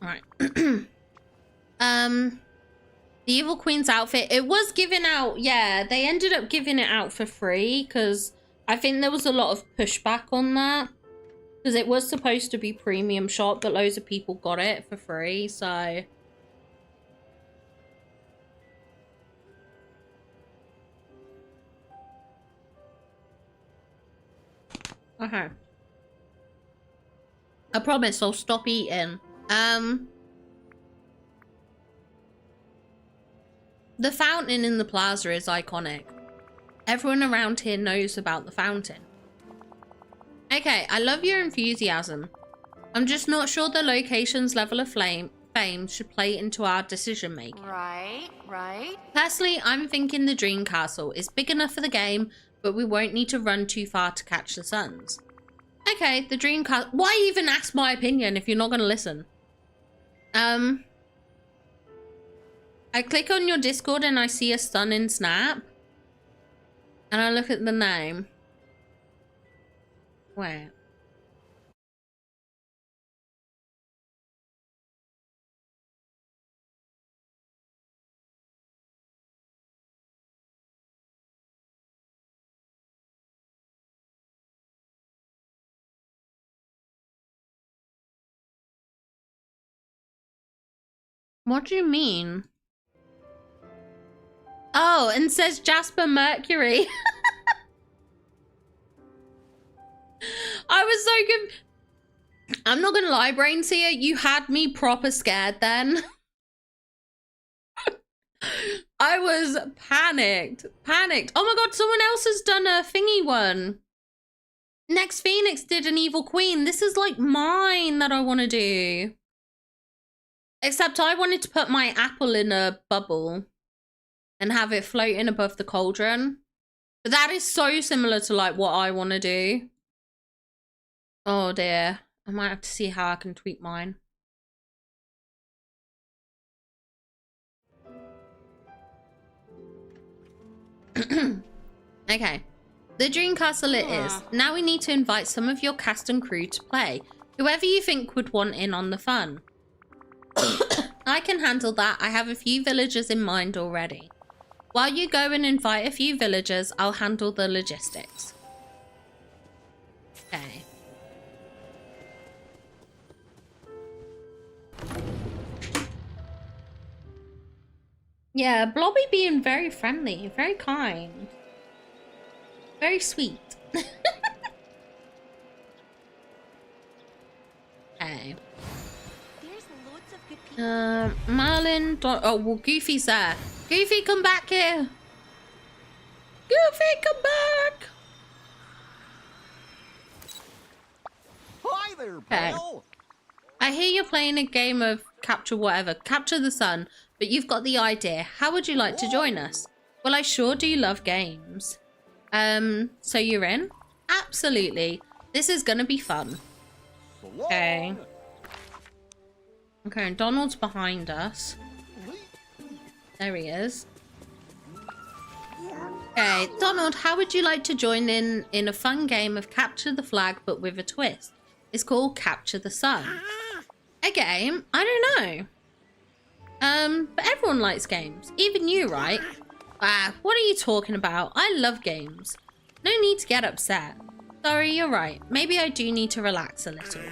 All right. The Evil Queen's outfit, it was given out. Yeah, they ended up giving it out for free because I think there was a lot of pushback on that because it was supposed to be premium shop, but loads of people got it for free. So okay, I promise I'll stop eating. The fountain in the plaza is iconic. Everyone around here knows about the fountain. Okay, I love your enthusiasm. I'm just not sure the location's level of fame should play into our decision making. Right. Personally, I'm thinking the Dream Castle is big enough for the game, but we won't need to run too far to catch the suns. Okay, the Dream Castle. Why even ask my opinion if you're not going to listen? I click on your Discord and I see a sun in Snap. And I look at the name. Wait. What do you mean? Oh, and says Jasper Mercury. I was so good. I'm not gonna lie, Brainseer, you had me proper scared then. I was panicked. Oh my god, someone else has done a thingy one. Next Phoenix did an Evil Queen. This is like mine that I want to do. Except I wanted to put my apple in a bubble and have it floating above the cauldron. But that is so similar to like what I want to do. Oh dear. I might have to see how I can tweak mine. Okay. The Dream Castle it is. Now we need to invite some of your cast and crew to play. Whoever you think would want in on the fun. I can handle that. I have a few villagers in mind already. While you go and invite a few villagers, I'll handle the logistics. Okay. Yeah, Blobby being very friendly, very kind. Very sweet. Okay. Marlin, oh, well, Goofy's there. Goofy, come back here. Goofy, come back. Hi there, Okay. pal. I hear you're playing a game of capture whatever, capture the sun, but you've got the idea. How would you like to join us? Well, I sure do love games. So you're in? Absolutely. This is gonna be fun. Okay. Okay, Donald's behind us. There he is. Okay, Donald, how would you like to join in a fun game of capture the flag but with a twist? It's called Capture the Sun. A game? I don't know. But everyone likes games. Even you, right? Ah, what are you talking about? I love games. No need to get upset. Sorry, you're right. Maybe I do need to relax a little.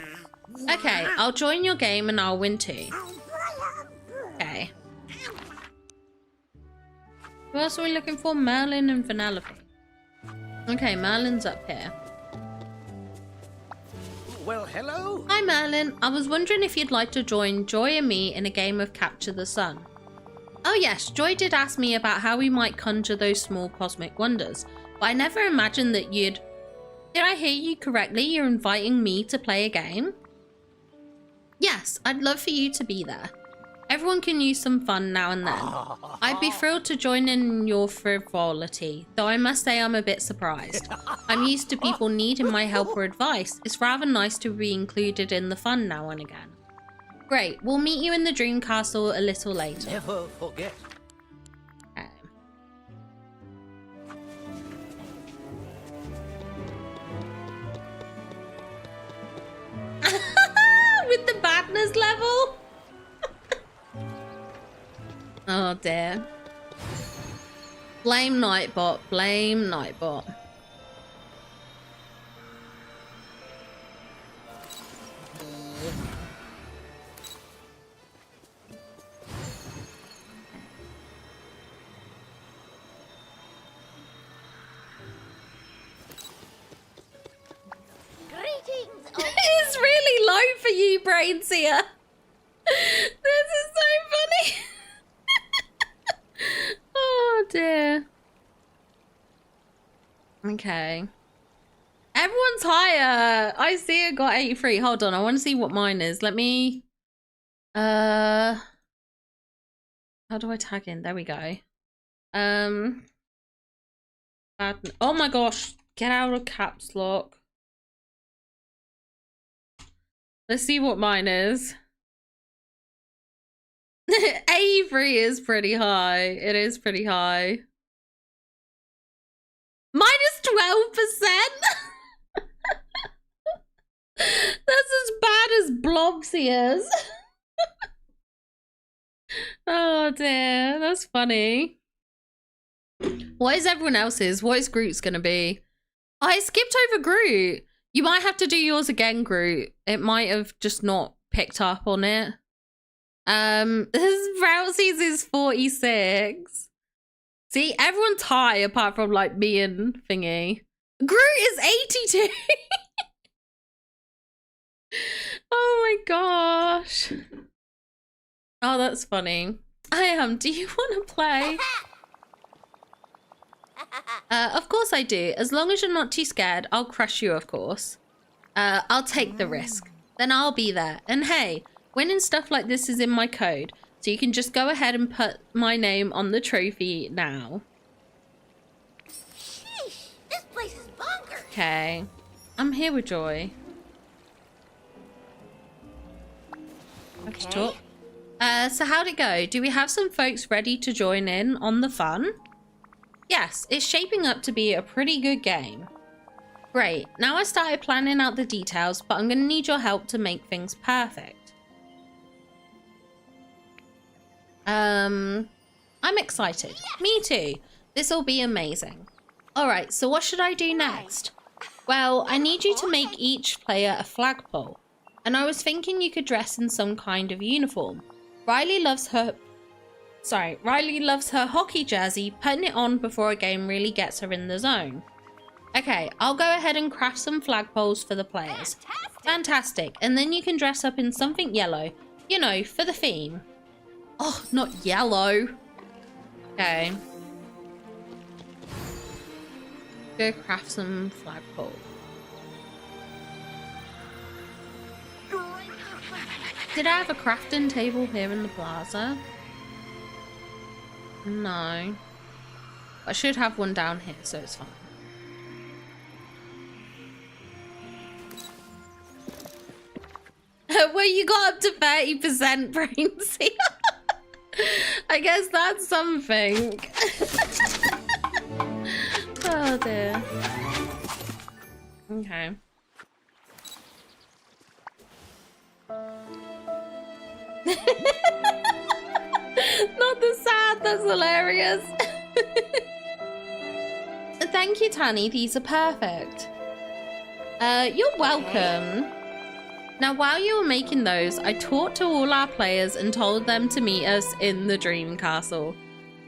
Okay, I'll join your game and I'll win too. Okay. Who else are we looking for? Merlin and Vanellope. Okay, Merlin's up here. Well, hello. Hi, Merlin. I was wondering if you'd like to join Joy and me in a game of Capture the Sun. Oh yes, Joy did ask me about how we might conjure those small cosmic wonders, but I never imagined that you'd... Did I hear you correctly? You're inviting me to play a game? Yes, I'd love for you to be there. Everyone can use some fun now and then. I'd be thrilled to join in your frivolity, though I must say I'm a bit surprised. I'm used to people needing my help or advice. It's rather nice to be included in the fun now and again. Great, we'll meet you in the Dream Castle a little later. Never forget. Okay. With the badness level? Oh dear. Blame Nightbot, blame Nightbot. It's really low for you, Brainseer. This is so funny. Oh dear. Okay. Everyone's higher. I see it got 83. Hold on, I want to see what mine is. Let me... How do I tag in? There we go. Oh my gosh. Get out of caps lock. Let's see what mine is. 83 is pretty high. It is pretty high. Minus 12%? That's as bad as Blobseer's. Oh dear, that's funny. What is everyone else's? What is Groot's gonna be? Oh, I skipped over Groot. You might have to do yours again, Groot. It might have just not picked up on it. Rousey's is 46. See, everyone's high apart from like me and Thingy. Groot is 82. Oh my gosh. Oh, that's funny. Do you want to play? Of course I do. As long as you're not too scared, I'll crush you, of course. I'll take the risk. Then I'll be there. And hey, Winning stuff like this is in my code, so you can just go ahead and put my name on the trophy now. Sheesh, this place is bonkers. Okay. I'm here with Joy. Okay. So how'd it go? Do we have some folks ready to join in on the fun? Yes, it's shaping up to be a pretty good game. Great. Now I started planning out the details, but I'm going to need your help to make things perfect. I'm excited. Me too. This will be amazing. Alright, so what should I do next? Well, I need you to make each player a flagpole. And I was thinking you could dress in some kind of uniform. Riley loves her hockey jersey, putting it on before a game really gets her in the zone. Okay, I'll go ahead and craft some flagpoles for the players. Fantastic. And then you can dress up in something yellow, you know, for the theme. Oh, not yellow. Okay. Go craft some flagpole. Did I have a crafting table here in the plaza? No. I should have one down here, so it's fine. Well, you got up to 30% Brainsy. I guess that's something. Oh dear. Okay. Not the sad, that's hilarious. Thank you, Tanny. These are perfect. You're welcome. Now, while you were making those, I talked to all our players and told them to meet us in the Dream Castle.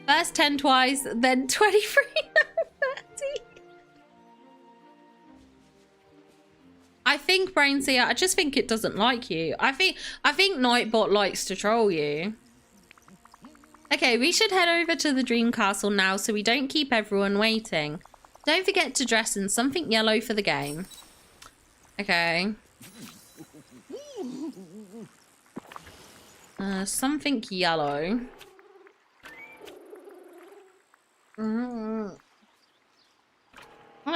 First 10 twice, then 23. 30. I think, Brainseer, I just think it doesn't like you. I think Nightbot likes to troll you. Okay, we should head over to the Dream Castle now so we don't keep everyone waiting. Don't forget to dress in something yellow for the game. Okay. Something yellow. I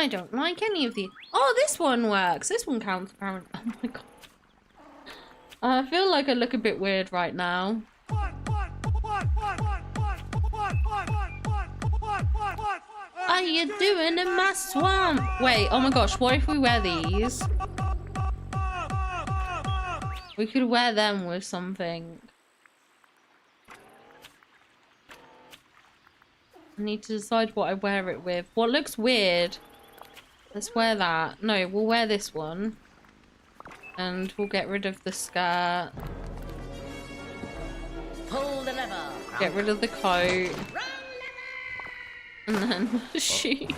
don't like any of these. Oh, this one works. This one counts apparently. Oh my god. I feel like I look a bit weird right now. Are you doing in my swamp? Wait, oh my gosh, what if we wear these? We could wear them with something. I need to decide what I wear it with. What looks weird? Let's wear that. No, we'll wear this one. And we'll get rid of the skirt. Pull the lever. Get rid of the coat. And then the shoes.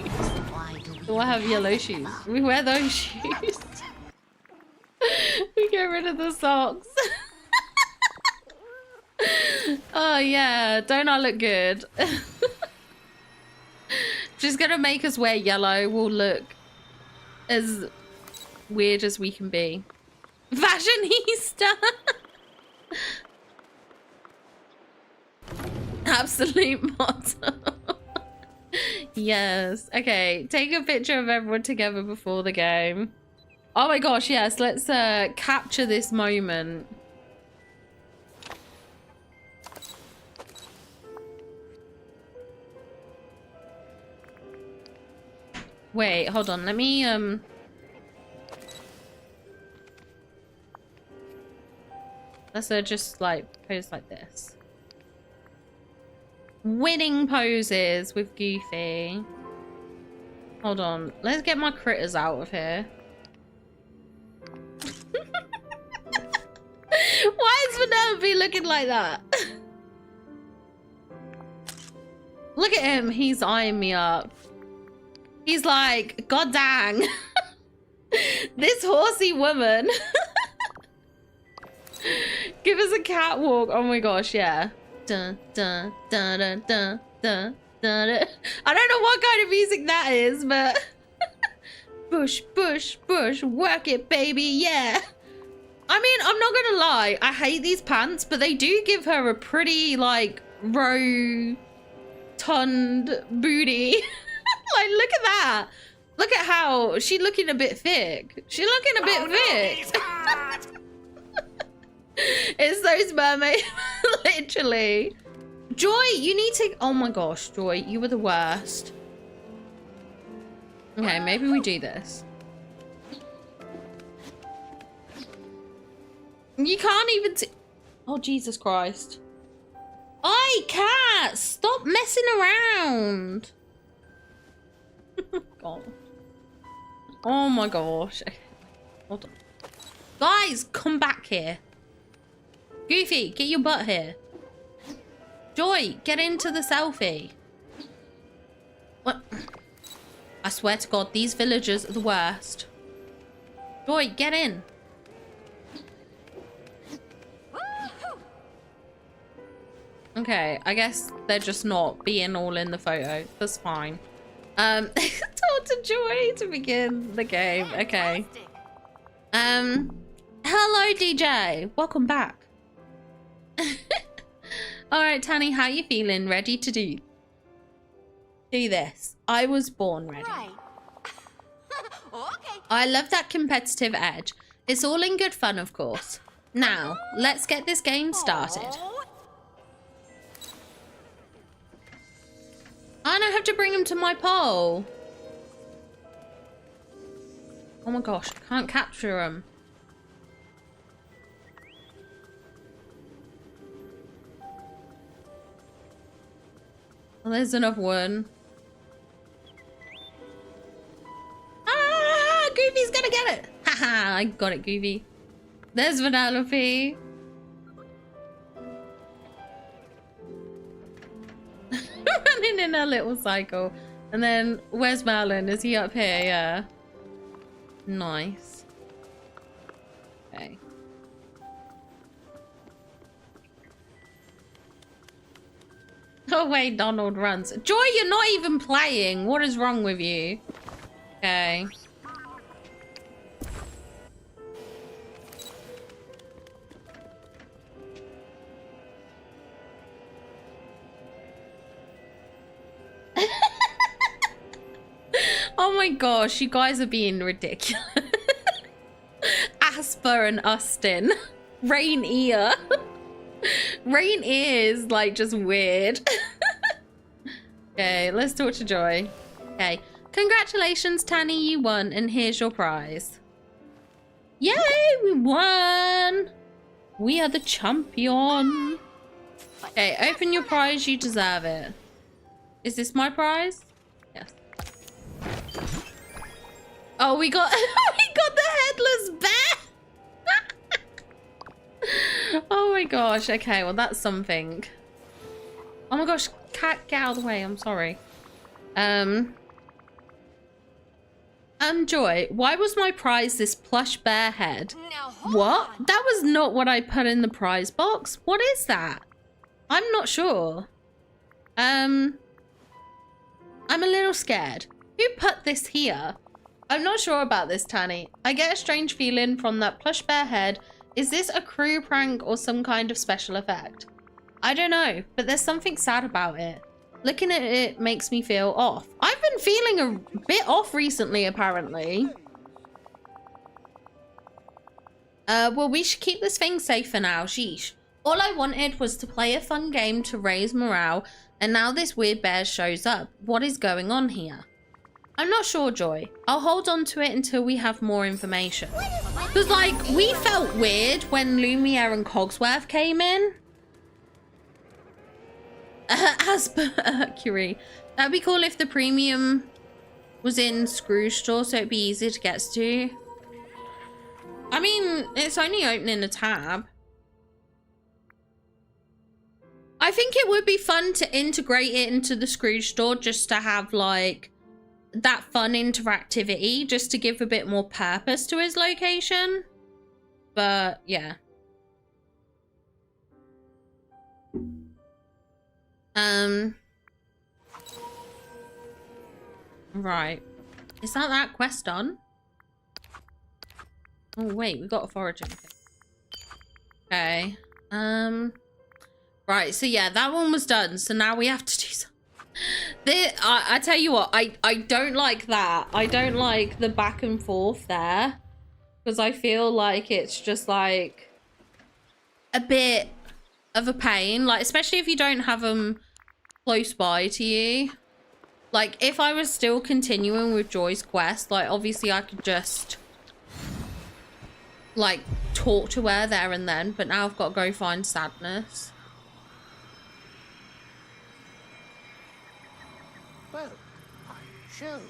Do I have yellow shoes? We wear those shoes. We get rid of the socks. Oh yeah, don't I look good? Just gonna make us wear yellow. We'll look as weird as we can be. Fashionista. Absolute motto. Yes. Okay, take a picture of everyone together before the game. Oh my gosh, yes, let's capture this moment. Wait, hold on, let me let's just like pose like this. Winning poses with Goofy. Hold on, let's get my critters out of here. Why is Vanellope looking like that? Look at him, he's eyeing me up. He's like, god dang. This horsey woman. Give us a catwalk. Oh my gosh, yeah. Dun, dun, dun, dun, dun, dun, dun, dun. I don't know what kind of music that is, but... Bush, bush, bush, work it, baby, yeah. I mean, I'm not gonna lie, I hate these pants, but they do give her a pretty, like, rotund booty. Like, look at that. Look at how she's looking a bit thick. She's looking a bit thick. It's those mermaids, literally. Joy, you need to... Oh my gosh, Joy, you were the worst. Okay, maybe we do this. You can't even see... Oh, Jesus Christ. Oi, cat! Stop messing around! God. Oh my gosh. Hold on. Guys, come back here. Goofy, get your butt here. Joy, get into the selfie. What? I swear to God, these villagers are the worst. Joy, get in. Okay, I guess they're just not being all in the photo. That's fine. Talk to Joy to begin the game. Okay. Hello, DJ. Welcome back. All right, Tanny, how you feeling? Ready to do this? I was born ready. Right. Okay. I love that competitive edge. It's all in good fun, of course. Now, let's get this game started. I don't have to bring him to my pole. Oh my gosh, I can't capture him. Well, there's another one. Ah, Goofy's gonna get it. Haha, I got it, Goofy. There's Vanellope. Running in a little cycle. And then, where's Marlon? Is he up here? Yeah. Nice. Okay. Oh wait, Donald runs. Joy, you're not even playing. What is wrong with you? Okay. Oh my gosh, you guys are being ridiculous. Asper and Austin. Rainier. Rainier is like just weird. Okay, let's talk to Joy. Okay. Congratulations, Tanny, you won, and here's your prize. Yay, we won! We are the champion. Okay, open your prize, you deserve it. Is this my prize? Yes. Oh, we got we got the headless bear! Oh my gosh, okay, well that's something. Oh my gosh, cat, get out of the way, I'm sorry. Joy, why was my prize this plush bear head? What? That was not what I put in the prize box. What is that? I'm not sure. I'm a little scared. Who put this here? I'm not sure about this, Tanny. I get a strange feeling from that plush bear head. Is this a crew prank or some kind of special effect? I don't know, but there's something sad about it. Looking at it makes me feel off. I've been feeling a bit off recently, apparently. Well, we should keep this thing safe for now. Sheesh. All I wanted was to play a fun game to raise morale, and now this weird bear shows up. What is going on here? I'm not sure, Joy. I'll hold on to it until we have more information. Because, like, we felt weird when Lumiere and Cogsworth came in. As per Mercury. That'd be cool if the premium was in Scrooge store, so it'd be easier to get to. I mean, it's only opening a tab. I think it would be fun to integrate it into the Scrooge store just to have, like, that fun interactivity, just to give a bit more purpose to his location. But, yeah. Right. Is that quest done? Oh, wait, we got a foraging thing. Okay. Right, so yeah, that one was done. So now we have to do something. I tell you what, I don't like that. I don't like the back and forth there. Because I feel like it's just like a bit of a pain. Like, especially if you don't have them close by to you. Like, if I was still continuing with Joy's quest, like, obviously I could just, like, talk to her there and then. But now I've got to go find Sadness. Well, I show.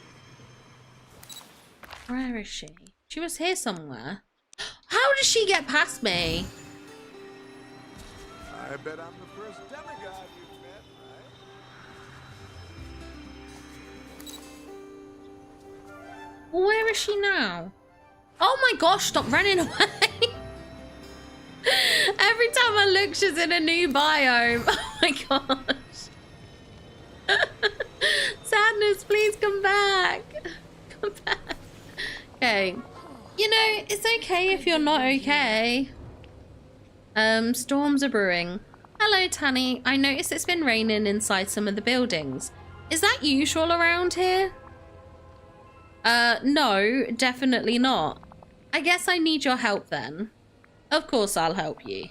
Where is she? She was here somewhere. How did she get past me? I bet I'm the first demigod you've met, right? Where is she now? Oh my gosh, stop running away. Every time I look, she's in a new biome. Oh my gosh. Sadness, please come back. Come back. Okay. You know, it's okay if you're not okay. Storms are brewing. Hello, Tanny. I noticed it's been raining inside some of the buildings. Is that usual around here? No, definitely not. I guess I need your help then. Of course I'll help you.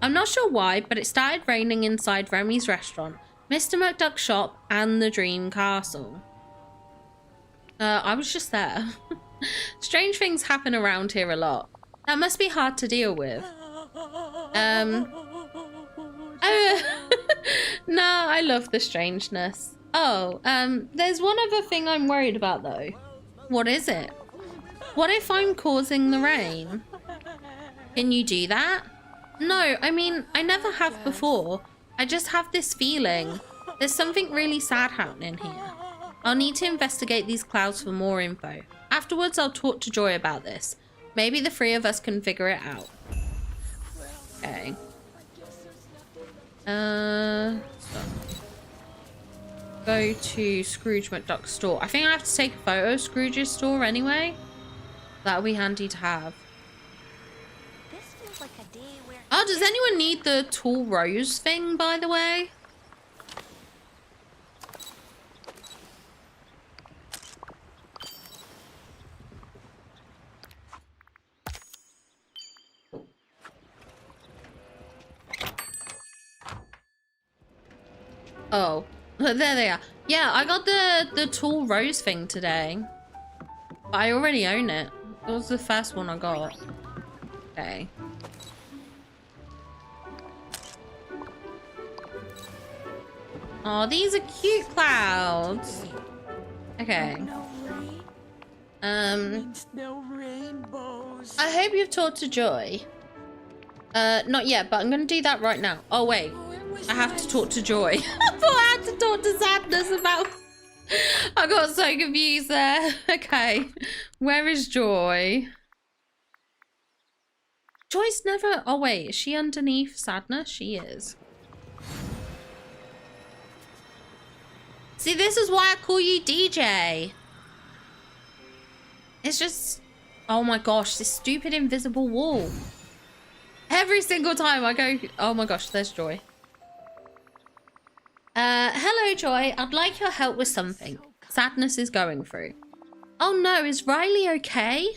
I'm not sure why, but it started raining inside Remy's restaurant, Mr. McDuck's shop, and the Dream Castle. I was just there. Strange things happen around here a lot. That must be hard to deal with. No, I love the strangeness. Oh, there's one other thing I'm worried about though. What is it? What if I'm causing the rain? Can you do that? No, I mean, I never have before. I just have this feeling. There's something really sad happening here. I'll need to investigate these clouds for more info. Afterwards, I'll talk to Joy about this. Maybe the three of us can figure it out. Okay. So. Go to Scrooge McDuck's store. I think I have to take a photo of Scrooge's store anyway. That'll be handy to have. This feels like a day where... Oh, does anyone need the tall rose thing, by the way? Oh, there they are. Yeah, I got the tall rose thing today. But I already own it. It was the first one I got. Okay. Oh, these are cute clouds. Okay. No rainbows. I hope you've talked to Joy. Not yet, but I'm gonna do that right now. Oh wait, I have to talk to Joy. I thought I had to talk to Sadness about... I got so confused there. Okay, where is Joy? Joy's never... Oh wait, is she underneath Sadness? She is. See, this is why I call you DJ. It's just... Oh my gosh, this stupid invisible wall. Every single time I go... Oh my gosh, there's Joy. Hello, Joy. I'd like your help with something. Sadness is going through. Oh no, is Riley okay?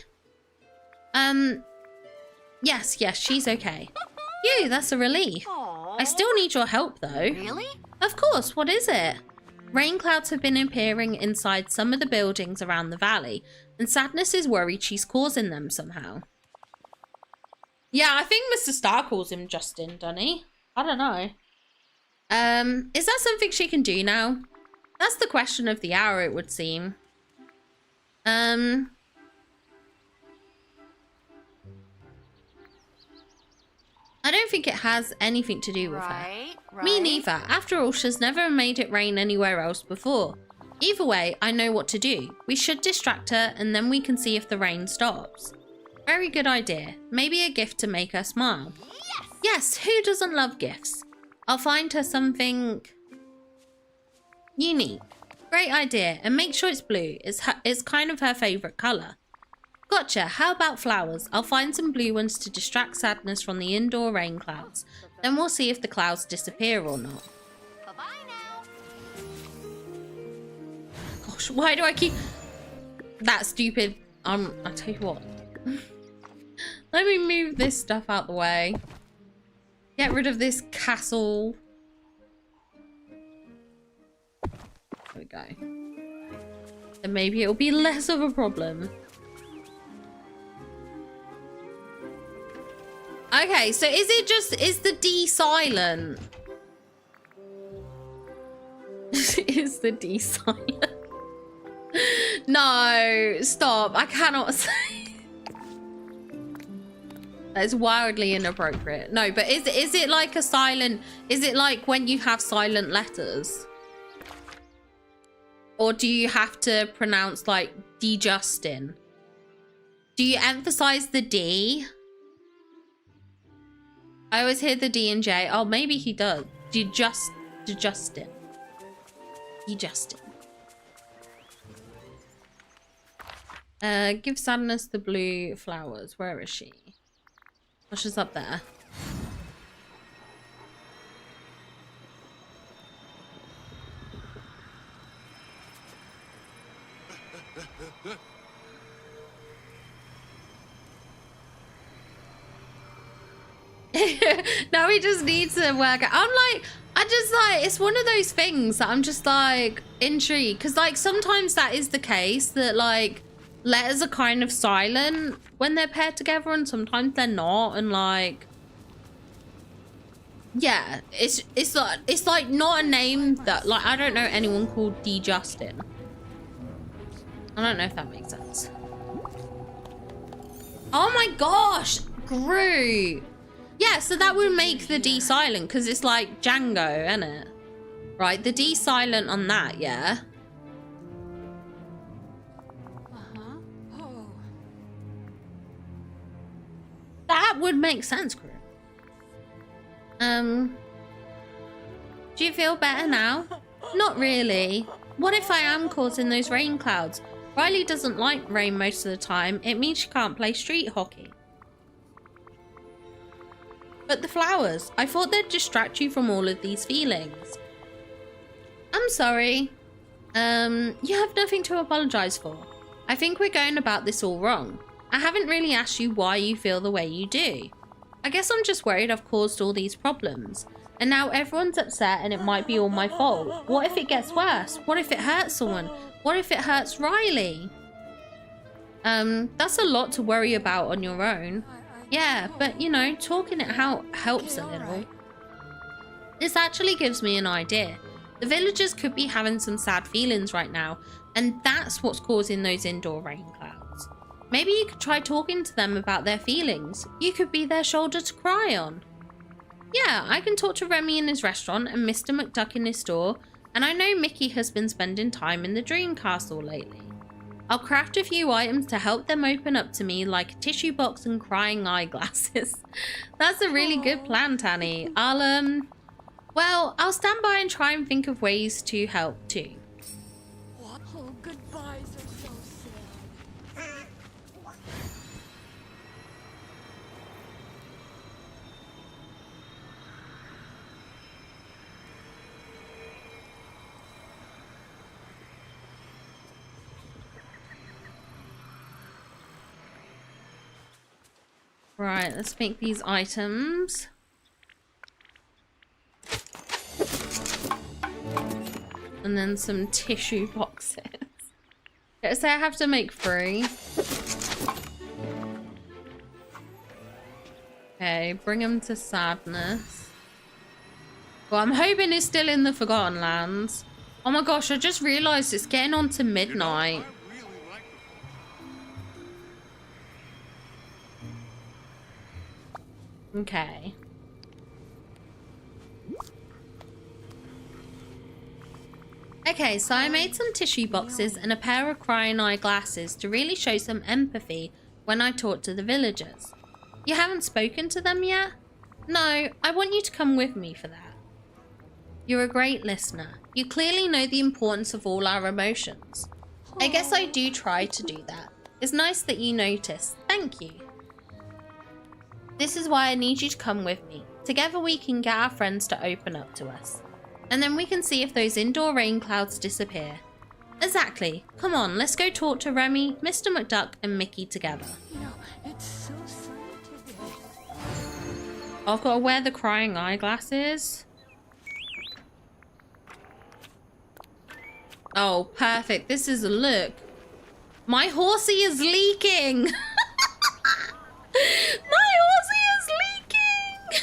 Yes, she's okay. Phew, that's a relief. I still need your help though. Really? Of course, what is it? Rain clouds have been appearing inside some of the buildings around the valley, and Sadness is worried she's causing them somehow. Yeah, I think Mr. Star calls him Justin, doesn't he? I don't know. Is that something she can do now? That's the question of the hour, it would seem. I don't think it has anything to do with her. Me neither. After all, she's never made it rain anywhere else before. Either way, I know what to do. We should distract her and then we can see if the rain stops. Very good idea. Maybe a gift to make her smile. Yes, who doesn't love gifts? I'll find her something unique. Great idea. And make sure it's blue. It's kind of her favourite colour. Gotcha. How about flowers? I'll find some blue ones to distract sadness from the indoor rain clouds. Then we'll see if the clouds disappear or not. Bye-bye now. Gosh, why do I keep... That stupid... I'll tell you what. Let me move this stuff out the way. Get rid of this castle. There we go. And maybe it'll be less of a problem. Okay, so is the D silent? Is the D silent? No, stop. I cannot say. That's wildly inappropriate. No, but is it like a silent, is it like when you have silent letters? Or do you have to pronounce like D Justin? Do you emphasize the D? I always hear the D and J. Oh, maybe he does. Justin. D Justin. Give sadness the blue flowers. Where is she? Oh, she's up there. Now we just need to work out. It's one of those things that I'm just like intrigued, because like sometimes that is the case, that like letters are kind of silent when they're paired together and sometimes they're not, and like yeah, it's like not a name that, like, I don't know anyone called D Justin. I don't know if that makes sense. Oh my gosh, Groot. Yeah, so that would make the D silent, because it's like Django, isn't it? Right, the D silent on that, yeah. Oh. That would make sense, Groot. Do you feel better now? Not really. What if I am causing those rain clouds? Riley doesn't like rain most of the time. It means she can't play street hockey. But the flowers, I thought they'd distract you from all of these feelings. I'm sorry. You have nothing to apologize for. I think we're going about this all wrong. I haven't really asked you why you feel the way you do. I guess I'm just worried I've caused all these problems. And now everyone's upset and it might be all my fault. What if it gets worse? What if it hurts someone? What if it hurts Riley? That's a lot to worry about on your own. Yeah, but you know, talking it out helps a little. This actually gives me an idea. The villagers could be having some sad feelings right now, and that's what's causing those indoor rain clouds. Maybe you could try talking to them about their feelings. You could be their shoulder to cry on. Yeah, I can talk to Remy in his restaurant and Mr. McDuck in his store, and I know Mickey has been spending time in the Dream Castle lately. I'll craft a few items to help them open up to me, like a tissue box and crying eyeglasses. That's a really good plan, Tanny. I'll stand by and try and think of ways to help too. Oh, goodbyes are so sad. Right, let's make these items. And then some tissue boxes. So I have to make 3. Okay, bring him to sadness. Well, I'm hoping he's still in the Forgotten Lands. Oh my gosh, I just realized it's getting on to midnight. Okay. Okay, so I made some tissue boxes and a pair of crying eyeglasses to really show some empathy when I talk to the villagers. You haven't spoken to them yet? No, I want you to come with me for that. You're a great listener. You clearly know the importance of all our emotions. I guess I do try to do that. It's nice that you noticed. Thank you. This is why I need you to come with me. Together we can get our friends to open up to us. And then we can see if those indoor rain clouds disappear. Exactly. Come on, let's go talk to Remy, Mr. McDuck, and Mickey together. No, it's so sunny today. I've got to wear the crying eyeglasses. Oh, perfect. This is a look. My horsey is leaking. My horsey is leaking.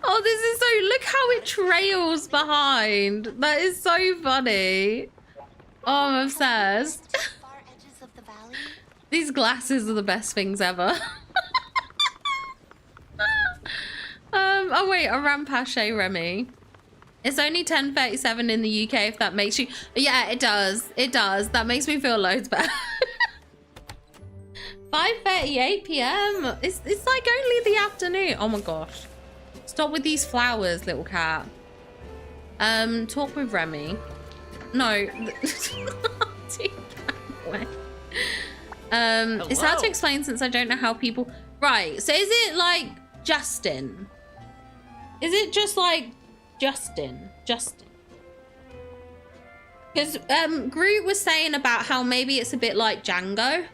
Oh, this is so... Look how it trails behind. That is so funny. Oh, I'm obsessed. These glasses are the best things ever. Oh wait, a rampache Remy. It's only 10:37 in the UK, if that makes you... Yeah, it does. It does. That makes me feel loads better. 5:38 p.m. It's like only the afternoon. Oh my gosh. Stop with these flowers, little cat. Talk with Remy. No. It's hard to explain since I don't know how people... Right, so is it like Justin? Is it just like Justin? Because Groot was saying about how maybe it's a bit like Django.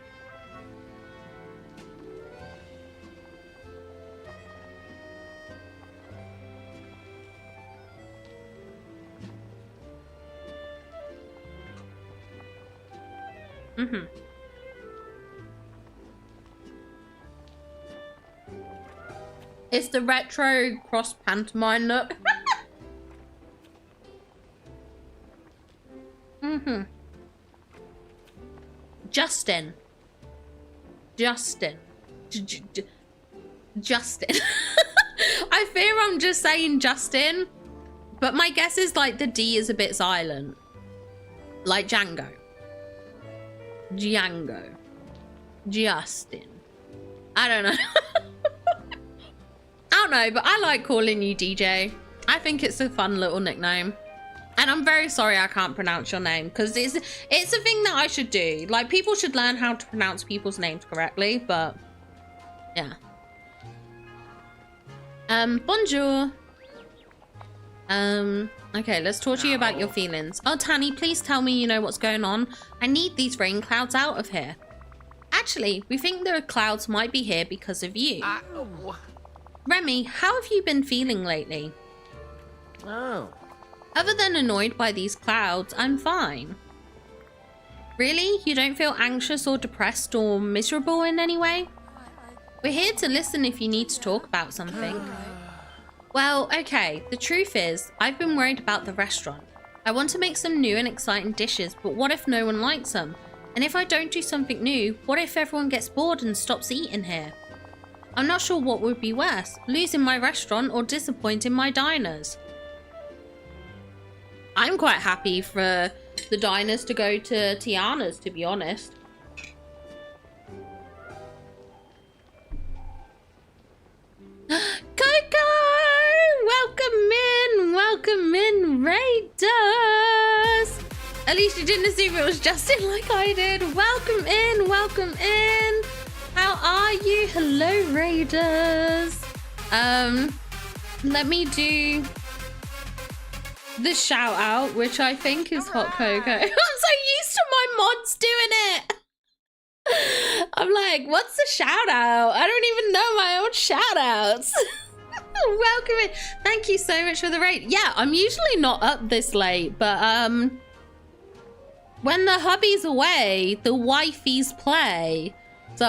Mm-hmm. It's the retro cross pantomime look. Mm-hmm. Justin. I fear I'm just saying Justin, but my guess is like the D is a bit silent. Like Django. Justin. I don't know. I don't know, but I like calling you DJ. I think it's a fun little nickname. And I'm very sorry I can't pronounce your name, because it's a thing that I should do. Like, people should learn how to pronounce people's names correctly, but yeah. Bonjour. Okay, let's talk to you about your feelings. Oh, Tanny, please tell me you know what's going on. I need these rain clouds out of here. Actually, we think the clouds might be here because of you. Remy, how have you been feeling lately? Oh. Other than annoyed by these clouds, I'm fine. Really? You don't feel anxious or depressed or miserable in any way? We're here to listen if you need to talk about something. Well, okay, the truth is, I've been worried about the restaurant. I want to make some new and exciting dishes, but what if no one likes them? And if I don't do something new, what if everyone gets bored and stops eating here? I'm not sure what would be worse, losing my restaurant or disappointing my diners. I'm quite happy for the diners to go to Tiana's, to be honest. Coco! Welcome in, Raiders! At least you didn't assume it was Justin like I did. Welcome in. How are you? Hello, Raiders. Let me do the shout out, which I think is Hot Cocoa. I'm so used to my mods doing it. I'm like, what's the shout out? I don't even know my own shout outs. Welcome in. Thank you so much for the raid. Yeah, I'm usually not up this late, but when the hubby's away, the wifeys play. So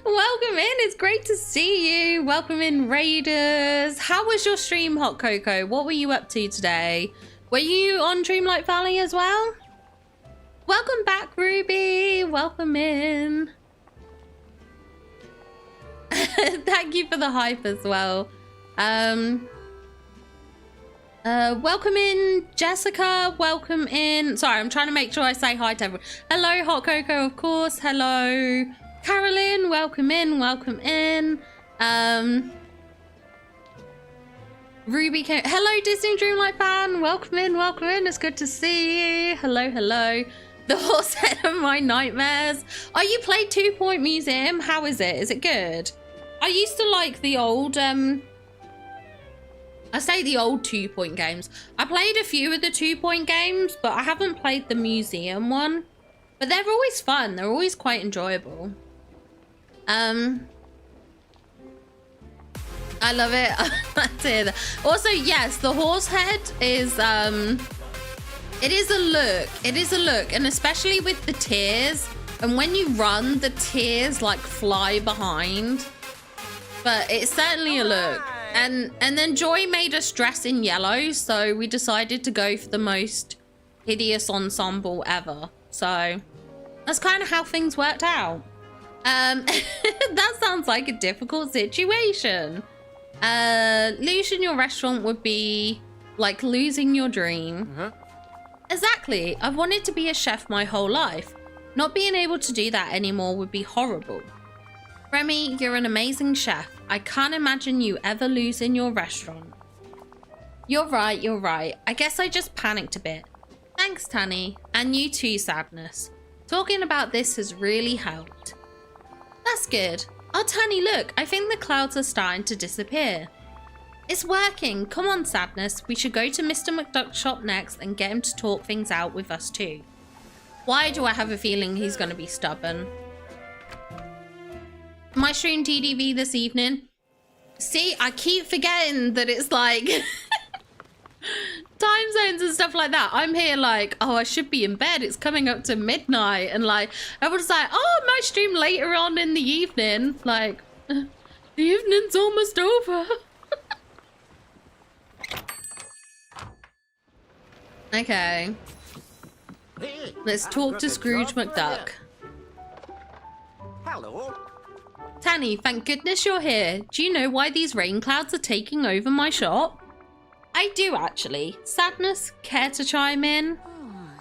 welcome in. It's great to see you. Welcome in, Raiders. How was your stream, Hot Cocoa? What were you up to today? Were you on Dreamlight Valley as well? Welcome back, Ruby. Welcome in. Thank you for the hype as well. Welcome in, Jessica. Welcome in. Sorry, I'm trying to make sure I say hi to everyone. Hello, Hot Cocoa, of course. Hello, Carolyn. Welcome in. Ruby came. Hello, Disney Dreamlight fan. Welcome in, welcome in. It's good to see you. Hello, hello. The horse head of my nightmares. Oh, you played 2 Point Museum? How is it? Is it good? I used to like the old, I say the old 2 Point games. I played a few of the 2 Point games, but I haven't played the museum one. But they're always fun. They're always quite enjoyable. I love it. That's it. Also, yes, the horse head is, it is a look. It is a look. And especially with the tears. And when you run, the tears like fly behind. But it's certainly a look. And then Joy made us dress in yellow. So we decided to go for the most hideous ensemble ever. So that's kind of how things worked out. That sounds like a difficult situation. Losing your restaurant would be like losing your dream. Exactly. I've wanted to be a chef my whole life. Not being able to do that anymore would be horrible. Remy, you're an amazing chef. I can't imagine you ever losing your restaurant. You're right, you're right. I guess I just panicked a bit. Thanks, Tanny. And you too, Sadness. Talking about this has really helped. That's good. Oh, Tanny, look. I think the clouds are starting to disappear. It's working. Come on, Sadness. We should go to Mr. McDuck's shop next and get him to talk things out with us too. Why do I have a feeling he's going to be stubborn? My stream TDV this evening. See, I keep forgetting that it's like time zones and stuff like that. I'm here like, oh, I should be in bed. It's coming up to midnight. And like, everyone's like, oh, I might stream later on in the evening. Like, the evening's almost over. Okay. Let's talk to Scrooge McDuck. Hello. Tanny, thank goodness you're here. Do you know why these rain clouds are taking over my shop? I do, actually. Sadness, care to chime in?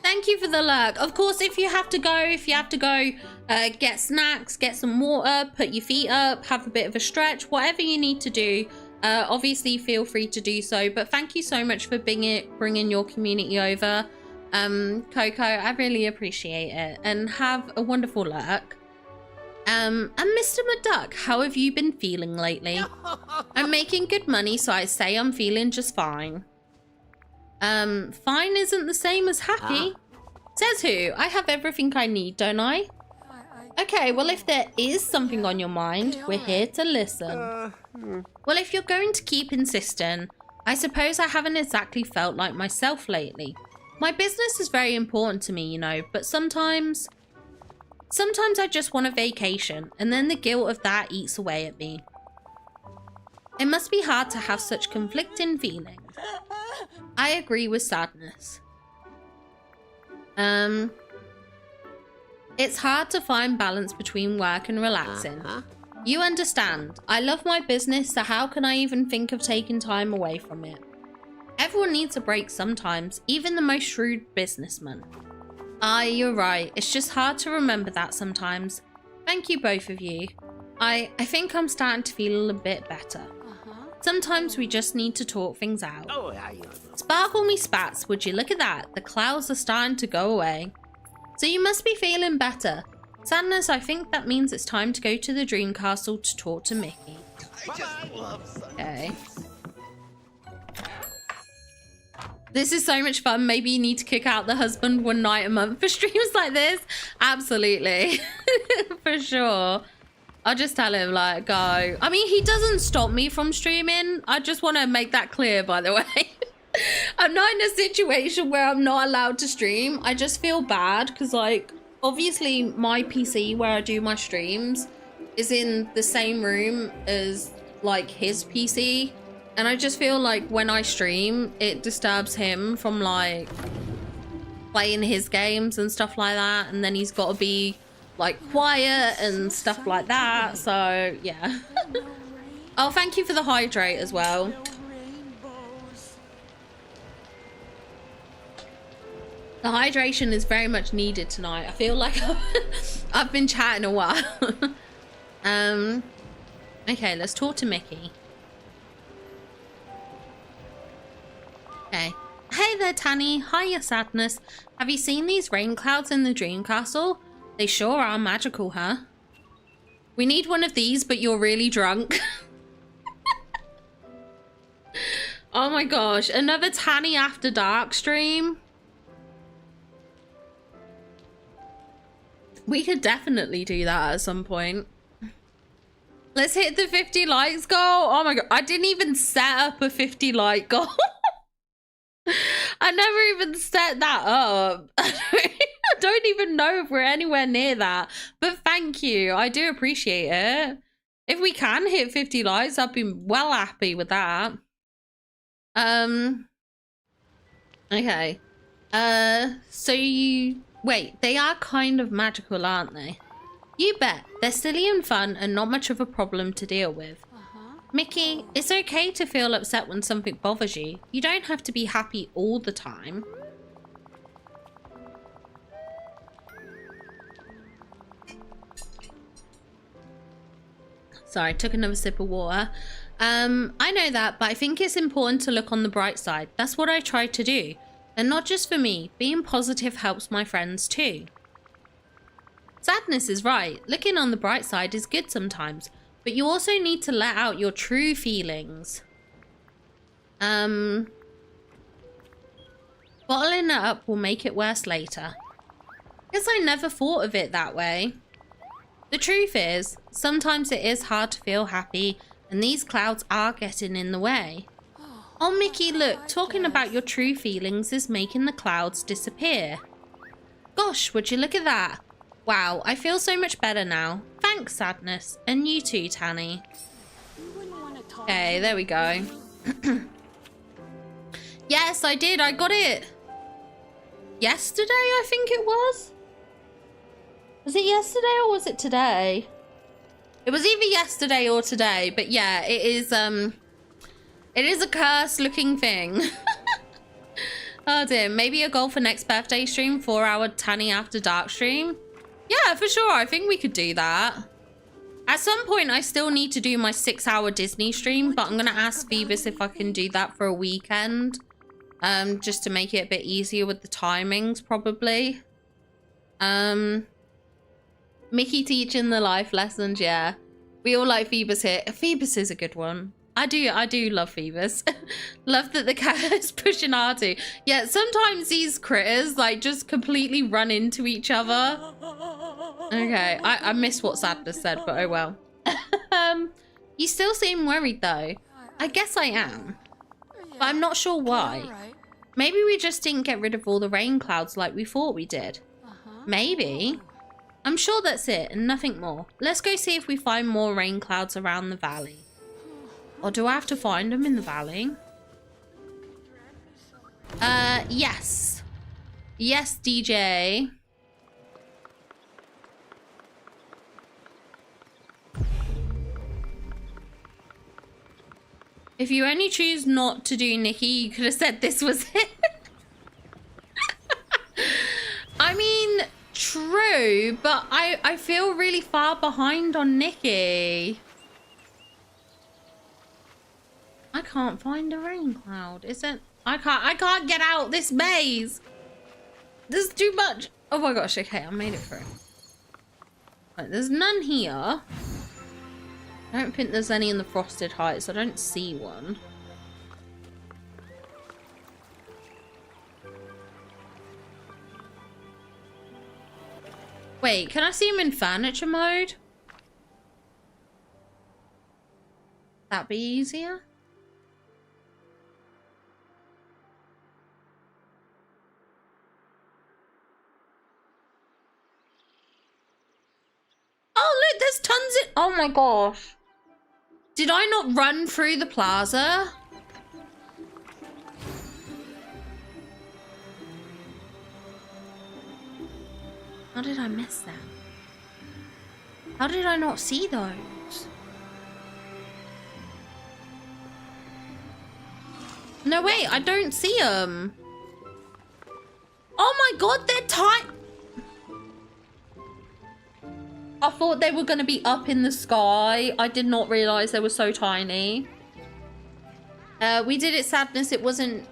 Thank you for the lurk. Of course, if you have to go, get snacks, get some water, put your feet up, have a bit of a stretch, whatever you need to do, obviously feel free to do so. But thank you so much for bringing your community over. Coco, I really appreciate it. And have a wonderful lurk. And Mr. McDuck, how have you been feeling lately? I'm making good money, so I say I'm feeling just fine. Fine isn't the same as happy. Says who? I have everything I need, don't I? Okay, well, if there is something on your mind, we're here to listen. Well, if you're going to keep insisting, I suppose I haven't exactly felt like myself lately. My business is very important to me, you know, but sometimes I just want a vacation, and then the guilt of that eats away at me. It must be hard to have such conflicting feelings. I agree with Sadness. It's hard to find balance between work and relaxing. You understand. I love my business, so how can I even think of taking time away from it? Everyone needs a break sometimes, even the most shrewd businessman. You're right. It's just hard to remember that sometimes. Thank you, both of you. I think I'm starting to feel a bit better. Sometimes we just need to talk things out. Sparkle me spats, would you look at that? The clouds are starting to go away. So you must be feeling better. Sadness, I think that means it's time to go to the Dream Castle to talk to Mickey. Okay. This is so much fun. Maybe you need to kick out the husband one night a month for streams like this. Absolutely. For sure. I'll just tell him, like, go. I mean, he doesn't stop me from streaming. I just want to make that clear, by the way. I'm not in a situation where I'm not allowed to stream. I just feel bad because, like, obviously my PC where I do my streams is in the same room as, like, his PC. And I just feel like when I stream, it disturbs him from, like, playing his games and stuff like that. And then he's got to be, like, quiet and stuff like that. So, yeah. Oh, thank you for the hydrate as well. The hydration is very much needed tonight. I feel like I've been chatting a while. Okay, let's talk to Mickey. Okay. Hey there, Tanny. Hiya, Sadness. Have you seen these rain clouds in the Dream Castle? They sure are magical, huh? We need one of these, but you're really drunk. Oh my gosh. Another Tanny After Dark stream. We could definitely do that at some point. Let's hit the 50 likes goal. Oh my god. I didn't even set up a 50 like goal. I never even set that up. I don't even know if we're anywhere near that. But thank you. I do appreciate it. If we can hit 50 likes, I'd be well happy with that. Okay. So you... Wait, they are kind of magical, aren't they? You bet. They're silly and fun and not much of a problem to deal with. Mickey, it's okay to feel upset when something bothers you. You don't have to be happy all the time. Sorry, took another sip of water. I know that, but I think it's important to look on the bright side. That's what I try to do. And not just for me. Being positive helps my friends too. Sadness is right. Looking on the bright side is good sometimes. But you also need to let out your true feelings. Bottling it up will make it worse later. Guess I never thought of it that way. The truth is, sometimes it is hard to feel happy, and these clouds are getting in the way. Oh, Mickey, look, talking about your true feelings is making the clouds disappear. Gosh, would you look at that? Wow, I feel so much better now. Thanks, Sadness. And you too, Tanny. Okay, there we go. Yes, I did. I got it. Yesterday, I think it was. Was it yesterday or was it today? It was either yesterday or today, but yeah, it is a cursed looking thing. Oh dear, maybe a goal for next birthday stream, 4-hour Tanny After Dark stream. Yeah, for sure. I think we could do that. At some point, I still need to do my 6-hour Disney stream, but I'm going to ask Phoebus if I can do that for a weekend. Just to make it a bit easier with the timings, probably. Mickey teaching the life lessons, yeah. We all like Phoebus here. Phoebus is a good one. I do love Phoebus. Love that the cat is pushing R2. Yeah, sometimes these critters like just completely run into each other. Okay, I missed what Sadness said, but oh well. You still seem worried though. I guess I am. But I'm not sure why. Maybe we just didn't get rid of all the rain clouds like we thought we did. Maybe. I'm sure that's it and nothing more. Let's go see if we find more rain clouds around the valley. Or do I have to find them in the valley? Yes. Yes, DJ. If you only choose not to do Nikki, you could have said this was it. I mean, true, but I feel really far behind on Nikki. I can't find a rain cloud. I can't get out this maze. There's too much. Oh my gosh, okay, I made it through. Right, there's none here. I don't think there's any in the Frosted Heights. I don't see one. Wait, can I see him in furniture mode? That'd be easier. Oh, look, there's tons of... Oh my gosh. Did I not run through the plaza? How did I miss that? How did I not see those? No, wait, I don't see them. Oh my god, they're tiny. I thought they were going to be up in the sky. I did not realize they were so tiny. We did it, Sadness. It wasn't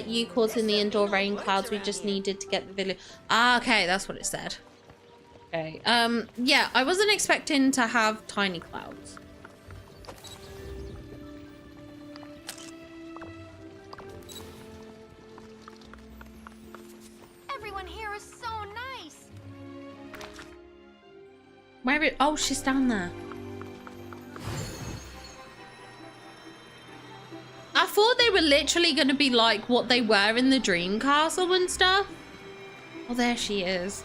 you causing the indoor rain clouds. We just needed to get the village. Ah, okay, that's what it said. Okay. Yeah, I wasn't expecting to have tiny clouds. Everyone here is so nice. Where it? Oh, she's down there. I thought they were literally going to be like what they were in the dream castle and stuff. Oh, there she is.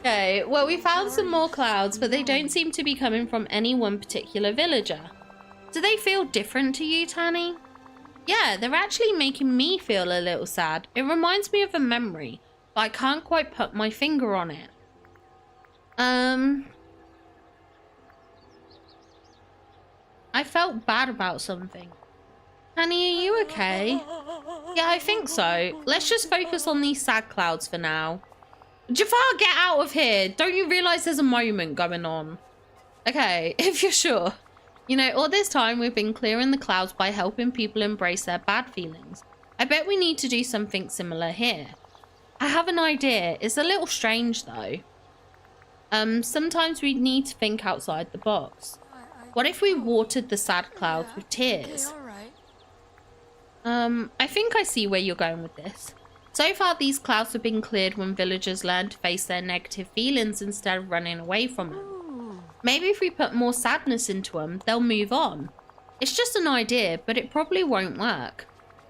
Okay, well, we found some more clouds, but they don't seem to be coming from any one particular villager. Do they feel different to you, Tanny? Yeah, they're actually making me feel a little sad. It reminds me of a memory, but I can't quite put my finger on it. I felt bad about something. Tanny, are you okay? Yeah, I think so. Let's just focus on these sad clouds for now. Jafar, get out of here. Don't you realize there's a moment going on? Okay, if you're sure. You know, all this time we've been clearing the clouds by helping people embrace their bad feelings. I bet we need to do something similar here. I have an idea. It's a little strange though. Sometimes we need to think outside the box. What if we watered the sad clouds with tears? I think I see where you're going with this. So far, these clouds have been cleared when villagers learn to face their negative feelings instead of running away from them. Maybe if we put more sadness into them, they'll move on. It's just an idea, but it probably won't work.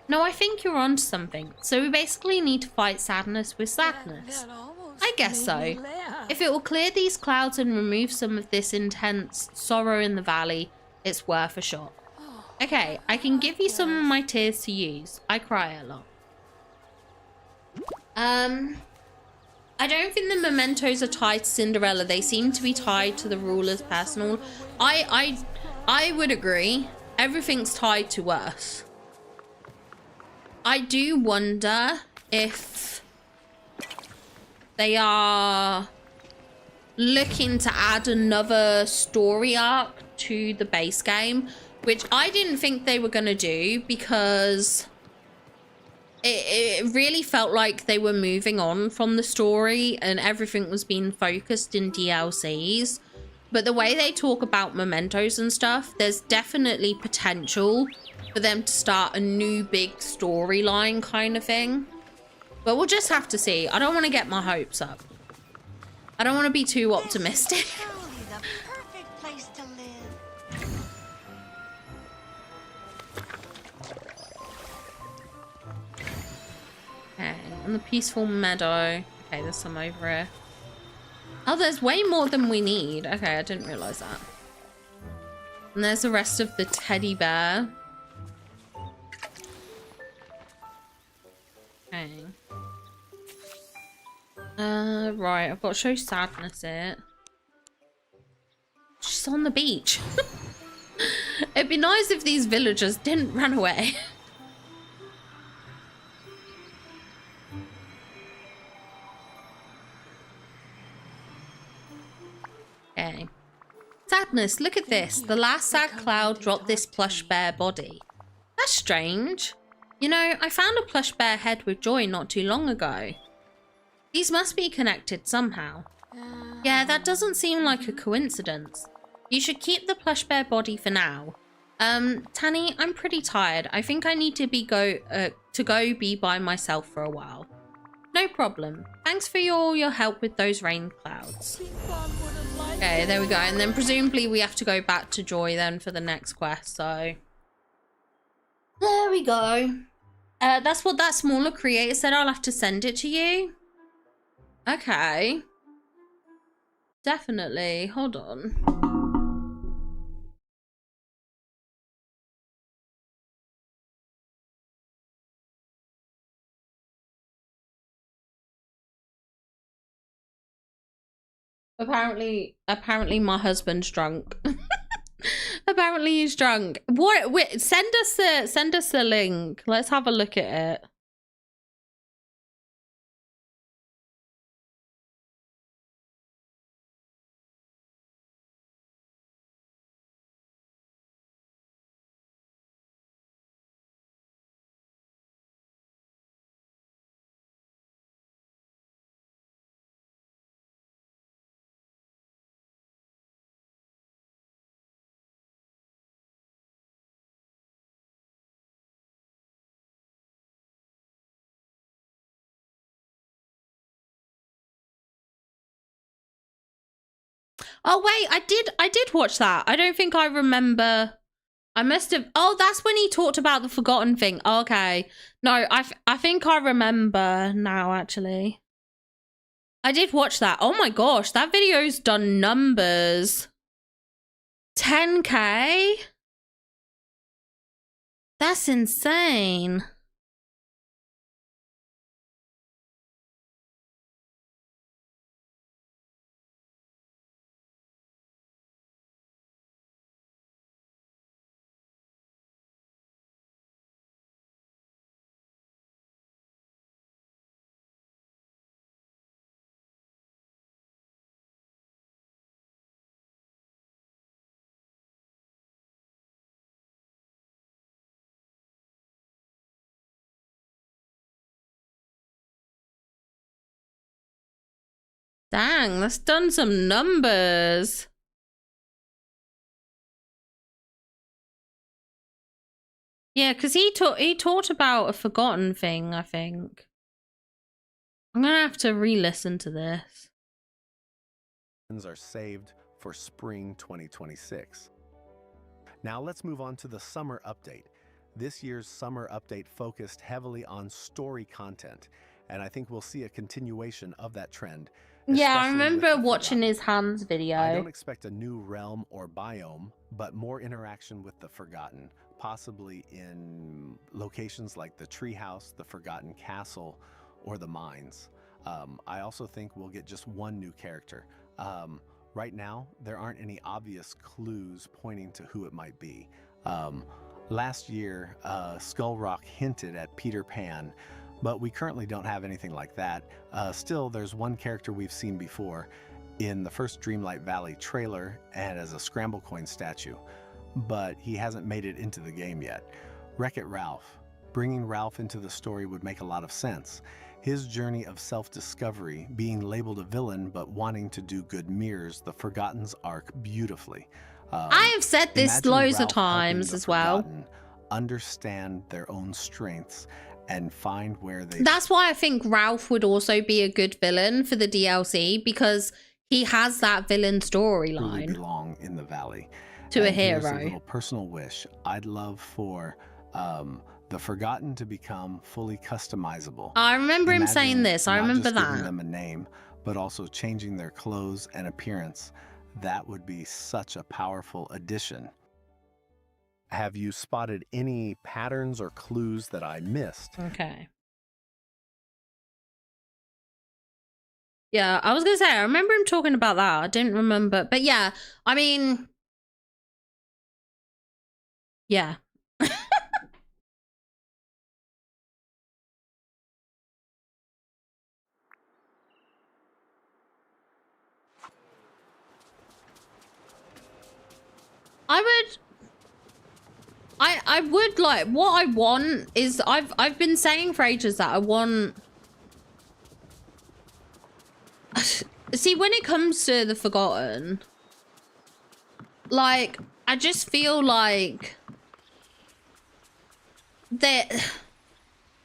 No, I think you're onto something. So we basically need to fight sadness with sadness. I guess so. If it will clear these clouds and remove some of this intense sorrow in the valley, it's worth a shot. Okay, I can give you some of my tears to use. I cry a lot. I don't think the mementos are tied to Cinderella. They seem to be tied to the ruler's personal. I would agree. Everything's tied to us. I do wonder if they are looking to add another story arc to the base game, which I didn't think they were going to do because it really felt like they were moving on from the story and everything was being focused in DLCs. But the way they talk about mementos and stuff, there's definitely potential for them to start a new big storyline kind of thing. But we'll just have to see. I don't want to get my hopes up. I don't want to be too optimistic. Okay, on the peaceful meadow. Okay, there's some over here. Oh, there's way more than we need. Okay, I didn't realize that. And there's the rest of the teddy bear. Okay. Right, I've got to show sadness it. She's on the beach. It'd be nice if these villagers didn't run away. Okay. Sadness, look at this. The last sad cloud dropped this plush bear body. That's strange. You know, I found a plush bear head with Joy not too long ago. These must be connected somehow. Yeah, that doesn't seem like a coincidence. You should keep the plush bear body for now. Tanny, I'm pretty tired. I think I need to go be by myself for a while. No problem. Thanks for your help with those rain clouds. Okay, there we go. And then presumably we have to go back to Joy then for the next quest, so... There we go. That's what that smaller creator said. I'll have to send it to you. Okay. Definitely. Hold on. Apparently my husband's drunk. Apparently he's drunk. What? Wait, send us the link. Let's have a look at it. Oh wait, I did watch that. I don't think I remember. I must have. Oh, that's when he talked about the forgotten thing. Okay. No, I think I remember now, actually. I did watch that. Oh my gosh, that video's done numbers. 10K? That's insane. Dang, that's done some numbers. Yeah, because he talked about a forgotten thing, I think. I'm gonna have to re-listen to this. Are saved for spring 2026. Now let's move on to the summer update. This year's summer update focused heavily on story content, and I think we'll see a continuation of that trend. Yeah, I remember watching his hands video. I don't expect a new realm or biome, but more interaction with the Forgotten, possibly in locations like the treehouse, the Forgotten Castle, or the mines. I also think we'll get just one new character. Right now, there aren't any obvious clues pointing to who it might be. Last year, Skull Rock hinted at Peter Pan, but we currently don't have anything like that. Still, there's one character we've seen before in the first Dreamlight Valley trailer and as a Scramble Coin statue, but he hasn't made it into the game yet. Wreck-It Ralph. Bringing Ralph into the story would make a lot of sense. His journey of self-discovery, being labeled a villain but wanting to do good mirrors the Forgotten's arc beautifully. I have said this loads of times as well. Understand their own strengths and find where they... That's why I think Ralph would also be a good villain for the DLC, because he has that villain storyline. Belong in the valley. To a hero. Here's a little personal wish. I'd love for the Forgotten to become fully customizable. I remember him saying this. I remember that. Giving them a name, but also changing their clothes and appearance. That would be such a powerful addition. Have you spotted any patterns or clues that I missed? Okay. Yeah, I was gonna say, I remember him talking about that. I didn't remember, but yeah, I mean, yeah. I would like, what I want is, I've been saying for ages that I want, see, when it comes to the Forgotten, like, I just feel like that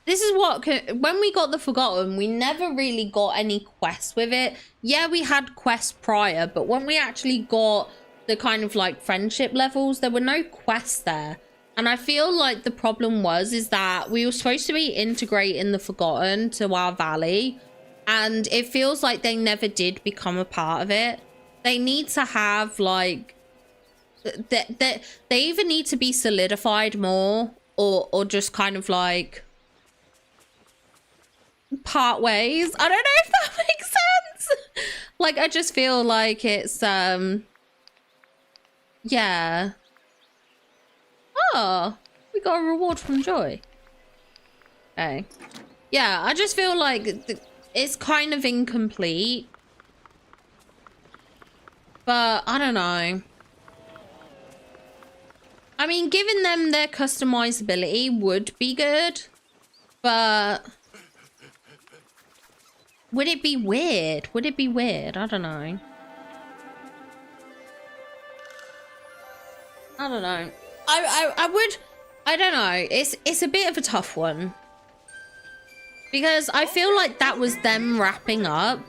this is what, when we got the Forgotten, we never really got any quests with it. Yeah, we had quests prior, but when we actually got the kind of like friendship levels, there were no quests there. And I feel like the problem is that we were supposed to be integrating the Forgotten to our valley, and it feels like they never did become a part of it. They need to have like, they either need to be solidified more, or just kind of like part ways. I don't know if that makes sense. Like, I just feel like it's yeah. Oh, we got a reward from Joy. Okay. Yeah, I just feel like it's kind of incomplete. But I don't know. I mean, giving them their customizability would be good. But would it be weird? Would it be weird? I don't know. I don't know. I don't know. It's a bit of a tough one. Because I feel like that was them wrapping up.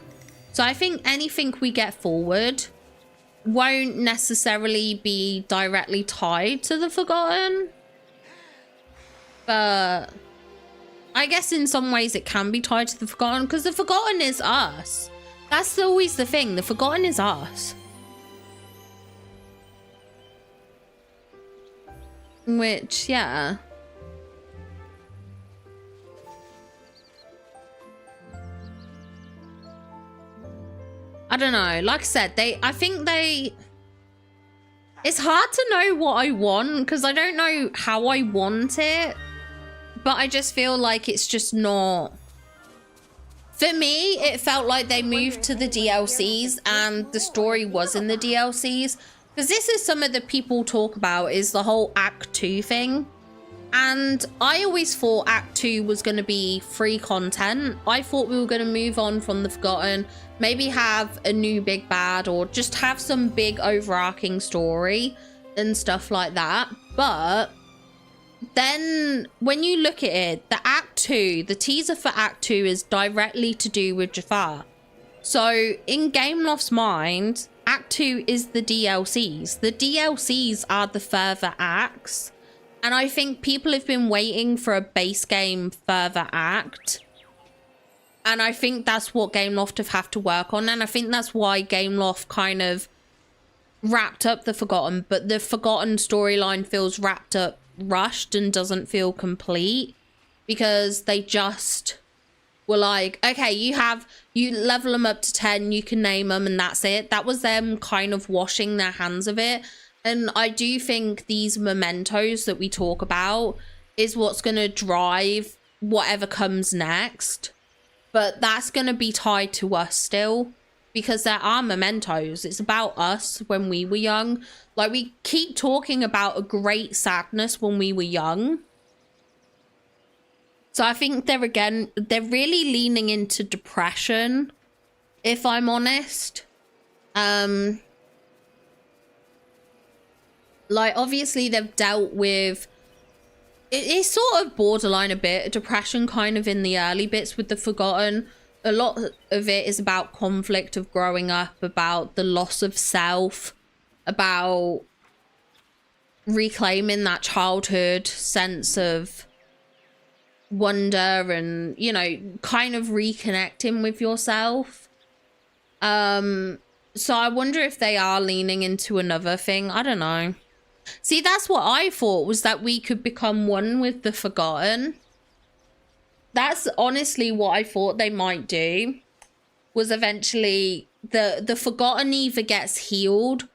So I think anything we get forward won't necessarily be directly tied to the Forgotten, but I guess in some ways it can be tied to the Forgotten, because the Forgotten is us. That's always the thing. The Forgotten is us. Which, yeah. I don't know. Like I said, I think it's hard to know what I want, because I don't know how I want it. But I just feel like it's just not... For me, it felt like they moved to the DLCs and the story was in the DLCs. Because this is some of the people talk about, is the whole Act 2 thing. And I always thought Act 2 was going to be free content. I thought we were going to move on from the Forgotten, maybe have a new big bad, or just have some big overarching story and stuff like that. But then when you look at it, the Act 2, the teaser for Act 2 is directly to do with Jafar. So in Gameloft's mind, Act 2 is the DLCs. The DLCs are the further acts. And I think people have been waiting for a base game further act. And I think that's what Gameloft have to work on. And I think that's why Gameloft kind of wrapped up the Forgotten. But the Forgotten storyline feels wrapped up, rushed, and doesn't feel complete. Because they just were like, okay, you level them up to 10, you can name them, and that's it. That was them kind of washing their hands of it. And I do think these mementos that we talk about is what's going to drive whatever comes next. But that's going to be tied to us still, because there are mementos. It's about us when we were young. Like, we keep talking about a great sadness when we were young. So I think they're really leaning into depression, if I'm honest. Like, obviously they've dealt with it's sort of borderline a bit depression kind of in the early bits with the Forgotten. A lot of it is about conflict of growing up, about the loss of self, about reclaiming that childhood sense of wonder and, you know, kind of reconnecting with yourself. So I wonder if they are leaning into another thing. I don't know. See, that's what I thought, was that we could become one with the Forgotten. That's honestly what I thought they might do, was eventually the Forgotten either gets healed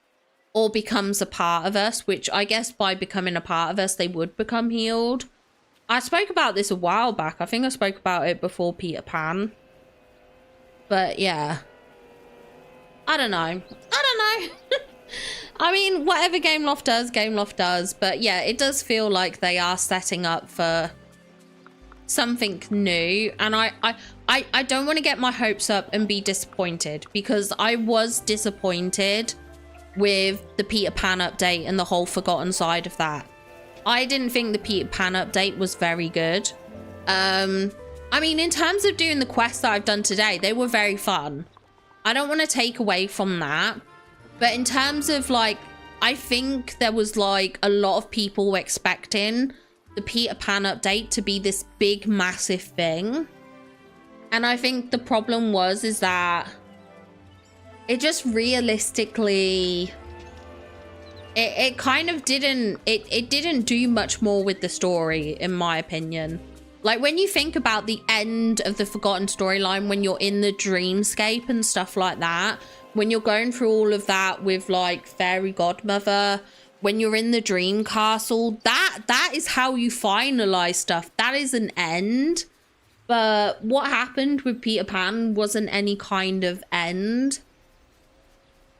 or becomes a part of us, which I guess by becoming a part of us, they would become healed. I spoke about this a while back. I think I spoke about it before Peter Pan. But yeah. I don't know. I don't know. I mean, whatever Gameloft does. But yeah, it does feel like they are setting up for something new. And I don't want to get my hopes up and be disappointed, because I was disappointed with the Peter Pan update and the whole Forgotten side of that. I didn't think the Peter Pan update was very good. I mean, in terms of doing the quests that I've done today, they were very fun. I don't want to take away from that. But in terms of, like, I think there was, like, a lot of people expecting the Peter Pan update to be this big, massive thing. And I think the problem is that it just realistically... It kind of didn't... It didn't do much more with the story, in my opinion. Like, when you think about the end of the Forgotten storyline, when you're in the dreamscape and stuff like that... When you're going through all of that with, like, Fairy Godmother, when you're in the Dream Castle, that is how you finalize stuff. That is an end. But what happened with Peter Pan wasn't any kind of end.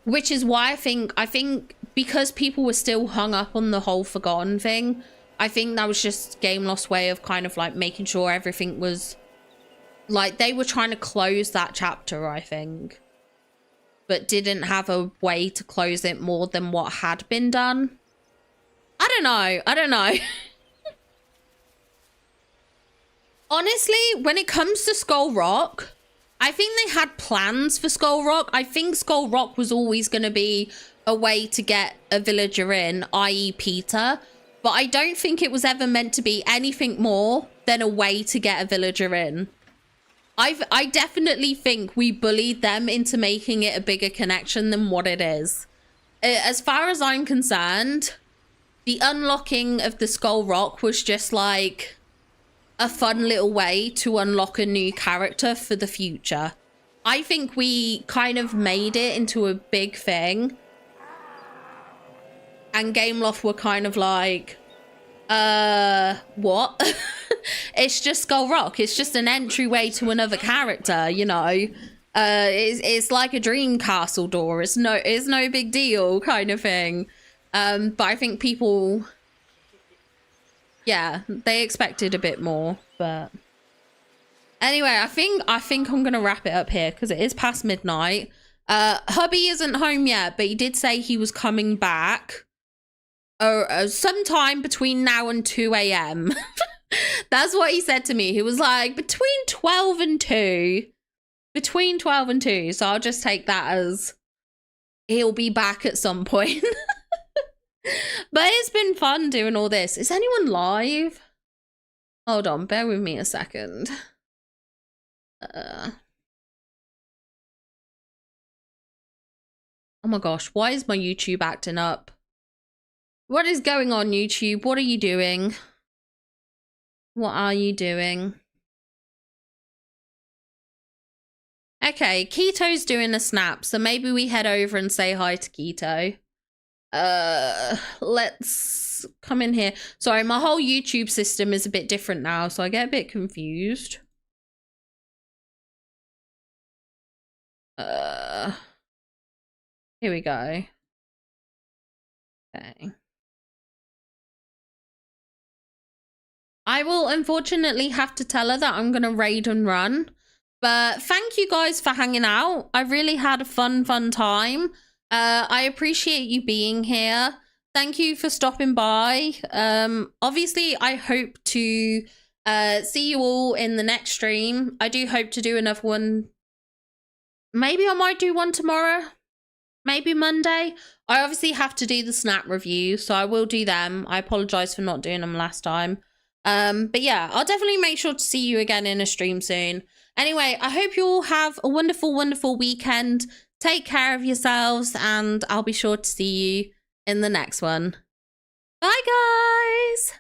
Which is why I think because people were still hung up on the whole Forgotten thing, I think that was just Gameloft's way of kind of, like, making sure everything was... Like, they were trying to close that chapter, I think. But didn't have a way to close it more than what had been done. I don't know. Honestly, when it comes to Skull Rock, I think they had plans for Skull Rock. I think Skull Rock was always going to be a way to get a villager in, i.e. Peter, but I don't think it was ever meant to be anything more than a way to get a villager in. I definitely think we bullied them into making it a bigger connection than what it is. As far as I'm concerned, the unlocking of the Skull Rock was just like a fun little way to unlock a new character for the future. I think we kind of made it into a big thing. And Gameloft were kind of like, what? It's just Skull Rock. It's just an entryway to another character, you know. It's like a dream castle door. It's no big deal kind of thing. But I think people, yeah, they expected a bit more. But anyway, I think I'm gonna wrap it up here because it is past midnight. Hubby isn't home yet, but he did say he was coming back sometime between now and 2 a.m. That's what he said to me. He was like, between 12 and 2. Between 12 and 2. So I'll just take that as he'll be back at some point. But it's been fun doing all this. Is anyone live? Hold on, bear with me a second. Oh my gosh, why is my YouTube acting up? What is going on, YouTube? What are you doing? What are you doing? Okay, Keto's doing a snap, so maybe we head over and say hi to Keto. Let's come in here. Sorry, my whole YouTube system is a bit different now, so I get a bit confused. Here we go. Okay. I will unfortunately have to tell her that I'm gonna raid and run. But thank you guys for hanging out. I really had a fun time. I appreciate you being here. Thank you for stopping by. Obviously, I hope to see you all in the next stream. I do hope to do another one. Maybe I might do one tomorrow. Maybe Monday. I obviously have to do the snap review, so I will do them. I apologize for not doing them last time. But yeah, I'll definitely make sure to see you again in a stream soon. Anyway, I hope you all have a wonderful weekend. Take care of yourselves, and I'll be sure to see you in the next one. Bye, guys!